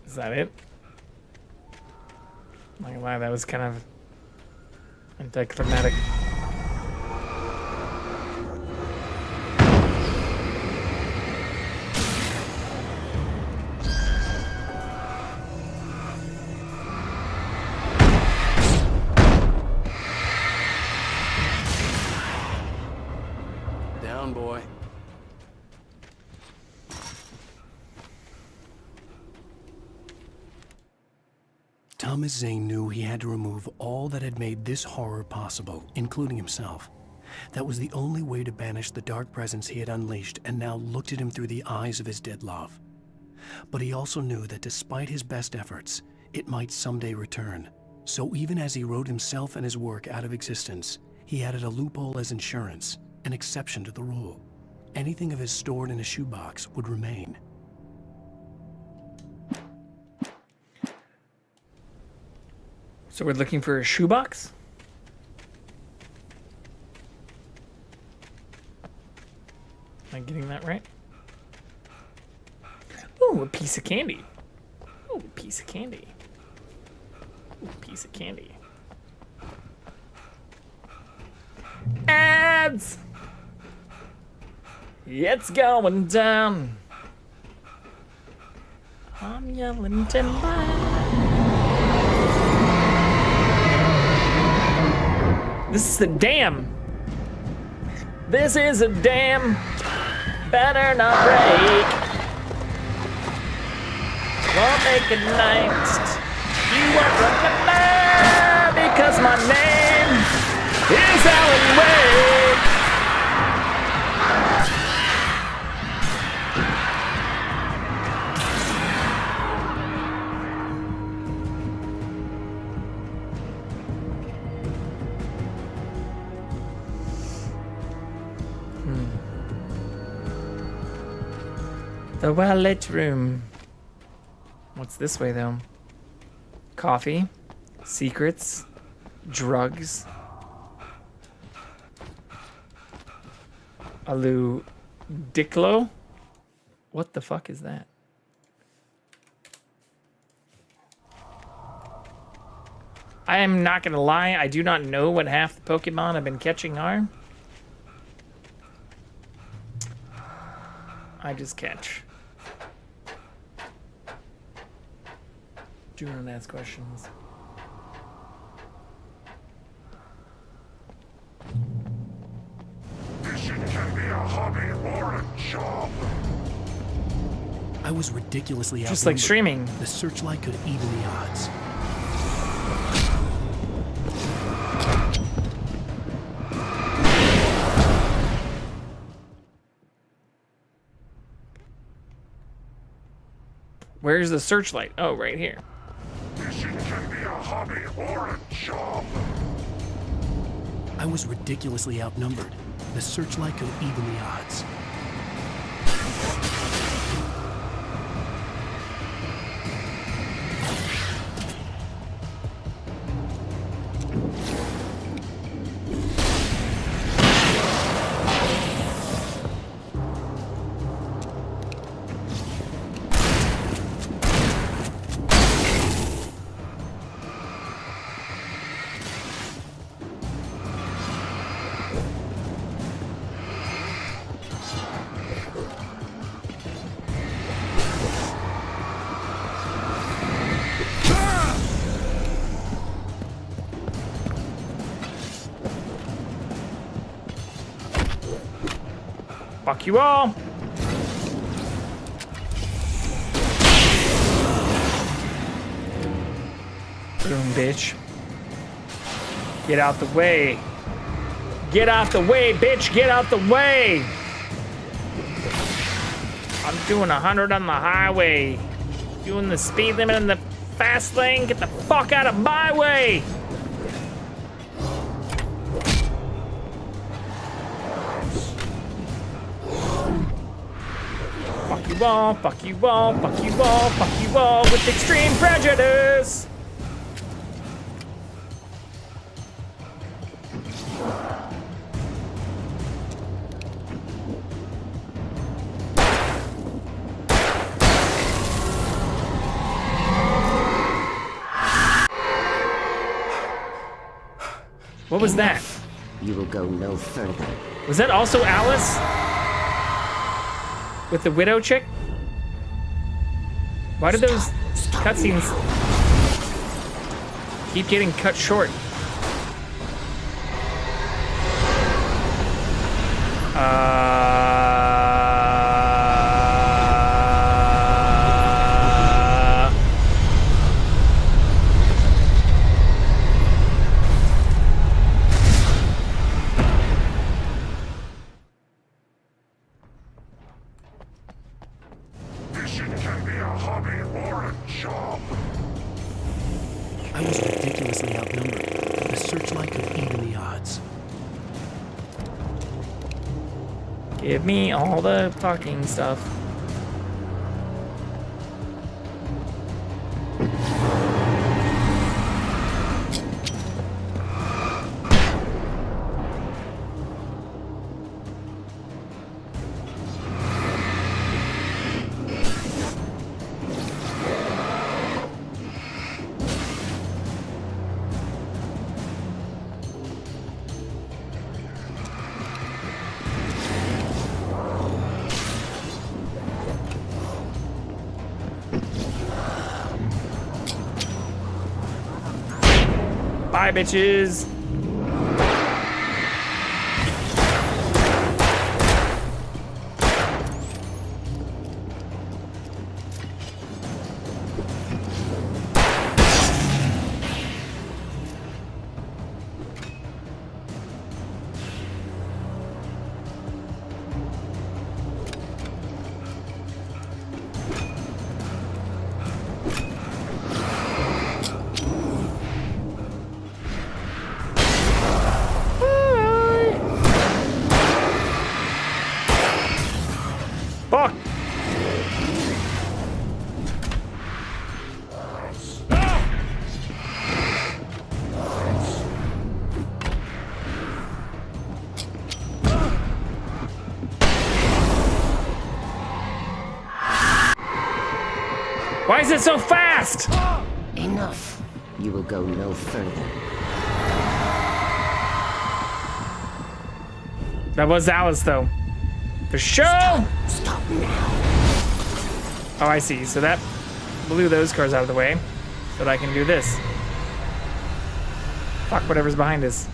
A: Is that it? Not gonna lie, that was kind of anticlimactic.
T: Down, boy. Thomas Zane knew he had to remove all that had made this horror possible, including himself. That was the only way to banish the dark presence he had unleashed and now looked at him through the eyes of his dead love. But he also knew that despite his best efforts, it might someday return. So even as he wrote himself and his work out of existence, he added a loophole as insurance, an exception to the rule. Anything of his stored in a shoebox would remain.
A: So we're looking for a shoebox? Am I getting that right? Ooh, a piece of candy. Ooh, a piece of candy. Ooh, a piece of candy. Ads! It's going down. I'm yelling timber. This is the dam. This is a dam. Better not break. Won't make it night. You won't remember because my name is Alan Wake. The well-lit room. What's this way, though? Coffee, secrets, drugs. Alu Diclo? What the fuck is that? I am not gonna lie, I do not know what half the Pokemon I've been catching are. I just catch. Do not ask questions.
B: Fishing can be a hobby or a job.
T: I was ridiculously outnumbered.
A: Just like streaming.
T: The searchlight could even the odds.
A: Where's the searchlight? Oh, right here.
B: Fishing can be a hobby or a job.
T: I was ridiculously outnumbered. The searchlight could even the odds.
A: Fuck you all. Boom, bitch. Get out the way. Get out the way, bitch. Get out the way. I'm doing 100 on the highway. Doing the speed limit in the fast lane. Get the fuck out of my way. Fuck you all, fuck you all, fuck you all, fuck you all with extreme prejudice. What was that?
L: You will go no further.
A: Was that also Alice? With the widow chick? Why did those cutscenes keep getting cut short?
B: Fishing can be a hobby or a job.
T: I was ridiculously outnumbered. The searchlight could even the odds.
A: Give me all the fucking stuff. Bye, bitches. Fuck! Why is it so fast?
L: Enough. You will go no further.
A: That was Alice, though. For sure!
L: Stop now.
A: Oh, I see. So that blew those cars out of the way so that I can do this. Fuck whatever's behind us.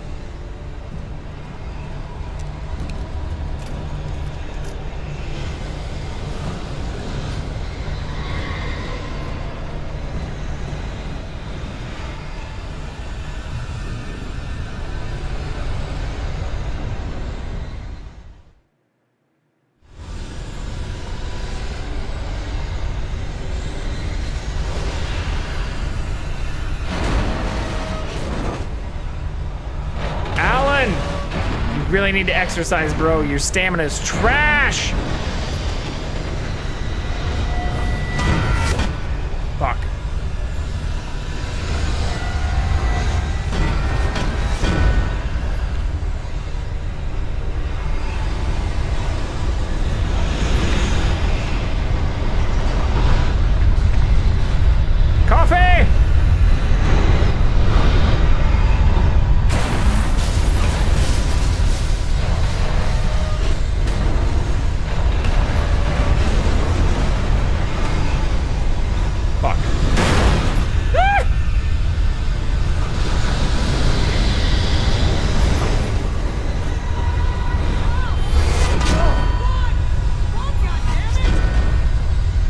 A: Really need to exercise, bro. Your stamina's trash. Fuck. Coffee!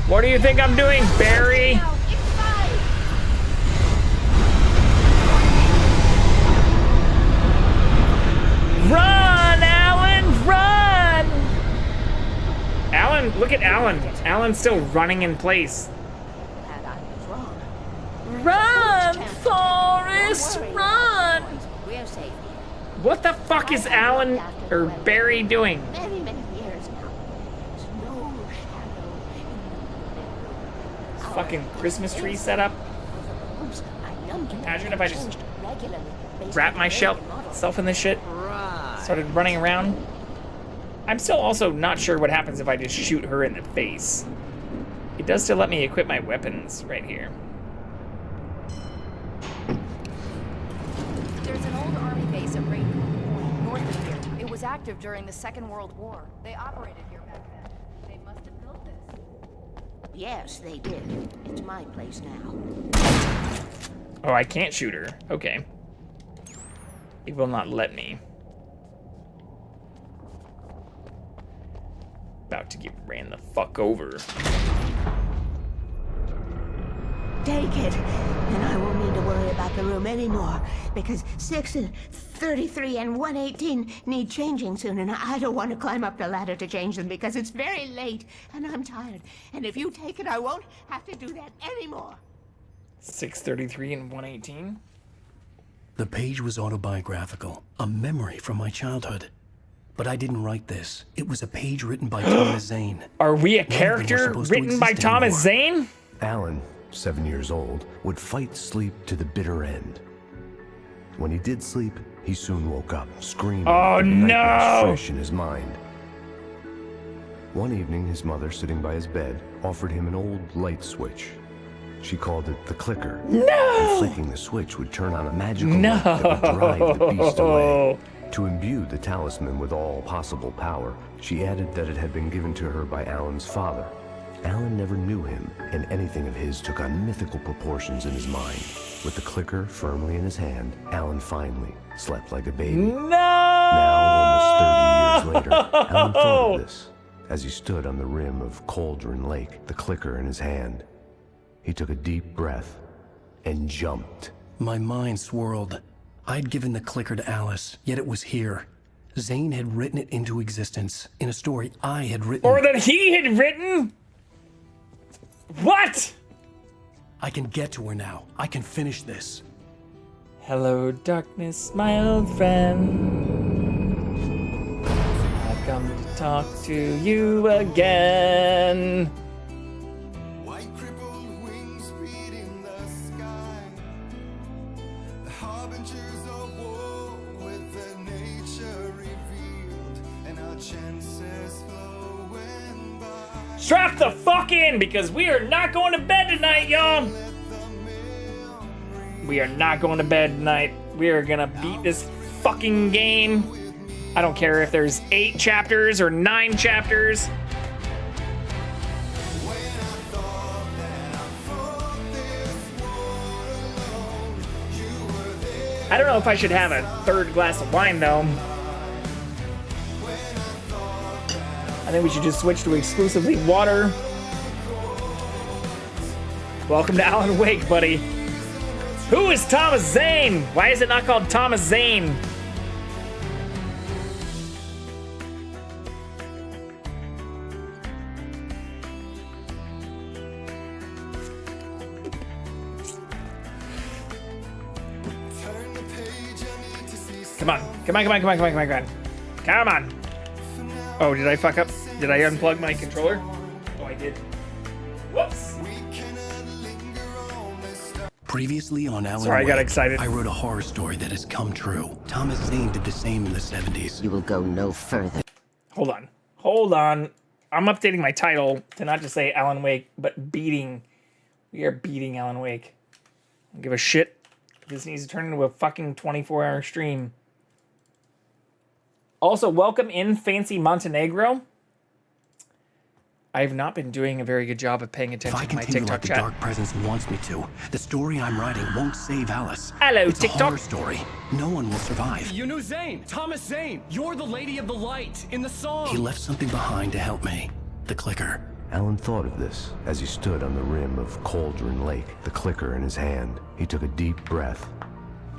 A: What do you think I'm doing, Barry? Run, Alan, run! Alan, look at Alan. Alan's still running in place. Run, Forrest, run!
E: We're safe.
A: What the fuck is Alan or Barry doing?
E: Many, many years now. There's no shadow.
A: Fucking Christmas tree setup. Imagine if I just wrapped myself in this shit, started running around. I'm still also not sure what happens if I just shoot her in the face. It does still let me equip my weapons right here.
K: There's an old army base at Rainbow Point, north of here. It was active during the Second World War. They operated here back then. They must have built this.
E: Yes, they did. It's my place now.
A: Oh, I can't shoot her. Okay. It will not let me. About to get ran the fuck over.
E: Take it, and I won't need to worry about the room anymore, because 6 and 33 and 118 need changing soon, and I don't want to climb up the ladder to change them because it's very late, and I'm tired. And if you take it, I won't have to do that anymore.
A: 633 and 118?
T: The page was autobiographical, a memory from my childhood. But I didn't write this. It was a page written by Thomas Zane.
A: Are we a character written by Thomas Zane?
I: Alan, 7 years old, would fight sleep to the bitter end. When he did sleep, he soon woke up, screaming.
A: Oh no!
I: Fresh in his mind. One evening, his mother, sitting by his bed, offered him an old light switch. She called it the clicker.
A: No!
I: And flicking the switch would turn on a magical light that would drive the beast away. To imbue the talisman with all possible power, she added that it had been given to her by Alan's father. Alan never knew him, and anything of his took on mythical proportions in his mind. With the clicker firmly in his hand, Alan finally slept like a baby.
A: No!
I: Now, almost 30 years later, Alan thought of this as he stood on the rim of Cauldron Lake, the clicker in his hand. He took a deep breath and jumped.
T: My mind swirled. I'd given the clicker to Alice, yet it was here. Zane had written it into existence in a story I had written.
A: Or that he had written? What?
T: I can get to her now. I can finish this.
A: Hello, darkness, my old friend. I've come to talk to you again. Strap the fuck in, because we are not going to bed tonight, y'all. We are not going to bed tonight. We are gonna beat this fucking game. I don't care if there's 8 chapters or 9 chapters. I don't know if I should have a 3rd glass of wine, though. I think we should just switch to exclusively water. Welcome to Alan Wake, buddy. Who is Thomas Zane? Why is it not called Thomas Zane? Come on. Come on, come on, come on, come on, come on, come on. Come on. Oh, did I fuck up? Did I unplug my controller? Oh, I did. Whoops.
T: Previously on Alan
A: Sorry, I got
T: Wake,
A: excited.
T: I wrote a horror story that has come true. Thomas Zane did the same in the 70s.
L: You will go no further.
A: Hold on. Hold on. I'm updating my title to not just say Alan Wake, but beating. We are beating Alan Wake. I don't give a shit. This needs to turn into a fucking 24-hour stream. Also, welcome in Fancy Montenegro. I have not been doing a very good job of paying attention to my TikTok
T: like
A: chat.
T: The Dark Presence wants me to, the story I'm writing won't save Alice.
A: Hello,
T: it's
A: TikTok.
T: a horror story. No one will survive.
D: You knew Zane! Thomas Zane! You're the Lady of the Light in the song!
T: He left something behind to help me. The clicker.
I: Alan thought of this as he stood on the rim of Cauldron Lake, the clicker in his hand. He took a deep breath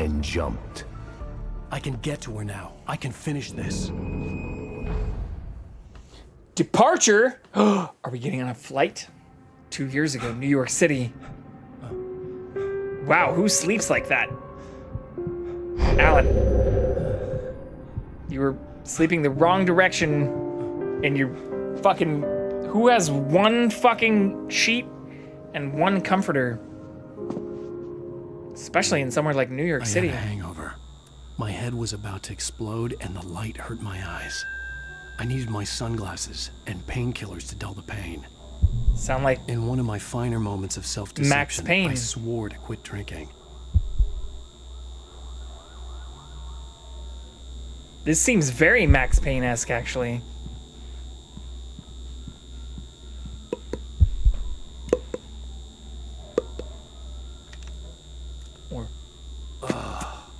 I: and jumped.
T: I can get to her now. I can finish this.
A: Departure? Are we getting on a flight? 2 years ago, New York City. Wow, who sleeps like that? Alan. You were sleeping the wrong direction, and you're fucking... Who has one fucking sheet and one comforter? Especially in somewhere like New York City.
T: I had a hangover. My head was about to explode and the light hurt my eyes. I needed my sunglasses and painkillers to dull the pain.
A: Sound like...
T: In one of my finer moments of self-deception,
A: Max Payne.
T: I swore to quit drinking.
A: This seems very Max Payne-esque, actually.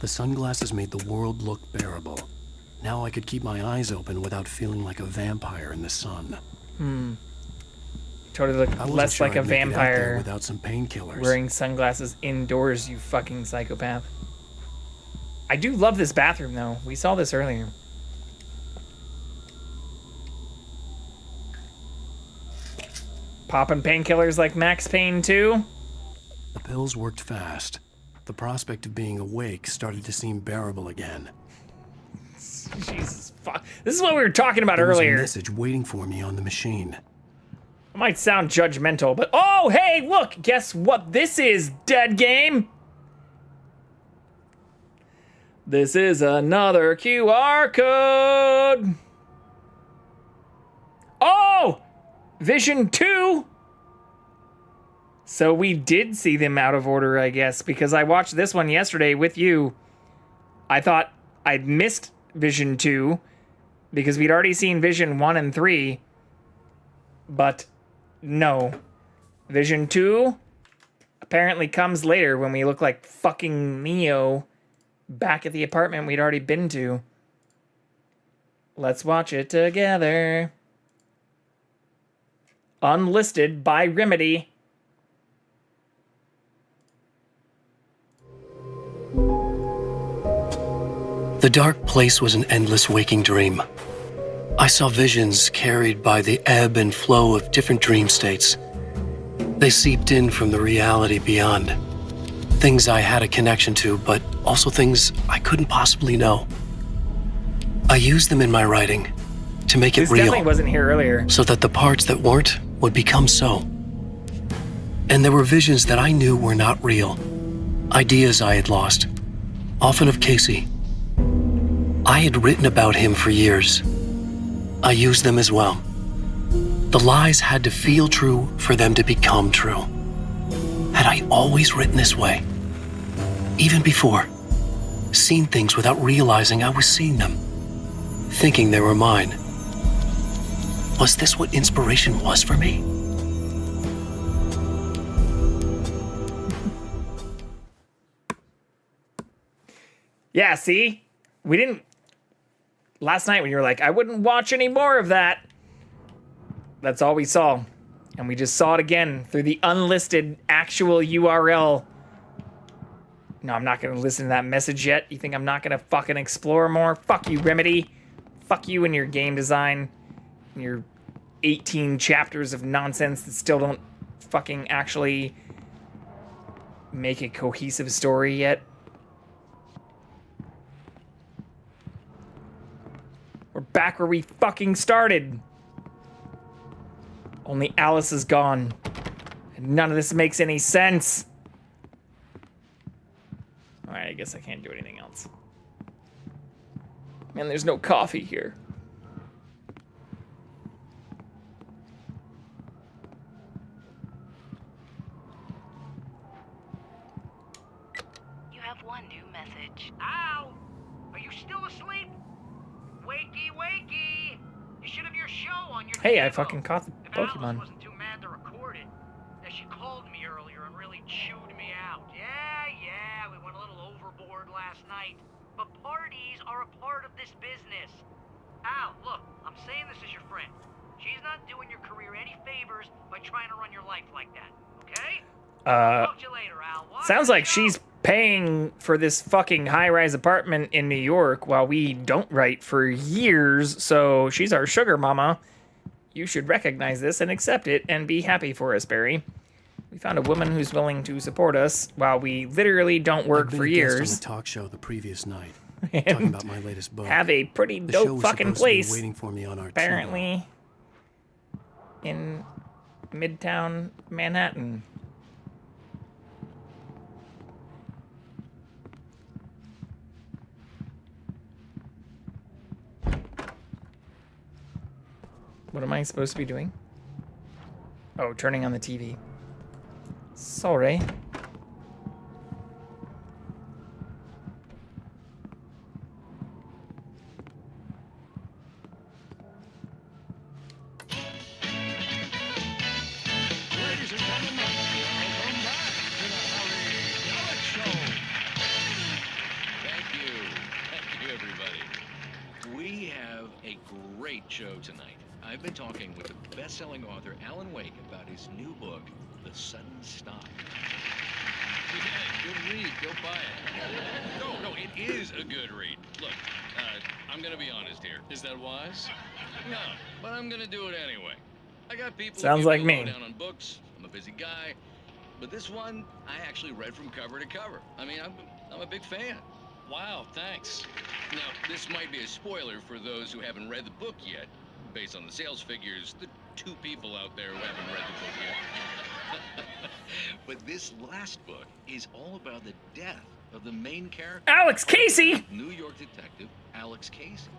T: The sunglasses made the world look bearable. Now I could keep my eyes open without feeling like a vampire in the sun.
A: Totally look less
T: sure
A: like a
T: I'd make it out there
A: vampire
T: without some painkillers.
A: wearing sunglasses indoors, you fucking psychopath. I do love this bathroom, though. We saw this earlier. Popping painkillers like Max Payne 2?
T: The pills worked fast. The prospect of being awake started to seem bearable again.
A: Jesus fuck. This is what we were talking about
T: There was
A: earlier.
T: a message waiting for me on the machine.
A: It might sound judgmental, but oh, hey, look, guess what this is, dead game? This is another QR code. Oh, Vision 2. So we did see them out of order, I guess, because I watched this one yesterday with you. I thought I'd missed Vision 2 because we'd already seen Vision 1 and 3. But no. Vision 2 apparently comes later when we look like fucking Neo back at the apartment we'd already been to. Let's watch it together. Unlisted by Remedy.
T: The dark place was an endless waking dream. I saw visions carried by the ebb and flow of different dream states. They seeped in from the reality beyond. Things I had a connection to, but also things I couldn't possibly know. I used them in my writing to make it
A: This
T: real.
A: definitely wasn't here earlier.
T: So that the parts that weren't would become so. And there were visions that I knew were not real. Ideas I had lost, often of Casey. I had written about him for years. I used them as well. The lies had to feel true for them to become true. Had I always written this way? Even before, seen things without realizing I was seeing them? thinking they were mine. Was this what inspiration was for me?
A: Yeah, see? We didn't... Last night when you were like, I wouldn't watch any more of that. That's all we saw. And we just saw it again through the unlisted actual URL. No, I'm not going to listen to that message yet. You think I'm not going to fucking explore more? Fuck you, Remedy. Fuck you and your game design. And your 18 chapters of nonsense that still don't fucking actually make a cohesive story yet. We're back where we fucking started. Only Alice is gone. And none of this makes any sense. Alright, I guess I can't do anything else. Man, there's no coffee here.
M: You have one new message.
N: Ow! Are you still asleep? Wakey, wakey! You should have your show on your
A: Hey, I
N: TiVo.
A: fucking caught the
N: If Alice
A: Pokemon.
N: wasn't too mad to record it, as she called me earlier and really chewed me out. Yeah, we went a little overboard last night. But parties are a part of this business. Al, look, I'm saying this as your friend. She's not doing your career any favors by trying to run your life like that, okay? Talk to you later, Al. Watch
A: Sounds like she's paying for this fucking high-rise apartment in New York while we don't write for years, so she's our sugar mama. You should recognize this and accept it and be happy for us, Barry. We found a woman who's willing to support us while we literally don't work for
T: I'd been a
A: years.
T: guest on the talk show the previous night, talking about my latest book.
A: Have a pretty
T: The show
A: dope
T: was
A: fucking
T: supposed to be
A: place.
T: waiting for me on our
A: Apparently, in Midtown Manhattan. What am I supposed to be doing? Oh, turning on the TV. Sorry.
B: Ladies and gentlemen, welcome back to the Harry Alex Show.
O: Thank you. Thank you, everybody. We have a great show tonight. I've been talking with the best-selling author Alan Wake about his new book, The Sudden Stop.
W: Yeah, good read. Go buy it.
O: No, it is a good read. Look, I'm gonna be honest here.
W: Is that wise?
O: No, but I'm gonna do it anyway. I got people
A: Sounds
O: who
A: like
O: give me
A: me.
O: a lowdown on books. I'm a busy guy. But this one, I actually read from cover to cover. I mean, I'm a big fan.
W: Wow, thanks.
O: Now, this might be a spoiler for those who haven't read the book yet. Based on the sales figures, the 2 people out there who haven't read the book yet. But this last book is all about the death of the main character,
A: Alex Casey!
O: New York detective Alex Casey.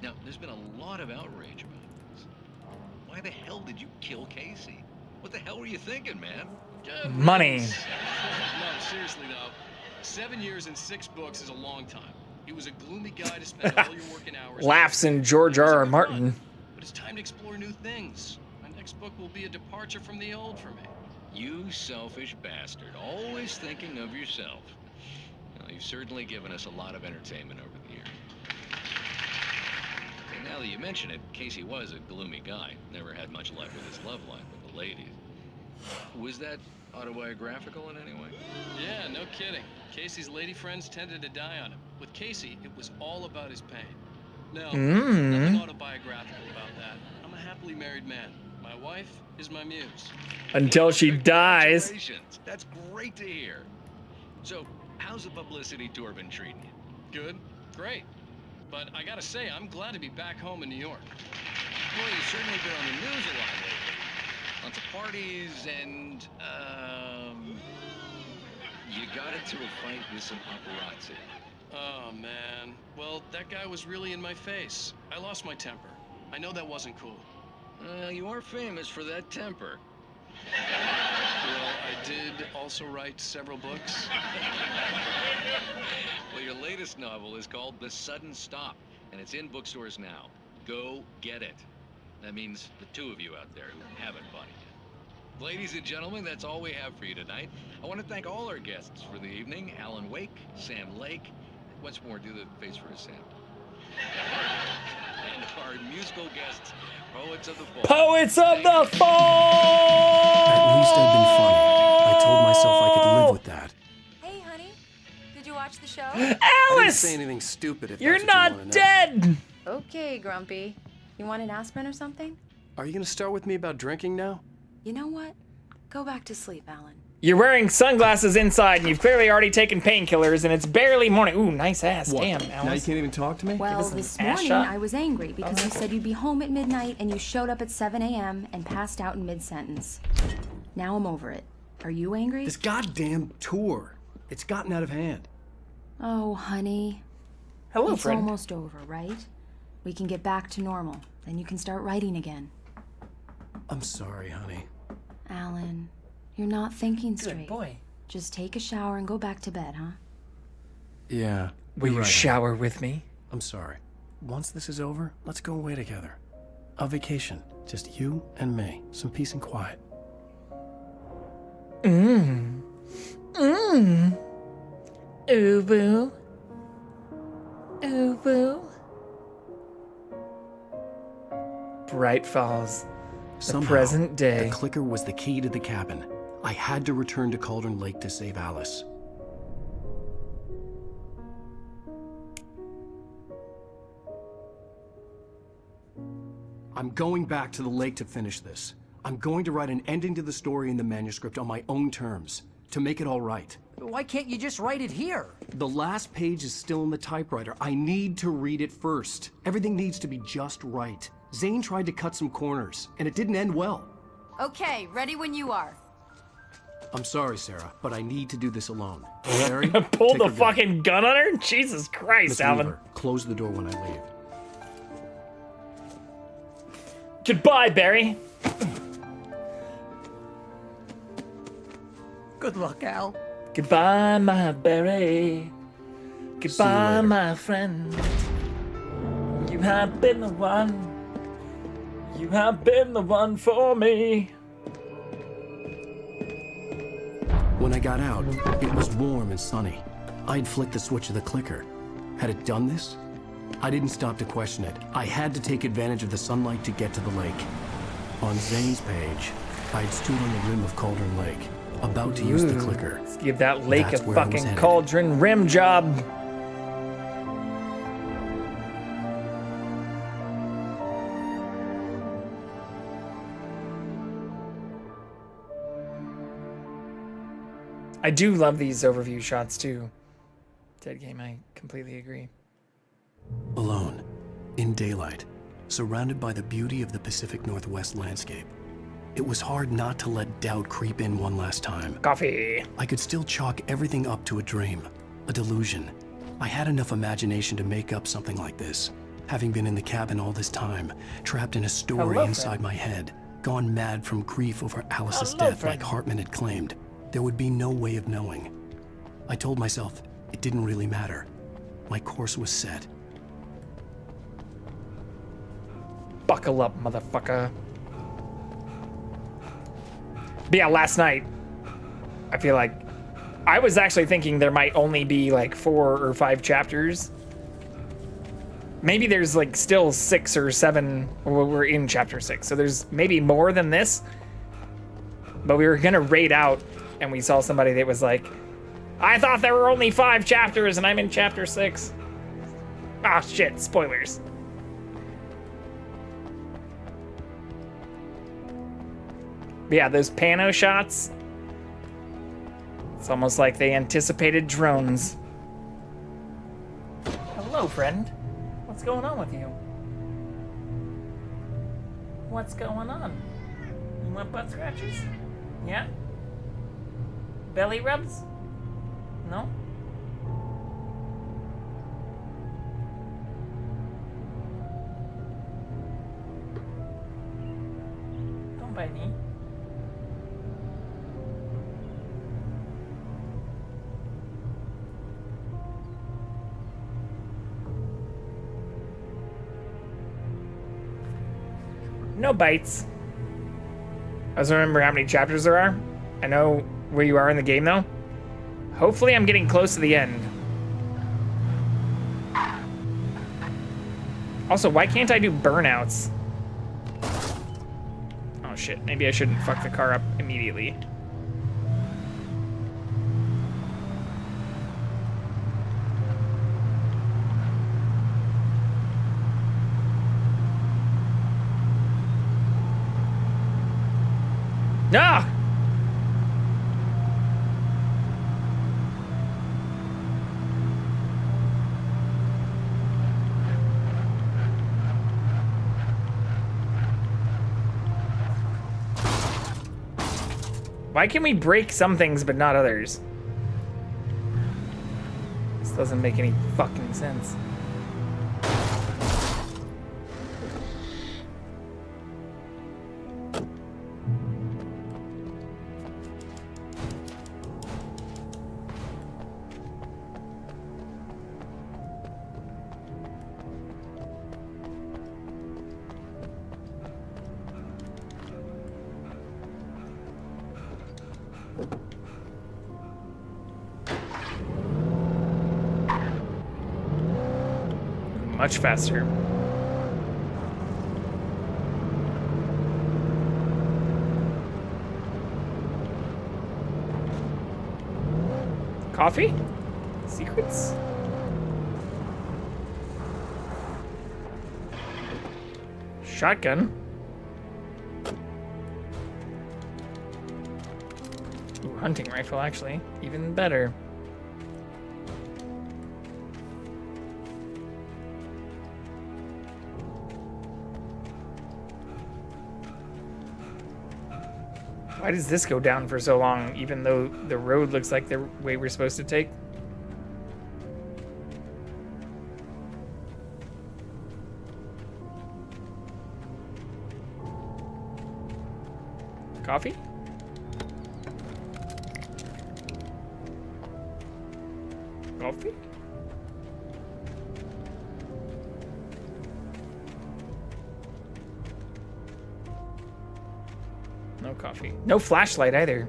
O: Now, there's been a lot of outrage about this. Why the hell did you kill Casey? What the hell were you thinking, man?
A: Money.
W: No, seriously though. 7 years and 6 books is a long time. He was a gloomy guy to spend all your working hours.
A: Laughs in George R.R. Martin.
W: But it's time to explore new things. My next book will be a departure from the old for me.
O: You selfish bastard, always thinking of yourself. Well, you've certainly given us a lot of entertainment over the years. And now that you mention it, Casey was a gloomy guy. Never had much luck with his love life with the ladies. Was that autobiographical in any way?
W: Yeah, no kidding. Casey's lady friends tended to die on him. With Casey, it was all about his pain. No, nothing autobiographical about that. I'm a happily married man. My wife is my muse.
A: Until she dies.
O: Congratulations. That's great to hear. So, how's the publicity tour been treating you?
W: Good, great. But I gotta say, I'm glad to be back home in New York.
O: Well, you've certainly been on the news a lot lately. Lots of parties and, you got into a fight with some paparazzi.
W: Oh, man. Well, that guy was really in my face. I lost my temper. I know that wasn't cool.
O: You are famous for that temper.
W: Well, I did also write several books.
O: Well, your latest novel is called The Sudden Stop, and it's in bookstores now. Go get it. That means the two of you out there who haven't bought it yet. Ladies and gentlemen, that's all we have for you tonight. I want to thank all our guests for the evening. Alan Wake, Sam Lake. Once more, do the face for us, Sam. And our musical guests, Poets of the Fall.
A: Poets of the Fall!
T: At least I'd been funny. I told myself I could live with that.
K: Hey, honey. Did you watch the show?
T: I didn't
A: Alice!
T: say anything stupid if
A: You're
T: that's what you
A: not
T: wanna know.
A: dead!
K: Okay, Grumpy. You want an aspirin or something?
T: Are you gonna start with me about drinking now?
K: You know what? Go back to sleep, Alan.
A: You're wearing sunglasses inside, and you've clearly already taken painkillers, and it's barely morning. Ooh, nice ass.
T: What?
A: Damn,
T: Now you
A: Alice.
T: can't even talk to me?
K: Well,
A: us an
K: this
A: ass
K: morning
A: shot?
K: I was angry because you said you'd be home at midnight and you showed up at 7 a.m. and passed out in mid-sentence. Now I'm over it. Are you angry?
T: This goddamn tour. It's gotten out of hand.
K: Oh, honey.
A: Hello,
K: it's
A: friend.
K: almost over, right? We can get back to normal. Then you can start writing again.
T: I'm sorry, honey.
K: Alan, you're not thinking
A: Good
K: straight.
A: boy.
K: Just take a shower and go back to bed, huh?
T: Yeah.
A: Will you
T: you're right,
A: shower with me?
T: I'm sorry. Once this is over, let's go away together. A vacation. Just you and me. Some peace and quiet.
A: Mmm. Mmm. Ooh, boo. Ooh, boo. Bright Falls. The
T: Somehow,
A: present day.
T: The clicker was the key to the cabin. I had to return to Cauldron Lake to save Alice. I'm going back to the lake to finish this. I'm going to write an ending to the story in the manuscript on my own terms, to make it all right.
F: Why can't you just write it here?
T: The last page is still in the typewriter. I need to read it first. Everything needs to be just right. Zane tried to cut some corners, and it didn't end well.
V: Okay, ready when you are.
T: I'm sorry, Sarah, but I need to do this alone. Barry,
A: Pull
T: take
A: the
T: her gun.
A: fucking gun on her? Jesus Christ,
T: Miss
A: Alvin.
T: Weaver, close the door when I leave.
A: Goodbye, Barry.
F: Good luck, Al.
A: Goodbye, my Barry. Goodbye,
T: later.
A: my friend. You have been the one. You have been the one for me.
T: When I got out, it was warm and sunny. I'd flicked the switch of the clicker. Had it done this? I didn't stop to question it. I had to take advantage of the sunlight to get to the lake. On Zane's page, I'd stood on the rim of Cauldron Lake, about to use the clicker.
A: Let's give that lake
T: That's
A: a
T: where I was
A: fucking
T: headed.
A: cauldron rim job. I do love these overview shots too. Dead Game, I completely agree.
T: Alone, in daylight, surrounded by the beauty of the Pacific Northwest landscape. It was hard not to let doubt creep in one last time.
A: Coffee.
T: I could still chalk everything up to a dream, a delusion. I had enough imagination to make up something like this, having been in the cabin all this time, trapped in a story
A: Hello,
T: inside
A: friend.
T: my head, gone mad from grief over Alice's
A: Hello,
T: death
A: friend.
T: like Hartman had claimed. There would be no way of knowing. I told myself it didn't really matter. My course was set.
A: Buckle up, motherfucker. But yeah, last night, I feel like I was actually thinking there might only be like 4 or 5 chapters. Maybe there's like still 6 or 7. Well, we're in chapter 6, so there's maybe more than this. But we were gonna raid out, and we saw somebody that was like, I thought there were only 5 chapters, and I'm in chapter 6. Ah, shit, spoilers. But yeah, those pano shots, it's almost like they anticipated drones. Hello, friend. What's going on with you? What's going on? You want butt scratches? Yeah? Belly rubs? No? Don't bite me. No bites. I doesn't remember how many chapters there are. I know where you are in the game, though. Hopefully I'm getting close to the end. Also, why can't I do burnouts? Oh shit, maybe I shouldn't fuck the car up immediately. Ah! Why can we break some things but not others? This doesn't make any fucking sense. Much faster. Coffee? Secrets? Shotgun? Ooh, hunting rifle, actually. Even better. Why does this go down for so long, even though the road looks like the way we're supposed to take? Coffee? Coffee? No coffee. No flashlight either.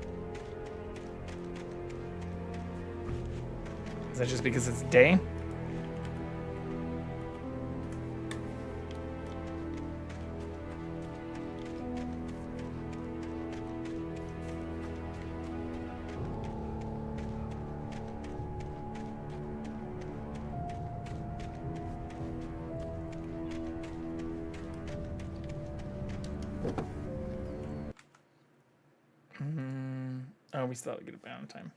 A: Is that just because it's day? Oh, we still have to get it back on time.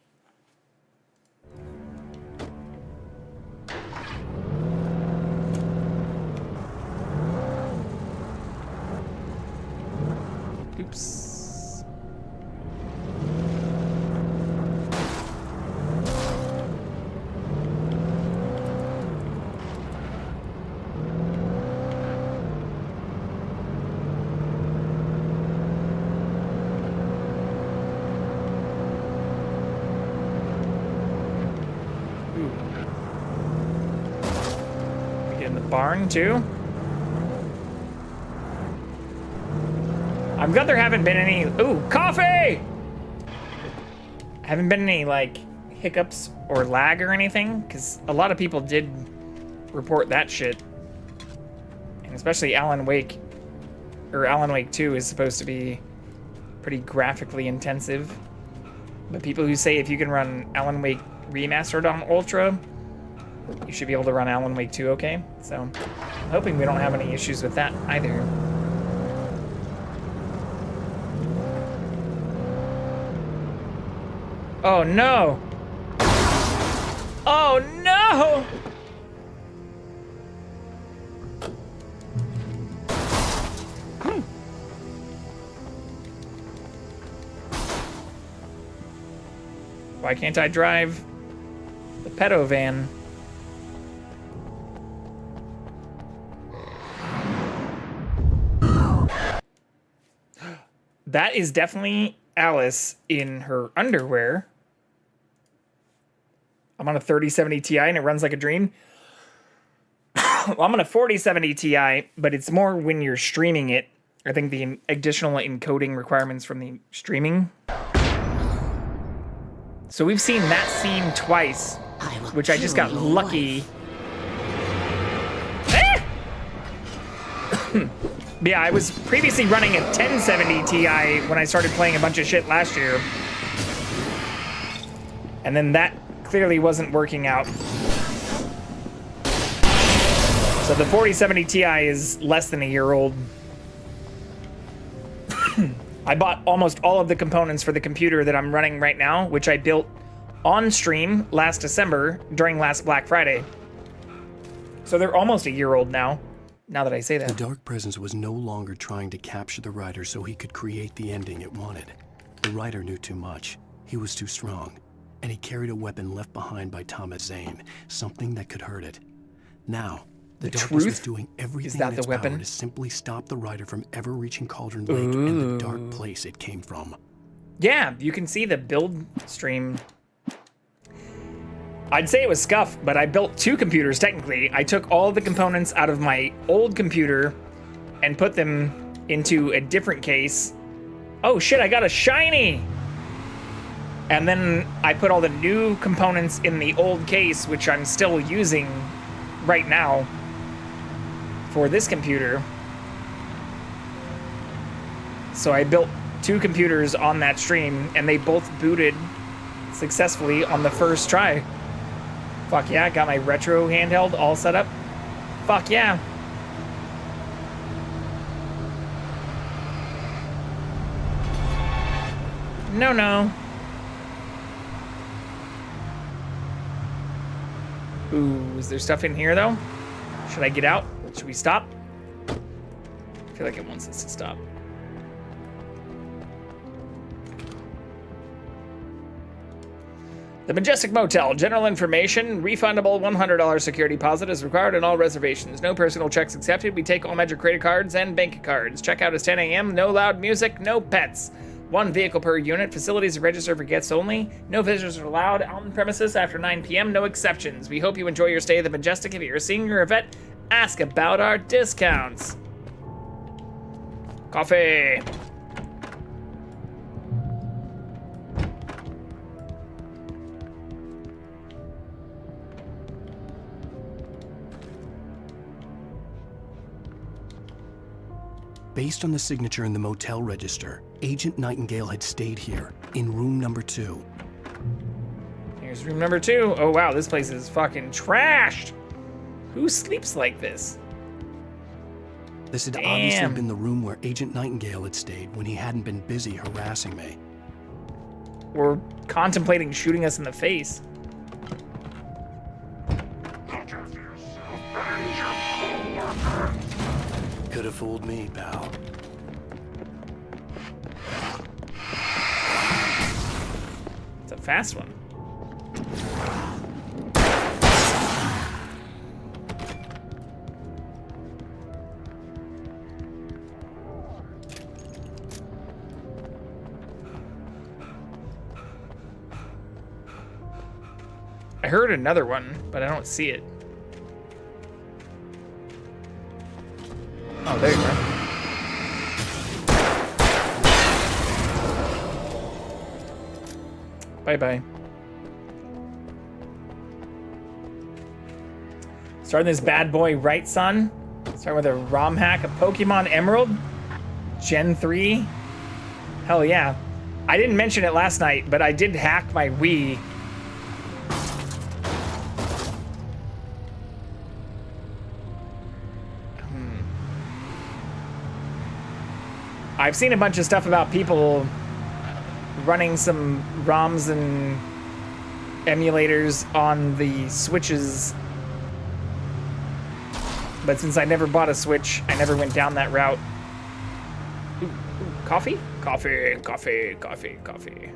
A: Oops. Barn too. I'm glad there haven't been any. Ooh, coffee! Haven't been any like hiccups or lag or anything, because a lot of people did report that shit, and especially Alan Wake 2 is supposed to be pretty graphically intensive. But people who say if you can run Alan Wake Remastered on Ultra, you should be able to run Alan Wake 2 okay. So I'm hoping we don't have any issues with that either. Oh no! Oh no! Why can't I drive the pedo van? That is definitely Alice in her underwear. I'm on a 3070 Ti and it runs like a dream. Well, I'm on a 4070 Ti, but it's more when you're streaming it I think the additional encoding requirements from the streaming. So we've seen that scene twice, which I just got lucky. Ah! Yeah, I was previously running a 1070 Ti when I started playing a bunch of shit last year. And then that clearly wasn't working out. So the 4070 Ti is less than a year old. I bought almost all of the components for the computer that I'm running right now, which I built on stream last December during last Black Friday. So they're almost a year old now that I say that.
T: The Dark Presence was no longer trying to capture the writer so he could create the ending it wanted. The writer knew too much. He was too strong. And he carried a weapon left behind by Thomas Zane, something that could hurt it. Now, the Darkness was doing everything in its power to simply stop the writer from ever reaching Cauldron Lake and the dark place it came from.
A: Yeah, you can see the build stream. I'd say it was scuffed, but I built 2 computers technically. I took all the components out of my old computer and put them into a different case. Oh shit, I got a shiny! And then I put all the new components in the old case, which I'm still using right now for this computer. So I built 2 computers on that stream, and they both booted successfully on the first try. Fuck yeah, got my retro handheld all set up. Fuck yeah. No. Ooh, is there stuff in here though? Should I get out? Should we stop? I feel like it wants us to stop. The Majestic Motel. General information. Refundable $100 security deposit is required on all reservations. No personal checks accepted. We take all major credit cards and bank cards. Checkout is 10 a.m. No loud music. No pets. 1 vehicle per unit. Facilities are registered for guests only. No visitors are allowed on premises after 9 p.m. No exceptions. We hope you enjoy your stay at the Majestic. If you're a senior or a vet, ask about our discounts. Coffee.
T: Based on the signature in the motel register, Agent Nightingale had stayed here, in room number 2.
A: Here's room number 2. Oh wow, this place is fucking trashed. Who sleeps like this?
T: This had obviously been the room where Agent Nightingale had stayed when he hadn't been busy harassing me.
A: Or contemplating shooting us in the face.
T: Could have fooled me, pal.
A: It's a fast one. I heard another one, but I don't see it. Oh, there you are. Bye-bye. Starting this bad boy right, son? Starting with a ROM hack of Pokemon Emerald? Gen 3? Hell yeah. I didn't mention it last night, but I did hack my Wii. I've seen a bunch of stuff about people running some ROMs and emulators on the Switches. But since I never bought a Switch, I never went down that route. Ooh, coffee? Coffee, coffee, coffee, coffee.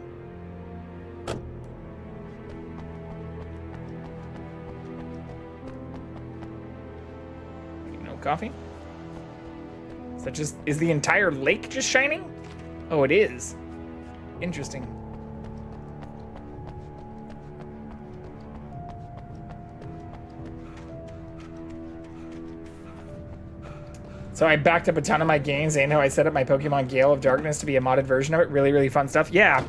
A: No coffee? Is that just, is the entire lake just shining? Oh, it is. Interesting. So I backed up a ton of my games and how I set up my Pokemon Gale of Darkness to be a modded version of it. Really, really fun stuff. Yeah.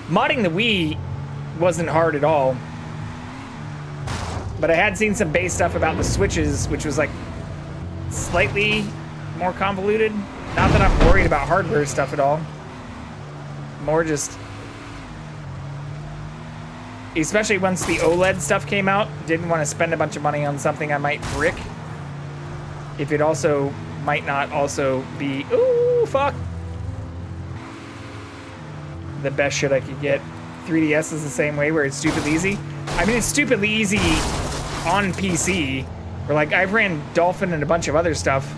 A: Modding the Wii wasn't hard at all. But I had seen some base stuff about the Switches, which was like slightly more convoluted. Not that I'm worried about hardware stuff at all. More just... Especially once the OLED stuff came out, didn't want to spend a bunch of money on something I might brick. If it also might not also be, ooh, fuck, the best shit I could get. 3DS is the same way, where it's stupidly easy. I mean, it's stupidly easy on PC. Where, like, I've ran Dolphin and a bunch of other stuff.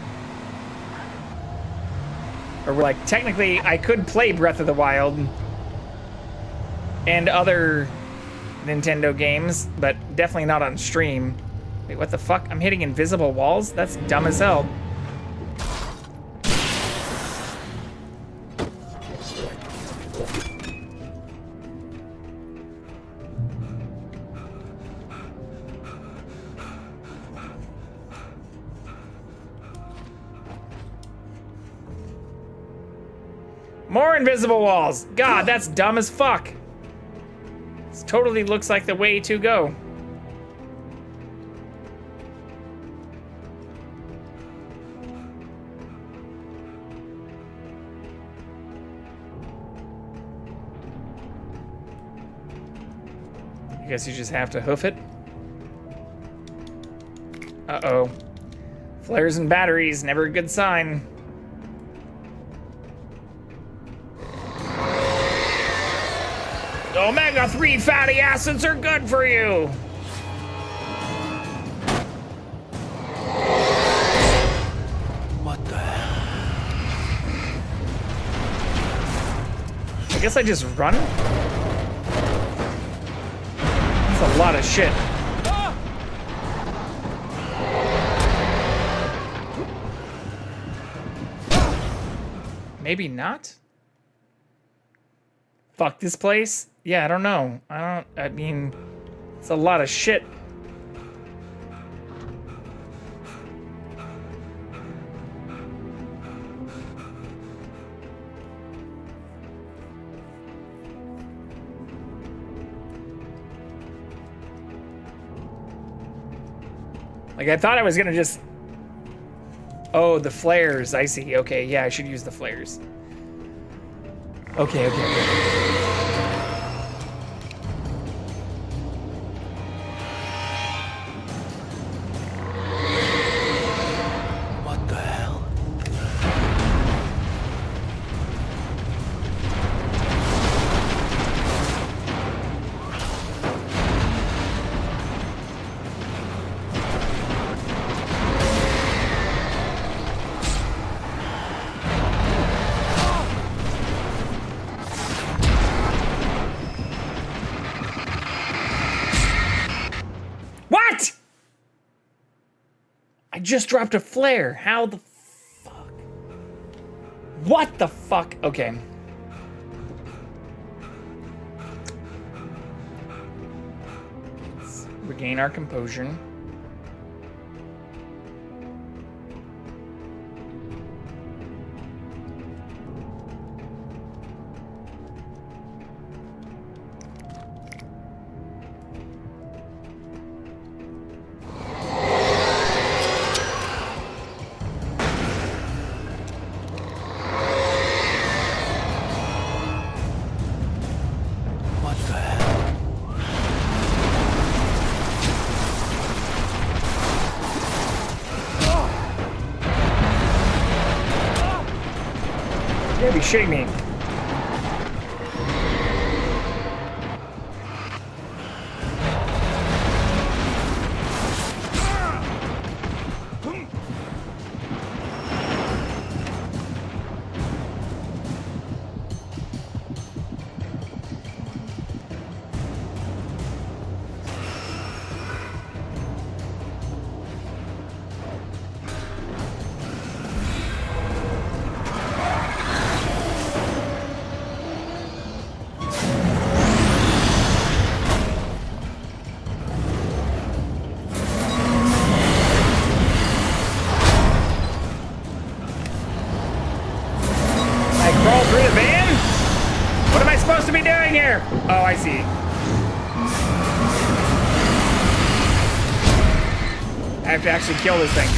A: Or, like, technically, I could play Breath of the Wild and other Nintendo games, but definitely not on stream. Wait, what the fuck? I'm hitting invisible walls? That's dumb as hell. More invisible walls! God, that's dumb as fuck. This totally looks like the way to go. I guess you just have to hoof it. Uh-oh. Flares and batteries, never a good sign. Omega-3 fatty acids are good for you!
T: What the hell?
A: I guess I just run? That's a lot of shit. Maybe not? Fuck this place? Yeah, I don't know. I mean, it's a lot of shit. Like, I thought I was gonna just... Oh, the flares. I see. Okay, yeah, I should use the flares. Okay.
T: What the hell?
A: What? I just dropped a flare. How the fuck? What the fuck? Okay. Let's regain our composure.
T: What the hell?
A: You gotta be shitting me. actually kill this thing.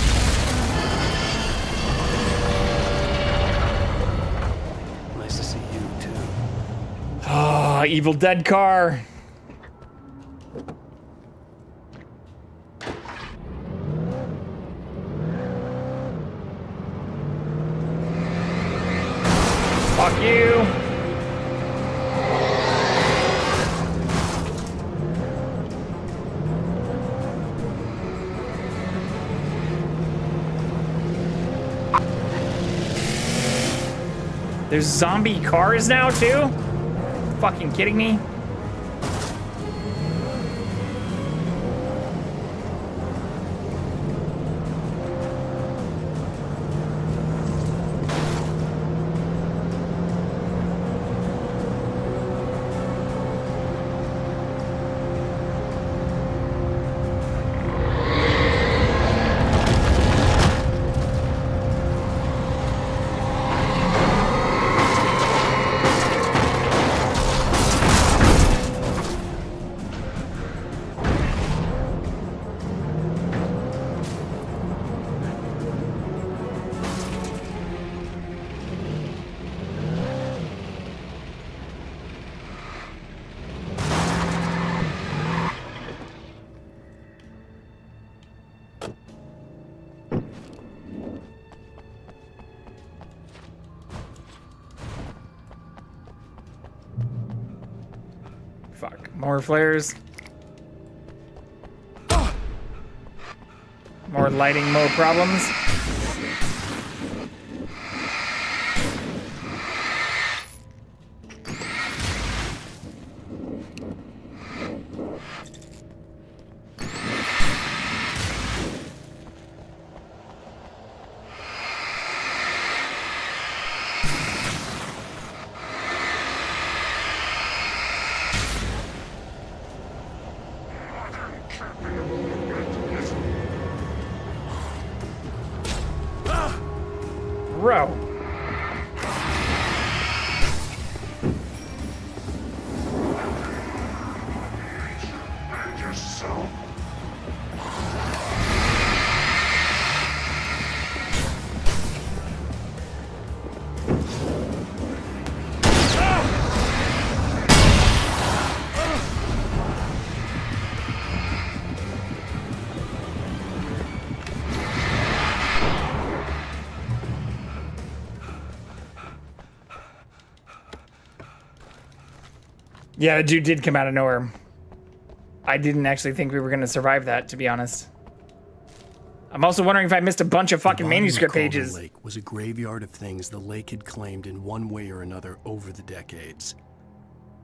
T: Nice to see you, too.
A: Ah, Evil Dead car. Fuck you. There's zombie cars now too? Fucking kidding me? Fuck. More flares. More lighting, more problems. Bro. Yeah, the dude did come out of nowhere. I didn't actually think we were going to survive that, to be honest. I'm also wondering if I missed a bunch of fucking manuscript pages.
T: The lake was a graveyard of things the lake had claimed in one way or another over the decades.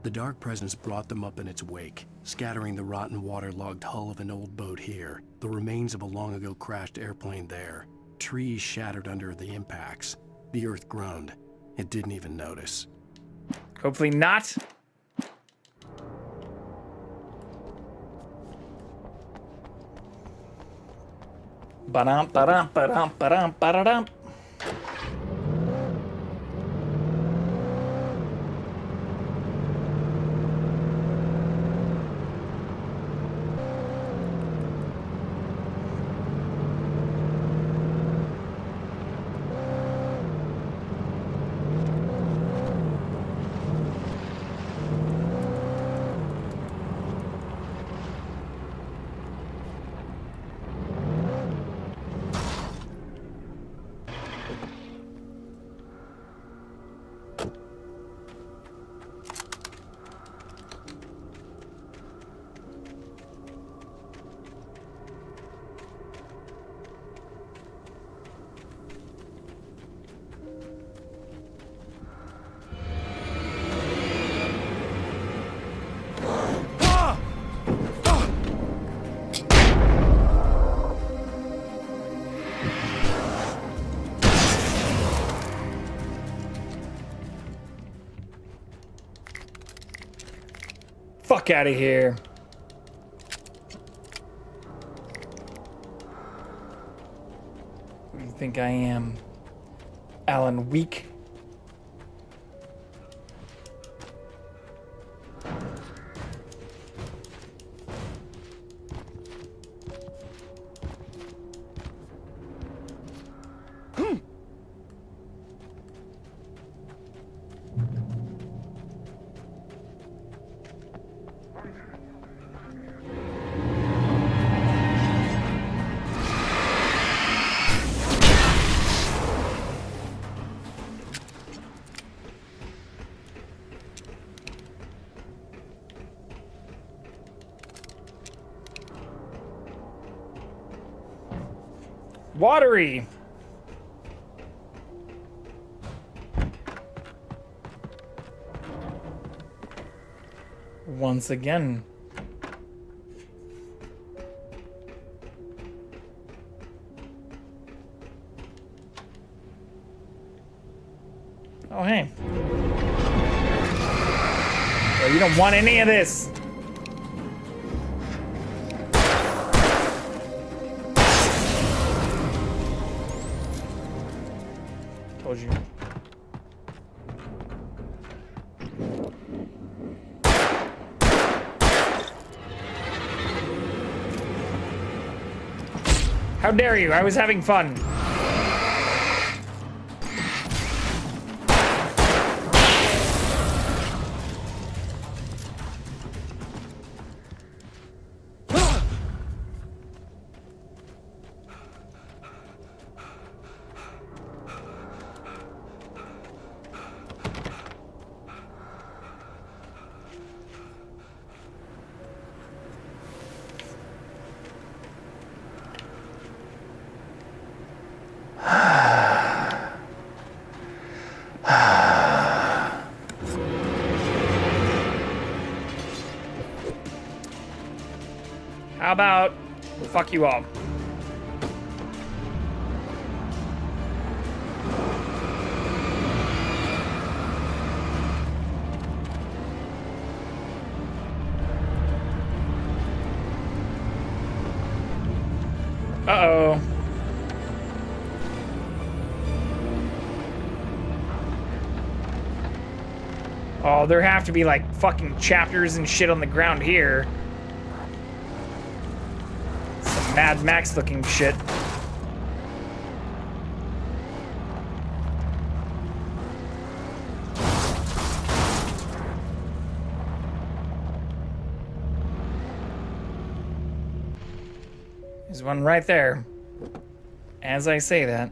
T: The dark presence brought them up in its wake, scattering the rotten waterlogged hull of an old boat here, the remains of a long ago crashed airplane there, trees shattered under the impacts. The earth groaned. It didn't even notice.
A: Hopefully not. Ba-dum, ba-dum, ba-dum, ba-dum, ba-da-dum. Fuck out of here. Who do you think I am? Alan Week? watery. Once again. Oh, hey. Well, you don't want any of this. Told you. How dare you? I was having fun. How about fuck you all? Uh-oh. Oh, there have to be like fucking chapters and shit on the ground here. Some Mad Max looking shit. There's one right there. As I say that.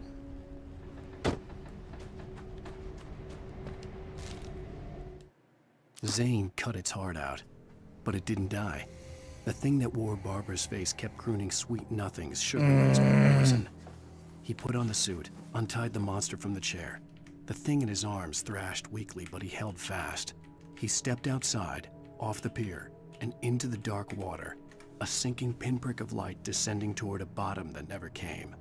T: Zane cut its heart out, but it didn't die. The thing that wore Barbara's face kept crooning sweet nothings, sugar-laced poison. He put on the suit, untied the monster from the chair. The thing in his arms thrashed weakly, but he held fast. He stepped outside, off the pier, and into the dark water, a sinking pinprick of light descending toward a bottom that never came.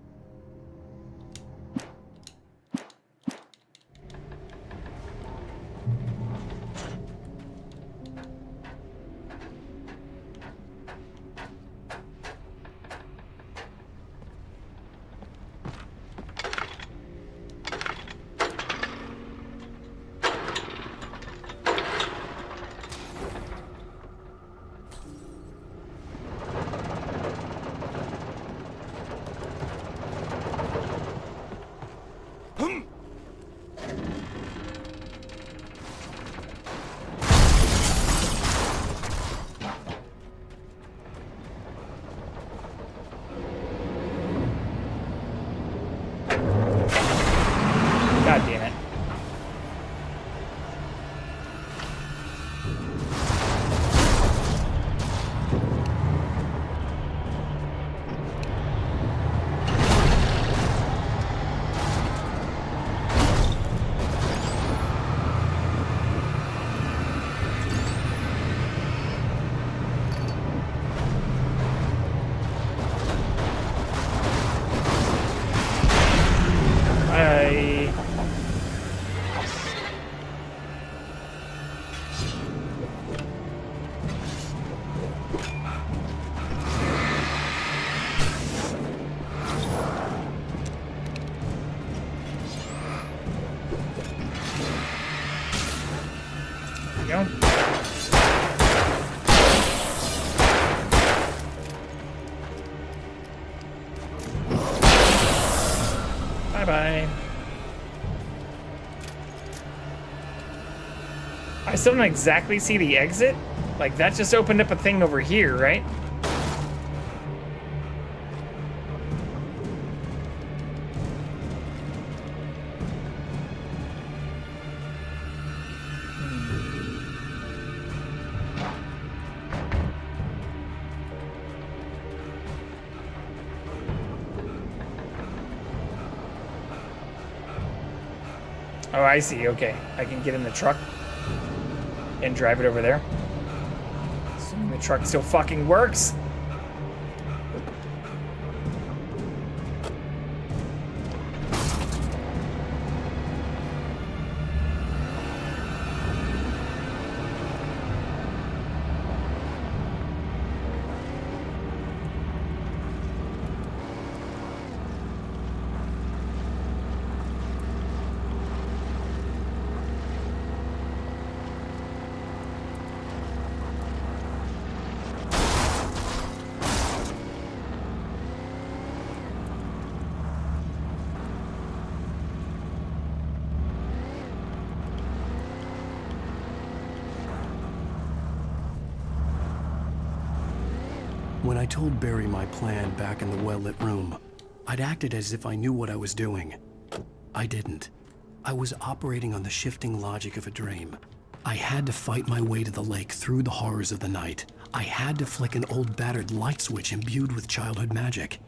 T: God damn it. Go. Bye-bye. I still don't exactly see the exit. Like, that just opened up a thing over here, right?
A: Oh, I see. Okay. I can get in the truck and drive it over there. Assuming the truck still fucking works.
T: When I told Barry my plan back in the well-lit room, I'd acted as if I knew what I was doing. I didn't. I was operating on the shifting logic of a dream. I had to fight my way to the lake through the horrors of the night. I had to flick an old battered light switch imbued with childhood magic.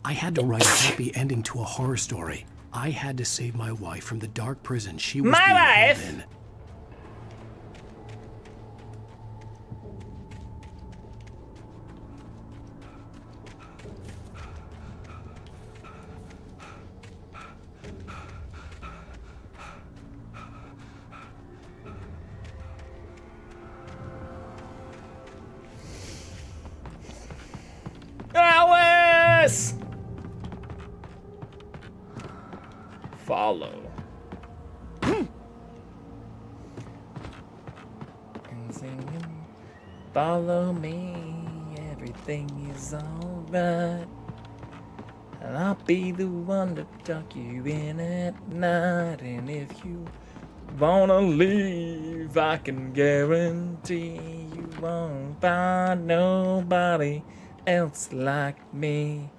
T: I had to write a happy ending to a horror story. I had to save my wife from the dark prison she was being held in.
A: Alice! Follow. And singing, follow me, everything is alright. And I'll be the one to tuck you in at night. And if you wanna leave, I can guarantee you won't find nobody else like me.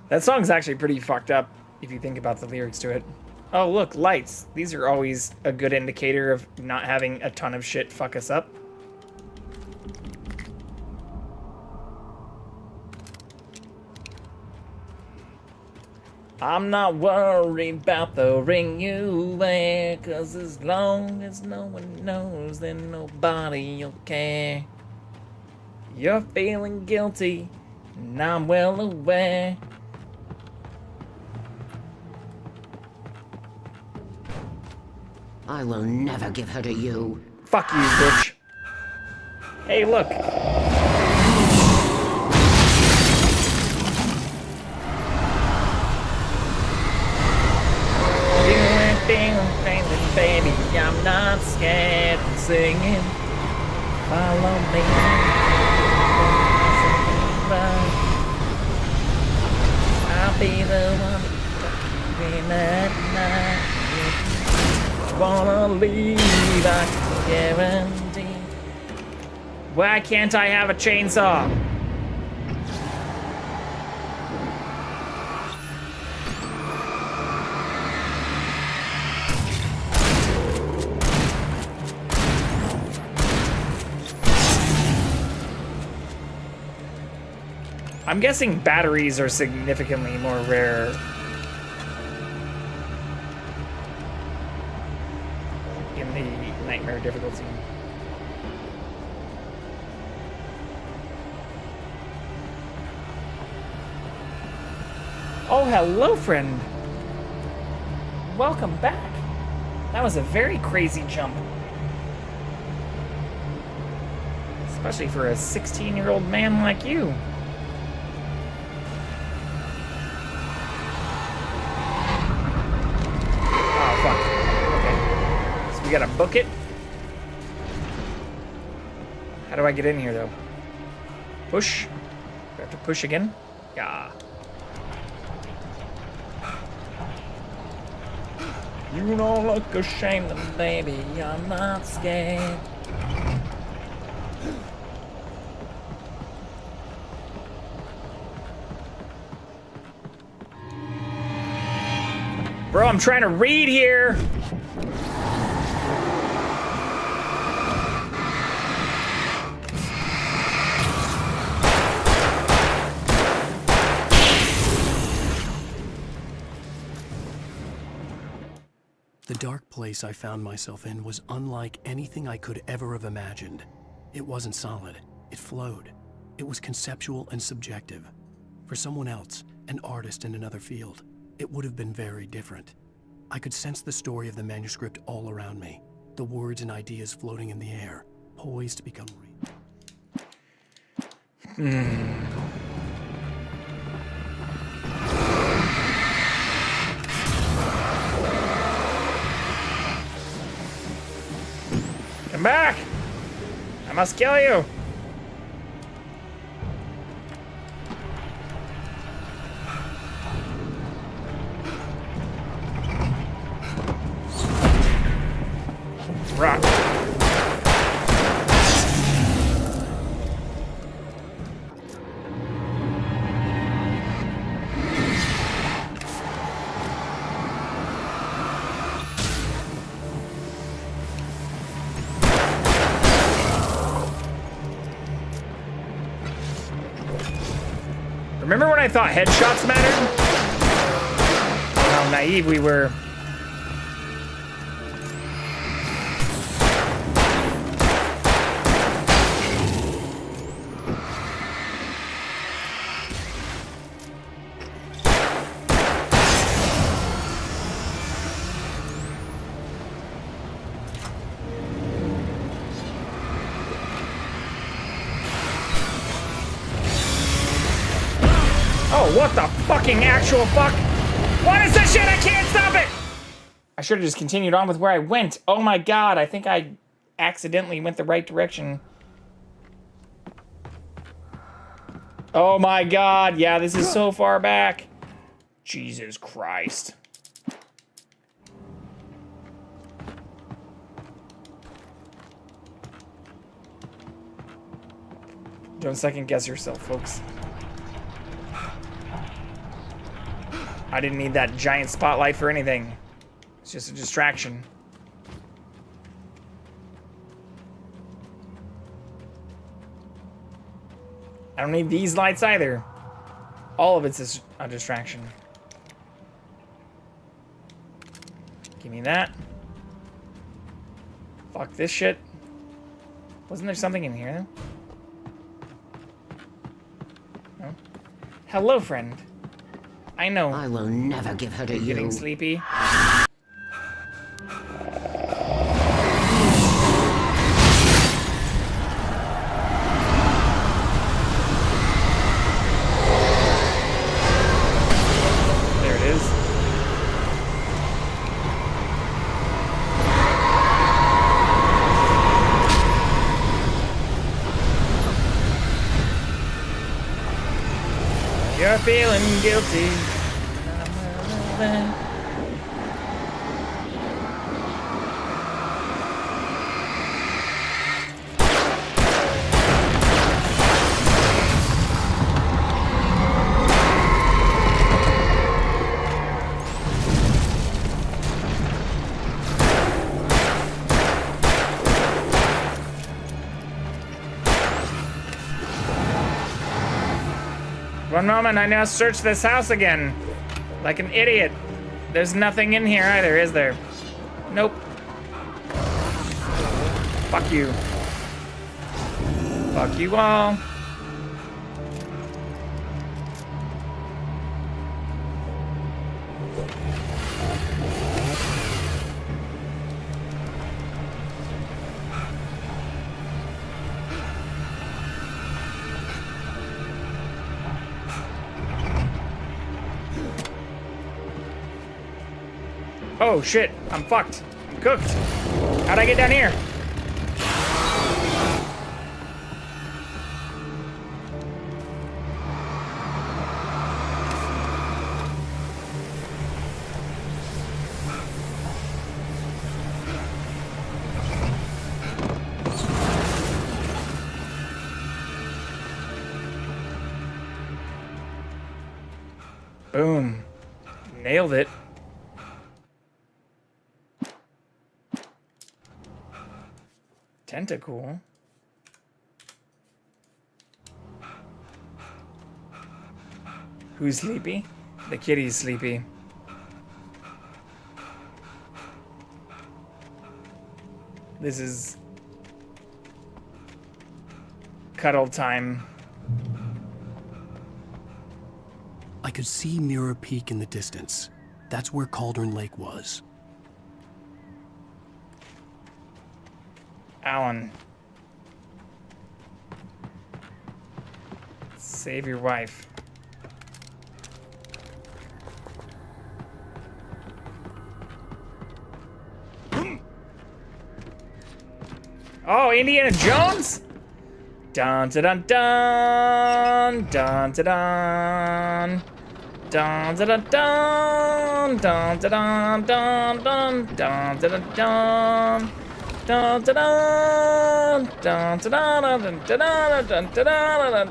A: That song's actually pretty fucked up if you think about the lyrics to it. Oh, look, lights. These are always a good indicator of not having a ton of shit fuck us up. I'm not worried about the ring you wear, 'cause as long as no one knows, then nobody'll care. You're feeling guilty, and I'm well aware.
L: I will never give her to you.
A: Fuck you, bitch. Hey, look. You ain't feeling crazy, baby. I'm not scared of singing. Follow me. I'll be the one to in at night. Wanna leave, I can guarantee. Why can't I have a chainsaw? I'm guessing batteries are significantly more rare in the nightmare difficulty. Oh, hello, friend. Welcome back. That was a very crazy jump. Especially for a 16-year-old man like you. Oh, fuck. Okay. So we gotta book it? How do I get in here, though? Push? Do I have to push again? Yeah. You don't look ashamed, baby. I'm not scared. Bro, I'm trying to read here.
T: The dark place I found myself in was unlike anything I could ever have imagined. It wasn't solid. It flowed. It was conceptual and subjective. For someone else, an artist in another field, it would have been very different. I could sense the story of the manuscript all around me, the words and ideas floating in the air, poised to become real.
A: Come back! I must kill you! Rock. Remember when I thought headshots mattered? How naive we were. Oh, what the fucking actual fuck? What is this shit? I can't stop it! I should have just continued on with where I went. Oh my god, I think I accidentally went the right direction. Oh my god, yeah, this is so far back. Jesus Christ. Don't second guess yourself, folks. I didn't need that giant spotlight for anything. It's just a distraction. I don't need these lights either. All of it's a distraction. Give me that. Fuck this shit. Wasn't there something in here, though? No? Hello, friend. I know.
L: I will never give her to you.
A: Getting sleepy. There it is. You're feeling guilty. One moment, I now search this house again. Like an idiot. There's nothing in here either, is there? Nope. Fuck you. Fuck you all. Oh shit, I'm fucked. I'm cooked. How'd I get down here? Boom. Nailed it. Tentacool. Who's sleepy? The kitty's sleepy. This is cuddle time.
T: I could see Mirror Peak in the distance. That's where Cauldron Lake was.
A: Alan. Save your wife. Oh, Indiana Jones? Dun dun dun dun dun dun dun dun dun dun dun dun dun dun dun dun dun dun. Dun dun dun dun dun dun dun dun dun dun dun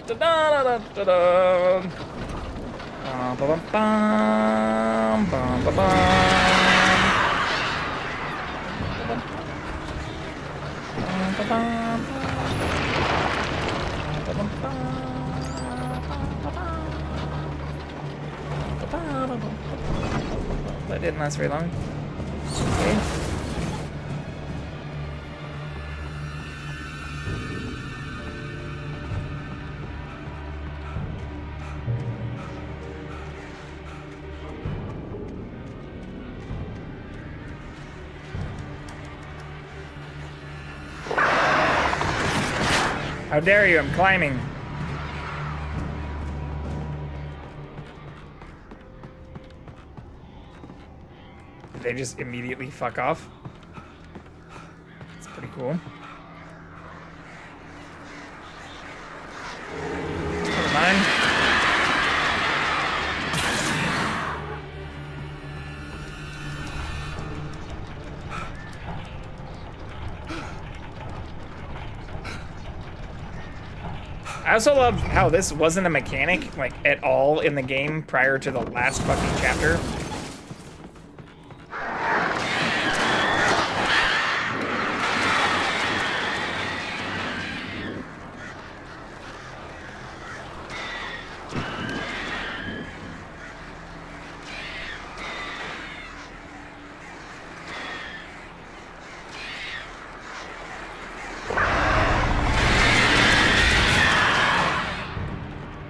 A: dun dun. Bum bum bum bum bum bum. That didn't last very long. Okay. How dare you? I'm climbing. Did they just immediately fuck off? That's pretty cool. Never mind. I also love how this wasn't a mechanic, like, at all in the game prior to the last fucking chapter.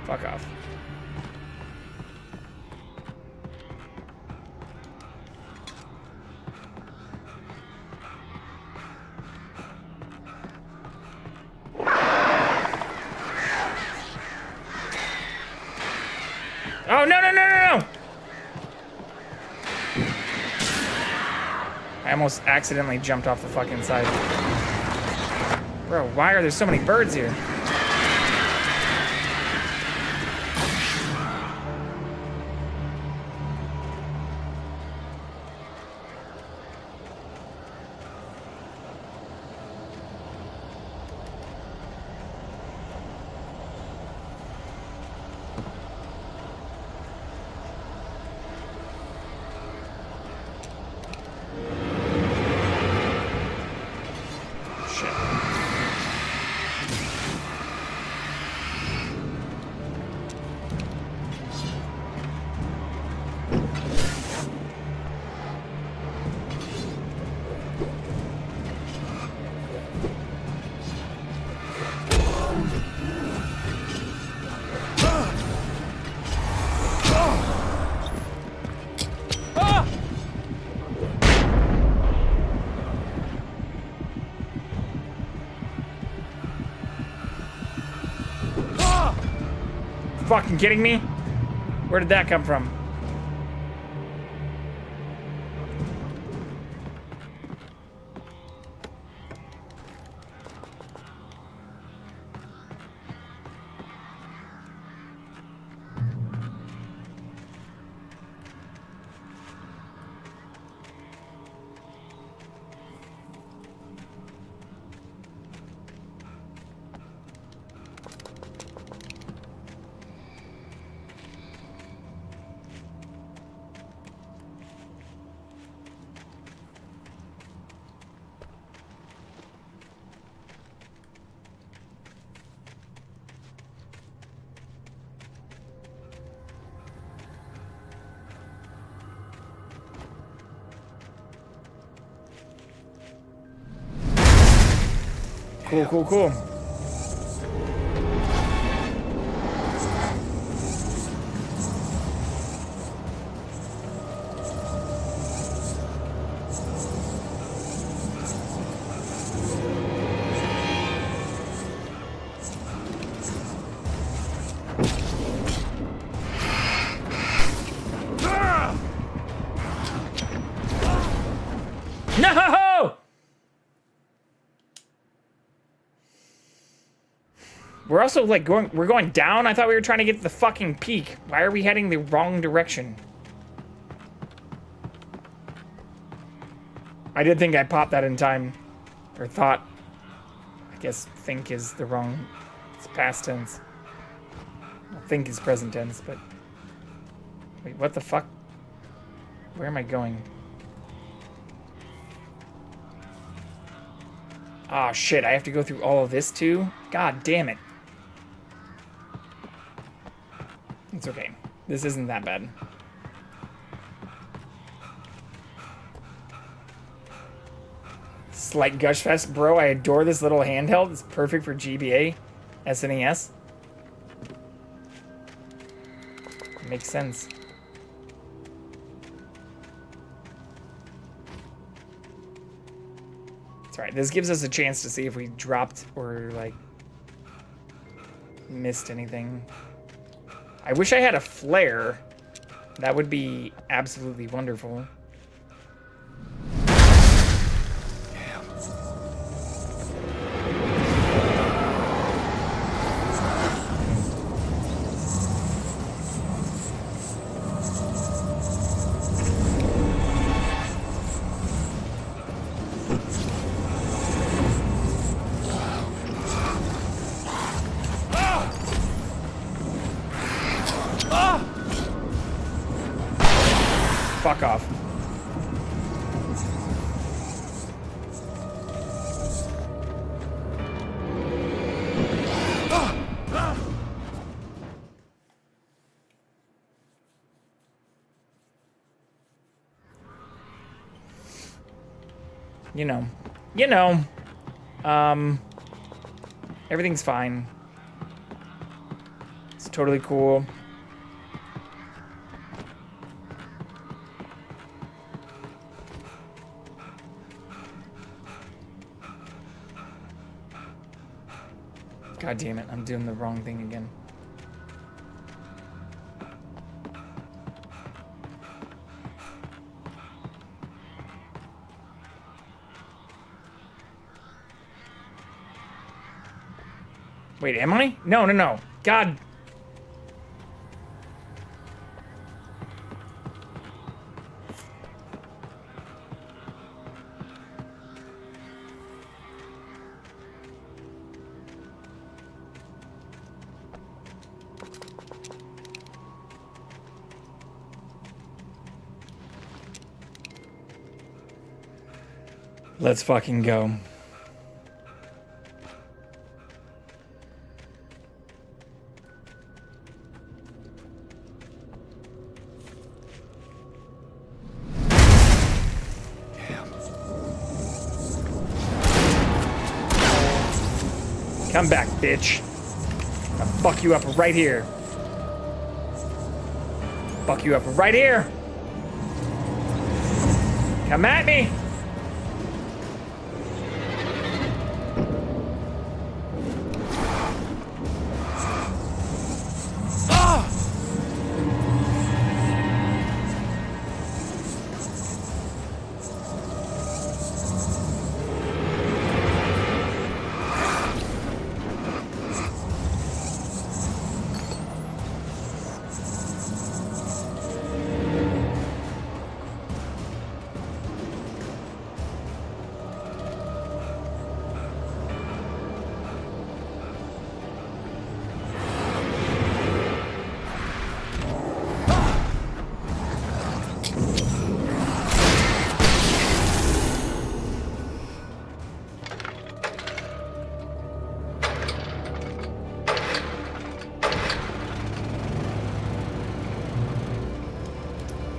A: Fuck off. Oh, no, no, no, no, no! I almost accidentally jumped off the fucking side. Bro, why are there so many birds here? Fucking kidding me? Where did that come from? Cool, cool, cool. No! We're also like we're going down. I thought we were trying to get to the fucking peak. Why are we heading the wrong direction? I did think I popped that in time. Or thought. I guess think is the wrong, it's past tense. Well, think is present tense, but. Wait, what the fuck? Where am I going? Oh shit, I have to go through all of this too? God damn it. It's okay. This isn't that bad. Slight gush fest. Bro, I adore this little handheld. It's perfect for GBA, SNES. Makes sense. It's alright. This gives us a chance to see if we dropped or, like, missed anything. I wish I had a flare. That would be absolutely wonderful. Fuck off. You know, everything's fine. It's totally cool. God damn it, I'm doing the wrong thing again. Wait, am I? No, no, no. God. Let's fucking go. Come back, bitch. I'll fuck you up right here. Fuck you up right here. Come at me.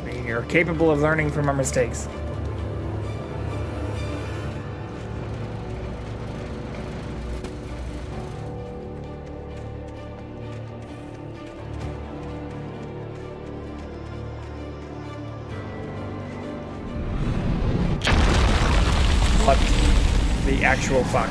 A: We are capable of learning from our mistakes. the actual fuck.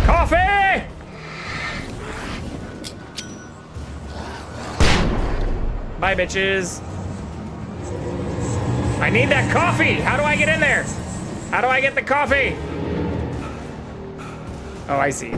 A: Coffee! Bye, bitches. I need that coffee. How do I get in there? How do I get the coffee? Oh, I see.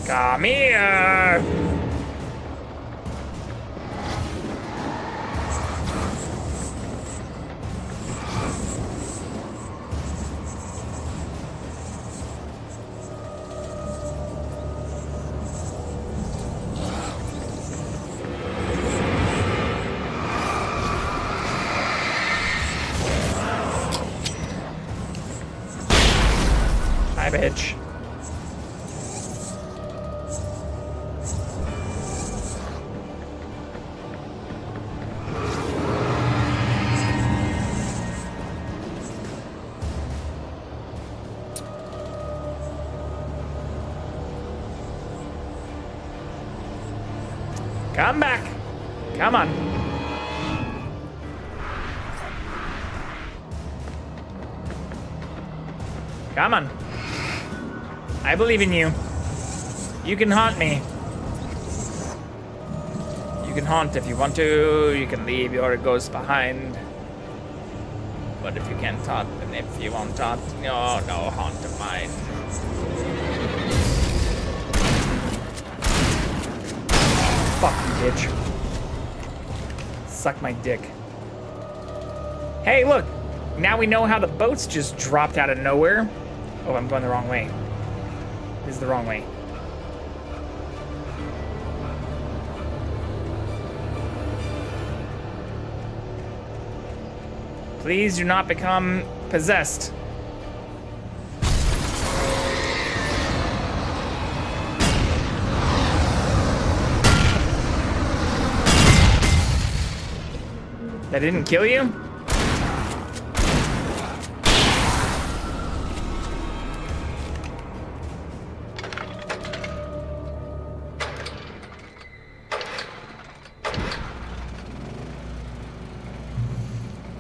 A: Come here! Hi, bitch. Come back. Come on. Come on. I believe in you. You can haunt me. You can haunt if you want to. You can leave your ghost behind. But if you can't haunt, and if you won't haunt, no haunt of mine. Fuck you, bitch. Suck my dick. Hey, look! Now we know how the boats just dropped out of nowhere. Oh, I'm going the wrong way. This is the wrong way. Please do not become possessed. That didn't kill you?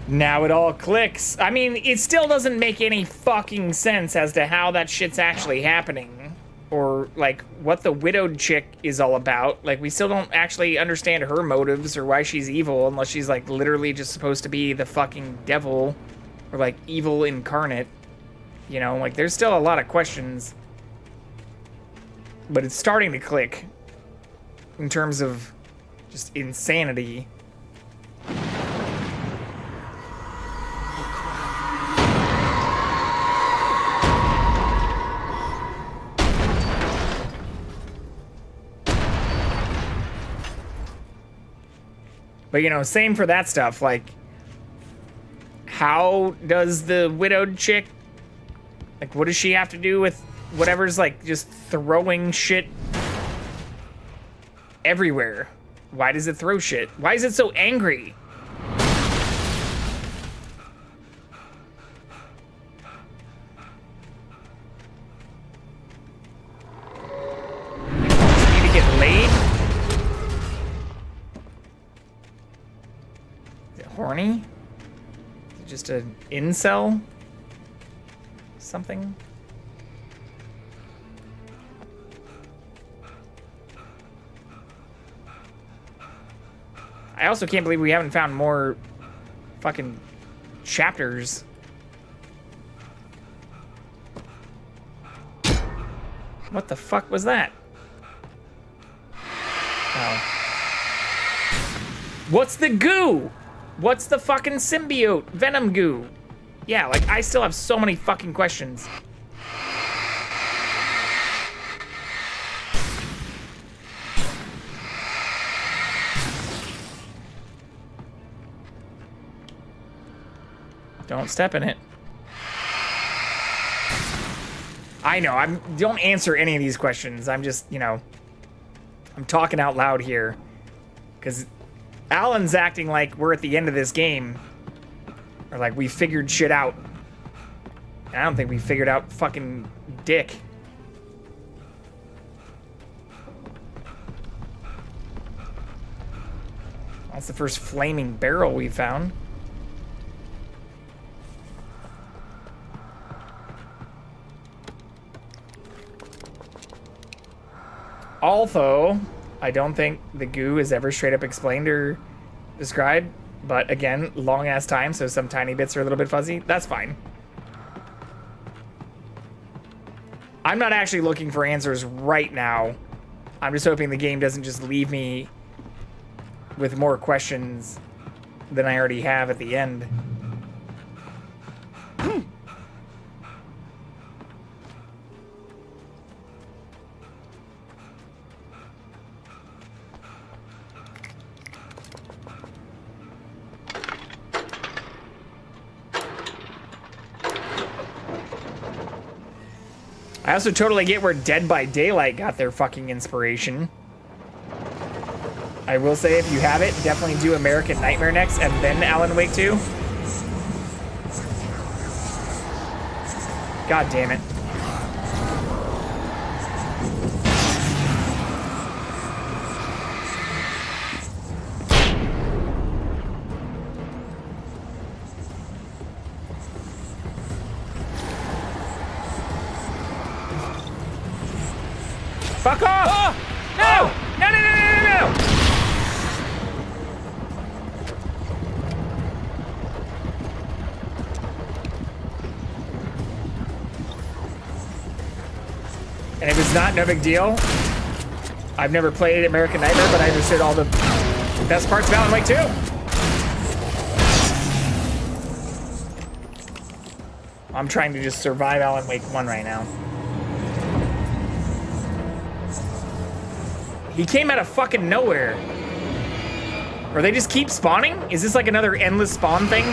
A: Now it all clicks. I mean, it still doesn't make any fucking sense as to how that shit's actually happening. Or, like, what the widowed chick is all about. Like, we still don't actually understand her motives or why she's evil, unless she's, like, literally just supposed to be the fucking devil. Or, like, evil incarnate. You know, like, there's still a lot of questions. But it's starting to click. In terms of just insanity. But, you know, same for that stuff. Like, how does the widowed chick, like, what does she have to do with whatever's, like, just throwing shit everywhere? Why does it throw shit? Why is it so angry? Just need to get laid? Horny? Is it just an incel? Something? I also can't believe we haven't found more fucking chapters. What the fuck was that? Oh. What's the goo? What's the fucking symbiote venom goo? Yeah, like I still have so many fucking questions. Don't step in it. I know, don't answer any of these questions. I'm just, you know, I'm talking out loud here. Because Alan's acting like we're at the end of this game. Or like we figured shit out. And I don't think we figured out fucking dick. That's the first flaming barrel we found. Although, I don't think the goo is ever straight up explained or described. But again, long ass time, so some tiny bits are a little bit fuzzy. That's fine. I'm not actually looking for answers right now. I'm just hoping the game doesn't just leave me with more questions than I already have at the end. I also totally get where Dead by Daylight got their fucking inspiration. I will say, if you have it, definitely do American Nightmare next and then Alan Wake 2. God damn it. Fuck off! Oh! No! No, no, no, no, no, no! And if it's not, no big deal. I've never played American Nightmare, but I understood all the best parts of Alan Wake 2. I'm trying to just survive Alan Wake 1 right now. He came out of fucking nowhere. Or they just keep spawning? Is this like another endless spawn thing?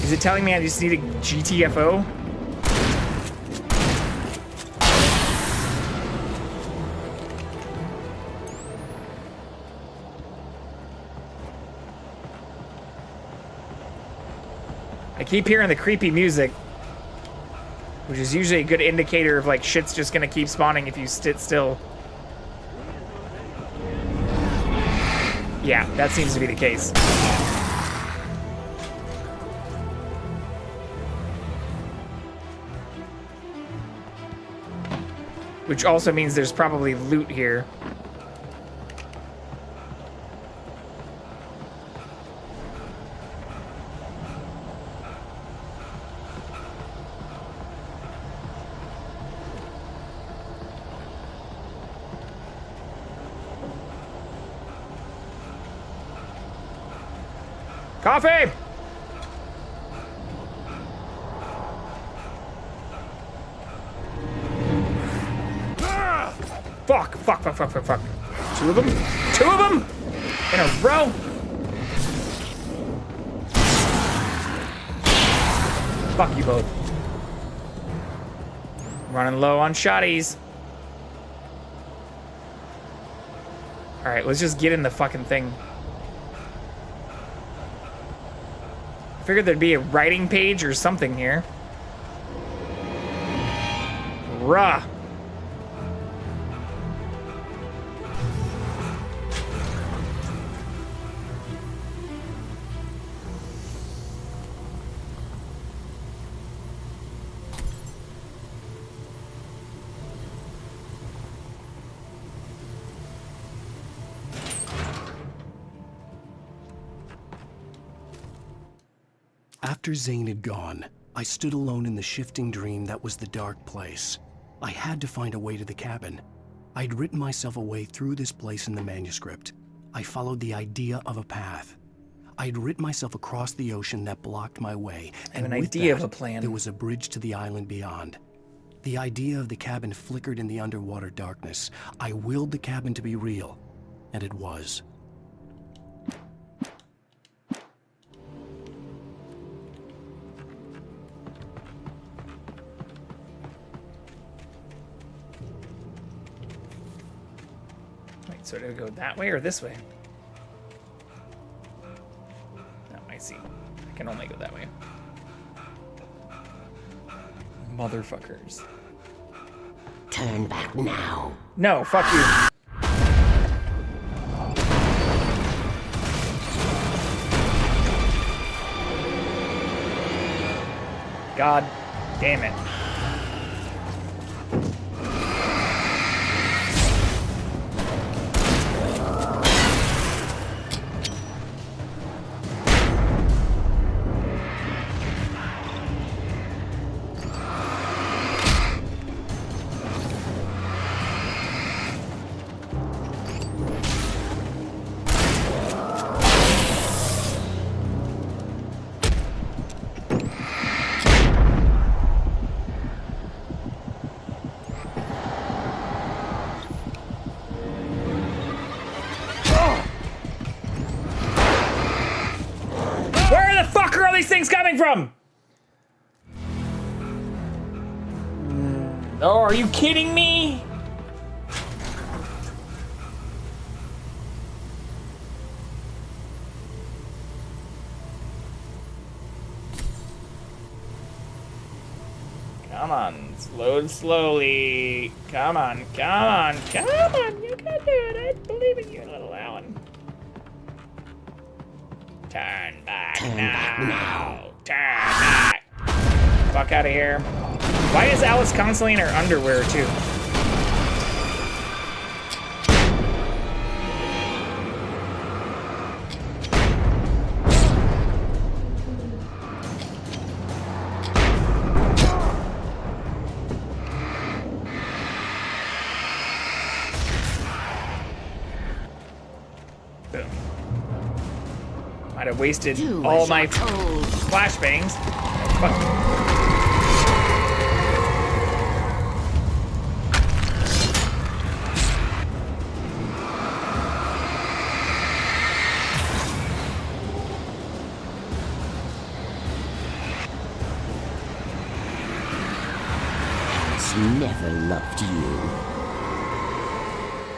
A: Is it telling me I just need a GTFO? I keep hearing the creepy music, which is usually a good indicator of like shit's just gonna keep spawning if you sit still. Yeah, that seems to be the case. Which also means there's probably loot here. Coffee! Fuck, fuck, fuck, fuck, fuck, fuck. Two of them? Two of them? In a row? Fuck you both. Running low on shotties. Alright, let's just get in the fucking thing. I figured there'd be a writing page or something here. Rah.
T: After Zane had gone, I stood alone in the shifting dream that was the dark place. I had to find a way to the cabin. I'd written myself a way through this place in the manuscript. I followed the idea of a path. I had written myself across the ocean that blocked my way, and
A: an
T: with
A: idea
T: that,
A: of a plan.
T: there was a bridge to the island beyond. The idea of the cabin flickered in the underwater darkness. I willed the cabin to be real, and it was.
A: Wait, so do I go that way or this way? No, I see. I can only go that way. Motherfuckers.
L: Turn back now.
A: No, fuck you. God damn it. Things coming from? Oh, are you kidding me? Come on, load slowly. Come on, come on, come on. You can do it. I believe in you, little Alan. Turn back now. Turn back. Fuck out of here. Why is Alice constantly in her underwear, too? Might have wasted all my flashbangs. Fuck.
L: Never loved you.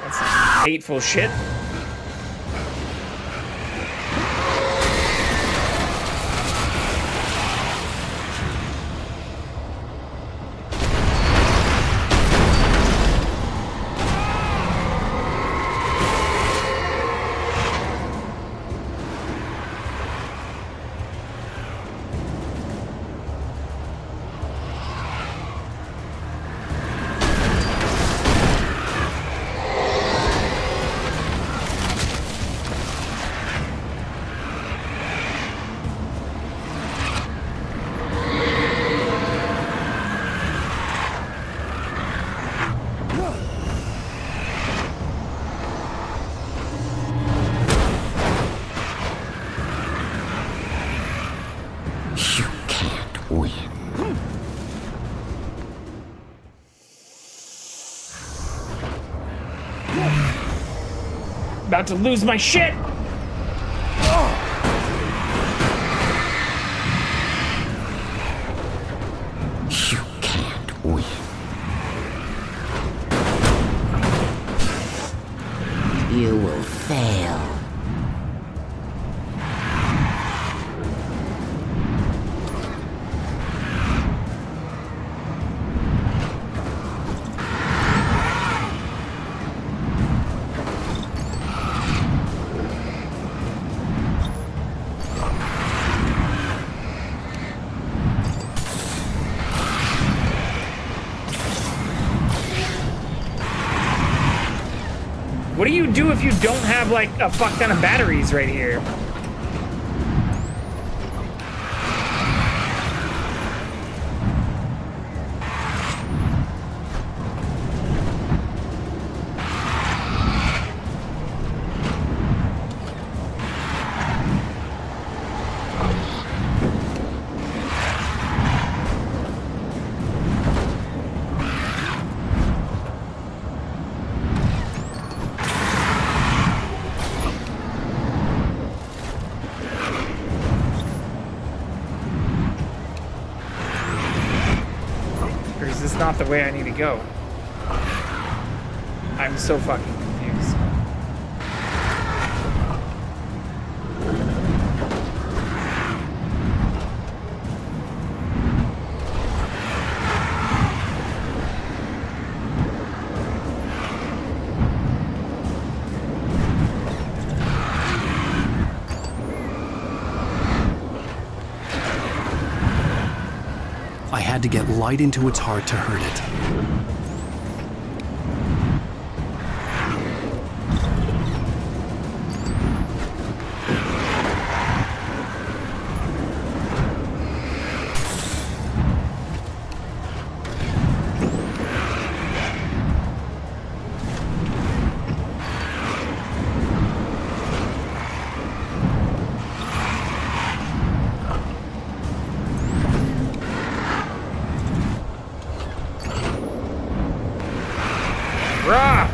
A: That's some hateful shit. About to lose my shit.
L: You can't win. You will fail.
A: What do you do if you don't have like a fuck ton of batteries right here? this not the way I need to go? I'm so fucking confused.
T: I had to get light into its heart to hurt it.
A: Rah!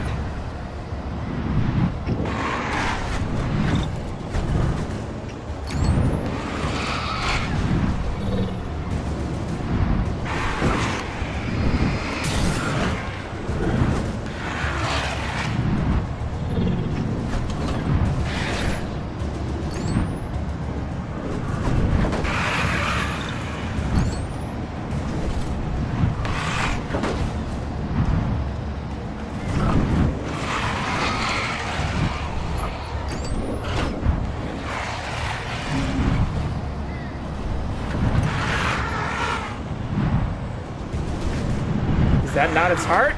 A: Is that not its heart?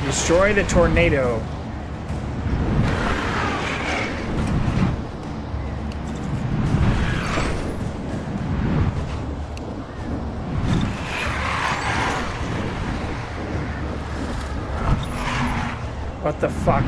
A: Destroy the tornado. What the fuck?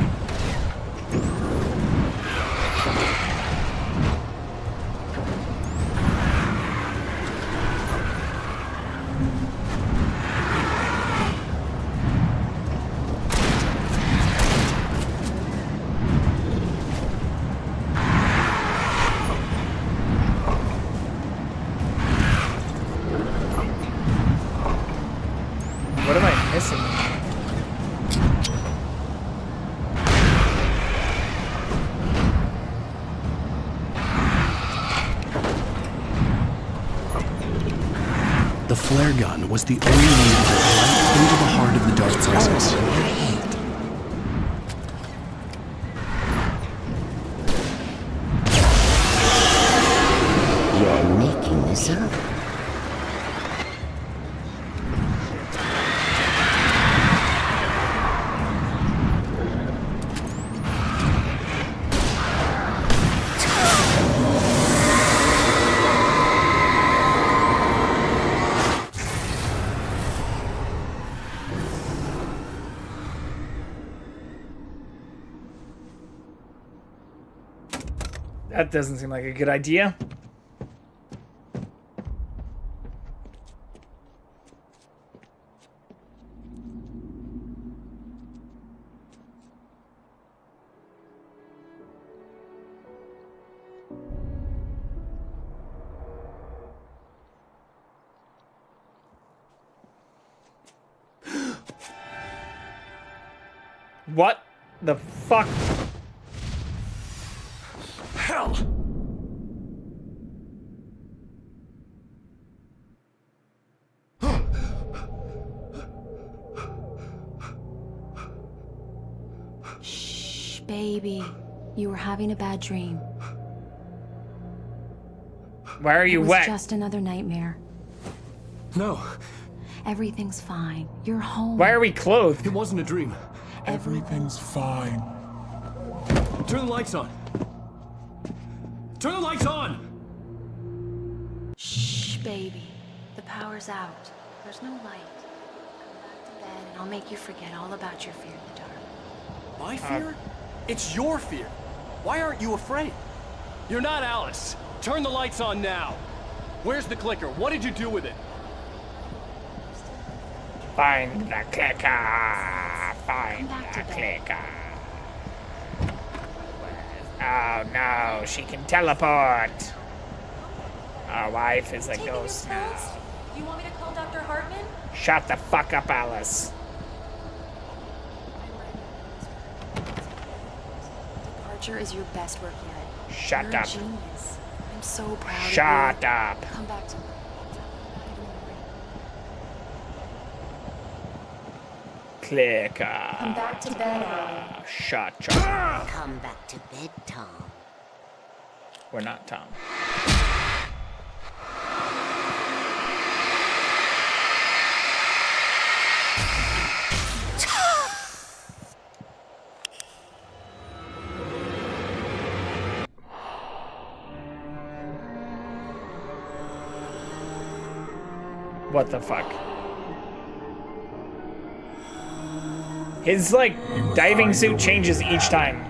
A: What am I missing?
T: The flare gun was the only way to get light into the heart of the dark presence.
L: You're making this up?
A: That doesn't seem like a good idea. What the fuck?
T: Hell!
M: Shh, baby. You were having a bad dream.
A: Why are you
M: it was
A: wet?
M: Just another nightmare.
T: No.
M: Everything's fine. You're home.
A: Why are we clothed?
T: It wasn't a dream.
M: Everything's
T: fine. Turn the lights on. Turn the lights on!
M: Shh, baby. The power's out. There's no light. Come back to bed and I'll make you forget all about your fear in the dark.
T: My fear? It's your fear. Why aren't you afraid? You're not Alice. Turn the lights on now. Where's the clicker? What did you do with it?
A: Find the clicker. Find the clicker. Oh no, she can teleport. Our wife is a ghost now.
K: You want me to call Dr. Hartman?
A: Shut the fuck up, Alice.
M: Departure is your best work yet.
A: Shut
M: You're
A: up.
M: A genius. I'm so proud of you.
A: Shut up.
M: Come back to me.
A: Clicker.
K: Come back to bed early.
A: Shut up.
L: Come back to bed, Tom.
A: We're not Tom. What the fuck? His, like, diving suit changes each time.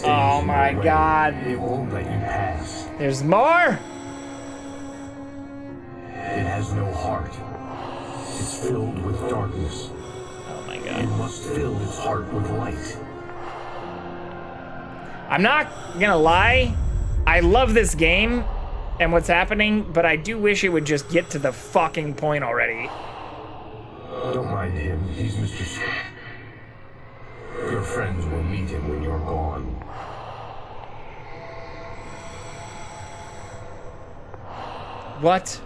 A: Oh my god.
I: It won't let you pass.
A: There's more?
I: It has no heart. It's filled with darkness.
A: Oh my god.
I: It must fill its heart with light.
A: I'm not gonna lie. I love this game and what's happening, but I do wish it would just get to the fucking point already.
I: Don't mind him. He's Mr. Your friends will meet him when you're gone.
A: What?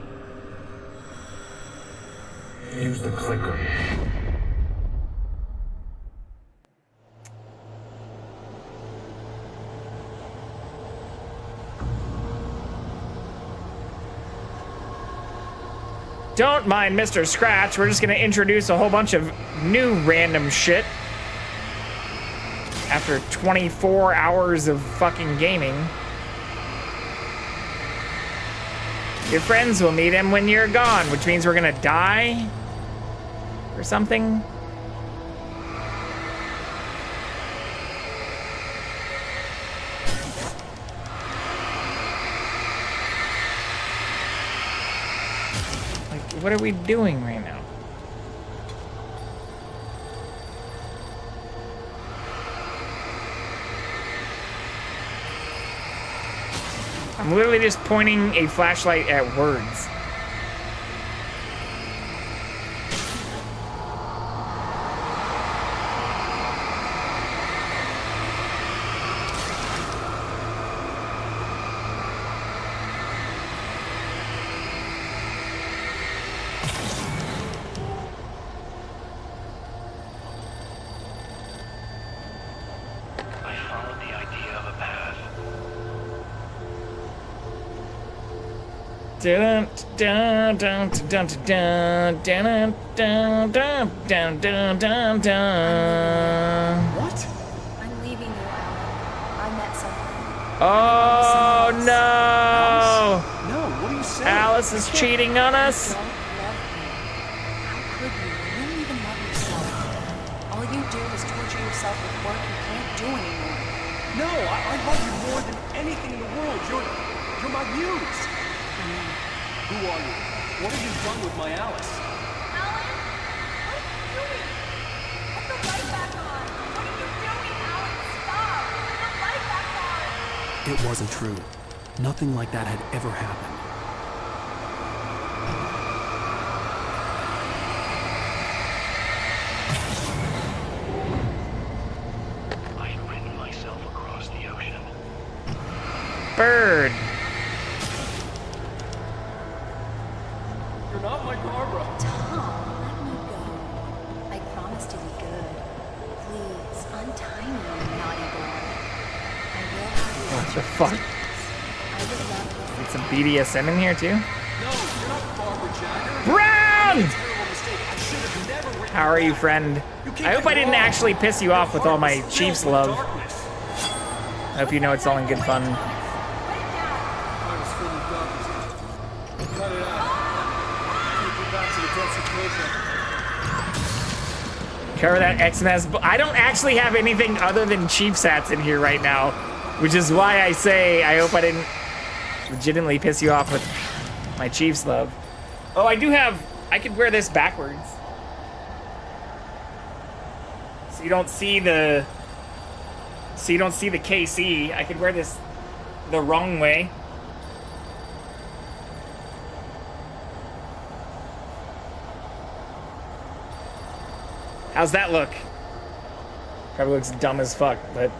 I: Use the clicker.
A: Don't mind Mr. Scratch. We're just gonna introduce a whole bunch of new random shit. After 24 hours of fucking gaming. Your friends will meet him when you're gone, which means we're gonna die? Or something? Like, what are we doing right now? I'm literally just pointing a flashlight at words.
B: I followed the idea of a path.
A: Dun dun dun dun dun dun dun dun dun dun dun dun.
K: What? I'm leaving you, Alan. I met someone.
A: Oh no!
T: No, what are you saying?
A: Alice is cheating on us.
M: How could you? You don't even love yourself. All you do is torture yourself with work you can't do anymore.
T: No, I love you more than anything in the world. You're my muse. Who are you? What have you done with my Alice?
K: Alan? What are you doing? Put the light back on. What are you doing, Alan? Stop. Put the light back on.
T: It wasn't true. Nothing like that had ever happened.
B: I had ridden myself across the ocean.
A: Bird.
T: You're not my Barbara.
M: Tom, let me go. I promise to be good. Please, untie me, you naughty boy. I will have you.
A: What the fuck?
M: I would love you.
A: Is some BDSM in here too?
T: No, you're not Barbara Jagger.
A: Brown!
T: Terrible mistake. I should have never written.
A: How are you, friend? I hope I didn't actually piss you off with all my Chiefs love. I hope you know it's all in good fun. Cover that Xmas. I don't actually have anything other than Chiefs hats in here right now, which is why I say I hope I didn't legitimately piss you off with my Chiefs love. Oh, I do have I could wear this backwards. So you don't see the KC. I could wear this the wrong way. How's that look? Probably looks dumb as fuck, but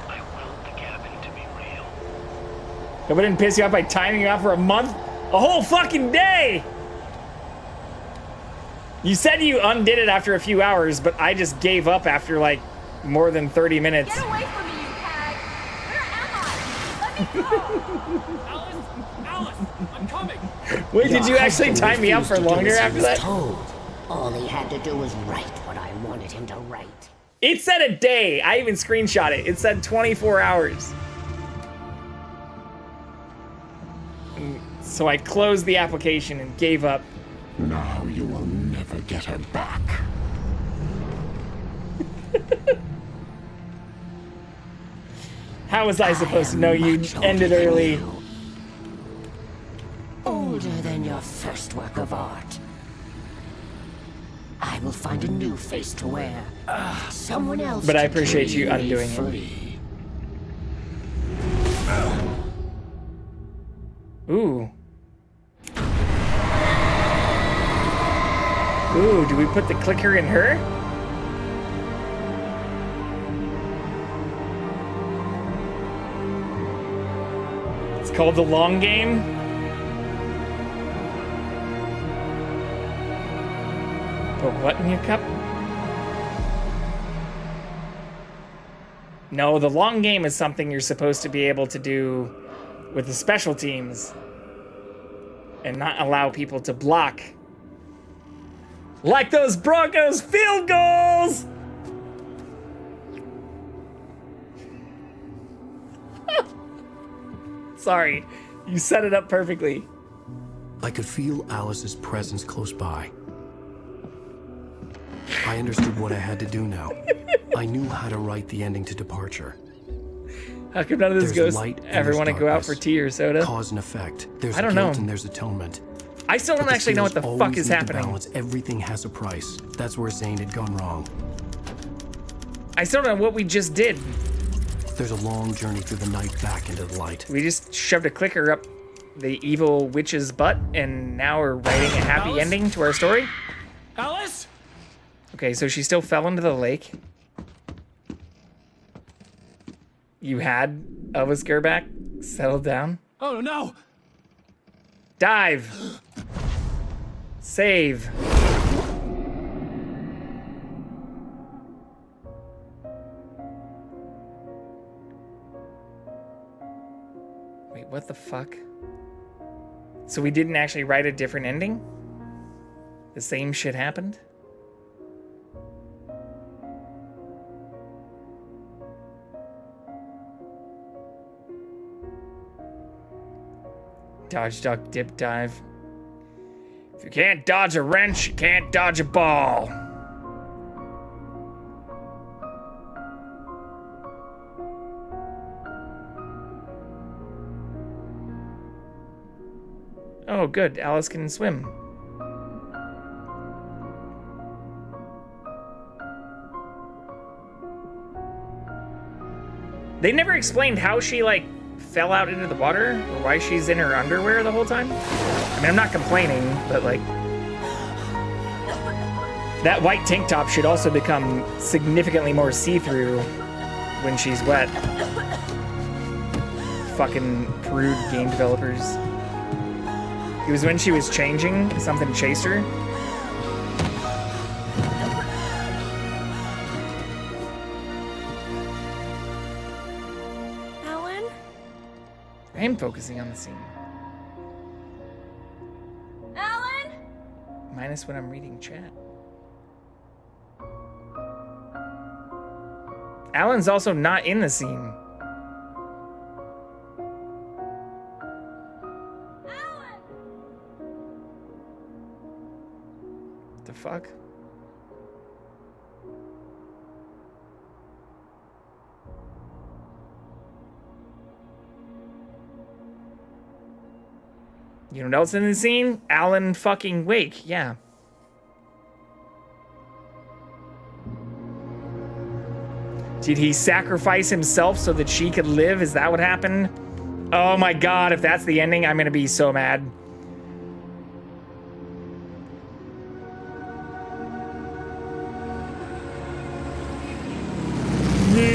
B: I willed the cabin to be real.
A: hope I didn't piss you off by timing you out for a month, a whole fucking day. You said you undid it after a few hours, but I just gave up after like more than 30 minutes.
K: Get away from me, you hag! Where am I? Let me go!
D: Alice, I'm coming.
A: Wait, did you actually time me out for longer after that?
L: Told. All he had to do was write what I wanted him to write.
A: It said a day. I even screenshot it. It said 24 hours. So I closed the application and gave up.
B: Now you will never get her back.
A: How was I supposed to know you ended early?
L: Older than your first work of art. I will find a new face to wear. Someone else.
A: But I
L: to
A: appreciate you
L: carry me
A: undoing
L: free.
A: it. Ooh. Ooh, do we put the clicker in her? It's called the long game. Put what in your cup? No, the long game is something you're supposed to be able to do with the special teams and not allow people to block. Like those Broncos field goals! Sorry, you set it up perfectly.
T: I could feel Alice's presence close by. I understood what I had to do now. I knew how to write the ending to Departure.
A: How come none of this
T: There's
A: goes
T: light and
A: ever
T: there's
A: want to go out for
T: darkness.
A: tea or soda?
T: Cause and effect. There's
A: I don't
T: guilt
A: know.
T: and there's atonement.
A: I still don't
T: But the
A: actually know what the
T: seals
A: fuck
T: always
A: is
T: need to
A: happening.
T: balance. Everything has a price. That's where Zane had gone wrong.
A: I still don't know what we just did.
T: There's a long journey through the night back into the light.
A: We just shoved a clicker up the evil witch's butt, and now we're writing a happy
D: Alice?
A: ending to our story?
D: Alice?
A: Okay, so she still fell into the lake. You had Elvis Gerback settle down.
D: Oh no!
A: Dive. Save. Wait, what the fuck? So we didn't actually write a different ending? The same shit happened? Dodge, duck, dip, dive. If you can't dodge a wrench, you can't dodge a ball. Oh, good. Alice can swim. They never explained how she, like, fell out into the water or why she's in her underwear the whole time. I mean, I'm not complaining, but, like, that white tank top should also become significantly more see-through when she's wet. Fucking prude game developers. It was when she was changing, something chased her.
M: Alan?
A: I am focusing on the scene.
K: Alan?
A: Minus when I'm reading chat. Alan's also not in the scene. The fuck? You know what else in the scene? Alan fucking Wake, yeah. Did he sacrifice himself so that she could live? Is that what happened? Oh my god, if that's the ending, I'm gonna be so mad.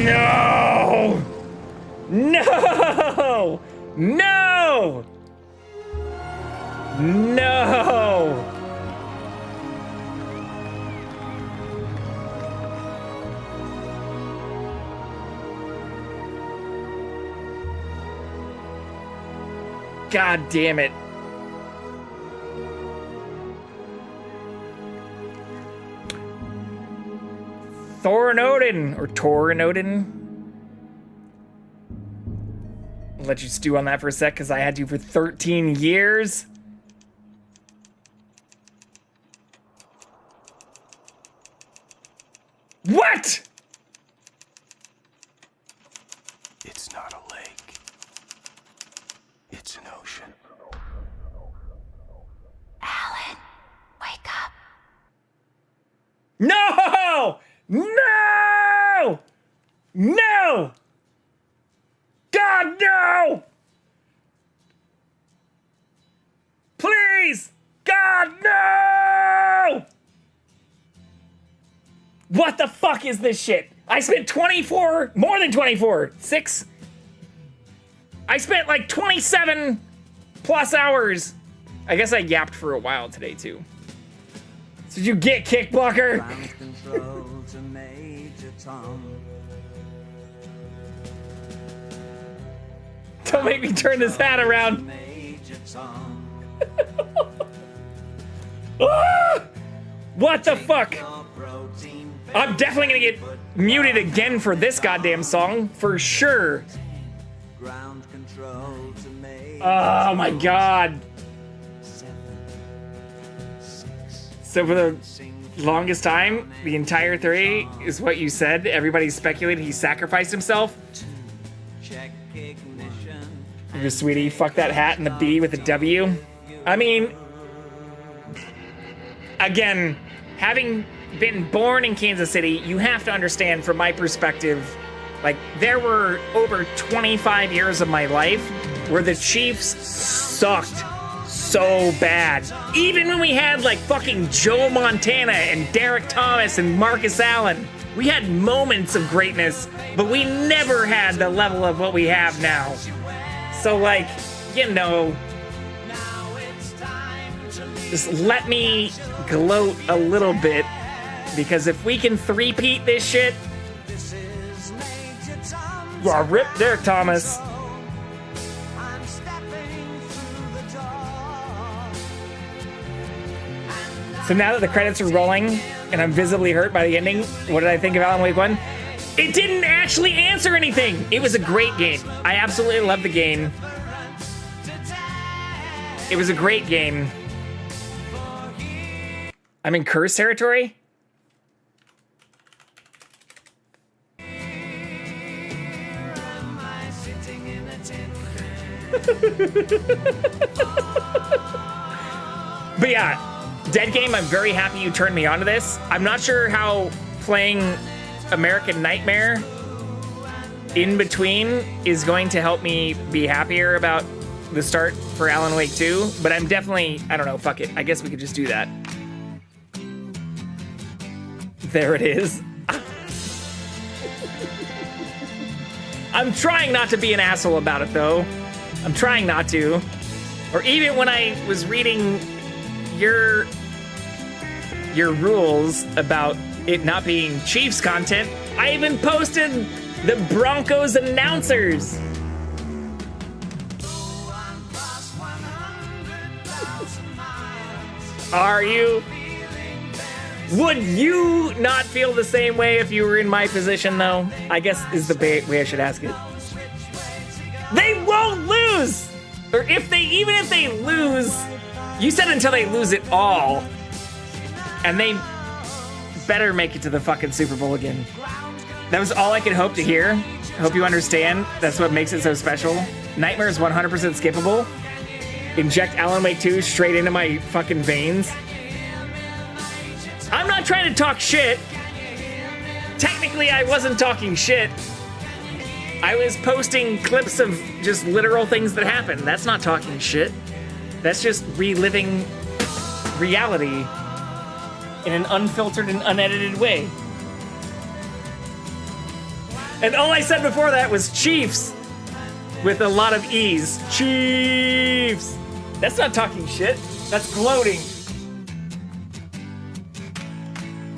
A: No! No! No! No! God damn it. Thorin Odin, or Torin Odin. I'll let you stew on that for a sec, because I had you for 13 years. What?
I: It's not a lake. It's an ocean.
M: Alan, wake up.
A: No! No! No! God, no! Please! God, no! What the fuck is this shit? I spent more than 24, I spent like 27 plus hours. I guess I yapped for a while today too. So did you get kick blocker? Don't make me turn this hat around. Ah! What the fuck? I'm definitely gonna get muted again for this goddamn song, for sure. Oh my god. So for the longest time, the entire 3 is what you said. Everybody speculated he sacrificed himself. You're sweetie, fuck that hat and the B with a W. I mean, again, having been born in Kansas City, you have to understand from my perspective, like, there were over 25 years of my life where the Chiefs sucked so bad. Even when we had, like, fucking Joe Montana and Derek Thomas and Marcus Allen, we had moments of greatness, but we never had the level of what we have now. So, like, you know, just let me gloat a little bit, because if we can three-peat this shit, well, rip Derek Thomas. So now that the credits are rolling and I'm visibly hurt by the ending, what did I think of Alan Wake 1? It didn't actually answer anything. It was a great game. I absolutely loved the game. It was a great game. I'm in curse territory? But yeah, Dead Game, I'm very happy you turned me on to this. I'm not sure how playing American Nightmare in between is going to help me be happier about the start for Alan Wake 2, but I'm definitely, I don't know, fuck it. I guess we could just do that. There it is. I'm trying not to be an asshole about it, though. I'm trying not to. Or even when I was reading your rules about it not being Chiefs content, I even posted the Broncos announcers. Are you? Would you not feel the same way if you were in my position, though? I guess is the way I should ask it. They won't lose! Or even if they lose, you said until they lose it all. And they better make it to the fucking Super Bowl again. That was all I could hope to hear. I hope you understand. That's what makes it so special. Nightmare is 100% skippable. inject Alan Wake 2 straight into my fucking veins. I'm not trying to talk shit. Technically, I wasn't talking shit. I was posting clips of just literal things that happened. That's not talking shit. That's just reliving reality in an unfiltered and unedited way. And all I said before that was Chiefs with a lot of E's. Chiefs. That's not talking shit. That's gloating.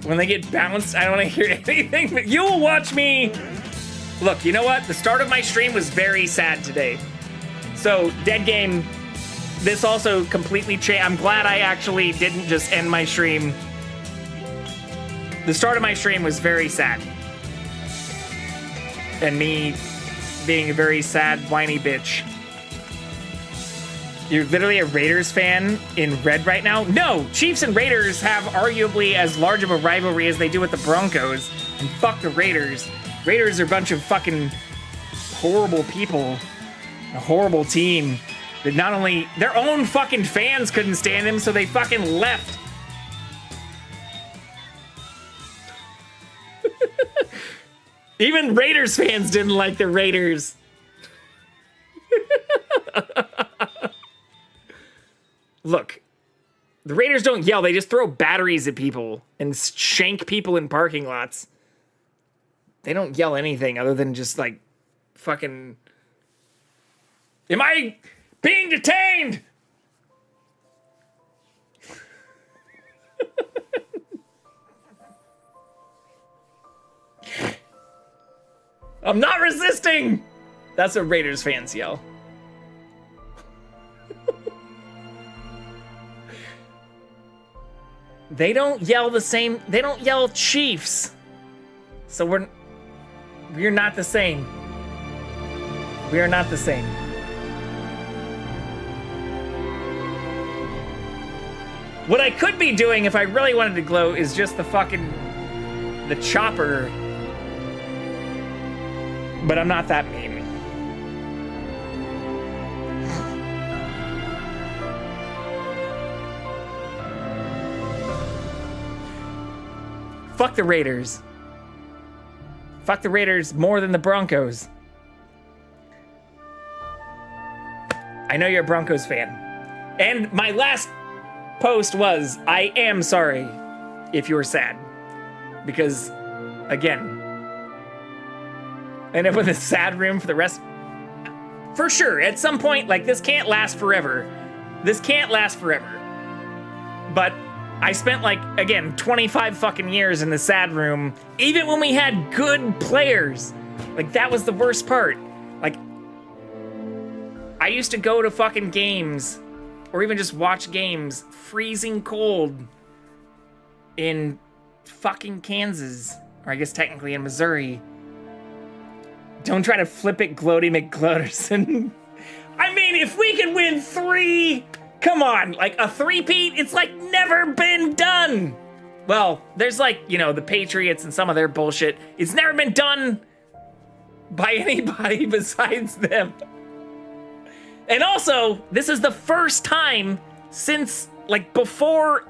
A: When they get bounced, I don't want to hear anything, but you'll watch me. Look, you know what? The start of my stream was very sad today. So, dead game, this also completely changed. I'm glad I actually didn't just end my stream. The start of my stream was very sad. And me being a very sad, whiny bitch. You're literally a Raiders fan in red right now? No! Chiefs and Raiders have arguably as large of a rivalry as they do with the Broncos. And fuck the Raiders. Raiders are a bunch of fucking horrible people. A horrible team. That not only their own fucking fans couldn't stand them, so they fucking left. Even Raiders fans didn't like the Raiders. Look, the Raiders don't yell. They just throw batteries at people and shank people in parking lots. They don't yell anything other than just like fucking... Am I being detained? I'm not resisting! That's what Raiders fans yell. They don't yell the same. They don't yell Chiefs. So we're not the same. We are not the same. What I could be doing if I really wanted to glow is just the chopper. But I'm not that mean. Fuck the Raiders. Fuck the Raiders more than the Broncos. I know you're a Broncos fan. And my last post was, I am sorry if you're sad. Because, again, I end up with a sad room for the rest. For sure, at some point, like, this can't last forever. This can't last forever. But I spent, like, again, 25 fucking years in the sad room, even when we had good players. Like, that was the worst part. Like, I used to go to fucking games, or even just watch games, freezing cold in fucking Kansas, or I guess technically in Missouri. Don't try to flip it, Gloaty McGloaterson. I mean, if we could win 3... Come on, like a three-peat, it's like never been done. Well, there's like, you know, the Patriots and some of their bullshit. It's never been done by anybody besides them. And also, this is the first time since, like, before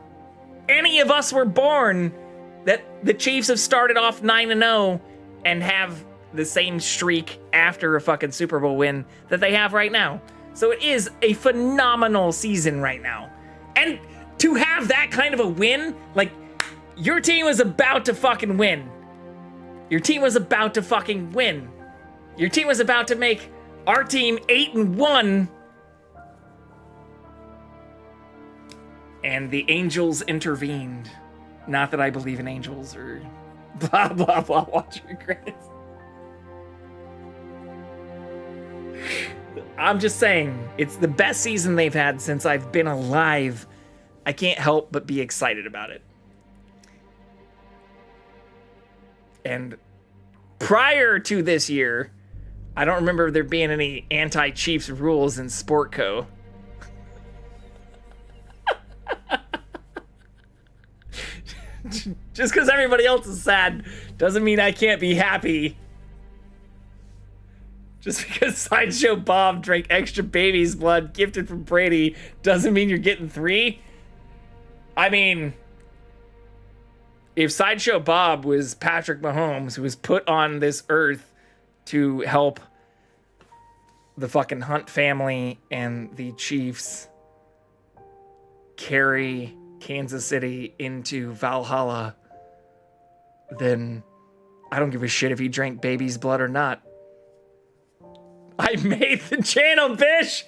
A: any of us were born that the Chiefs have started off 9-0 and have the same streak after a fucking Super Bowl win that they have right now. So it is a phenomenal season right now. And to have that kind of a win, like, your team was about to fucking win. Your team was about to fucking win. Your team was about to make our team 8-1. And the angels intervened. Not that I believe in angels or blah, blah, blah. Watch your credits. I'm just saying, it's the best season they've had since I've been alive. I can't help but be excited about it. And prior to this year, I don't remember there being any anti-Chiefs rules in Sportco. Just because everybody else is sad doesn't mean I can't be happy. Just because Sideshow Bob drank extra baby's blood gifted from Brady doesn't mean you're getting 3. I mean, if Sideshow Bob was Patrick Mahomes, who was put on this earth to help the fucking Hunt family and the Chiefs carry Kansas City into Valhalla, then I don't give a shit if he drank baby's blood or not. I made the channel, bitch!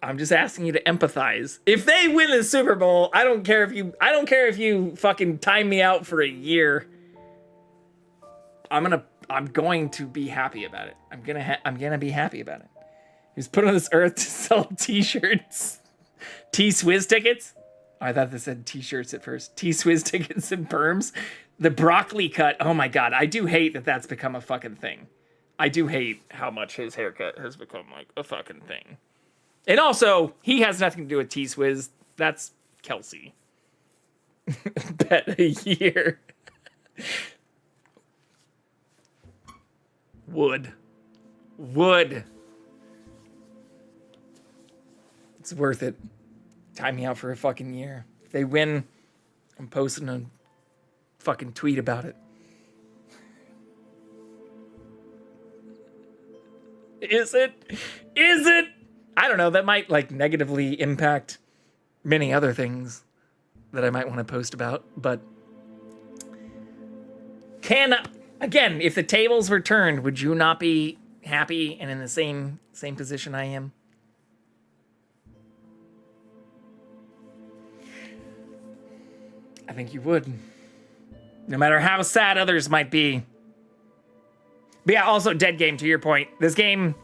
A: I'm just asking you to empathize. If they win the Super Bowl, I don't care if you fucking time me out for a year. I'm going to be happy about it. I'm gonna be happy about it. He was put on this earth to sell t-shirts. T-Swizz tickets? Oh, I thought they said t-shirts at first. T-Swizz tickets and perms. The broccoli cut. Oh my God. I do hate that that's become a fucking thing. I do hate how much his haircut has become like a fucking thing. And also, he has nothing to do with T-Swizz. That's Kelsey. Bet a year. Would. It's worth it. Time me out for a fucking year. If they win, I'm posting a fucking tweet about it. Is it? I don't know. That might like negatively impact many other things that I might want to post about. But again, if the tables were turned, would you not be happy and in the same position I am? I think you would. No matter how sad others might be. But yeah, also Dead Game, to your point. This game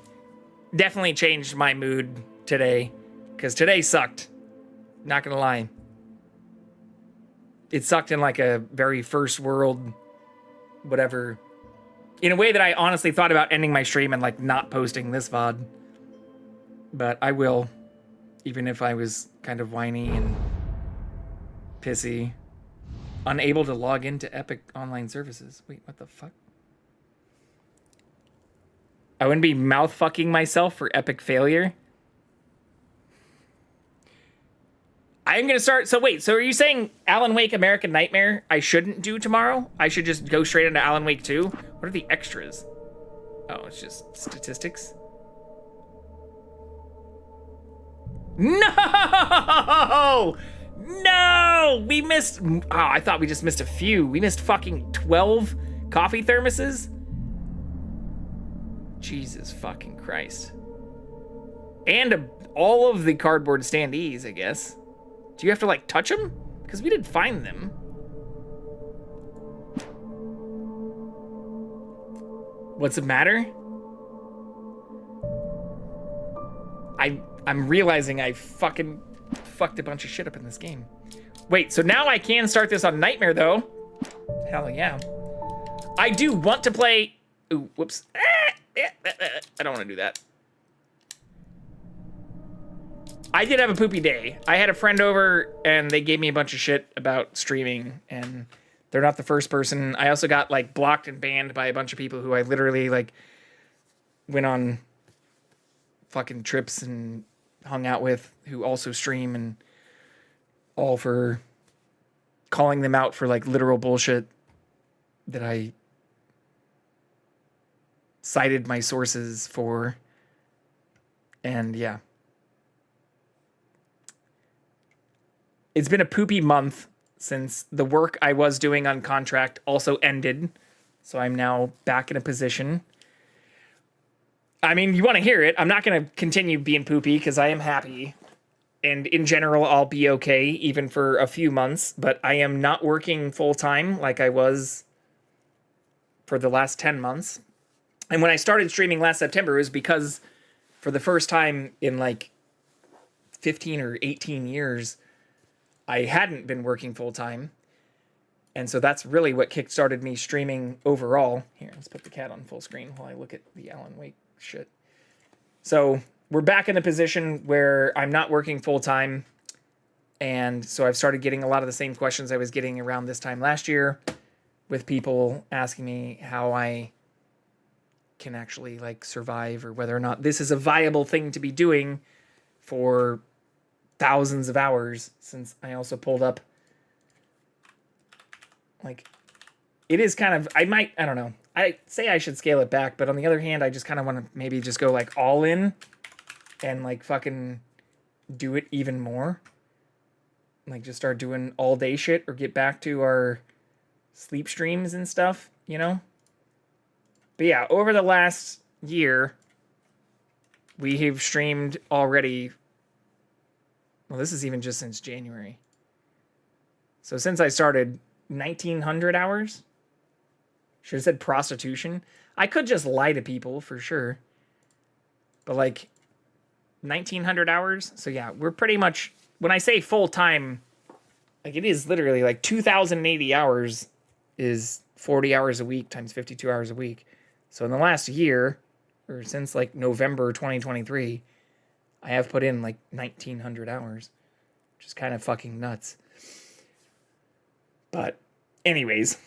A: definitely changed my mood today. Because today sucked. Not gonna lie. It sucked in like a very first world, whatever. In a way that I honestly thought about ending my stream and like not posting this VOD. But I will. Even if I was kind of whiny and pissy. Unable to log into Epic online services. Wait, what the fuck? I wouldn't be mouth fucking myself for epic failure. I am gonna start. So wait, so are you saying Alan Wake American Nightmare I shouldn't do tomorrow? I should just go straight into Alan Wake 2? What are the extras? Oh, it's just statistics. No! No! We missed... Oh, I thought we just missed a few. We missed fucking 12 coffee thermoses? Jesus fucking Christ. And all of the cardboard standees, I guess. Do you have to, like, touch them? Because we didn't find them. What's the matter? I'm realizing I fucking fucked a bunch of shit up in this game. Wait, so now I can start this on Nightmare, though. Hell yeah. I do want to play... Ooh, whoops. I don't want to do that. I did have a poopy day. I had a friend over, and they gave me a bunch of shit about streaming, and they're not the first person. I also got, like, blocked and banned by a bunch of people who I literally, like, went on fucking trips and hung out with, who also stream, and all for calling them out for, like, literal bullshit that I cited my sources for. And yeah. It's been a poopy month since the work I was doing on contract also ended. So I'm now back in a position. I mean, you want to hear it. I'm not going to continue being poopy because I am happy. And in general, I'll be okay even for a few months. But I am not working full time like I was for the last 10 months. And when I started streaming last September, it was because for the first time in like 15 or 18 years, I hadn't been working full time. And so that's really what kickstarted me streaming overall. Here, let's put the cat on full screen while I look at the Alan Wake shit. So we're back in the position where I'm not working full time. And so I've started getting a lot of the same questions I was getting around this time last year, with people asking me how I can actually like survive, or whether or not this is a viable thing to be doing for thousands of hours, since I also pulled up, like, it is kind of, I don't know. I say I should scale it back, but on the other hand, I just kind of want to maybe just go like all in and like fucking do it even more. Like just start doing all day shit, or get back to our sleep streams and stuff, you know? But yeah, over the last year, we have streamed already. Well, this is even just since January. So since I started, 1,900 hours? Should have said prostitution. I could just lie to people for sure. But like 1,900 hours? So yeah, we're pretty much, when I say full time, like it is literally like 2,080 hours is 40 hours a week times 52 hours a week. So in the last year, or since like November 2023, I have put in like 1,900 hours, which is kind of fucking nuts. But anyways,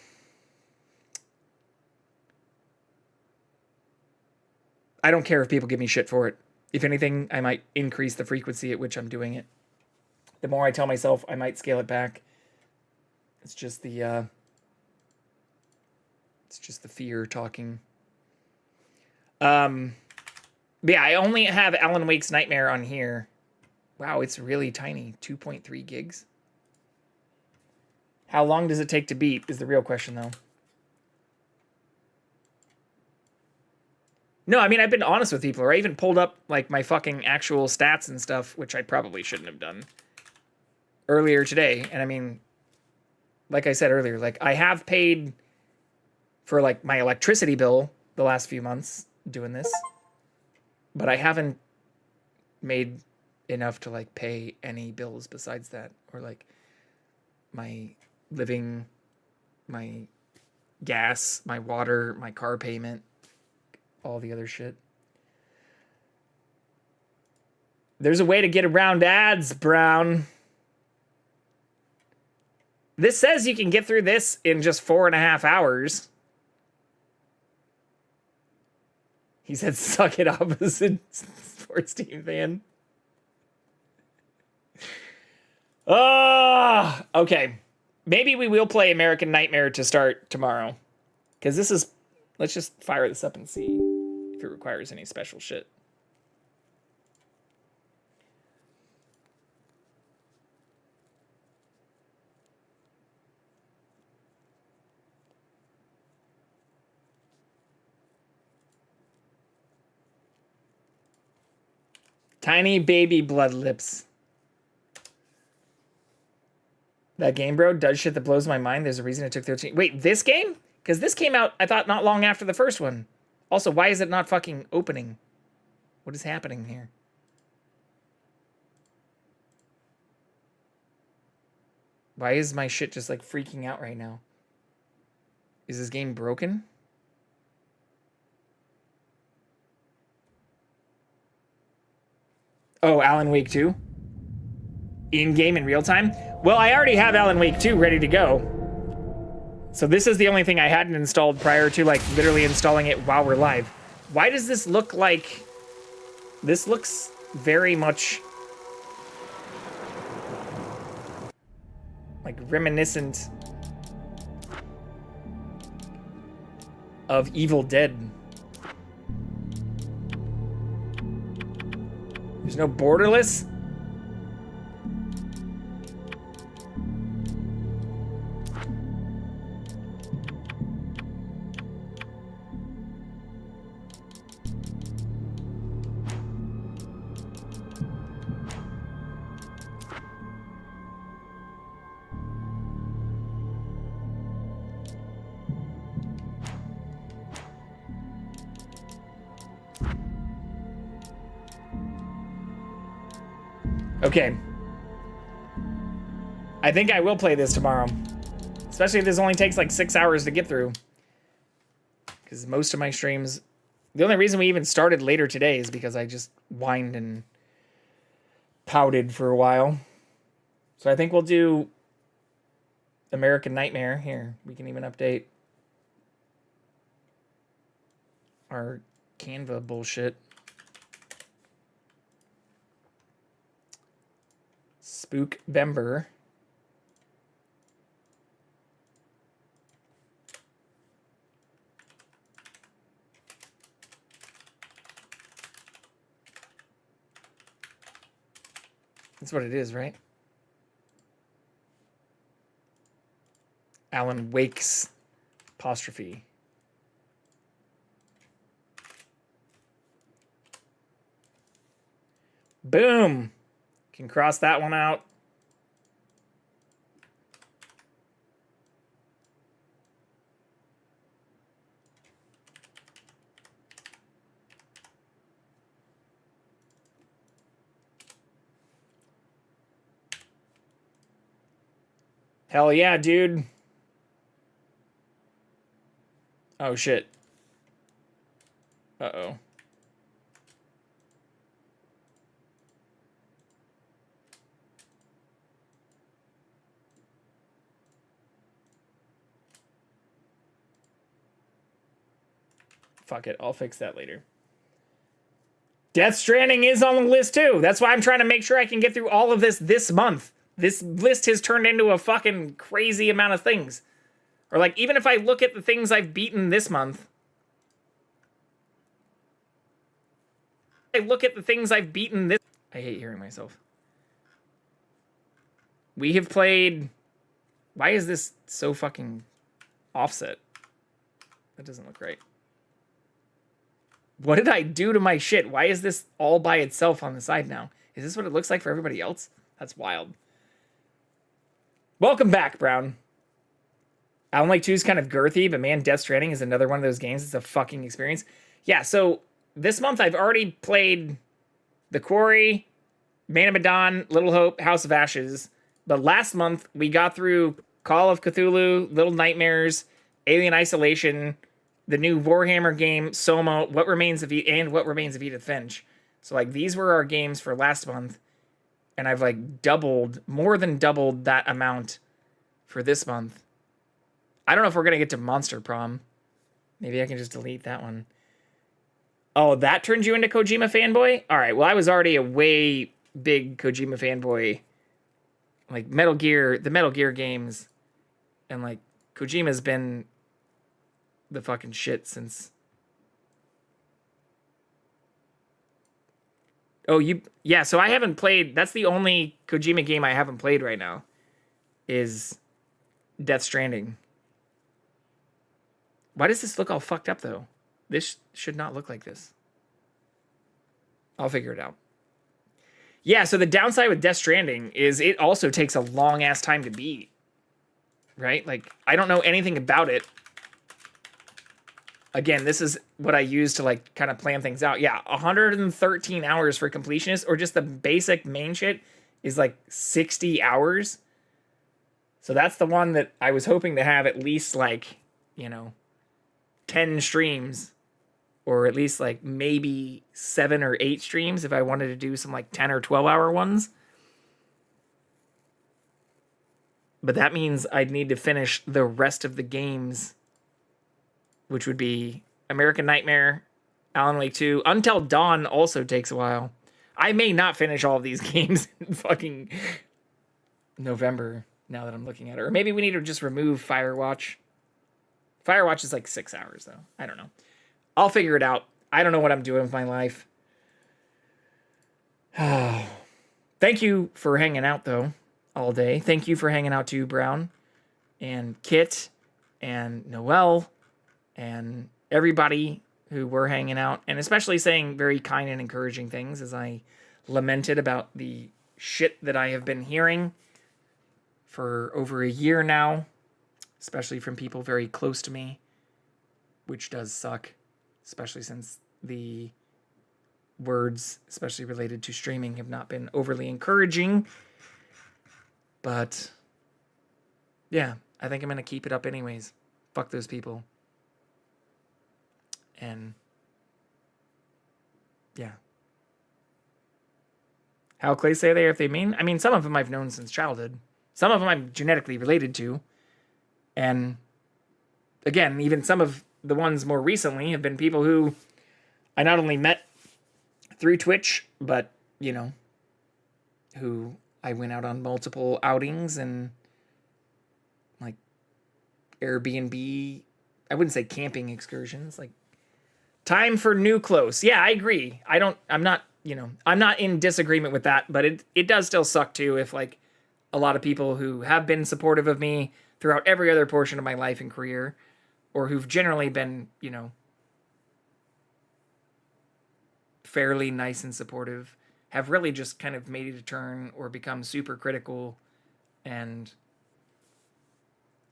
A: I don't care if people give me shit for it. If anything, I might increase the frequency at which I'm doing it. The more I tell myself, I might scale it back. It's just the fear talking. But yeah, I only have Alan Wake's Nightmare on here. Wow, it's really tiny. 2.3 gigs. How long does it take to beat is the real question, though. No, I mean, I've been honest with people, or I even pulled up like my fucking actual stats and stuff, which I probably shouldn't have done earlier today. And I mean, like I said earlier, like I have paid for like my electricity bill the last few months doing this, but I haven't made enough to like pay any bills besides that, or like my living, my gas, my water, my car payment, all the other shit. There's a way to get around ads, Brown. This says you can get through this in just 4.5 hours. He said, suck it, opposite sports team fan. Okay. Maybe we will play American Nightmare to start tomorrow. Because this is... Let's just fire this up and see if it requires any special shit. Tiny baby blood lips. That game, bro, does shit that blows my mind. There's a reason it took 13... Wait, this game? Because this came out, I thought, not long after the first one. Also, why is it not fucking opening? What is happening here? Why is my shit just, like, freaking out right now? Is this game broken? Oh, Alan Wake 2? In-game in real time? Well, I already have Alan Wake 2 ready to go. So this is the only thing I hadn't installed prior to, like, literally installing it while we're live. Why does this look like... This looks very much... like, reminiscent of Evil Dead. There's no borderless? Okay. I think I will play this tomorrow. Especially if this only takes like 6 hours to get through. Because most of my streams... The only reason we even started later today is because I just whined and pouted for a while. So I think we'll do American Nightmare. Here, we can even update our Canva bullshit. Spookvember. That's what it is, right? Alan Wake's apostrophe. Boom. Can cross that one out. Hell yeah, dude. Oh, shit. Uh-oh. Fuck it. I'll fix that later. Death Stranding is on the list, too. That's why I'm trying to make sure I can get through all of this month. This list has turned into a fucking crazy amount of things. Or, like, even if I look at the things I've beaten this month. I look at the things I've beaten this... I hate hearing myself. We have played... Why is this so fucking offset? That doesn't look right. What did I do to my shit? Why is this all by itself on the side now? Is this what it looks like for everybody else? That's wild. Welcome back, Brown. Alan Wake 2 is kind of girthy, but man, Death Stranding is another one of those games. It's a fucking experience. Yeah, so this month I've already played The Quarry, Man of Medan, Little Hope, House of Ashes. But last month we got through Call of Cthulhu, Little Nightmares, Alien Isolation, the new Warhammer game, Soma, What Remains of Edith Finch. So like these were our games for last month, and I've like more than doubled that amount for this month. I don't know if we're gonna get to Monster Prom. Maybe I can just delete that one. Oh, that turned you into Kojima fanboy? All right, well I was already a way big Kojima fanboy. Like the Metal Gear games, and like Kojima's been the fucking shit since. Oh, yeah, so I haven't played, that's the only Kojima game I haven't played right now, is Death Stranding. Why does this look all fucked up, though? This should not look like this. I'll figure it out. Yeah, so the downside with Death Stranding is it also takes a long-ass time to beat. Right? Like, I don't know anything about it. Again, this is what I use to, like, kind of plan things out. Yeah, 113 hours for completionist, or just the basic main shit is, like, 60 hours. So that's the one that I was hoping to have at least, like, 10 streams. Or at least, like, maybe 7 or 8 streams if I wanted to do some, like, 10 or 12-hour ones. But that means I'd need to finish the rest of the games, which would be American Nightmare, Alan Wake 2. Until Dawn also takes a while. I may not finish all of these games in fucking November, now that I'm looking at it. Or maybe we need to just remove Firewatch. Firewatch is like 6 hours, though. I don't know. I'll figure it out. I don't know what I'm doing with my life. Thank you for hanging out, though, all day. Thank you for hanging out, too, Brown. And Kit. And Noelle. And everybody who were hanging out. And especially saying very kind and encouraging things as I lamented about the shit that I have been hearing for over a year now. Especially from people very close to me. Which does suck. Especially since the words, especially related to streaming, have not been overly encouraging. But, yeah, I think I'm going to keep it up anyways. Fuck those people. And, yeah. How cliche are they if they mean? I mean, some of them I've known since childhood. Some of them I'm genetically related to. And again, even some of the ones more recently have been people who I not only met through Twitch, but, you know, who I went out on multiple outings and like Airbnb, I wouldn't say camping excursions, like time for new close. Yeah, I agree. I'm not in disagreement with that, but it does still suck too if like a lot of people who have been supportive of me throughout every other portion of my life and career, or who've generally been, you know, fairly nice and supportive, have really just kind of made it a turn or become super critical and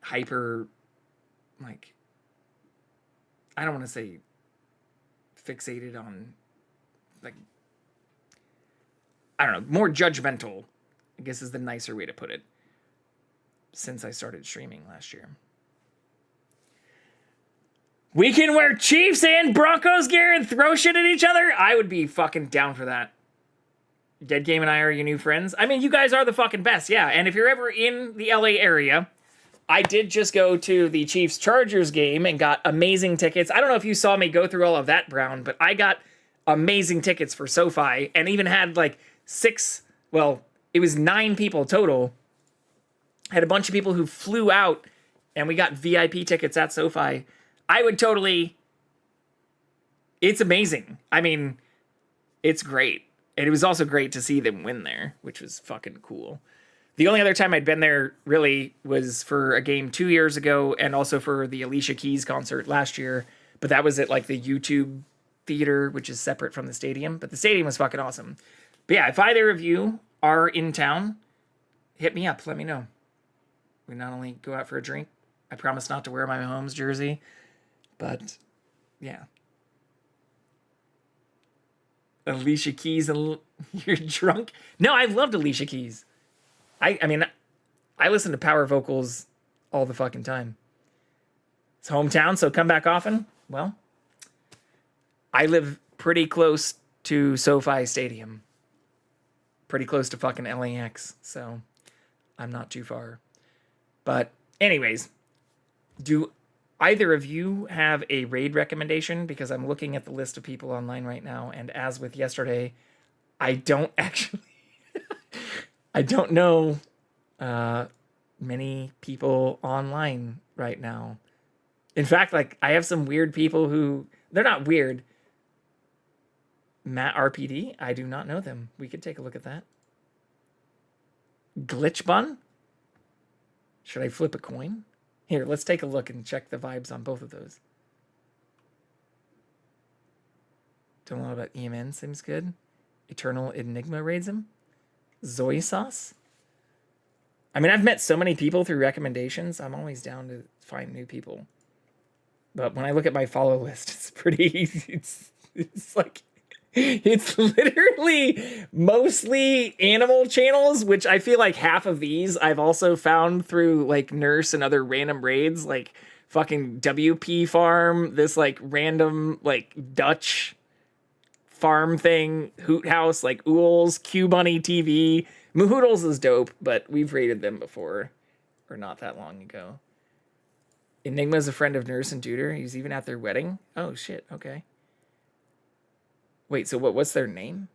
A: hyper, like, I don't want to say fixated on, like, I don't know, more judgmental, I guess is the nicer way to put it, since I started streaming last year. We can wear Chiefs and Broncos gear and throw shit at each other? I would be fucking down for that. Dead Game and I are your new friends. I mean, you guys are the fucking best, yeah. And if you're ever in the LA area, I did just go to the Chiefs-Chargers game and got amazing tickets. I don't know if you saw me go through all of that, Brown, but I got amazing tickets for SoFi and even had like it was 9 people total. Had a bunch of people who flew out and we got VIP tickets at SoFi. I would totally... It's amazing. I mean, it's great. And it was also great to see them win there, which was fucking cool. The only other time I'd been there really was for a game 2 years ago and also for the Alicia Keys concert last year. But that was at like the YouTube theater, which is separate from the stadium. But the stadium was fucking awesome. But yeah, if either of you are in town, hit me up. Let me know. We not only go out for a drink. I promise not to wear my Mahomes jersey. But yeah. Alicia Keys and you're drunk? No, I loved Alicia Keys. I mean, I listen to power vocals all the fucking time. It's hometown, so come back often. Well, I live pretty close to SoFi Stadium. Pretty close to fucking LAX, so I'm not too far. But anyways, do either of you have a raid recommendation? Because I'm looking at the list of people online right now, and as with yesterday, I don't actually... I don't know many people online right now. In fact, like, I have some weird people who... They're not weird. Matt RPD? I do not know them. We could take a look at that. Glitch Bun? Should I flip a coin? Here, let's take a look and check the vibes on both of those. Don't know about EMN, seems good. Eternal Enigma raids him. Zoe Sauce? I mean, I've met so many people through recommendations. I'm always down to find new people. But when I look at my follow list, it's pretty... It's like... It's literally mostly animal channels, which I feel like half of these I've also found through like Nurse and other random raids, like fucking WP Farm, this like random like Dutch farm thing, Hoot House, like Ools, Q Bunny TV. Mahoodles is dope, but we've raided them before, or not that long ago. Enigma's a friend of Nurse and Tutor. He's even at their wedding. Oh shit, okay. Wait, so what's their name?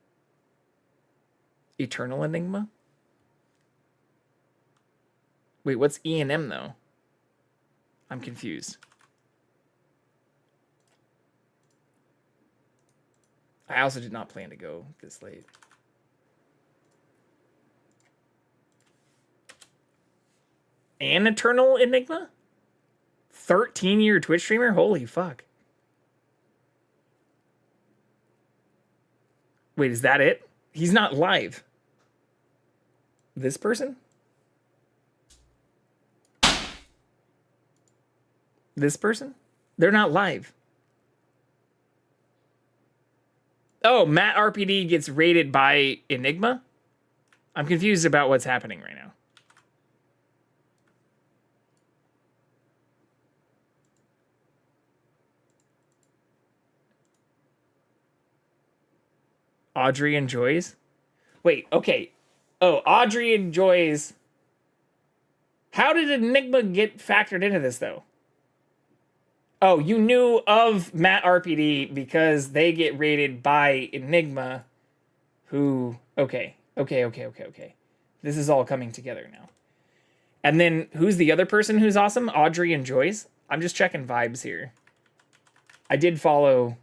A: Eternal Enigma? Wait, what's E&M though? I'm confused. I also did not plan to go this late. An Eternal Enigma? 13-year Twitch streamer? Holy fuck. Wait, is that it? He's not live. This person? This person? They're not live. Oh, Matt RPD gets raided by Enigma? I'm confused about what's happening right now. Audrey enjoys? Wait, okay. Oh, Audrey enjoys... How did Enigma get factored into this, though? Oh, you knew of Matt RPD because they get rated by Enigma, who... Okay. This is all coming together now. And then, who's the other person who's awesome? Audrey enjoys? I'm just checking vibes here. I did follow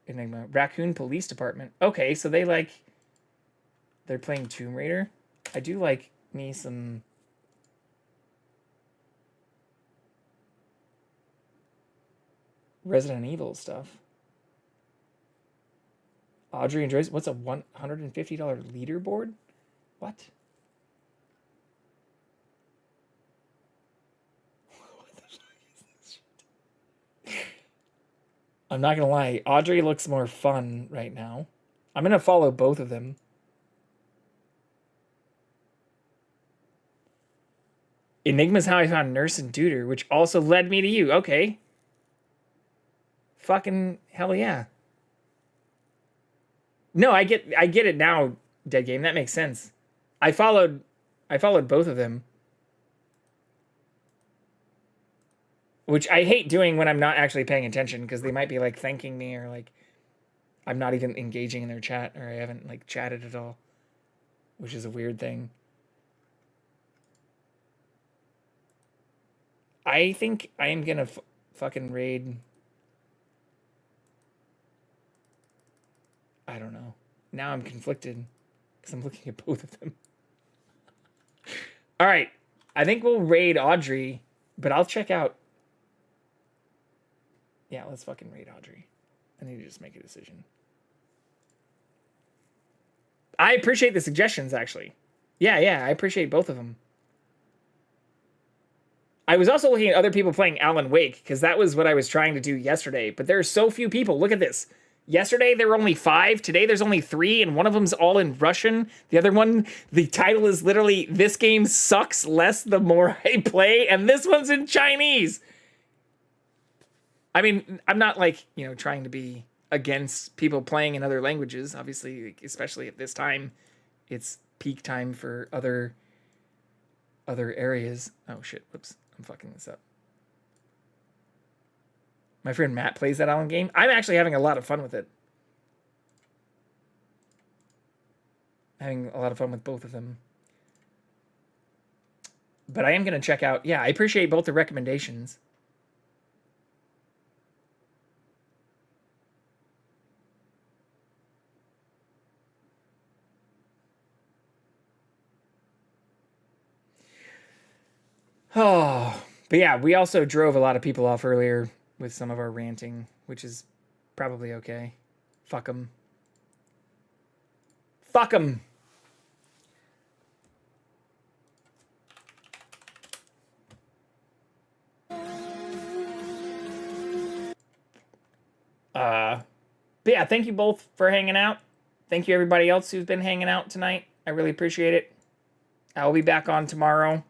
A: Enigma. Raccoon Police Department. Okay, so they like... They're playing Tomb Raider. I do like me some... Resident Evil stuff. Audrey enjoys... What's a $150 leaderboard? What? I'm not gonna lie, Audrey looks more fun right now. I'm gonna follow both of them. Enigma's how I found Nurse and Tutor, which also led me to you. Okay. Fucking hell yeah. No, I get it now, Dead Game. That makes sense. I followed both of them. Which I hate doing when I'm not actually paying attention, because they might be like thanking me, or like I'm not even engaging in their chat, or I haven't like chatted at all, which is a weird thing. I think I am gonna fucking raid. I don't know. Now I'm conflicted because I'm looking at both of them. All right. I think we'll raid Audrey, but I'll check out. Yeah, let's fucking raid Audrey. I need to just make a decision. I appreciate the suggestions, actually. Yeah, I appreciate both of them. I was also looking at other people playing Alan Wake, because that was what I was trying to do yesterday. But there are so few people. Look at this. Yesterday, there were only 5. Today, there's only 3, and one of them's all in Russian. The other one, the title is literally, "This game sucks less the more I play," and this one's in Chinese. I mean, I'm not, like, you know, trying to be against people playing in other languages. Obviously, especially at this time, it's peak time for other areas. Oh, shit. Whoops. I'm fucking this up. My friend Matt plays that Alan game. I'm actually having a lot of fun with it. Having a lot of fun with both of them. But I am going to check out... Yeah, I appreciate both the recommendations. Oh, but yeah, we also drove a lot of people off earlier with some of our ranting, which is probably okay. Fuck them. Fuck them. But yeah, thank you both for hanging out. Thank you everybody else who's been hanging out tonight. I really appreciate it. I'll be back on tomorrow.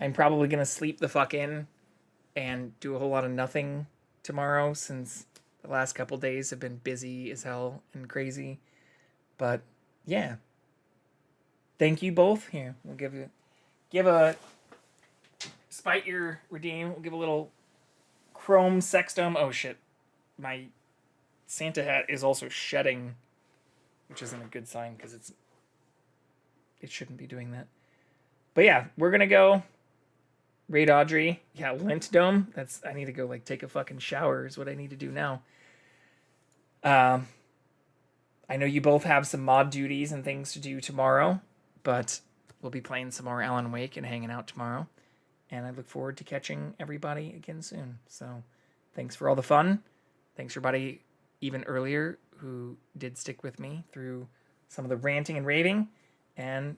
A: I'm probably going to sleep the fuck in and do a whole lot of nothing tomorrow, since the last couple days have been busy as hell and crazy. But yeah. Thank you both. Here, we'll give a spite your redeem. We'll give a little chrome sextome. Oh shit. My Santa hat is also shedding, which isn't a good sign because it shouldn't be doing that. But yeah, we're going to go raid Audrey. Yeah, Lint Dome. I need to go like take a fucking shower is what I need to do now. I know you both have some mod duties and things to do tomorrow, but we'll be playing some more Alan Wake and hanging out tomorrow. And I look forward to catching everybody again soon. So thanks for all the fun. Thanks for everybody even earlier who did stick with me through some of the ranting and raving. And